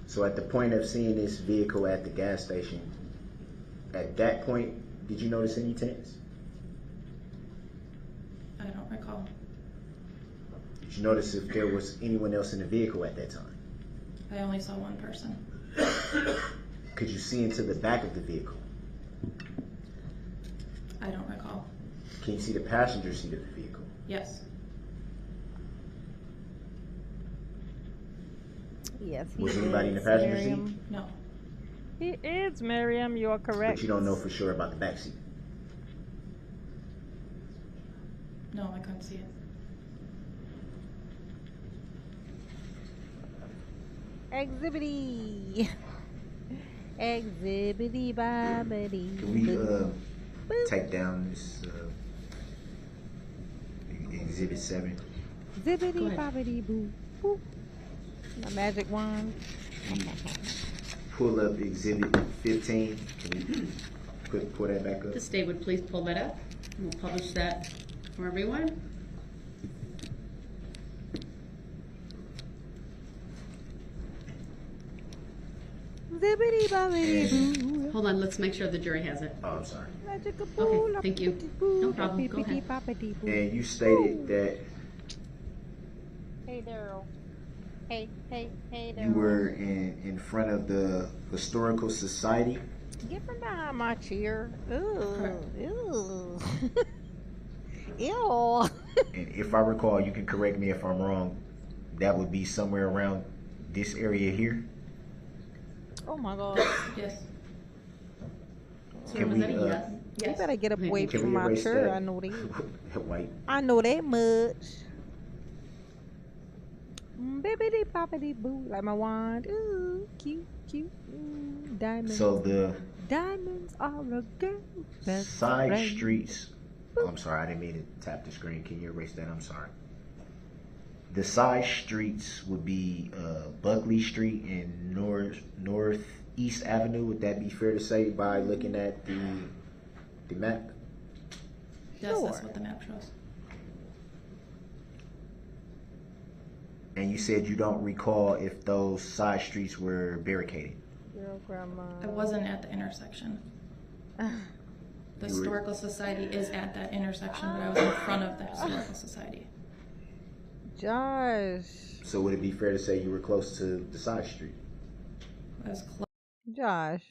Speaker 5: So at the point of seeing this vehicle at the gas station, at that point, did you notice any tints?
Speaker 10: I don't recall.
Speaker 5: Did you notice if there was anyone else in the vehicle at that time?
Speaker 10: I only saw one person.
Speaker 5: Could you see into the back of the vehicle?
Speaker 10: I don't recall.
Speaker 5: Can you see the passenger seat of the vehicle?
Speaker 10: Yes.
Speaker 1: Yes.
Speaker 5: Was anybody in the passenger seat?
Speaker 10: No.
Speaker 1: He is, Miriam. You are correct.
Speaker 5: But you don't know for sure about the back seat.
Speaker 10: No, I couldn't see it.
Speaker 1: Exhibity. Exhibity bobbity.
Speaker 5: Can we take down this exhibit 7?
Speaker 1: Zibbity bobbity boo. Boo. My magic wand.
Speaker 5: Pull up exhibit 15. Can we pull that back up?
Speaker 4: The state would please pull that up. And we'll publish that for everyone.
Speaker 1: Zibbity bobbity boo.
Speaker 4: Hold on, let's make sure the jury has it.
Speaker 5: Oh, I'm sorry.
Speaker 4: Okay, thank you. No problem, go ahead.
Speaker 5: And you stated that
Speaker 1: Hey, Daryl. Hey, Daryl.
Speaker 5: you were in front of the Historical Society.
Speaker 1: Get from behind my chair. Ooh. Ew. Ew.
Speaker 5: And if I recall, you can correct me if I'm wrong, that would be somewhere around this area here.
Speaker 1: Oh my God.
Speaker 10: Yes.
Speaker 5: Can we,
Speaker 4: Yes.
Speaker 1: You better get up away
Speaker 5: Can
Speaker 1: from
Speaker 5: we
Speaker 1: my
Speaker 5: erase
Speaker 1: chair.
Speaker 5: that?
Speaker 1: I know that.
Speaker 5: White.
Speaker 1: I know that much. Bibbidi bobbidi boo. Like my wand. Ooh, cute. Diamonds.
Speaker 5: So the
Speaker 1: Diamonds are a girl's best
Speaker 5: side
Speaker 1: friend.
Speaker 5: streets. Oh, I'm sorry, I didn't mean to tap the screen. Can you erase that? I'm sorry. The side streets would be Buckley Street and Northeast Avenue. Would that be fair to say by looking at the map?
Speaker 10: Yes,
Speaker 1: Sure.
Speaker 10: that's what the map shows.
Speaker 5: And you said you don't recall if those side streets were barricaded.
Speaker 1: Girl, grandma.
Speaker 10: I wasn't at the intersection. The Historical Society is at that intersection, but I was in front of the Historical Society.
Speaker 1: Josh.
Speaker 5: So would it be fair to say you were close to the side street?
Speaker 10: I was close.
Speaker 1: Josh.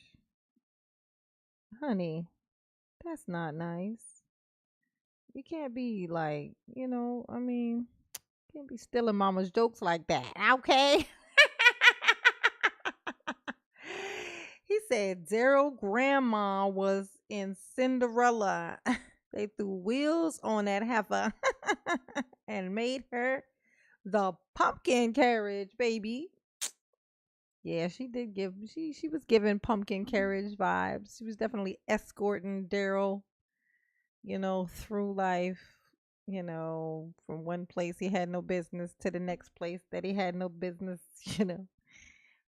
Speaker 1: Honey, that's not nice. You can't be like, can't be stealing mama's jokes like that, okay? He said Daryl grandma was in Cinderella. They threw wheels on that heifer and made her the pumpkin carriage, baby. Yeah, she did give she was giving pumpkin carriage vibes. She was definitely escorting Daryl, through life, from one place he had no business to the next place that he had no business,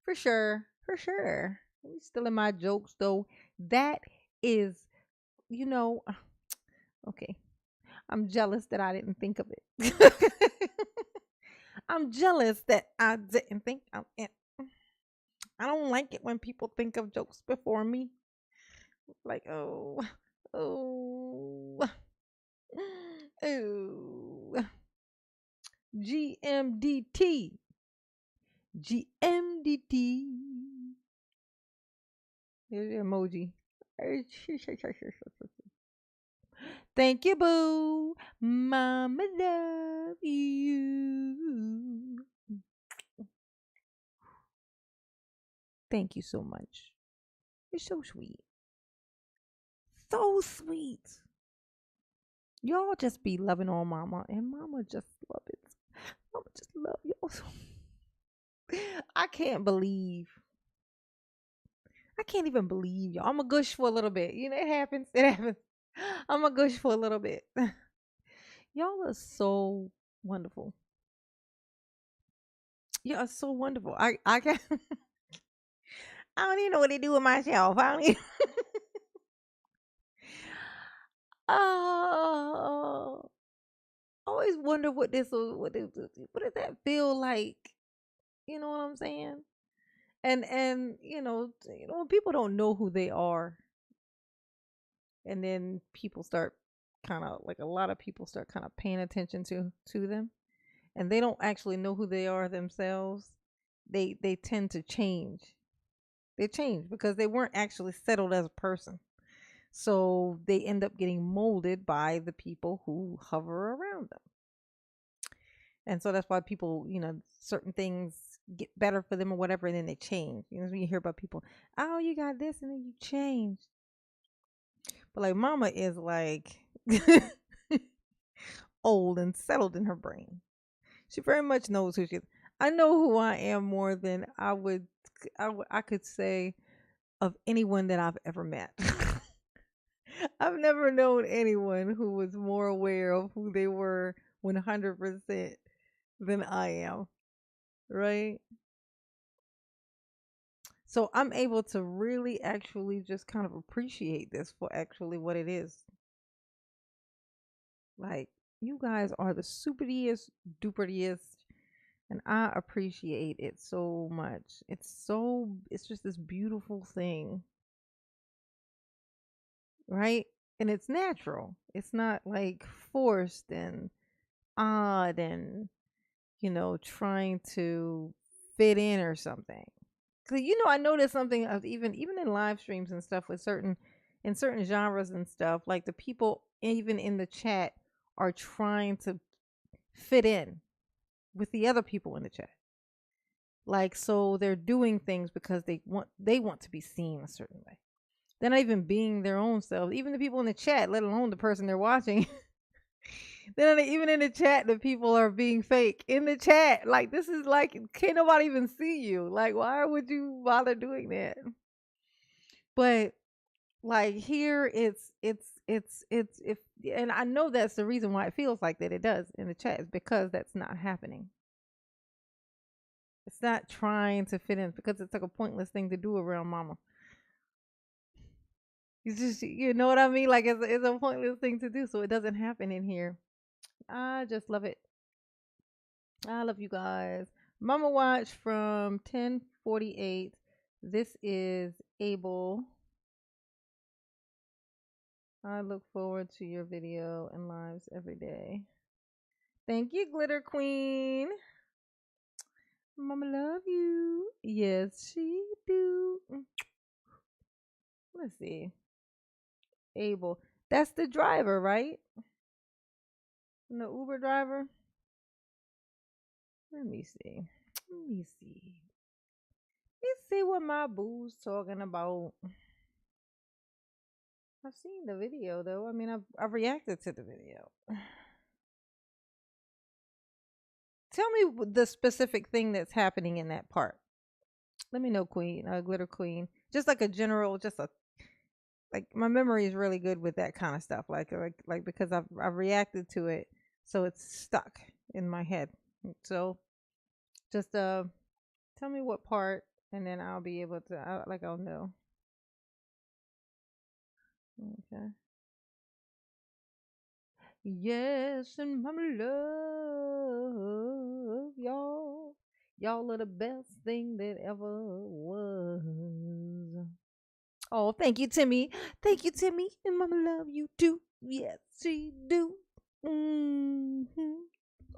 Speaker 1: For sure. For sure. He's stealing my jokes though. That is, okay. I'm jealous that I didn't think of it. I'm jealous that I didn't think of it. I don't like it when people think of jokes before me. Like, oh. GMDT. GMDT. Here's your emoji. Thank you, boo. Mama love you. Thank you so much. You're so sweet. So sweet. Y'all just be loving on mama, and mama just love it. Mama just love y'all so. I can't even believe y'all. I'm a gush for a little bit. It happens. I'm a gush for a little bit. Y'all are so wonderful. You are so wonderful. I can't. I don't even know what to do with myself. I don't even. Oh, I always wonder what what does that feel like? You know what I'm saying? And when people don't know who they are, and then people start kind of like a lot of people start kind of paying attention to them, and they don't actually know who they are themselves. They tend to change. They change because they weren't actually settled as a person. So they end up getting molded by the people who hover around them. And so that's why people, certain things get better for them or whatever, and then they change. When you hear about people, oh, you got this, and then you change. But like mama is like old and settled in her brain. She very much knows who she is. I know who I am more than I could say of anyone that I've ever met. I've never known anyone who was more aware of who they were 100% than I am, right? So I'm able to really actually just kind of appreciate this for actually what it is. Like, you guys are the superiest, duperest, and I appreciate it so much. It's just this beautiful thing, right? And it's natural. It's not like forced and odd and, trying to fit in or something. Cause I noticed something of even in live streams and stuff with certain genres and stuff, like the people even in the chat are trying to fit in with the other people in the chat. Like, so they're doing things because they want to be seen a certain way. They're not even being their own selves. Even the people in the chat, let alone the person they're watching. They're not even in the chat. The people are being fake in the chat. Like, this is like, can't nobody even see you. Like, why would you bother doing that? But like here, it's if, and I know that's the reason why it feels like that. It does in the chat is because that's not happening. It's not trying to fit in because it's like a pointless thing to do around mama. It's just, you know what I mean? Like it's a pointless thing to do, so it doesn't happen in here. I just love it. I love you guys. Mama Watch from 1048. This is Abel. I look forward to your video and lives every day. Thank you, Glitter Queen. Mama love you. Yes, she do. Let's see. Abel. That's the driver, right? The Uber driver. Let me see. Let's see what my boo's talking about. I've seen the video though. I mean, I've reacted to the video. Tell me the specific thing that's happening in that part. Let me know, Queen, Glitter Queen. Just like a general, like my memory is really good with that kind of stuff. Like because I've reacted to it, so it's stuck in my head. So just tell me what part, and then I'll be able to I'll know. Okay. Yes, and mama love y'all. Y'all are the best thing that ever was. Oh, thank you, Timmy. Thank you, Timmy. And mama love you too. Yes, she do. Mm-hmm.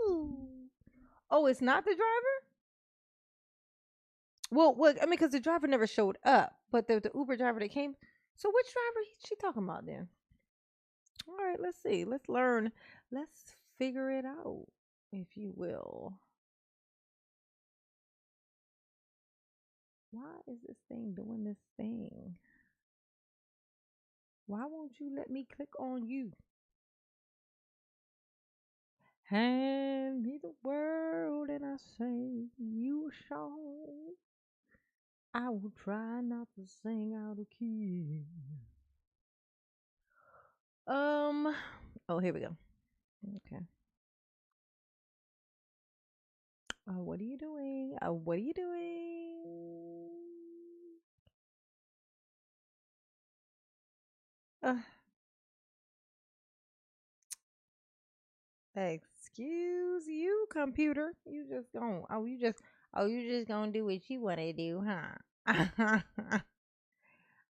Speaker 1: Ooh. Oh, it's not the driver? Well, I mean, because the driver never showed up, but the Uber driver that came. So which driver she talking about then? All right, let's see. Let's learn. Let's figure it out, if you will. Why is this thing doing this thing? Why won't you let me click on you? Hand me the world and I say you shall. I will try not to sing out of key. Oh, here we go. Okay. What are you doing? What are you doing? Uh, excuse you, computer. You just gonna you just gonna do what you wanna do, huh?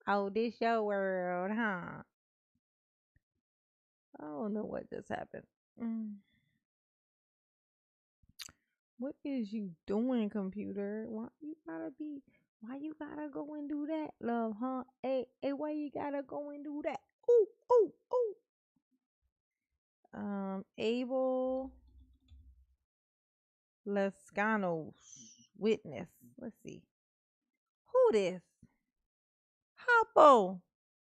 Speaker 1: Oh, this your world, huh? I don't know what just happened. Mm. What is you doing, computer? Why you gotta go and do that, love, huh? Hey, why you gotta go and do that? Ooh, ooh, ooh. Abel Lescanos, witness. Let's see. Who this? Hoppo.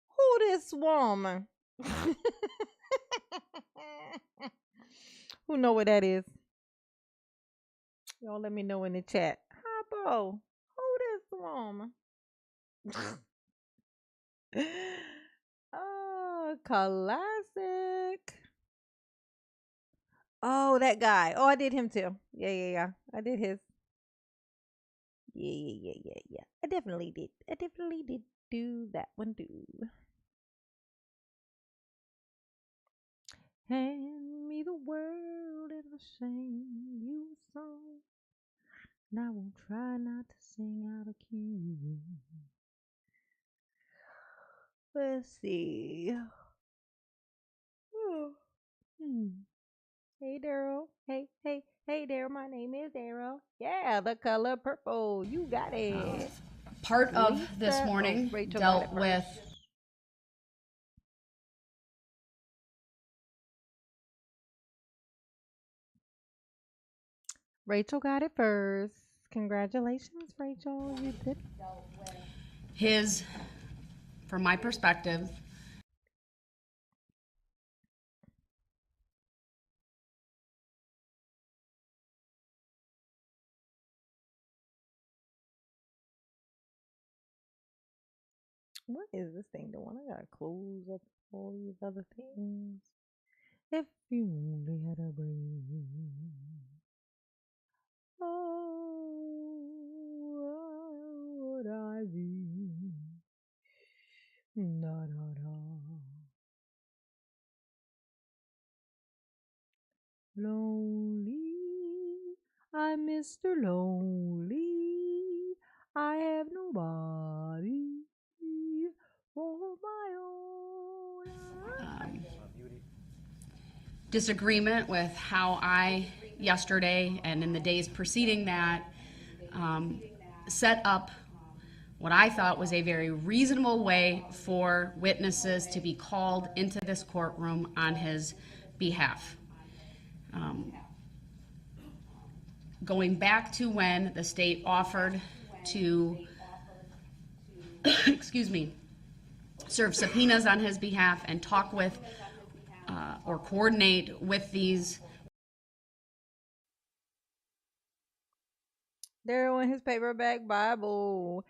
Speaker 1: Who this woman? Who know what that is? Y'all let me know in the chat. Hoppo. Who this woman? Oh, classic. Oh, that guy. Oh, I did him too. Yeah. I did his. Yeah. I definitely did do that one too. Hand me the world and I'll sing you a song. And I won't try not to sing out of key. Let's see. Hey, Daryl. Hey, Daryl. My name is Daryl. Yeah, the color purple. You got it.
Speaker 4: Part of this morning dealt with
Speaker 1: Rachel got it first. Congratulations, Rachel. You did.
Speaker 4: his, from my perspective,
Speaker 1: What is this thing doing? I gotta close up all these other things. If you only had a brain. Oh, would I be? Da, da, da. Lonely, I'm Mr. Lonely. I have nobody for my own.
Speaker 4: disagreement with how I, yesterday and in the days preceding that, set up what I thought was a very reasonable way for witnesses to be called into this courtroom on his behalf. Going back to when the state offered to, excuse me, serve subpoenas on his behalf and talk with or coordinate with these.
Speaker 1: Daryl in his paperback Bible.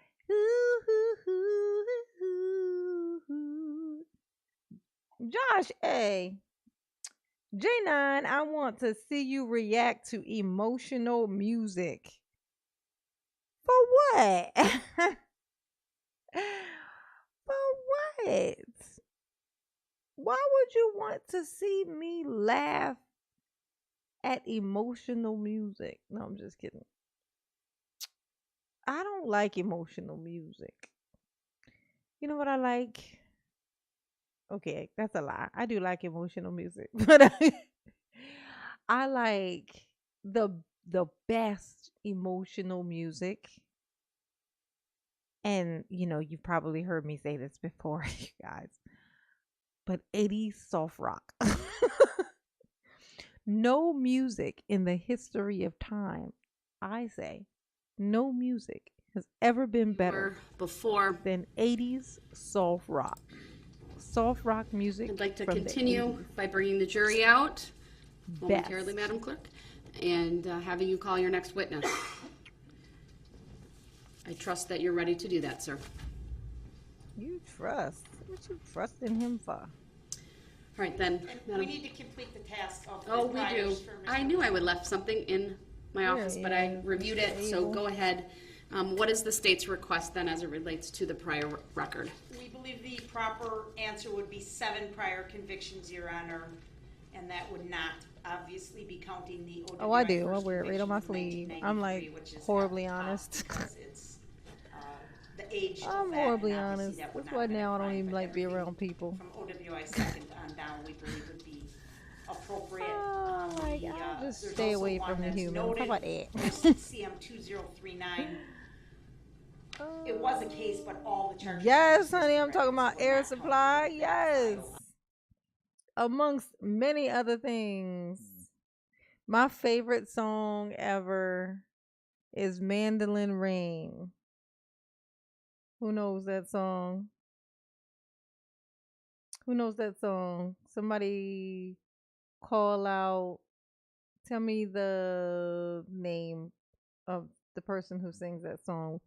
Speaker 1: Josh, A. J9, I want to see you react to emotional music. For what? For what? Why would you want to see me laugh at emotional music? No, I'm just kidding. I don't like emotional music. You know what I like? Okay, that's a lie. I do like emotional music, but I like the best emotional music. And you know, you've probably heard me say this before, you guys. But 80s soft rock. No music in the history of time, I say, no music has ever been better
Speaker 4: before
Speaker 1: than 80s soft rock. Soft rock music.
Speaker 4: I'd like to continue by bringing the jury out momentarily, Madam Clerk, and having you call your next witness. I trust that you're ready to do that, sir.
Speaker 1: You trust? What you trusting him for?
Speaker 4: All right, then.
Speaker 6: We need to complete the task of
Speaker 4: Oh, we do. I knew I would left something in my office, but I reviewed it, so go ahead. What is the state's request then as it relates to the prior record?
Speaker 6: We believe the proper answer would be 7 prior convictions, Your Honor, and that would not obviously be counting the OWI.
Speaker 1: Oh, I do. I
Speaker 6: first
Speaker 1: wear it right on my
Speaker 6: conviction in
Speaker 1: sleeve. I'm like
Speaker 6: 1993, which is
Speaker 1: horribly
Speaker 6: half
Speaker 1: honest.
Speaker 6: because it's the age of
Speaker 1: I'm
Speaker 6: that,
Speaker 1: horribly
Speaker 6: and obviously
Speaker 1: honest.
Speaker 6: that would
Speaker 1: That's
Speaker 6: not
Speaker 1: why
Speaker 6: have been a
Speaker 1: now I don't
Speaker 6: crime,
Speaker 1: even
Speaker 6: but
Speaker 1: like be
Speaker 6: everything
Speaker 1: around people.
Speaker 6: From OWI second on down, we believe would be appropriate.
Speaker 1: Oh, like, I'll just
Speaker 6: There's
Speaker 1: stay
Speaker 6: also
Speaker 1: away
Speaker 6: one
Speaker 1: from the
Speaker 6: that's
Speaker 1: humans. How
Speaker 6: noted,
Speaker 1: about that?
Speaker 6: CM 2039. It was a case, but all the charges.
Speaker 1: Yes, honey, I'm talking
Speaker 6: records
Speaker 1: about
Speaker 6: were
Speaker 1: air
Speaker 6: not
Speaker 1: supply.
Speaker 6: counted in that
Speaker 1: Yes.
Speaker 6: file.
Speaker 1: Amongst many other things. My favorite song ever is Mandolin Rain. Who knows that song? Who knows that song? Somebody call out. Tell me the name of the person who sings that song.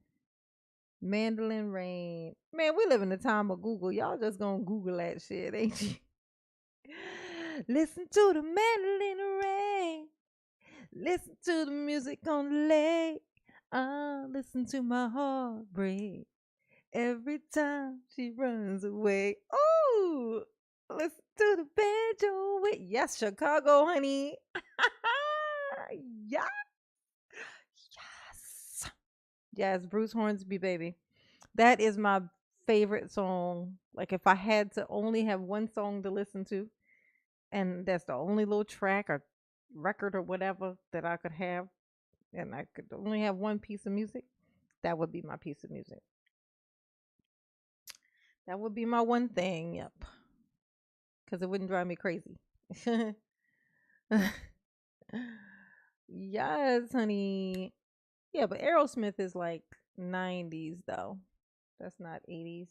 Speaker 1: Mandolin Rain. Man, we live in the time of Google. Y'all just gonna Google that shit, ain't you? Listen to the mandolin rain. Listen to the music on the lake. Listen to my heart break every time she runs away. Ooh, listen to the banjo with yes, Chicago, honey. Yeah. Yes. Yes, Bruce Hornsby, baby. That is my favorite song. Like if I had to only have one song to listen to, and that's the only little track or record or whatever that I could have, and I could only have one piece of music, that would be my piece of music. That would be my one thing, yep. Because it wouldn't drive me crazy. Yes, honey. Yeah, but Aerosmith is like 90s though. That's not 80s.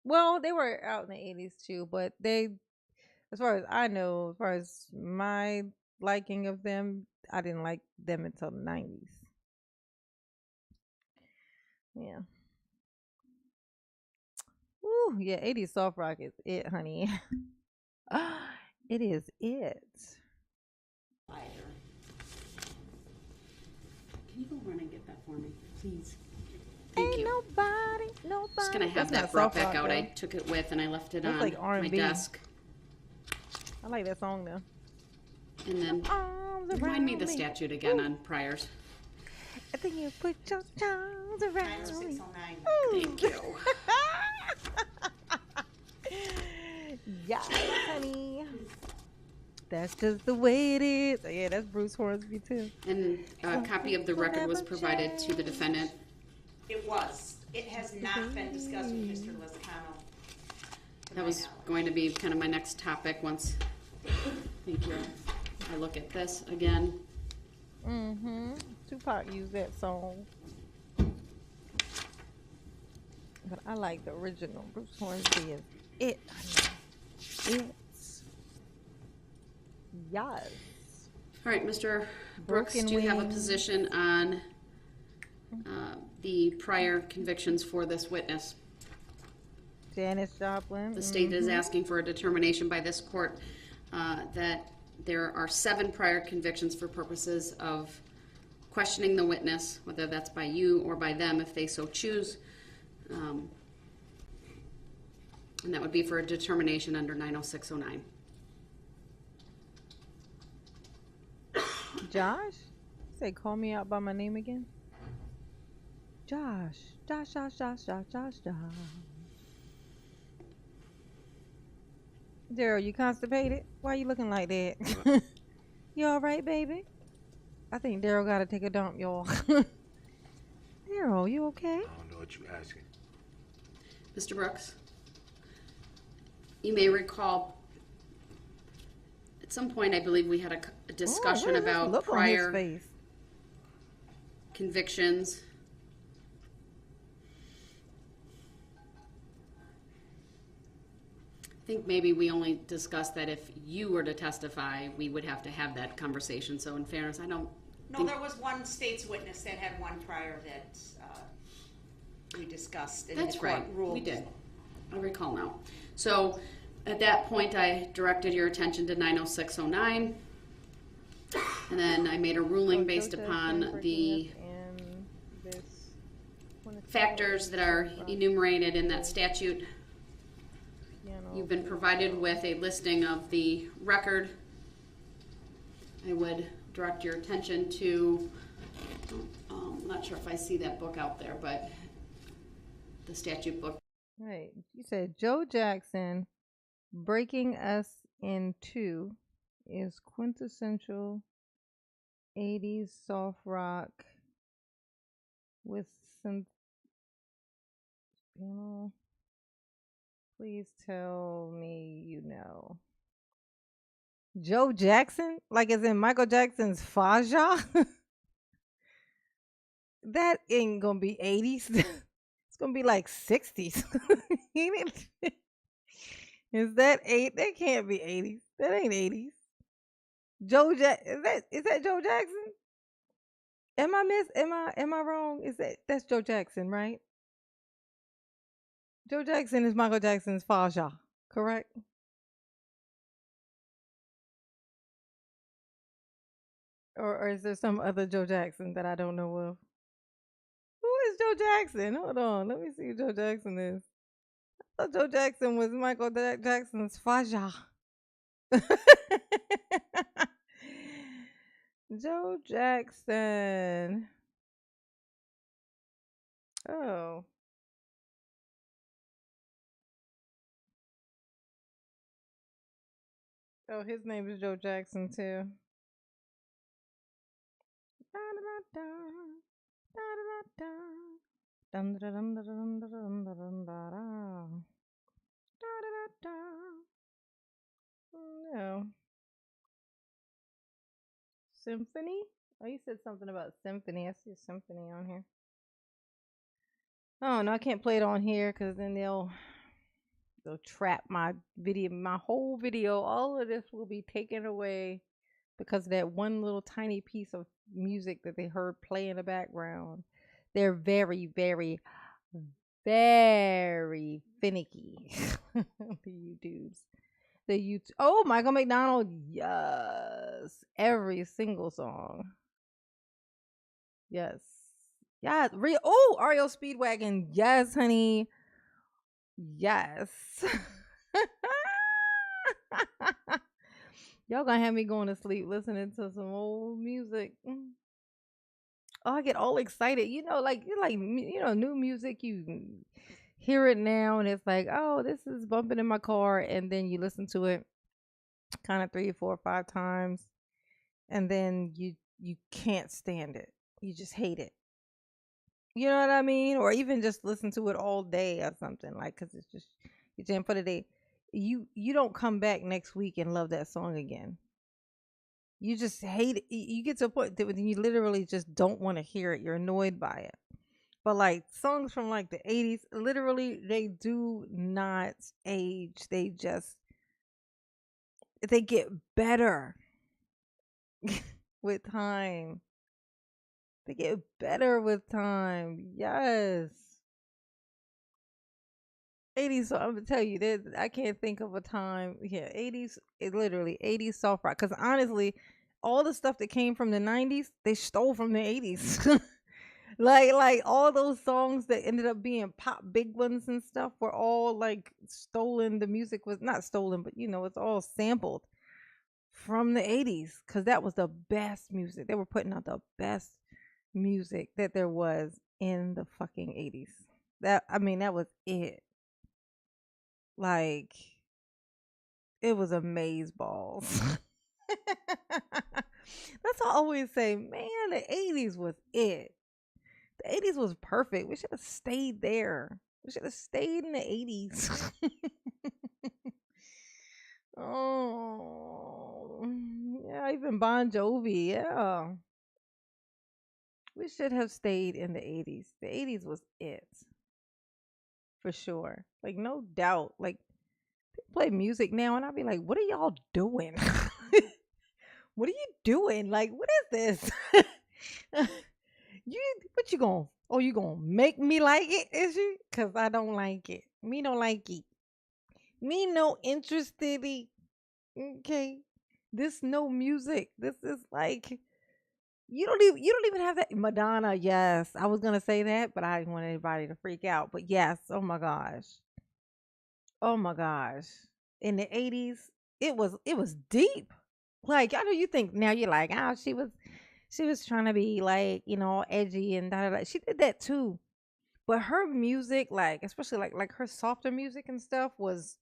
Speaker 1: Well, they were out in the 80s too, but they, as far as I know, as far as my liking of them, I didn't like them until the 90s. Yeah. Ooh, yeah, 80s soft rock is it, honey. It is it.
Speaker 4: Can you go run and get that for me, please? Thank
Speaker 1: Ain't
Speaker 4: you.
Speaker 1: nobody.
Speaker 4: Just gonna have
Speaker 1: That's
Speaker 4: that
Speaker 1: not
Speaker 4: brought
Speaker 1: soft
Speaker 4: back
Speaker 1: rock,
Speaker 4: out.
Speaker 1: though.
Speaker 4: I took it with and I left it
Speaker 1: That's
Speaker 4: on
Speaker 1: like
Speaker 4: my
Speaker 1: R&B.
Speaker 4: desk.
Speaker 1: I like that song though.
Speaker 4: And then
Speaker 1: Arms
Speaker 4: remind me
Speaker 1: around
Speaker 4: the statute again on priors.
Speaker 1: I think you put your arms around me.
Speaker 6: 90609.
Speaker 4: Thank you.
Speaker 1: Yes, honey. That's just the way it is. Yeah, that's Bruce Hornsby too.
Speaker 4: And a copy of the record was provided to the defendant.
Speaker 6: It was. It has not been discussed with Mr. Liscano.
Speaker 4: That was going to be kind of my next topic once, thank you, I look at this again.
Speaker 1: Mm-hmm. Tupac used that song. But I like the original. Bruce Hornsby is it, honey. It's yes.
Speaker 4: All right, Mr. Brooks,
Speaker 1: Broken
Speaker 4: do you have a
Speaker 1: Wings.
Speaker 4: position on the prior convictions for this witness?
Speaker 1: Janis Joplin.
Speaker 4: The state is asking for a determination by this court that there are 7 prior convictions for purposes of questioning the witness, whether that's by you or by them if they so choose. And that would be for a determination under 90609.
Speaker 1: Josh? Say, call me out by my name again. Josh. Josh. Daryl, you constipated? Why you looking like that? You all right, baby? I think Daryl got to take a dump, y'all. Daryl, you okay?
Speaker 12: I don't know what you're asking.
Speaker 4: Mr. Brooks, you may recall at some point I believe we had a discussion about
Speaker 1: look
Speaker 4: prior
Speaker 1: on his face.
Speaker 4: convictions. I think maybe we only discussed that if you were to testify, we would have to have that conversation. So in fairness, I don't
Speaker 6: No,
Speaker 4: think
Speaker 6: there was one state's witness that had one prior that we discussed. And
Speaker 4: that's
Speaker 6: the court
Speaker 4: right.
Speaker 6: ruled.
Speaker 4: We did. I recall now. So at that point, I directed your attention to 90609. And then I made a ruling based upon the factors that are enumerated in that statute. You've been provided with a listing of the record. I would direct your attention to, I'm not sure if I see that book out there, but the statute book.
Speaker 1: Right. You said Joe Jackson, Breaking Us in Two is quintessential 80s soft rock with some, please tell me you know. Joe Jackson? Like as in Michael Jackson's Faja? That ain't gonna be 80s. It's gonna be like 60s. Is that eight? That can't be 80s. That ain't 80s. Is that Joe Jackson? Am I wrong? That's Joe Jackson, right? Joe Jackson is Michael Jackson's Faja, correct? Or is there some other Joe Jackson that I don't know of? Who is Joe Jackson? Hold on, let me see who Joe Jackson is. I thought Joe Jackson was Michael Jackson's Faja. Joe Jackson. Oh. Oh, his name is Joe Jackson too. No. Symphony? Oh, you said something about symphony. I see a symphony on here. Oh no, I can't play it on here because then they'll trap my video, my whole video. All of this will be taken away because of that one little tiny piece of music that they heard play in the background. They're very, very, very finicky. The YouTube. Oh, Michael McDonald. Yes. Every single song. Yes. Yeah. Oh, REO Speedwagon. Yes, honey. Yes. Y'all gonna have me going to sleep listening to some old music. Oh, I get all excited. Like new music. You hear it now, and it's like, oh, this is bumping in my car, and then you listen to it kind of 3, 4, 5 times, and then you can't stand it. You just hate it. You know what I mean? Or even just listen to it all day or something, like, because it's just your jam for the day. You don't come back next week and love that song again. You just hate it. You get to a point that you literally just don't want to hear it. You're annoyed by it. But like songs from like the 80s, literally they do not age. They get better with time. They get better with time. Yes. 80s, so I'm gonna tell you that I can't think of a time. Yeah, 80s, it literally 80s soft rock. Because honestly, all the stuff that came from the 90s, they stole from the 80s. like all those songs that ended up being pop big ones and stuff were all like stolen. The music was not stolen, but it's all sampled from the 80s because that was the best music. They were putting out the best music that there was in the fucking 80s. That was it. Like, it was amaze balls. That's what I always say, man, the 80s was it. The 80s was perfect. We should have stayed there. We should have stayed in the 80s. Oh, yeah, even Bon Jovi, yeah. We should have stayed in the 80s. The 80s was it. For sure. Like, no doubt. Like, people play music now, and I'll be like, what are y'all doing? What are you doing? Like, what is this? What you gonna? Oh, you gonna make me like it? Is you? Cause I don't like it. Me don't like it. Me no interested. Okay. This no music. This is like you don't even have that. Madonna, yes. I was gonna say that, but I didn't want anybody to freak out. But yes, oh my gosh. Oh my gosh. In the 80s, it was deep. Like, I know you think now you're like, oh, she was trying to be like, edgy and da da da. She did that too. But her music, like, especially like her softer music and stuff was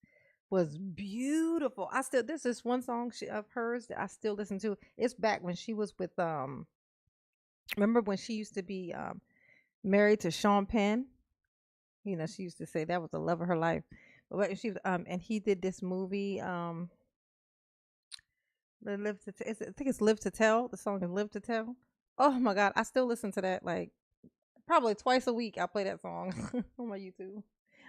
Speaker 1: beautiful. I still This is one song of hers that I still listen to. It's back when she was with remember when she used to be married to Sean Penn? She used to say that was the love of her life. But she was and he did this movie I think it's Live to Tell. The song is Live to Tell. Oh my god, I still listen to that like probably twice a week. I play that song on my YouTube.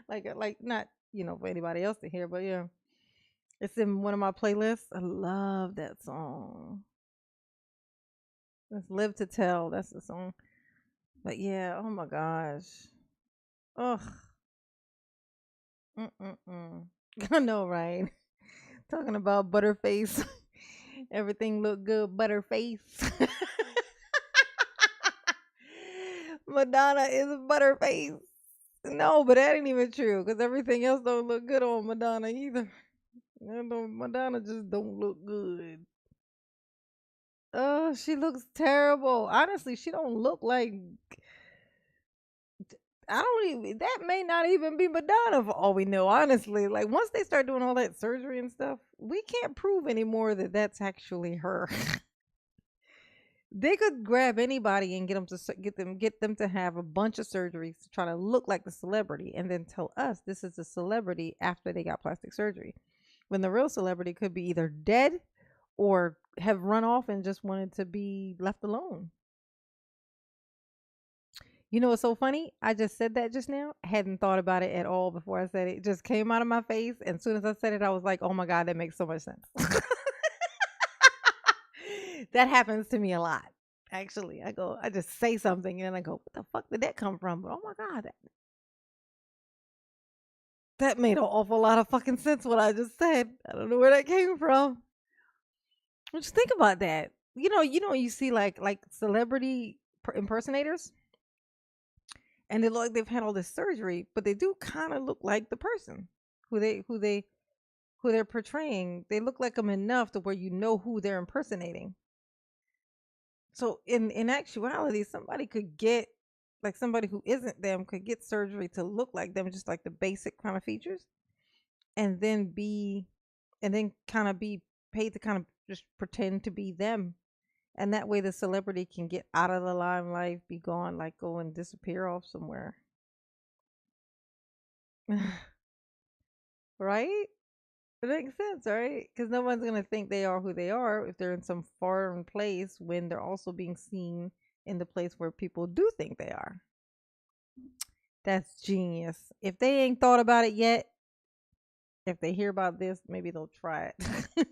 Speaker 1: Like not, for anybody else to hear, but yeah. It's in one of my playlists. I love that song. It's Live to Tell. That's the song. But yeah, oh my gosh. Ugh. Mm-mm-mm. I know, right? Talking about Butterface. Everything look good, Butterface. Madonna is Butterface. No, but that ain't even true because everything else don't look good on Madonna either. Madonna just don't look good. Oh, she looks terrible. Honestly, she don't look like. I don't even. That may not even be Madonna for all we know. Honestly, like once they start doing all that surgery and stuff, we can't prove anymore that that's actually her. They could grab anybody and get them to have a bunch of surgeries to try to look like the celebrity, and then tell us this is a celebrity after they got plastic surgery, when the real celebrity could be either dead or have run off and just wanted to be left alone. You know what's so funny? I just said that just now. I hadn't thought about it at all before I said it. It just came out of my face. And as soon as I said it, I was like, oh my God, that makes so much sense. That happens to me a lot. Actually, I just say something and I go, what the fuck did that come from? But oh my God, that made an awful lot of fucking sense what I just said. I don't know where that came from. Just think about that. You see like celebrity impersonators, and they look like they've had all this surgery, but they do kind of look like the person who they're portraying. They look like them enough to where you know who they're impersonating. So in actuality, somebody could get like somebody who isn't them could get surgery to look like them, just like the basic kind of features, and then kind of be paid to kind of just pretend to be them. And that way the celebrity can get out of the limelight, be gone, like go and disappear off somewhere. Right? It makes sense, right? Because no one's going to think they are who they are if they're in some foreign place when they're also being seen in the place where people do think they are. That's genius. If they ain't thought about it yet, if they hear about this, maybe they'll try it.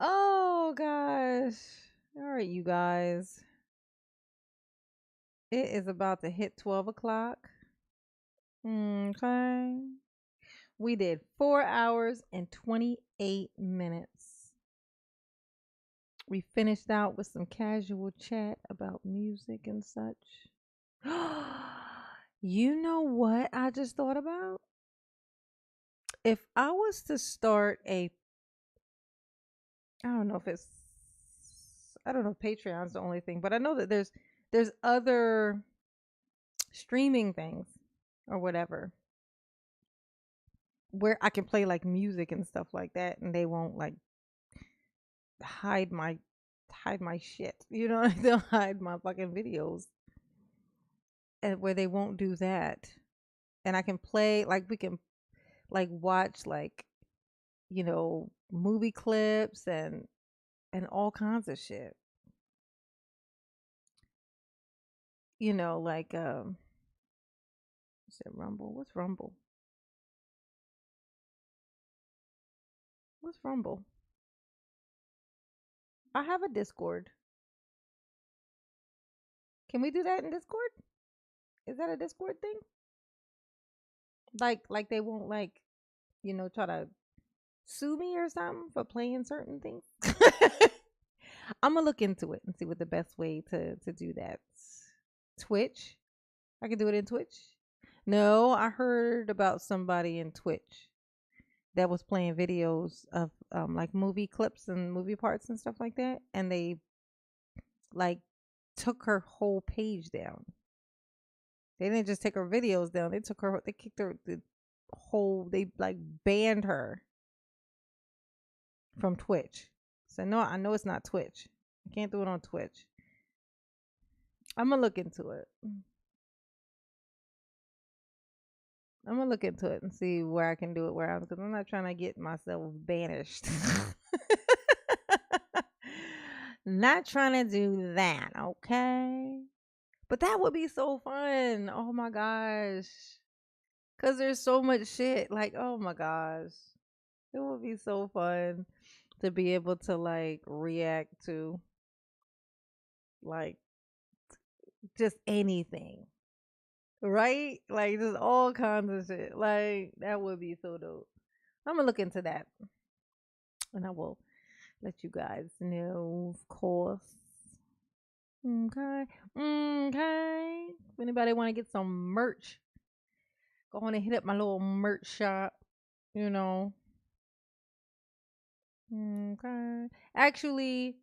Speaker 1: Oh gosh. All right, you guys. It is about to hit 12 o'clock. Okay. We did 4 hours and 28 minutes. We finished out with some casual chat about music and such. You know what I just thought about? If I was to start I don't know if Patreon's the only thing, but I know that there's other streaming things or whatever where I can play like music and stuff like that, and they won't like hide my shit. They'll hide my fucking videos, and where they won't do that, and I can play like we can like watch like movie clips and all kinds of shit. Like is it Rumble? What's Rumble? What's Rumble? I have a Discord. Can we do that in Discord? Is that a Discord thing? Like they won't like, try to sue me or something for playing certain things. I'm gonna look into it and see what the best way to do that. Twitch. I can do it in Twitch. No, I heard about somebody in Twitch that was playing videos of like movie clips and movie parts and stuff like that, and they like took her whole page down. They didn't just take her videos down; they took her, they kicked her the whole. They like banned her from Twitch. So no, I know it's not Twitch. I can't do it on Twitch. I'm gonna look into it. I'm gonna look into it and see where I can do it. Because I'm not trying to get myself banished. Not trying to do that, okay? But that would be so fun. Oh my gosh. Cause there's so much shit. Like, oh my gosh. It would be so fun to be able to like react to like just anything. Right? Like just all kinds of shit. Like that would be so dope. I'm gonna look into that. And I will let you guys know, of course. Okay. Okay. If anybody want to get some merch, go on and hit up my little merch shop. You know. Okay. Actually,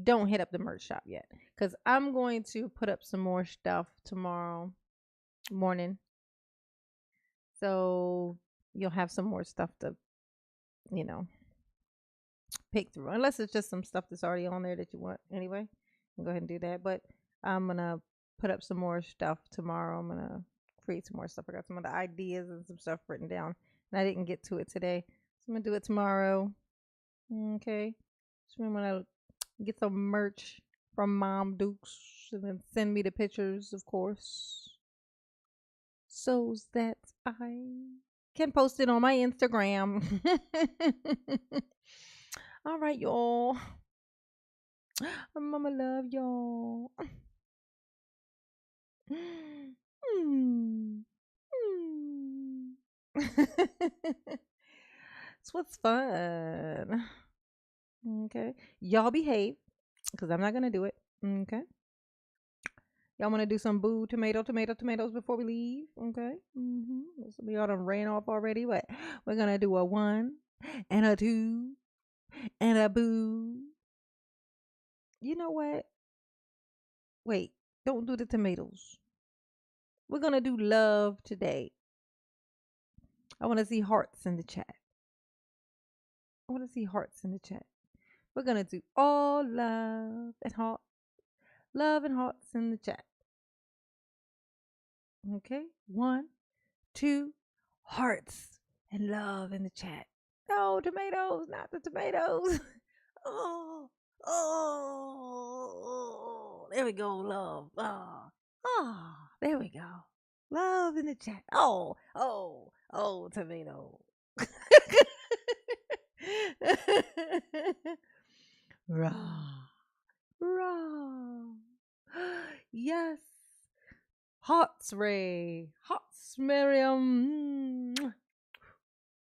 Speaker 1: don't hit up the merch shop yet. Because I'm going to put up some more stuff tomorrow morning. So you'll have some more stuff to, you know, pick through. Unless it's just some stuff that's already on there that you want anyway. Go ahead and do that. But I'm going to put up some more stuff tomorrow. I'm going to create some more stuff. I got some of the ideas and some stuff written down. And I didn't get to it today. So I'm going to do it tomorrow. Okay. So I'm going to get some merch from Mom Dukes. And then send me the pictures, of course. So that I can post it on my Instagram. All right, y'all. Mama love y'all. So what's fun? Okay. Y'all behave, because I'm not going to do it. Okay. Y'all want to do some boo tomatoes before we leave? Okay. Some of y'all done ran off already, but we're going to do a 1 and a 2 and a boo. You know what? Wait, don't do the tomatoes. We're going to do love today. I want to see hearts in the chat. I want to see hearts in the chat. We're going to do all love and heart. Love and hearts in the chat. Okay. 1, 2, hearts and love in the chat. No, tomatoes, not the tomatoes. Oh, there we go, love. There we go. Love in the chat. Tomato. Raw. Yes. Hearts, Ray. Hearts, Miriam.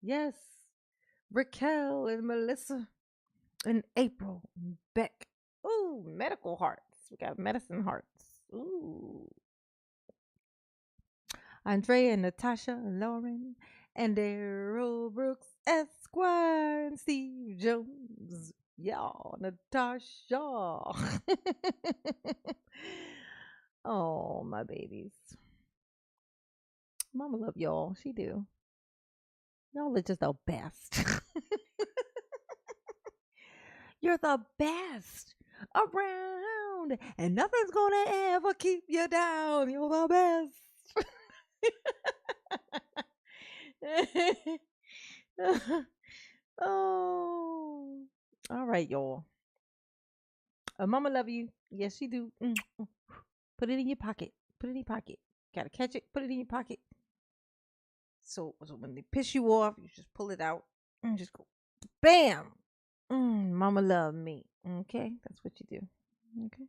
Speaker 1: Yes. Raquel and Melissa and April and Beck. Ooh, medical hearts. We got medicine hearts. Ooh. Andrea and Natasha and Lauren and Darrell Brooks, Esquire and Steve Jones. Y'all, Natasha. Oh, my babies. Mama love y'all. She do. Y'all are just the best. You're the best around, and nothing's gonna ever keep you down. You're the best. Oh, all right, y'all. Mama love you. Yes, she do. Put it in your pocket. Put it in your pocket. Gotta catch it. Put it in your pocket. So when they piss you off, you just pull it out and just go, bam. Mama love me. Okay, that's what you do. Okay.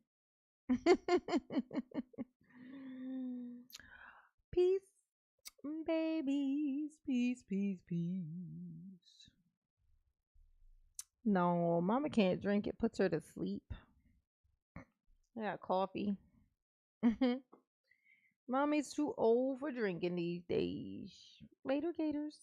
Speaker 1: Peace, babies. Peace, peace, peace. No, mama can't drink it. Puts her to sleep. I got coffee. Mommy's too old for drinking these days. Later, Gators.